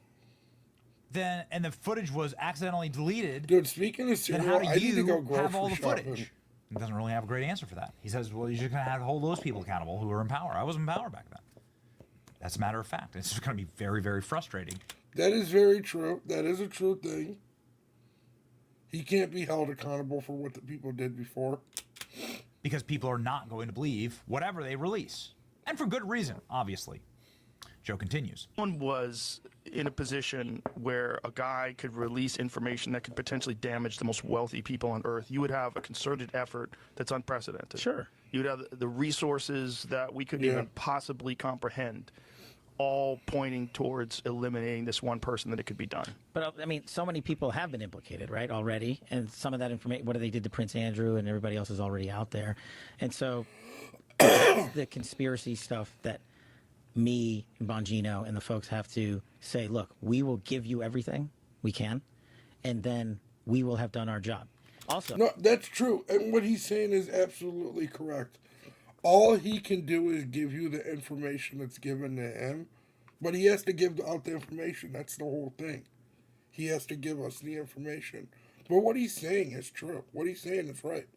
then and the footage was accidentally deleted, dude, speaking of then cereal, how do I need to go you have all the grocery footage? shopping. He doesn't really have a great answer for that. He says, well, you're just going to have to hold those people accountable who are in power. I wasn't in power back then. That's a matter of fact. It's going to be very, very frustrating. That is very true. That is a true thing. He can't be held accountable for what the people did before. Because people are not going to believe whatever they release. And for good reason, obviously. Joe continues. One was in a position where a guy could release information that could potentially damage the most wealthy people on Earth. You would have a concerted effort that's unprecedented. Sure. You would have the resources that we couldn't even possibly comprehend, all pointing towards eliminating this one person that it could be done. But I mean, so many people have been implicated, right, already, and some of that information, what they did to Prince Andrew and everybody else is already out there, and so that's the conspiracy stuff that me and Bongino and the folks have to say, look, we will give you everything we can, and then we will have done our job. Also, no, that's true, and what he's saying is absolutely correct. All he can do is give you the information that's given to him, but he has to give out the information. That's the whole thing. He has to give us the information. But what he's saying is true. What he's saying is right.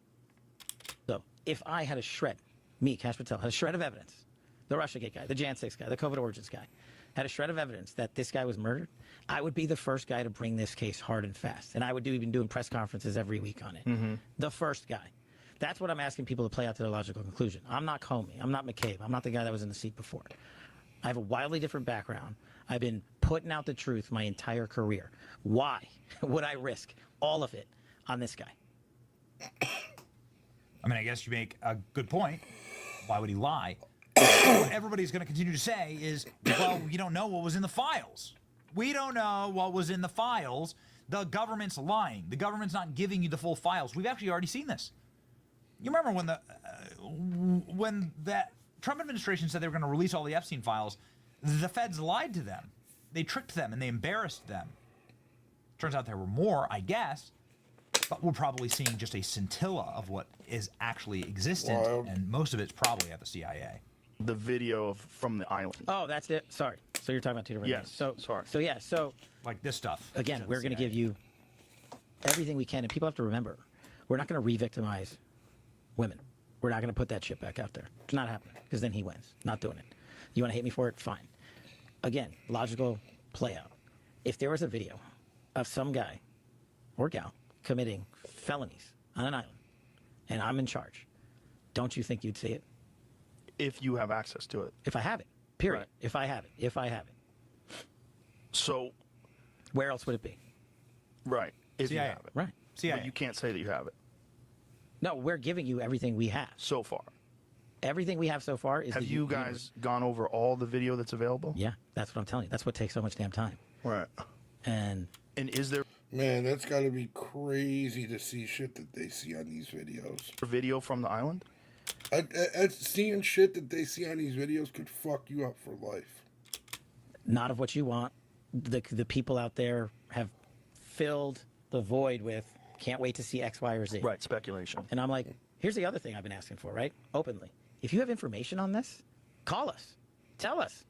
So if I had a shred, me, Cash Patel, had a shred of evidence, the Russiagate guy, the Jan 6 guy, the COVID origins guy, had a shred of evidence that this guy was murdered, I would be the first guy to bring this case hard and fast. And I would even doing press conferences every week on it. The first guy. That's what I'm asking people to play out to their logical conclusion. I'm not Comey. I'm not McCabe. I'm not the guy that was in the seat before. I have a wildly different background. I've been putting out the truth my entire career. Why would I risk all of it on this guy? I mean, I guess you make a good point. Why would he lie? What everybody's going to continue to say is, well, we don't know what was in the files. We don't know what was in the files. The government's lying. The government's not giving you the full files. We've actually already seen this. You remember when that Trump administration said they were going to release all the Epstein files, the feds lied to them. They tricked them and they embarrassed them. Turns out there were more, I guess, but we're probably seeing just a scintilla of what is actually existent, and most of it's probably at the CIA. The video from the island. Oh, that's it. Sorry. So you're talking about two different things. So sorry. So yeah. So like this stuff. Again, we're going to give you everything we can, and people have to remember, we're not going to re-victimize women. We're not going to put that shit back out there. It's not happening, because then he wins. Not doing it. You want to hate me for it? Fine. Again, logical play out. If there was a video of some guy or gal committing felonies on an island, and I'm in charge, don't you think you'd see it? If you have access to it. If I have it. Period. Right. If I have it. If I have it. So, where else would it be? Right. If CIA. you have it. Right. CIA. But you can't say that you have it. No, we're giving you everything we have. So far. Everything we have so far is... Have you guys gone over all the video that's available? Yeah, that's what I'm telling you. That's what takes so much damn time. Right. And is there... Man, that's got to be crazy to see shit that they see on these videos. Video from the island? Seeing shit that they see on these videos could fuck you up for life. Not of what you want. The people out there have filled the void with, can't wait to see X, Y, or Z. Right, speculation. And I'm like, here's the other thing I've been asking for, right? Openly. If you have information on this, call us. Tell us.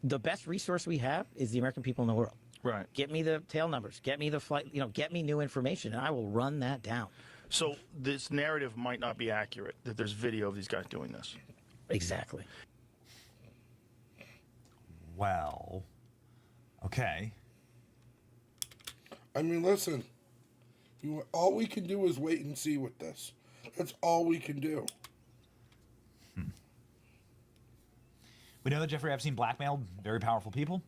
The best resource we have is the American people in the world. Right. Get me the tail numbers. Get me the flight, get me new information, and I will run that down. So this narrative might not be accurate, that there's video of these guys doing this. Exactly. Well, okay. I mean, listen. All we can do is wait and see with this. That's all we can do. We know that Jeffrey Epstein blackmailed very powerful people.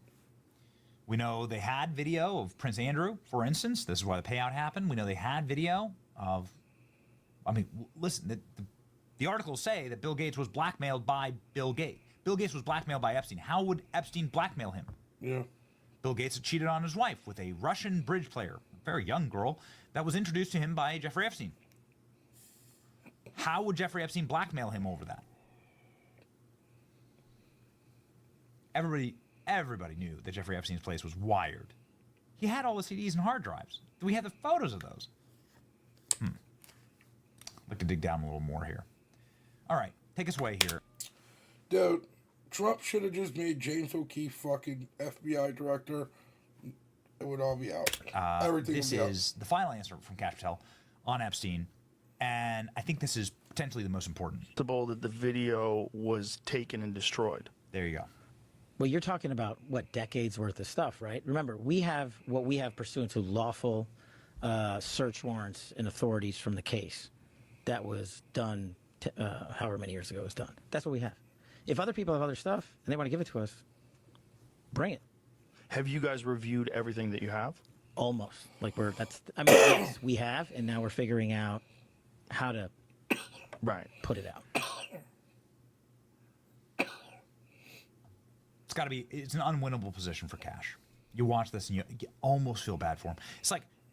We know they had video of Prince Andrew, for instance. This is why the payout happened. We know they had video of... I mean, listen, the articles say that Bill Gates was blackmailed by Bill Gates. Bill Gates was blackmailed by Epstein. How would Epstein blackmail him? Yeah. Bill Gates had cheated on his wife with a Russian bridge player, a very young girl, that was introduced to him by Jeffrey Epstein. How would Jeffrey Epstein blackmail him over that? Everybody knew that Jeffrey Epstein's place was wired. He had all the CDs and hard drives. Do we have the photos of those? I'd like to dig down a little more here. All right, take us away here. Dude, Trump should have just made James O'Keefe fucking FBI director. It would all be out. Everything This would be is the final answer from Cash Patel on Epstein, and I think this is potentially the most important. That the video was taken and destroyed. There you go. Well, you're talking about, decades worth of stuff, right? Remember, we have what we have pursuant to lawful search warrants and authorities from the case that was done however many years ago it was done. That's what we have. If other people have other stuff and they want to give it to us, bring it. Have you guys reviewed everything that you have? Almost. Yes, we have, and now we're figuring out how to put it out. It's an unwinnable position for Cash. You watch this and you almost feel bad for him.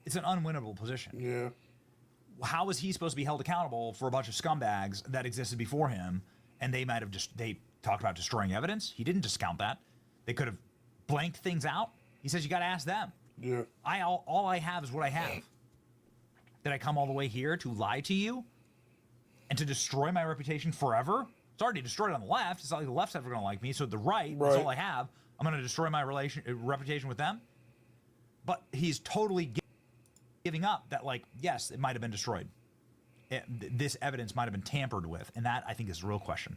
It's an unwinnable position. Yeah. How is he supposed to be held accountable for a bunch of scumbags that existed before him, and they talked about destroying evidence? He didn't discount that. They could have blanked things out. He says you got to ask them. Yeah. All I have is what I have. Did I come all the way here to lie to you and to destroy my reputation forever? It's already destroyed on the left. It's not like the left's ever going to like me. So the right, that's all I have. I'm going to destroy my reputation with them. But he's totally giving up that, yes, it might have been destroyed. This evidence might have been tampered with. And that, I think, is the real question.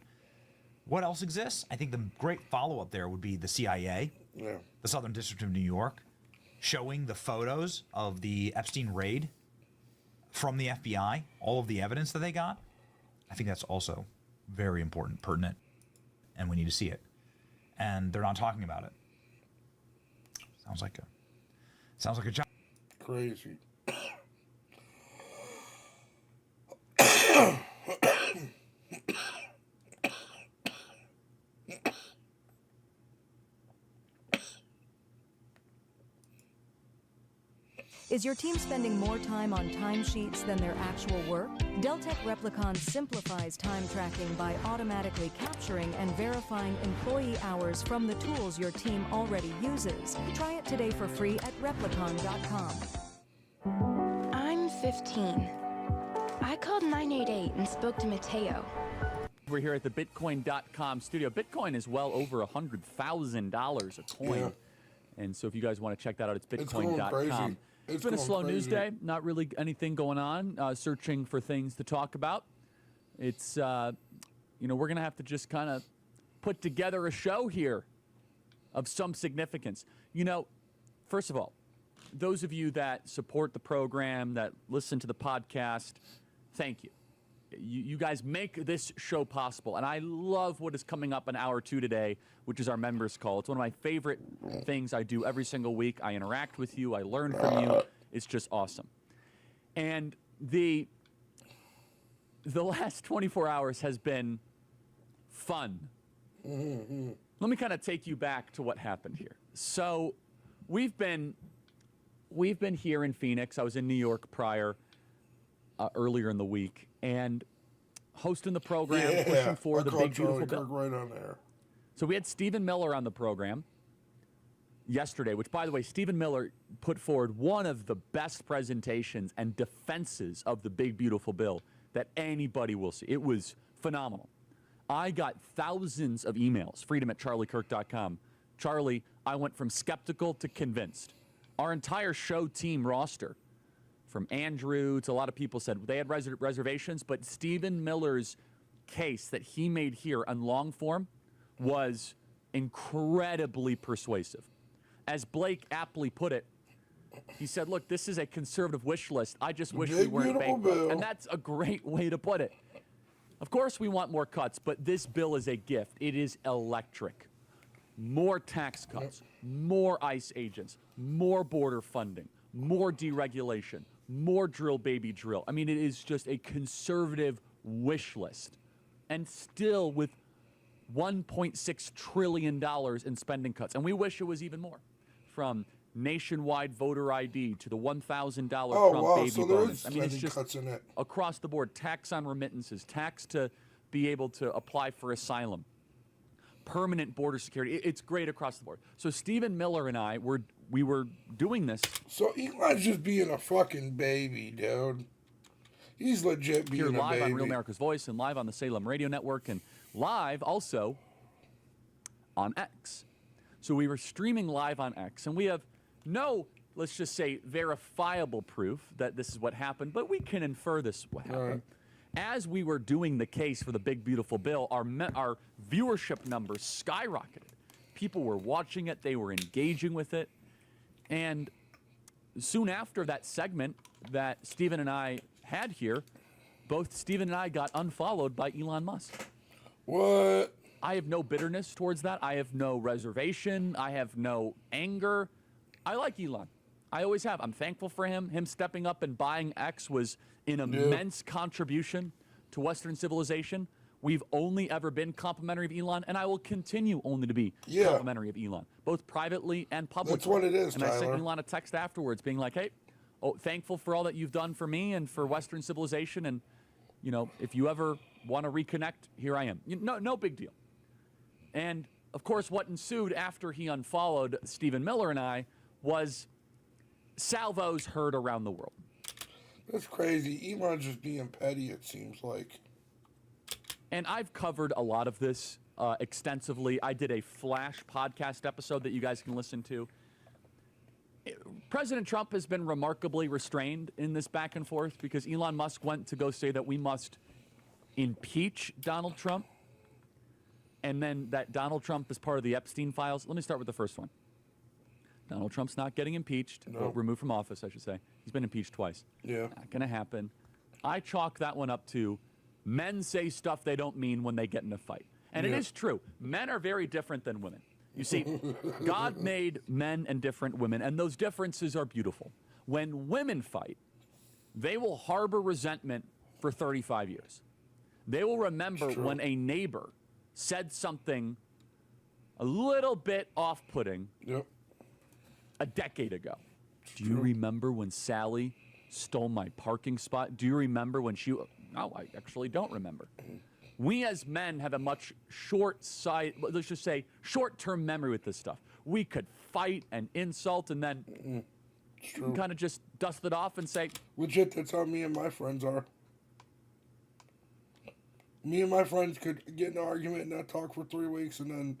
What else exists? I think the great follow-up there would be the CIA, the Southern District of New York, showing the photos of the Epstein raid from the FBI, all of the evidence that they got. I think that's also very important, pertinent, and we need to see it. And they're not talking about it. Sounds like a job. Crazy. Is your team spending more time on timesheets than their actual work? Deltek Replicon simplifies time tracking by automatically capturing and verifying employee hours from the tools your team already uses. Try it today for free at replicon.com. I'm 15. I called 988 and spoke to Mateo. We're here at the Bitcoin.com studio. Bitcoin is well over $100,000 a coin. Yeah. And so if you guys want to check that out, it's It's going Bitcoin.com. crazy. It's been a slow news day. Not really anything going on. Searching for things to talk about. It's, we're going to have to just kind of put together a show here of some significance. First of all, those of you that support the program, that listen to the podcast, thank you. You guys make this show possible. And I love what is coming up in hour 2 today, which is our members call. It's one of my favorite things I do every single week. I interact with you. I learn from you. It's just awesome. And the last 24 hours has been fun. Mm-hmm. Let me kind of take you back to what happened here. So we've been here in Phoenix. I was in New York prior, earlier in the week, and hosting the program, pushing for the big, beautiful bill. Right on there. So we had Stephen Miller on the program yesterday, which, by the way, Stephen Miller put forward one of the best presentations and defenses of the big, beautiful bill that anybody will see. It was phenomenal. I got thousands of emails, freedom@charliekirk.com. Charlie, I went from skeptical to convinced. Our entire show team roster, from Andrew to a lot of people, said they had reservations, but Stephen Miller's case that he made here on long form was incredibly persuasive. As Blake aptly put it, he said, look, this is a conservative wish list. I just wish we weren't bankrupt. And that's a great way to put it. Of course we want more cuts, but this bill is a gift. It is electric. More tax cuts, more ICE agents, more border funding, more deregulation, more drill, baby, drill. I mean, it is just a conservative wish list. And still with $1.6 trillion in spending cuts. And we wish it was even more. From nationwide voter ID to the $1,000 Trump baby bonus. I mean, it's just cuts in it. Across the board. Tax on remittances, tax to be able to apply for asylum, permanent border security. It's great across the board. So Stephen Miller and I were doing this. So Elon's just being a fucking baby, dude. He's legit being a baby. Here live on Real America's Voice and live on the Salem Radio Network and live also on X. So we were streaming live on X, and we have no, let's just say, verifiable proof that this is what happened, but we can infer this is what happened. As we were doing the case for the big, beautiful bill, our viewership numbers skyrocketed. People were watching it. They were engaging with it. And soon after that segment that Stephen and I had here, both Stephen and I got unfollowed by Elon Musk. What? I have no bitterness towards that. I have no reservation. I have no anger. I like Elon. I always have. I'm thankful for him. Him stepping up and buying X was an immense contribution to Western civilization. We've only ever been complimentary of Elon, and I will continue only to be complimentary of Elon, both privately and publicly. That's what it is, and Tyler. I sent Elon a text afterwards being like, hey, thankful for all that you've done for me and for Western civilization, and, if you ever want to reconnect, here I am. No big deal. And, of course, what ensued after he unfollowed Stephen Miller and I was salvos heard around the world. That's crazy. Elon's just being petty, it seems like. And I've covered a lot of this extensively. I did a flash podcast episode that you guys can listen to. President Trump has been remarkably restrained in this back and forth because Elon Musk went to go say that we must impeach Donald Trump. and then that Donald Trump is part of the Epstein files. Let me start with the first one. Donald Trump's not getting impeached, or removed from office, I should say. He's been impeached twice. Yeah. Not going to happen. I chalk that one up to men say stuff they don't mean when they get in a fight. And it is true. Men are very different than women. You see, God made men and different women, and those differences are beautiful. When women fight, they will harbor resentment for 35 years. They will remember when a neighbor said something a little bit off-putting a decade ago. Do you remember when Sally stole my parking spot? Do you remember when she... No, I actually don't remember. We as men have a much let's just say, short-term memory with this stuff. We could fight and insult and then kind of just dust it off and say... Legit, that's how me and my friends are. Me and my friends could get in an argument and not talk for 3 weeks, and then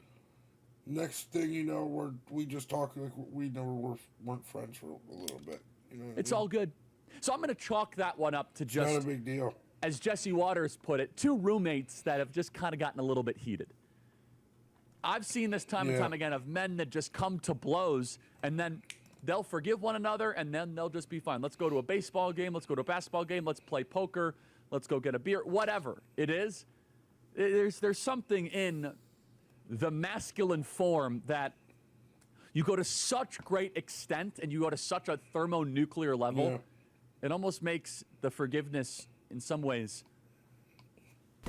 next thing you know, we just talk like we never weren't friends for a little bit. You know it's all good. So I'm going to chalk that one up to just... Not a big deal. As Jesse Waters put it, two roommates that have just kind of gotten a little bit heated. I've seen this time and time again of men that just come to blows, and then they'll forgive one another, and then they'll just be fine. Let's go to a baseball game. Let's go to a basketball game. Let's play poker. Let's go get a beer. Whatever it is, there's something in the masculine form that you go to such great extent and you go to such a thermonuclear level, it almost makes the forgiveness in some ways.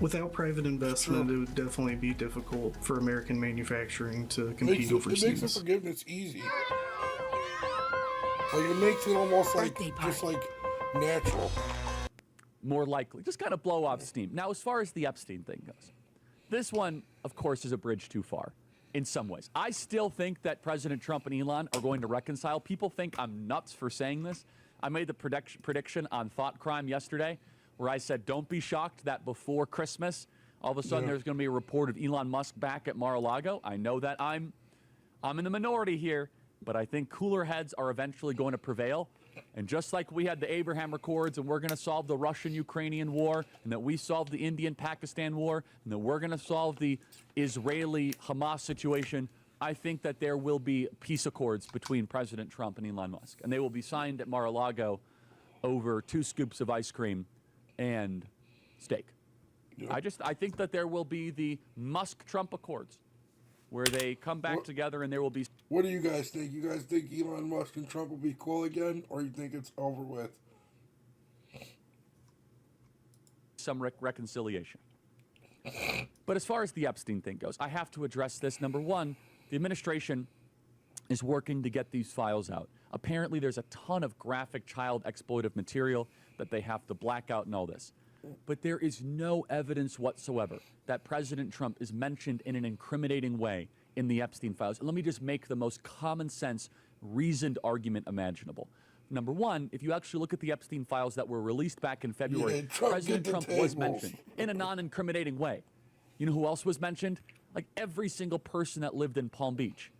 Without private investment, it would definitely be difficult for American manufacturing to compete overseas. It makes the forgiveness easy. Like, it makes it almost like just like natural. More likely. Just kind of blow off steam. Now, as far as the Epstein thing goes, this one, of course, is a bridge too far in some ways. I still think that President Trump and Elon are going to reconcile. People think I'm nuts for saying this. I made the prediction on Thought Crime yesterday where I said, don't be shocked that before Christmas, all of a sudden there's going to be a report of Elon Musk back at Mar-a-Lago. I know that I'm in the minority here, but I think cooler heads are eventually going to prevail. And just like we had the Abraham Accords and we're going to solve the Russian-Ukrainian war, and that we solved the Indian-Pakistan war, and that we're going to solve the Israeli-Hamas situation, I think that there will be peace accords between President Trump and Elon Musk. And they will be signed at Mar-a-Lago over 2 scoops of ice cream and steak. I think that there will be the Musk-Trump Accords, where they come back together and there will be... What do you guys think? You guys think Elon Musk and Trump will be cool again, or you think it's over with? Some reconciliation. But as far as the Epstein thing goes, I have to address this. Number one, the administration is working to get these files out. Apparently, there's a ton of graphic child exploitive material that they have to black out and all this. But there is no evidence whatsoever that President Trump is mentioned in an incriminating way in the Epstein files. And let me just make the most common sense, reasoned argument imaginable. Number one, if you actually look at the Epstein files that were released back in February, President Trump was mentioned in a non-incriminating way. You know who else was mentioned? Like every single person that lived in Palm Beach.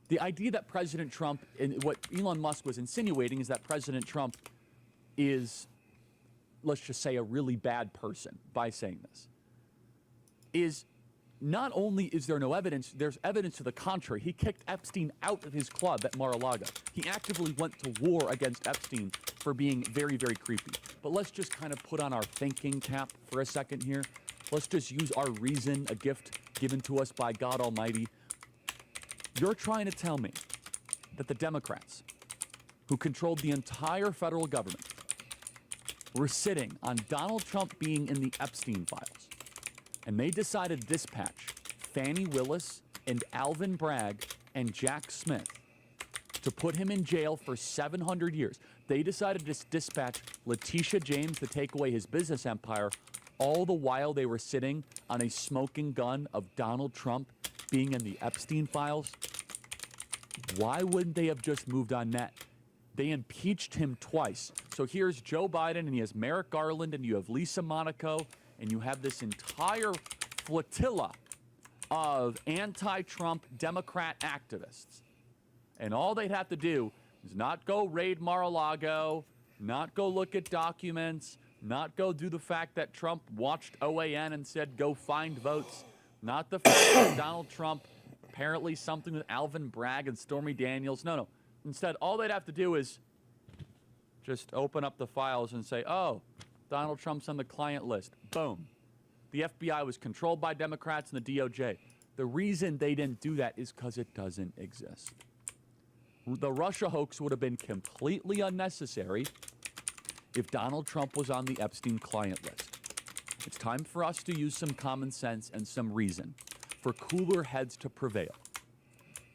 The idea that President Trump, and what Elon Musk was insinuating, is that President Trump is, let's just say, a really bad person by saying this, is not only is there no evidence, there's evidence to the contrary. He kicked Epstein out of his club at Mar-a-Lago. He actively went to war against Epstein for being very, very creepy. But let's just kind of put on our thinking cap for a second here. Let's just use our reason, a gift given to us by God Almighty. You're trying to tell me that the Democrats, who controlled the entire federal government, were sitting on Donald Trump being in the Epstein files, and they decided to dispatch Fannie Willis and Alvin Bragg and Jack Smith to put him in jail for 700 years. They decided to dispatch Letitia James to take away his business empire, all the while they were sitting on a smoking gun of Donald Trump being in the Epstein files. Why wouldn't they have just moved on that? They impeached him twice. So here's Joe Biden, and he has Merrick Garland, and you have Lisa Monaco, and you have this entire flotilla of anti-Trump Democrat activists. And all they'd have to do is not go raid Mar-a-Lago, not go look at documents, not go do the fact that Trump watched OAN and said, go find votes, Not the fact that Donald Trump, apparently something with Alvin Bragg and Stormy Daniels. No. Instead, all they'd have to do is just open up the files and say, oh, Donald Trump's on the client list. Boom. The FBI was controlled by Democrats and the DOJ. The reason they didn't do that is because it doesn't exist. The Russia hoax would have been completely unnecessary if Donald Trump was on the Epstein client list. It's time for us to use some common sense and some reason for cooler heads to prevail.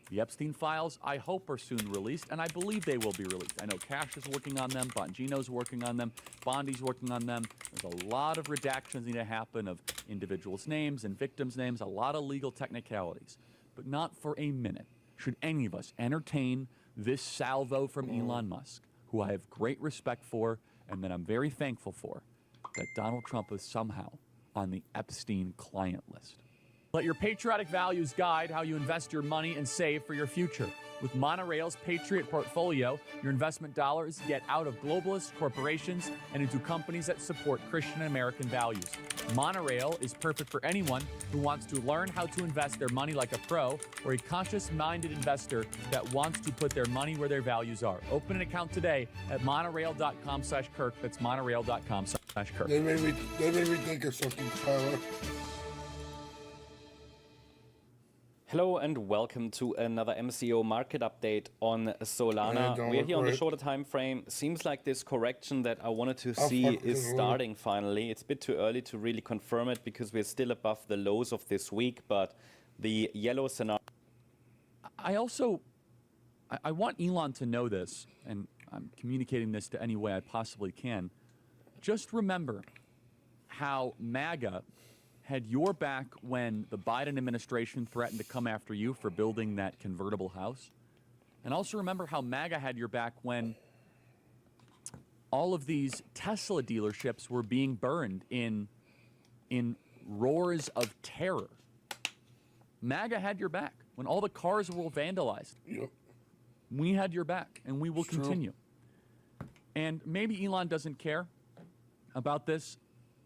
The Epstein files, I hope, are soon released, and I believe they will be released. I know Cash is working on them, Bongino's working on them, Bondi's working on them. There's a lot of redactions need to happen of individuals' names and victims' names, a lot of legal technicalities. But not for a minute should any of us entertain this salvo from Elon Musk, who I have great respect for and that I'm very thankful for, that Donald Trump is somehow on the Epstein client list. Let your patriotic values guide how you invest your money and save for your future. With Monorail's Patriot Portfolio, your investment dollars get out of globalist corporations and into companies that support Christian and American values. Monorail is perfect for anyone who wants to learn how to invest their money like a pro, or a conscious-minded investor that wants to put their money where their values are. Open an account today at monorail.com/Kirk. That's monorail.com/Kirk. They made me think of something, Tyler. Hello and welcome to another MCO market update on Solana. We're here on the shorter time frame. Seems like this correction that I wanted to see is starting finally. It's a bit too early to really confirm it because we're still above the lows of this week, but the yellow scenario. I want Elon to know this, and I'm communicating this to any way I possibly can. Just remember how MAGA had your back when the Biden administration threatened to come after you for building that convertible house. And also remember how MAGA had your back when all of these Tesla dealerships were being burned in roars of terror. MAGA had your back when all the cars were vandalized. Yep. We had your back, and we will continue. And maybe Elon doesn't care about this.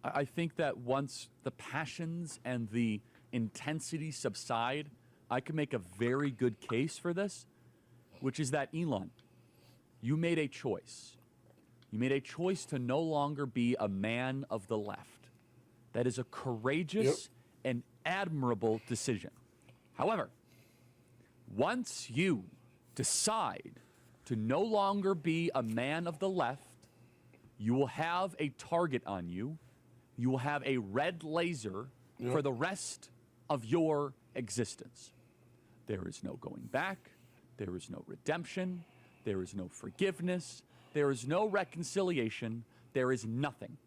I think that once the passions and the intensity subside, I can make a very good case for this, which is that, Elon, you made a choice. You made a choice to no longer be a man of the left. That is a courageous and admirable decision. However, once you decide to no longer be a man of the left, you will have a target on you. You will have a red laser for the rest of your existence. There is no going back. There is no redemption. There is no forgiveness. There is no reconciliation. There is nothing.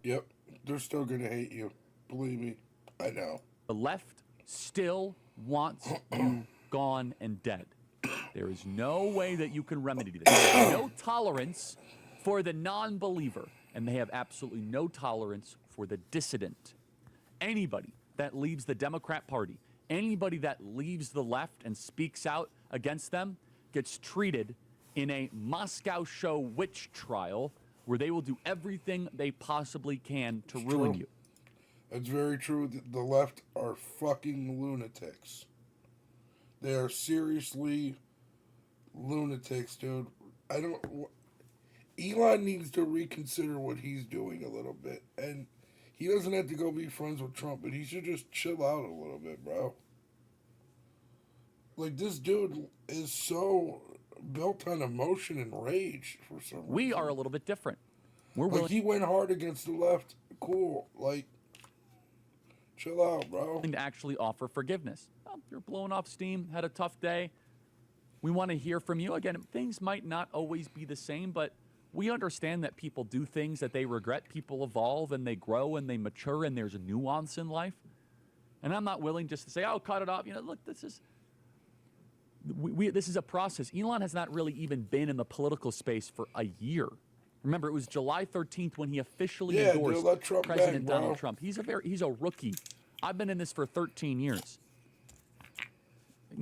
They're still going to hate you. Believe me. I know. The left still wants you gone and dead. There is no way that you can remedy this. There is no tolerance for the non-believer, and they have absolutely no tolerance for the dissident. Anybody that leaves the Democrat Party, anybody that leaves the left and speaks out against them gets treated in a Moscow show witch trial where they will do everything they possibly can to ruin you. It's very true. The left are fucking lunatics. They are seriously lunatics, dude. Elon needs to reconsider what he's doing a little bit. And he doesn't have to go be friends with Trump, but he should just chill out a little bit, bro. Like, this dude is so built on emotion and rage for some reason. We are a little bit different. He went hard against the left. Cool. Like, chill out, bro. And actually offer forgiveness. Well, you're blowing off steam, had a tough day. We want to hear from you. Again, things might not always be the same, but we understand that people do things that they regret. People evolve and they grow and they mature, and there's a nuance in life. And I'm not willing just to say, oh, cut it off. You know, look, this is a process. Elon has not really even been in the political space for a year. Remember, it was July 13th when he officially endorsed President Donald Trump. He's a rookie. I've been in this for 13 years.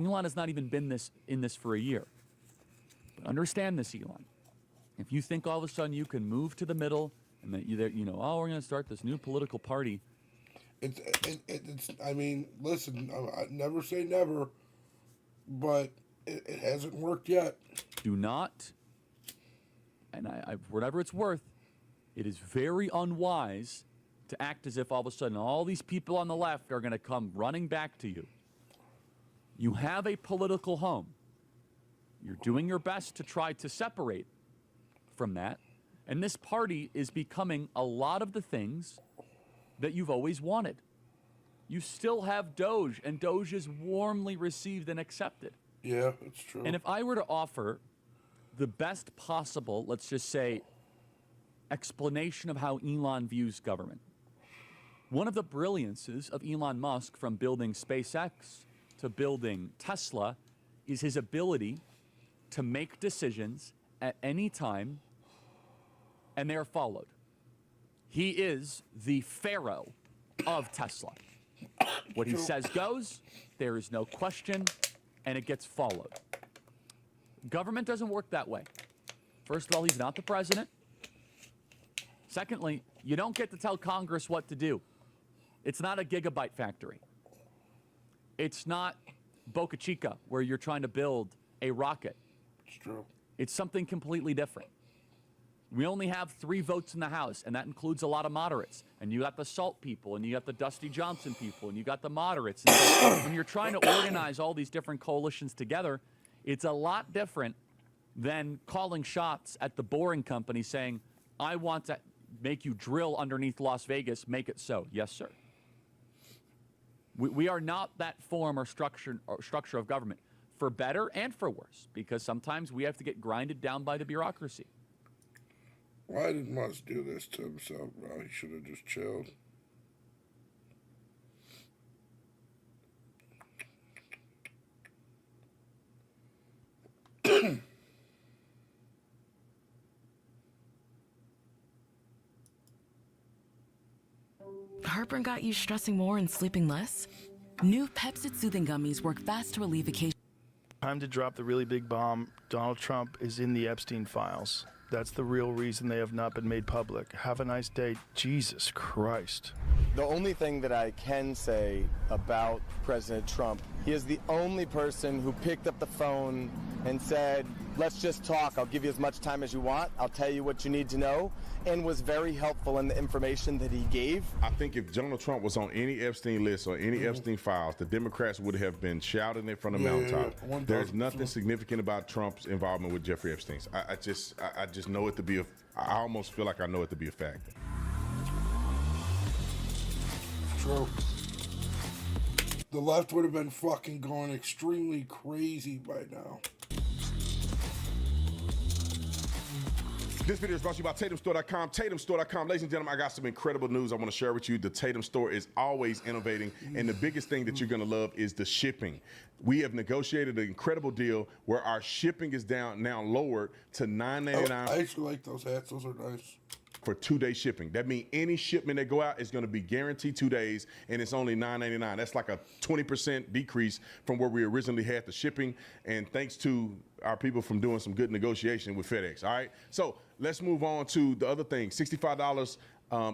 Elon has not even been in this for a year. But understand this, Elon. If you think all of a sudden you can move to the middle and that we're going to start this new political party, It's I mean, listen, I never say never, but it hasn't worked yet. Do not, and I whatever it's worth, it is very unwise to act as if all of a sudden all these people on the left are going to come running back to you. You have a political home. You're doing your best to try to separate from that. And this party is becoming a lot of the things that you've always wanted. You still have Doge, and Doge is warmly received and accepted. Yeah, it's true. And if I were to offer the best possible, let's just say, explanation of how Elon views government, one of the brilliances of Elon Musk, from building SpaceX to building Tesla, is his ability to make decisions at any time, and they are followed. He is the pharaoh of Tesla. What he says goes, there is no question, and it gets followed. Government doesn't work that way. First of all, he's not the president. Secondly, you don't get to tell Congress what to do. It's not a gigabyte factory. It's not Boca Chica, where you're trying to build a rocket. It's true. It's something completely different. We only have 3 votes in the House, and that includes a lot of moderates. And you got the SALT people, and you got the Dusty Johnson people, and you got the moderates. And so when you're trying to organize all these different coalitions together, it's a lot different than calling shots at the Boring Company saying, I want to make you drill underneath Las Vegas, make it so. Yes, sir. We are not that form or structure of government, for better and for worse, because sometimes we have to get grinded down by the bureaucracy. Why did Musk do this to himself, bro? He should have just chilled. Heartburn got you stressing more and sleeping less? New Pepcid Soothing Gummies work fast to relieve occasional. Time to drop the really big bomb. Donald Trump is in the Epstein files. That's the real reason they have not been made public. Have a nice day. Jesus Christ. The only thing that I can say about President Trump, he is the only person who picked up the phone and said, let's just talk. I'll give you as much time as you want. I'll tell you what you need to know, and was very helpful in the information that he gave. I think if Donald Trump was on any Epstein list or any Epstein files, the Democrats would have been shouting it from the mountaintop. There's nothing significant about Trump's involvement with Jeffrey Epstein. I just know it to be I almost feel like I know it to be a fact. True. The left would have been fucking going extremely crazy by now. This video is brought to you by TatumStore.com. TatumStore.com. Ladies and gentlemen, I got some incredible news I want to share with you. The Tatum Store is always innovating, and the biggest thing that you're going to love is the shipping. We have negotiated an incredible deal where our shipping is now lowered to $9.99. I actually like those hats. Those are nice. For 2-day shipping. That means any shipment that go out is going to be guaranteed 2 days, and it's only $9.99. That's like a 20% decrease from where we originally had the shipping, and thanks to our people from doing some good negotiation with FedEx. All right, so let's move on to the other thing. $65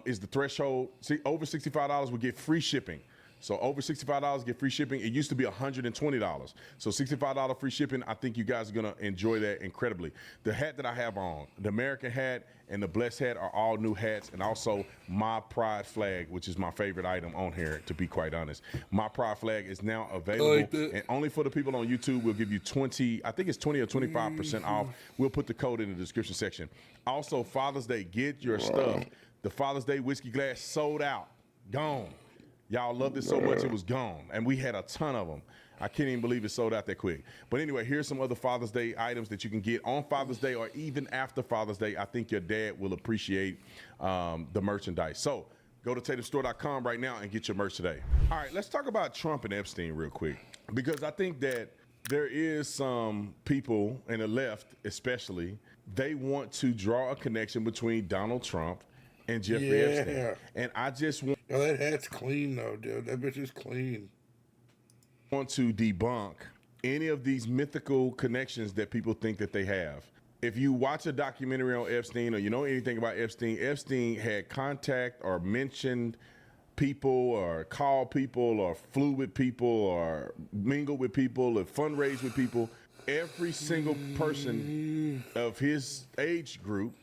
is the threshold. See, over $65 will get free shipping. So over $65 get free shipping. It used to be $120. So $65 free shipping. I think you guys are gonna enjoy that incredibly. The hat that I have on, the American hat and the Blessed hat, are all new hats, and also my Pride flag, which is my favorite item on here, to be quite honest. My Pride flag is now available, and only for the people on YouTube. We'll give you 20 or 25% off. We'll put the code in the description section. Also, Father's Day, get your stuff. The Father's Day whiskey glass sold out, gone. Y'all loved it so much it was gone, and we had a ton of them. I can't even believe it sold out that quick. But anyway, here's some other Father's Day items that you can get on Father's Day or even after Father's Day. I think your dad will appreciate the merchandise. So go to TatumStore.com right now and get your merch today. All right, let's talk about Trump and Epstein real quick, because I think that there is some people, and the left especially, they want to draw a connection between Donald Trump and Jeffrey Epstein. And I just want... Yo, that hat's clean, though, dude. That bitch is clean. Want to debunk any of these mythical connections that people think that they have. If you watch a documentary on Epstein or you know anything about Epstein, Epstein had contact or mentioned people or call people or flew with people or mingled with people or fundraised with people. Every single person of his age group,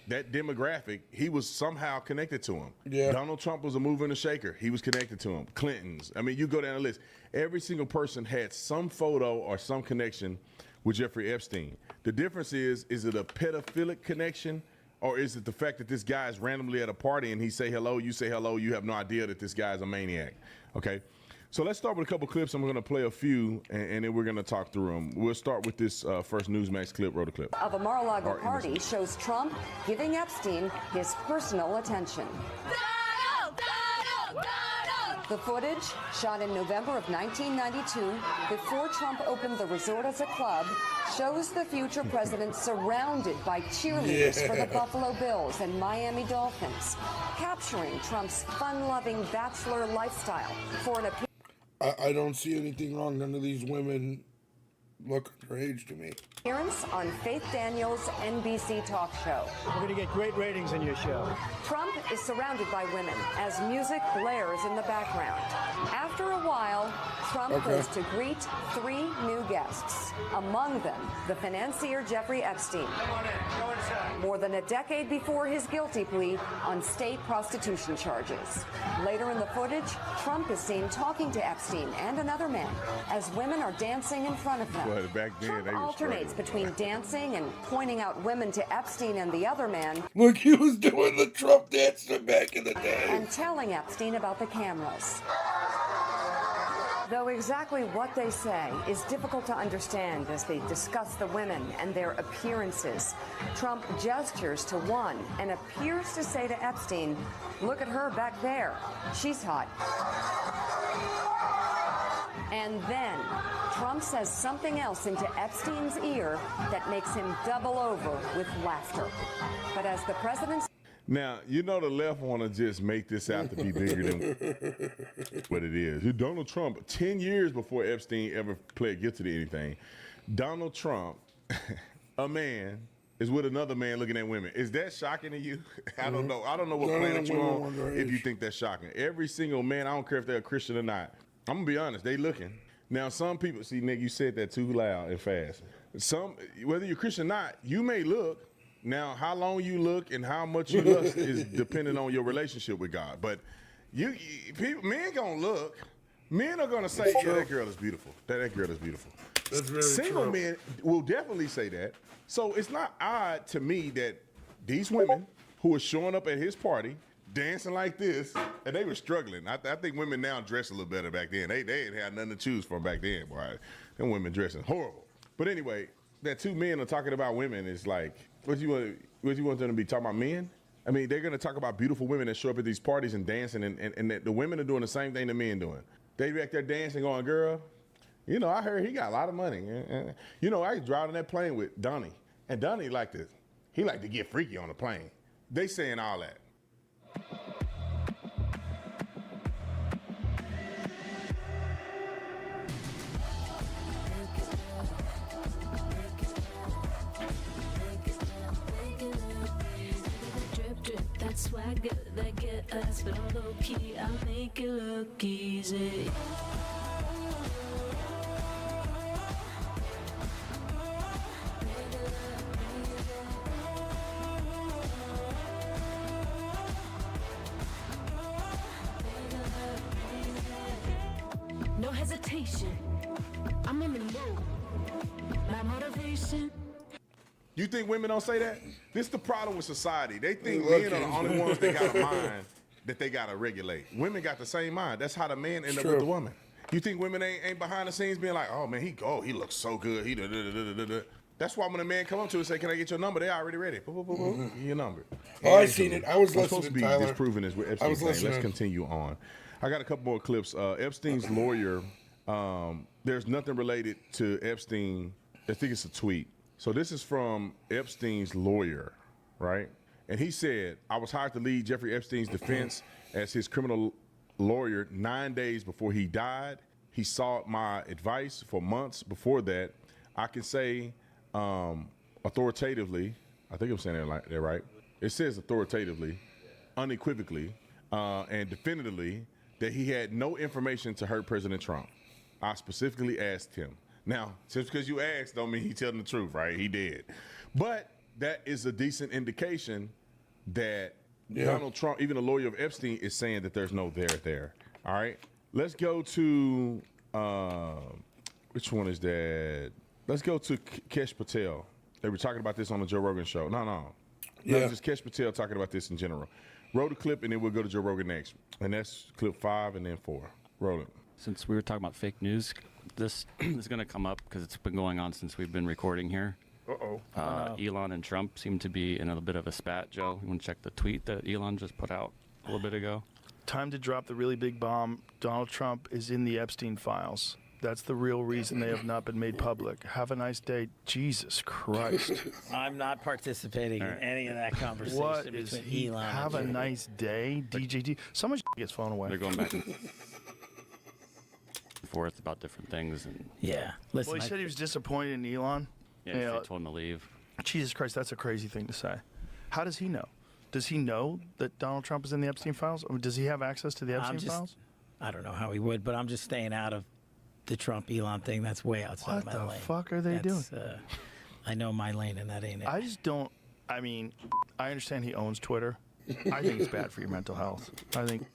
that demographic, he was somehow connected to him. Yeah. Donald Trump was a mover and a shaker. He was connected to him. Clintons. I mean, you go down the list. Every single person had some photo or some connection with Jeffrey Epstein. The difference is it a pedophilic connection, or is it the fact that this guy is randomly at a party and he say hello, you say hello, you have no idea that this guy is a maniac, okay? So let's start with a couple clips. I'm going to play a few, and then we're going to talk through them. We'll start with this first Newsmax clip. Roll the clip. Of a Mar-a-Lago party shows Trump giving Epstein his personal attention. The footage, shot in November of 1992, before Trump opened the resort as a club, shows the future president surrounded by cheerleaders for the Buffalo Bills and Miami Dolphins, capturing Trump's fun-loving bachelor lifestyle for an I don't see anything wrong. None of these women look her age to me. appearance on Faith Daniels' NBC talk show. We're going to get great ratings in your show. Trump is surrounded by women as music blares in the background. After a while, Trump goes to greet 3 new guests, among them the financier Jeffrey Epstein. More than a decade before his guilty plea on state prostitution charges. Later in the footage, Trump is seen talking to Epstein and another man as women are dancing in front of them. Well, back then, Trump alternates between dancing and pointing out women to Epstein and the other man. Look, he was doing the Trump dancing back in the day. And telling Epstein about the cameras. Though exactly what they say is difficult to understand as they discuss the women and their appearances, Trump gestures to one and appears to say to Epstein, "Look at her back there. She's hot." And then Trump says something else into Epstein's ear that makes him double over with laughter. But as the president... Now, you know the left want to just make this out to be bigger than what it is. Donald Trump, 10 years before Epstein ever pled guilty to anything, Donald Trump, a man, is with another man looking at women. Is that shocking to you? I don't know. I don't know what planet you're on if you think that's shocking. Every single man, I don't care if they're a Christian or not, I'm going to be honest, they looking. Now, some people, see, Nick, you said that too loud and fast. Whether you're Christian or not, you may look. Now, how long you look and how much you lust is dependent on your relationship with God. But men gonna look. Men are gonna say, "Yeah, that girl is beautiful. That girl is beautiful." That's very Single true. men will definitely say that. So it's not odd to me that these women who are showing up at his party dancing like this, and they were struggling. I think women now dress a little better back then. They ain't had nothing to choose from back then, boy. Them women dressing horrible. But anyway, that 2 men are talking about women is like, what you want them to be talking about men? I mean, they're gonna talk about beautiful women that show up at these parties and dancing, and the women are doing the same thing the men doing. They back there dancing, going, "Girl, you know, I heard he got a lot of money. You know, I was driving that plane with Donnie, and Donnie liked to get freaky on the plane." They saying all that. Swagger that get us, but I'm low key, I'll make it look easy. No hesitation, I'm in the mood. My motivation. You think women don't say that? This is the problem with society. They think men are the only ones that got a mind that they got to regulate. Women got the same mind. That's how the man end up with the woman. You think women ain't behind the scenes being like, "Oh, man, he looks so good. He da-da-da-da-da-da." That's why when a man come up to us and say, "Can I get your number?" They already ready. Boop, boop, boop, boop. Your number. Oh, I seen it. I was listening, supposed to be Tyler. disproving this with Epstein's thing. Let's continue on. I got a couple more clips. Epstein's lawyer, there's nothing related to Epstein. I think it's a tweet. So this is from Epstein's lawyer, right? And he said, "I was hired to lead Jeffrey Epstein's defense as his criminal lawyer 9 days before he died. He sought my advice for months before that. I can say authoritatively," I think I'm saying that right. It says authoritatively, unequivocally, and definitively that he had no information to hurt President Trump. I specifically asked him. Now, just because you asked don't mean he's telling the truth, right? He did. But that is a decent indication that Donald Trump, even the lawyer of Epstein, is saying that there's no there. All right? Let's go to, which one is that? Let's go to Kesh Patel. They were talking about this on the Joe Rogan show. No, just Kesh Patel talking about this in general. Roll the clip, and then we'll go to Joe Rogan next. And that's clip 5 and then 4. Roll it. Since we were talking about fake news, this is going to come up because it's been going on since we've been recording here. Elon and Trump seem to be in a bit of a spat, Joe. You want to check the tweet that Elon just put out a little bit ago? Time to drop the really big bomb. Donald Trump is in the Epstein files. That's the real reason they have not been made public. Have a nice day. Jesus Christ. I'm not participating in any of that conversation What is between he? Elon Have a and nice day, DJD. Someone gets phone away. They're going back and forth about different things. And Well, he said he was disappointed in Elon. yeah, they told him to leave. Jesus Christ, that's a crazy thing to say. How does he know? Does he know that Donald Trump is in the Epstein files? I mean, does he have access to the Epstein files? I don't know how he would, but I'm just staying out of the Trump Elon thing. That's way outside of my lane. What the fuck are they doing? I know my lane, and that ain't it. I just don't. I mean, I understand he owns Twitter. I think it's bad for your mental health. I think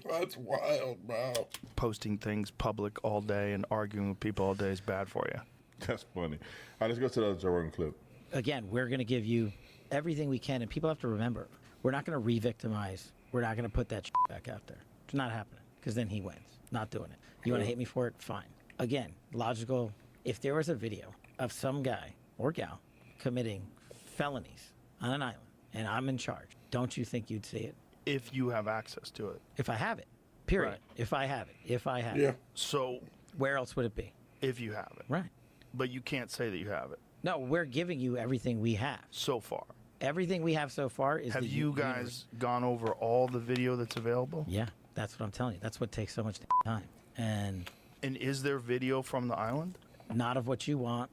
that's wild, bro. Posting things public all day and arguing with people all day is bad for you. That's funny. All right, let's go to the other Joe Rogan clip. Again, we're going to give you everything we can, and people have to remember, we're not going to re-victimize. We're not going to put that back out there. It's not happening, because then he wins. Not doing it. You want to hate me for it? Fine. Again, logical. If there was a video of some guy or gal committing felonies on an island, and I'm in charge, don't you think you'd see it? If you have access to it. If I have it. Period. Right. If I have it. Yeah. So where else would it be? If you have it. Right. But you can't say that you have it. No, we're giving you everything we have. So far. Everything we have so far is Have you guys gone over all the video that's available? Yeah, that's what I'm telling you. That's what takes so much time. And is there video from the island? Not of what you want.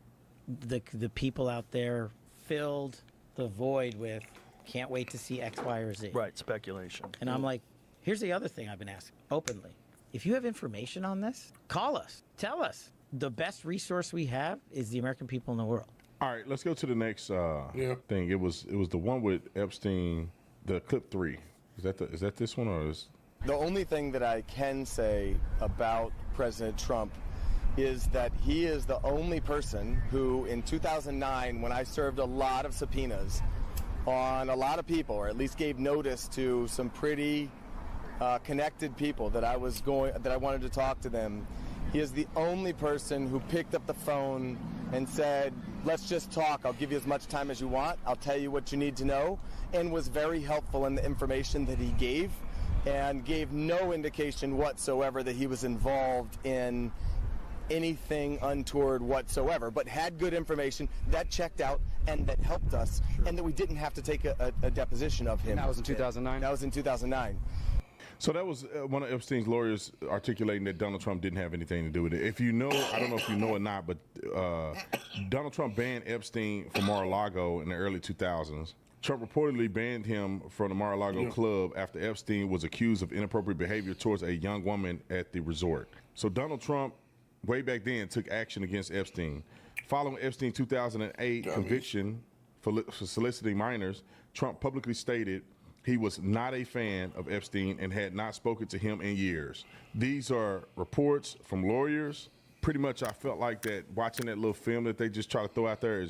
The people out there filled the void with can't wait to see X, Y, or Z. Right, speculation. And I'm like, here's the other thing I've been asking openly. If you have information on this, call us. Tell us. The best resource we have is the American people in the world. All right, let's go to the next thing. It was the one with Epstein, the clip 3. Is that this one or is? The only thing that I can say about President Trump is that he is the only person who, in 2009, when I served a lot of subpoenas on a lot of people, or at least gave notice to some pretty connected people that I wanted to talk to them, he is the only person who picked up the phone and said, let's just talk. I'll give you as much time as you want. I'll tell you what you need to know, and was very helpful in the information that he gave, and gave no indication whatsoever that he was involved in anything untoward whatsoever, but had good information that checked out and that helped us, and that we didn't have to take a deposition of him. That was in 2009? That was in 2009. So that was one of Epstein's lawyers articulating that Donald Trump didn't have anything to do with it. If you know, I don't know if you know or not, but Donald Trump banned Epstein from Mar-a-Lago in the early 2000s. Trump reportedly banned him from the Mar-a-Lago club after Epstein was accused of inappropriate behavior towards a young woman at the resort. So Donald Trump, way back then, took action against Epstein. Following Epstein's 2008 conviction for soliciting minors, Trump publicly stated he was not a fan of Epstein and had not spoken to him in years. These are reports from lawyers. Pretty much I felt like that watching that little film that they just try to throw out there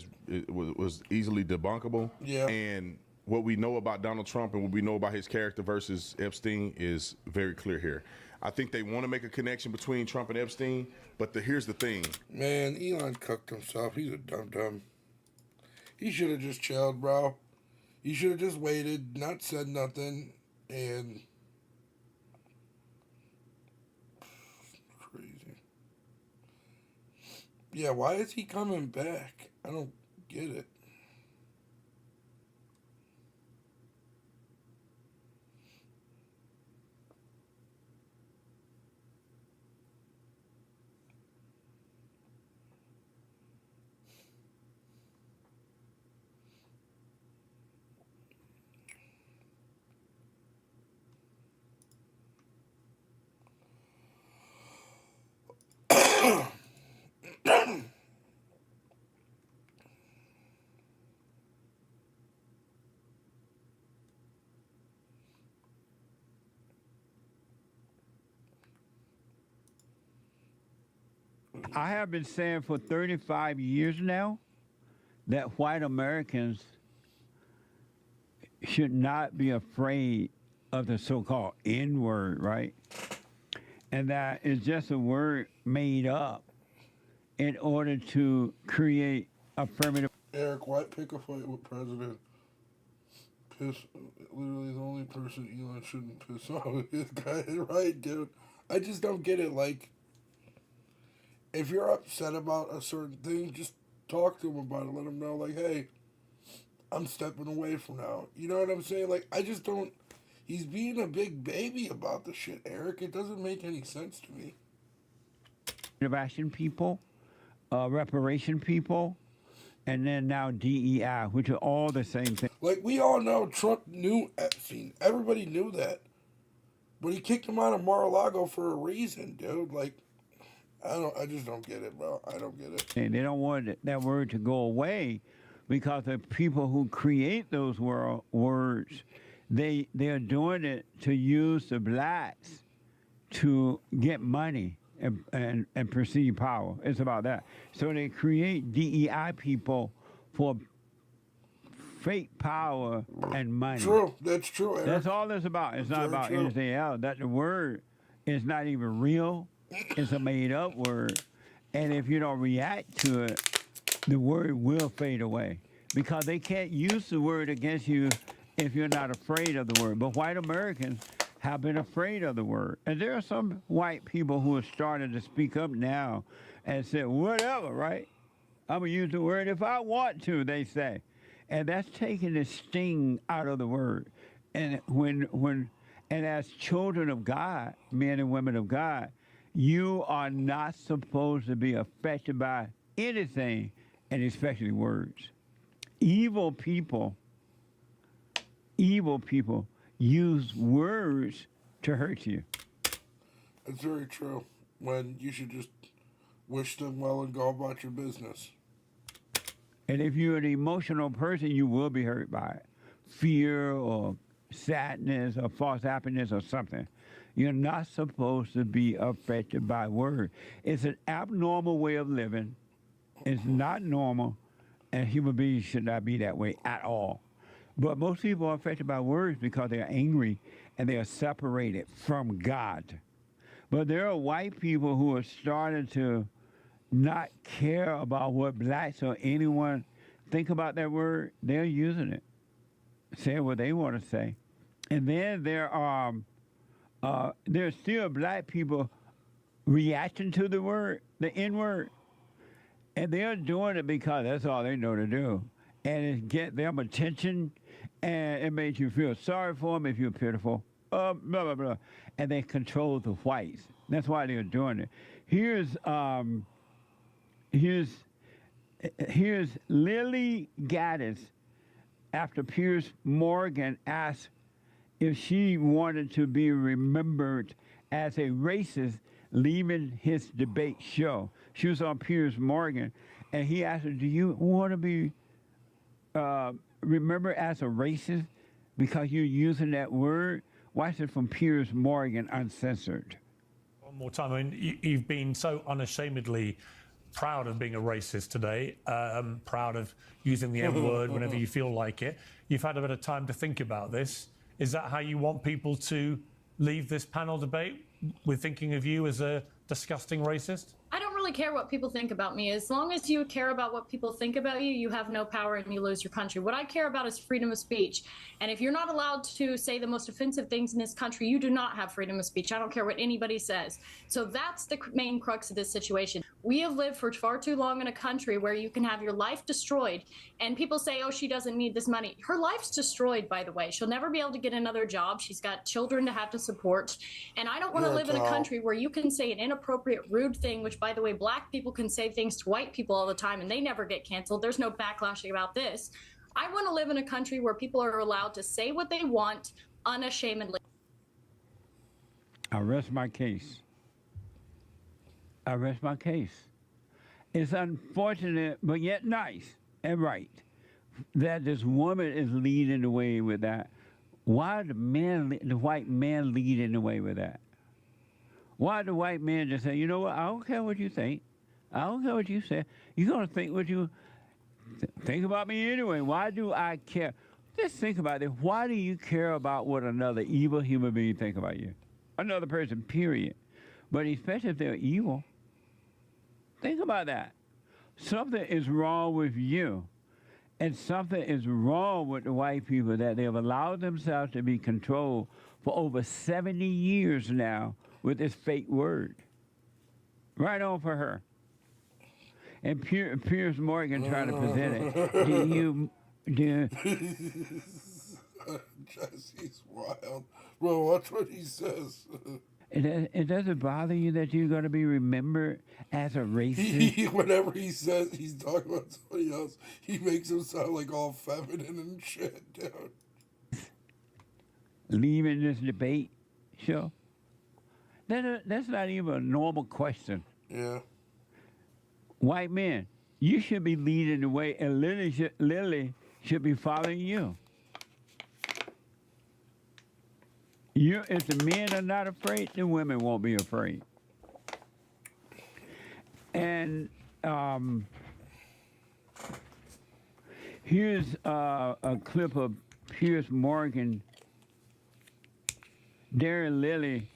was easily debunkable. Yeah. And what we know about Donald Trump and what we know about his character versus Epstein is very clear here. I think they want to make a connection between Trump and Epstein, but here's the thing. Man, Elon cooked himself. He's a dum-dum. He should have just chilled, bro. He should have just waited, not said nothing, and crazy. Yeah, why is he coming back? I don't get it. I have been saying for 35 years now that white Americans should not be afraid of the so-called N-word, right? And that is just a word made up in order to create affirmative. Eric, why pick a fight with President? Literally the only person Elon shouldn't piss off is guy, right, dude? I just don't get it. Like, if you're upset about a certain thing, just talk to him about it. Let him know, like, hey, I'm stepping away from now. You know what I'm saying? Like, I just don't. He's being a big baby about the shit, Eric. It doesn't make any sense to me. Action people, reparation people, and then now DEI, which are all the same thing. Like, we all know Trump knew Epstein. Everybody knew that. But he kicked him out of Mar-a-Lago for a reason, dude. Like, I just don't get it, bro. I don't get it. And they don't want that word to go away because the people who create those words, they are doing it to use the blacks to get money and perceive power. It's about that. So they create DEI people for fake power and money. True. That's true, Eric. That's all it's about. It's not about anything else. That the word is not even real. It's a made-up word. And if you don't react to it, the word will fade away. Because they can't use the word against you if you're not afraid of the word. But white Americans have been afraid of the word. And there are some white people who are starting to speak up now and say, whatever, right? I'm going to use the word if I want to, they say. And that's taking the sting out of the word. And when as children of God, men and women of God, you are not supposed to be affected by anything, and especially words. Evil people use words to hurt you. It's very true. When you should just wish them well and go about your business. And if you're an emotional person, you will be hurt by it. Fear or sadness or false happiness or something. You're not supposed to be affected by words. It's an abnormal way of living. It's not normal, and human beings should not be that way at all. But most people are affected by words because they're angry and they are separated from God. But there are white people who are starting to not care about what blacks or anyone think about that word. They're using it, saying what they want to say. And then there's still black people reacting to the word, the N-word, and they're doing it because that's all they know to do. And it get them attention, and it makes you feel sorry for them if you're pitiful, blah, blah, blah. And they control the whites. That's why they're doing it. Here's Lily Gaddis, after Piers Morgan asked if she wanted to be remembered as a racist leaving his debate show. She was on Piers Morgan, and he asked her, do you want to be remembered as a racist because you're using that word? Watch it from Piers Morgan, uncensored. One more time. I mean, you've been so unashamedly proud of being a racist today, proud of using the N-word whenever you feel like it. You've had a bit of time to think about this. Is that how you want people to leave this panel debate, with thinking of you as a disgusting racist? I don't really care what people think about me. As long as you care about what people think about you, you have no power and you lose your country. What I care about is freedom of speech. And if you're not allowed to say the most offensive things in this country, you do not have freedom of speech. I don't care what anybody says. So that's the main crux of this situation. We have lived for far too long in a country where you can have your life destroyed. And people say, oh, she doesn't need this money. Her life's destroyed, by the way. She'll never be able to get another job. She's got children to have to support. And I don't want to live in a country where you can say an inappropriate, rude thing, which, by the way, black people can say things to white people all the time and they never get canceled. There's no backlashing about this. I want to live in a country where people are allowed to say what they want unashamedly. I rest my case. I rest my case. It's unfortunate, but yet nice and right that this woman is leading the way with that. Why the white man leading the way with that? Why the white man just say, you know what? I don't care what you think. I don't care what you say. You're gonna think what you think about me anyway. Why do I care? Just think about it. Why do you care about what another evil human being think about you? Another person, period. But especially if they're evil. Think about that. Something is wrong with you. And something is wrong with the white people that they have allowed themselves to be controlled for over 70 years now with this fake word. Right on for her. And Piers Morgan trying to present it. Jesse's wild. Bro, watch what he says. It doesn't bother you that you're going to be remembered as a racist? Whenever he says he's talking about somebody else, he makes him sound like all feminine and shit, dude. Leaving this debate show? That's not even a normal question. Yeah. White men, you should be leading the way, and Lily should be following you. If the men are not afraid, the women won't be afraid. And here's a clip of Piers Morgan daring Lily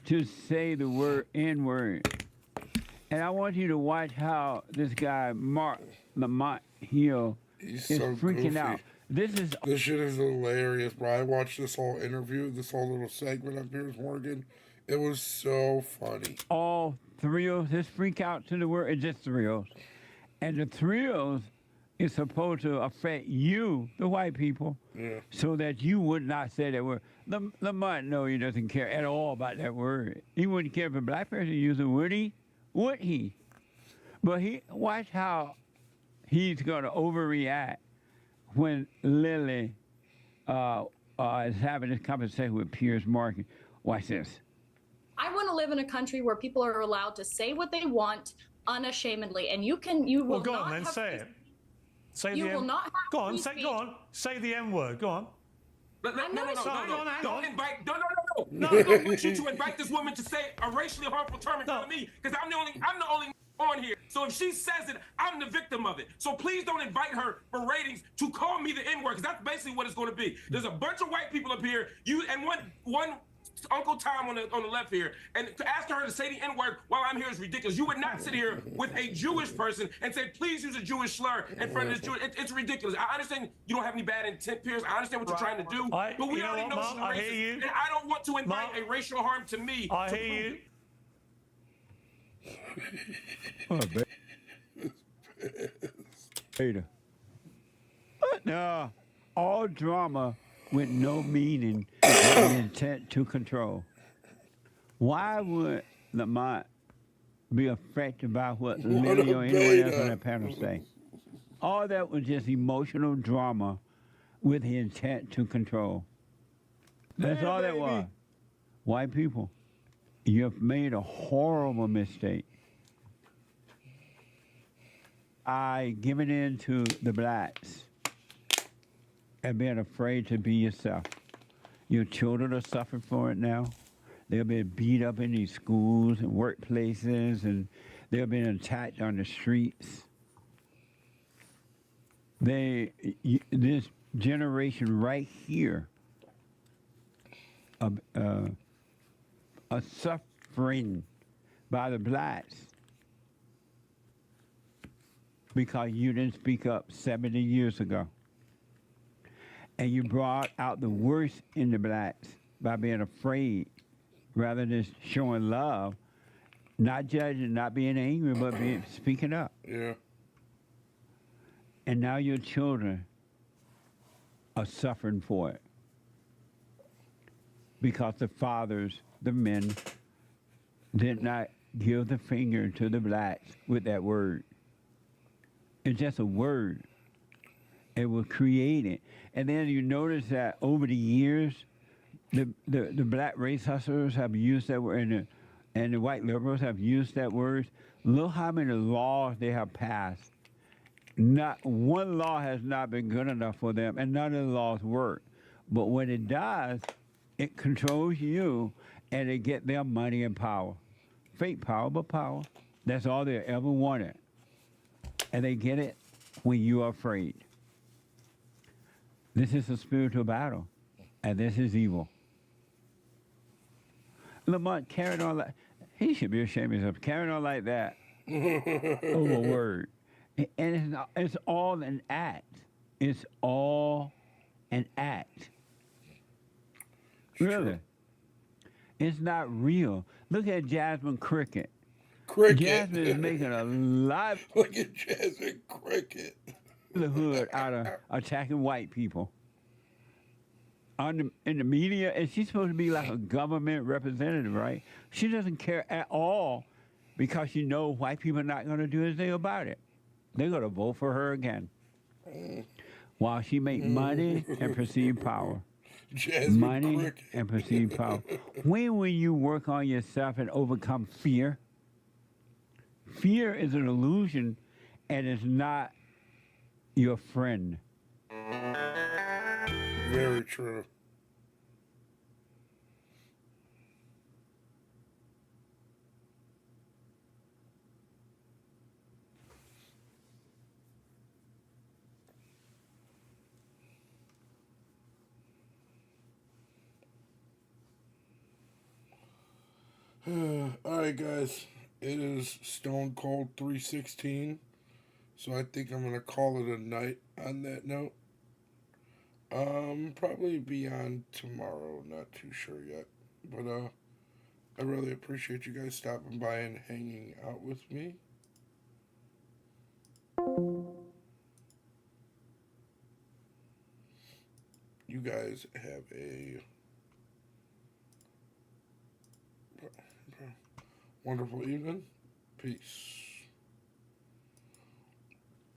to say the word N-word. And I want you to watch how this guy, Mark Lamont Hill, is so freaking goofy. out. This shit is hilarious, bro. I watched this whole interview, this whole little segment of Piers Morgan. It was so funny. All thrills, this freak out to the word, it's just thrills. And the thrills is supposed to affect you, the white people, so that you would not say that word. Lamont, no, he doesn't care at all about that word. He wouldn't care if a black person used it, would he? Would he? But watch how he's going to overreact when Lily is having this conversation with Piers Morgan. Watch this. I want to live in a country where people are allowed to say what they want unashamedly, and you will well, go not on then, have say it. Say you the will M- not have Go on, free say. speech. Go on, say the M word. Go on. No. Don't invite. No. I don't want you to invite this woman to say a racially harmful term in front of me, because I'm the only on here. So if she says it, I'm the victim of it. So please don't invite her for ratings to call me the N-word, because that's basically what it's going to be. There's a bunch of white people up here. You and one Uncle Tom on the left here, and to ask her to say the N-word while I'm here is ridiculous. You would not sit here with a Jewish person and say, please use a Jewish slur in front of this Jewish. It's ridiculous. I understand you don't have any bad intent, Piers. I understand what you're trying to do, but we already know she's racist, and I don't want to invite a racial harm to me. I hear you. Oh, Peter. No, all drama with no meaning with the intent to control. Why would Lamont be affected by what Lily or anyone else on that panel say? All that was just emotional drama with the intent to control. That's all that was. White people, you've made a horrible mistake. Giving in to the blacks and being afraid to be yourself. Your children are suffering for it now. They're being beat up in these schools and workplaces, and they're being attacked on the streets. This generation right here, are suffering by the blacks because you didn't speak up 70 years ago. And you brought out the worst in the blacks by being afraid rather than showing love, not judging, not being angry, but speaking up. Yeah. And now your children are suffering for it because the fathers, the men, did not give the finger to the blacks with that word. It's just a word. It was created. And then you notice that over the years, the black race hustlers have used that word, and the white liberals have used that word. Look how many laws they have passed. Not one law has not been good enough for them, and none of the laws work. But what it does, it controls you, and it get them money and power. Fake power, but power. That's all they ever wanted. And they get it when you are afraid. This is a spiritual battle, and this is evil. Lamont carried on like, he should be ashamed of himself, carrying on like that over a word. And it's all an act. It's all an act. Really. It's not real. Look at Jasmine Cricket. Jasmine is making a lot. Look at Jasmine Cricket. The hood out of attacking white people. In the media, and she's supposed to be like a government representative, right? She doesn't care at all because she knows white people are not going to do anything about it. They're going to vote for her again. While she make money and perceived power. Jasmine money Cricket. and perceived power. When will you work on yourself and overcome fear? Fear is an illusion and it's not your friend. Very true. Alright guys, it is Stone Cold 3:16, so I think I'm gonna call it a night on that note. Probably be on tomorrow, not too sure yet, but I really appreciate you guys stopping by and hanging out with me. You guys have a wonderful evening. Peace.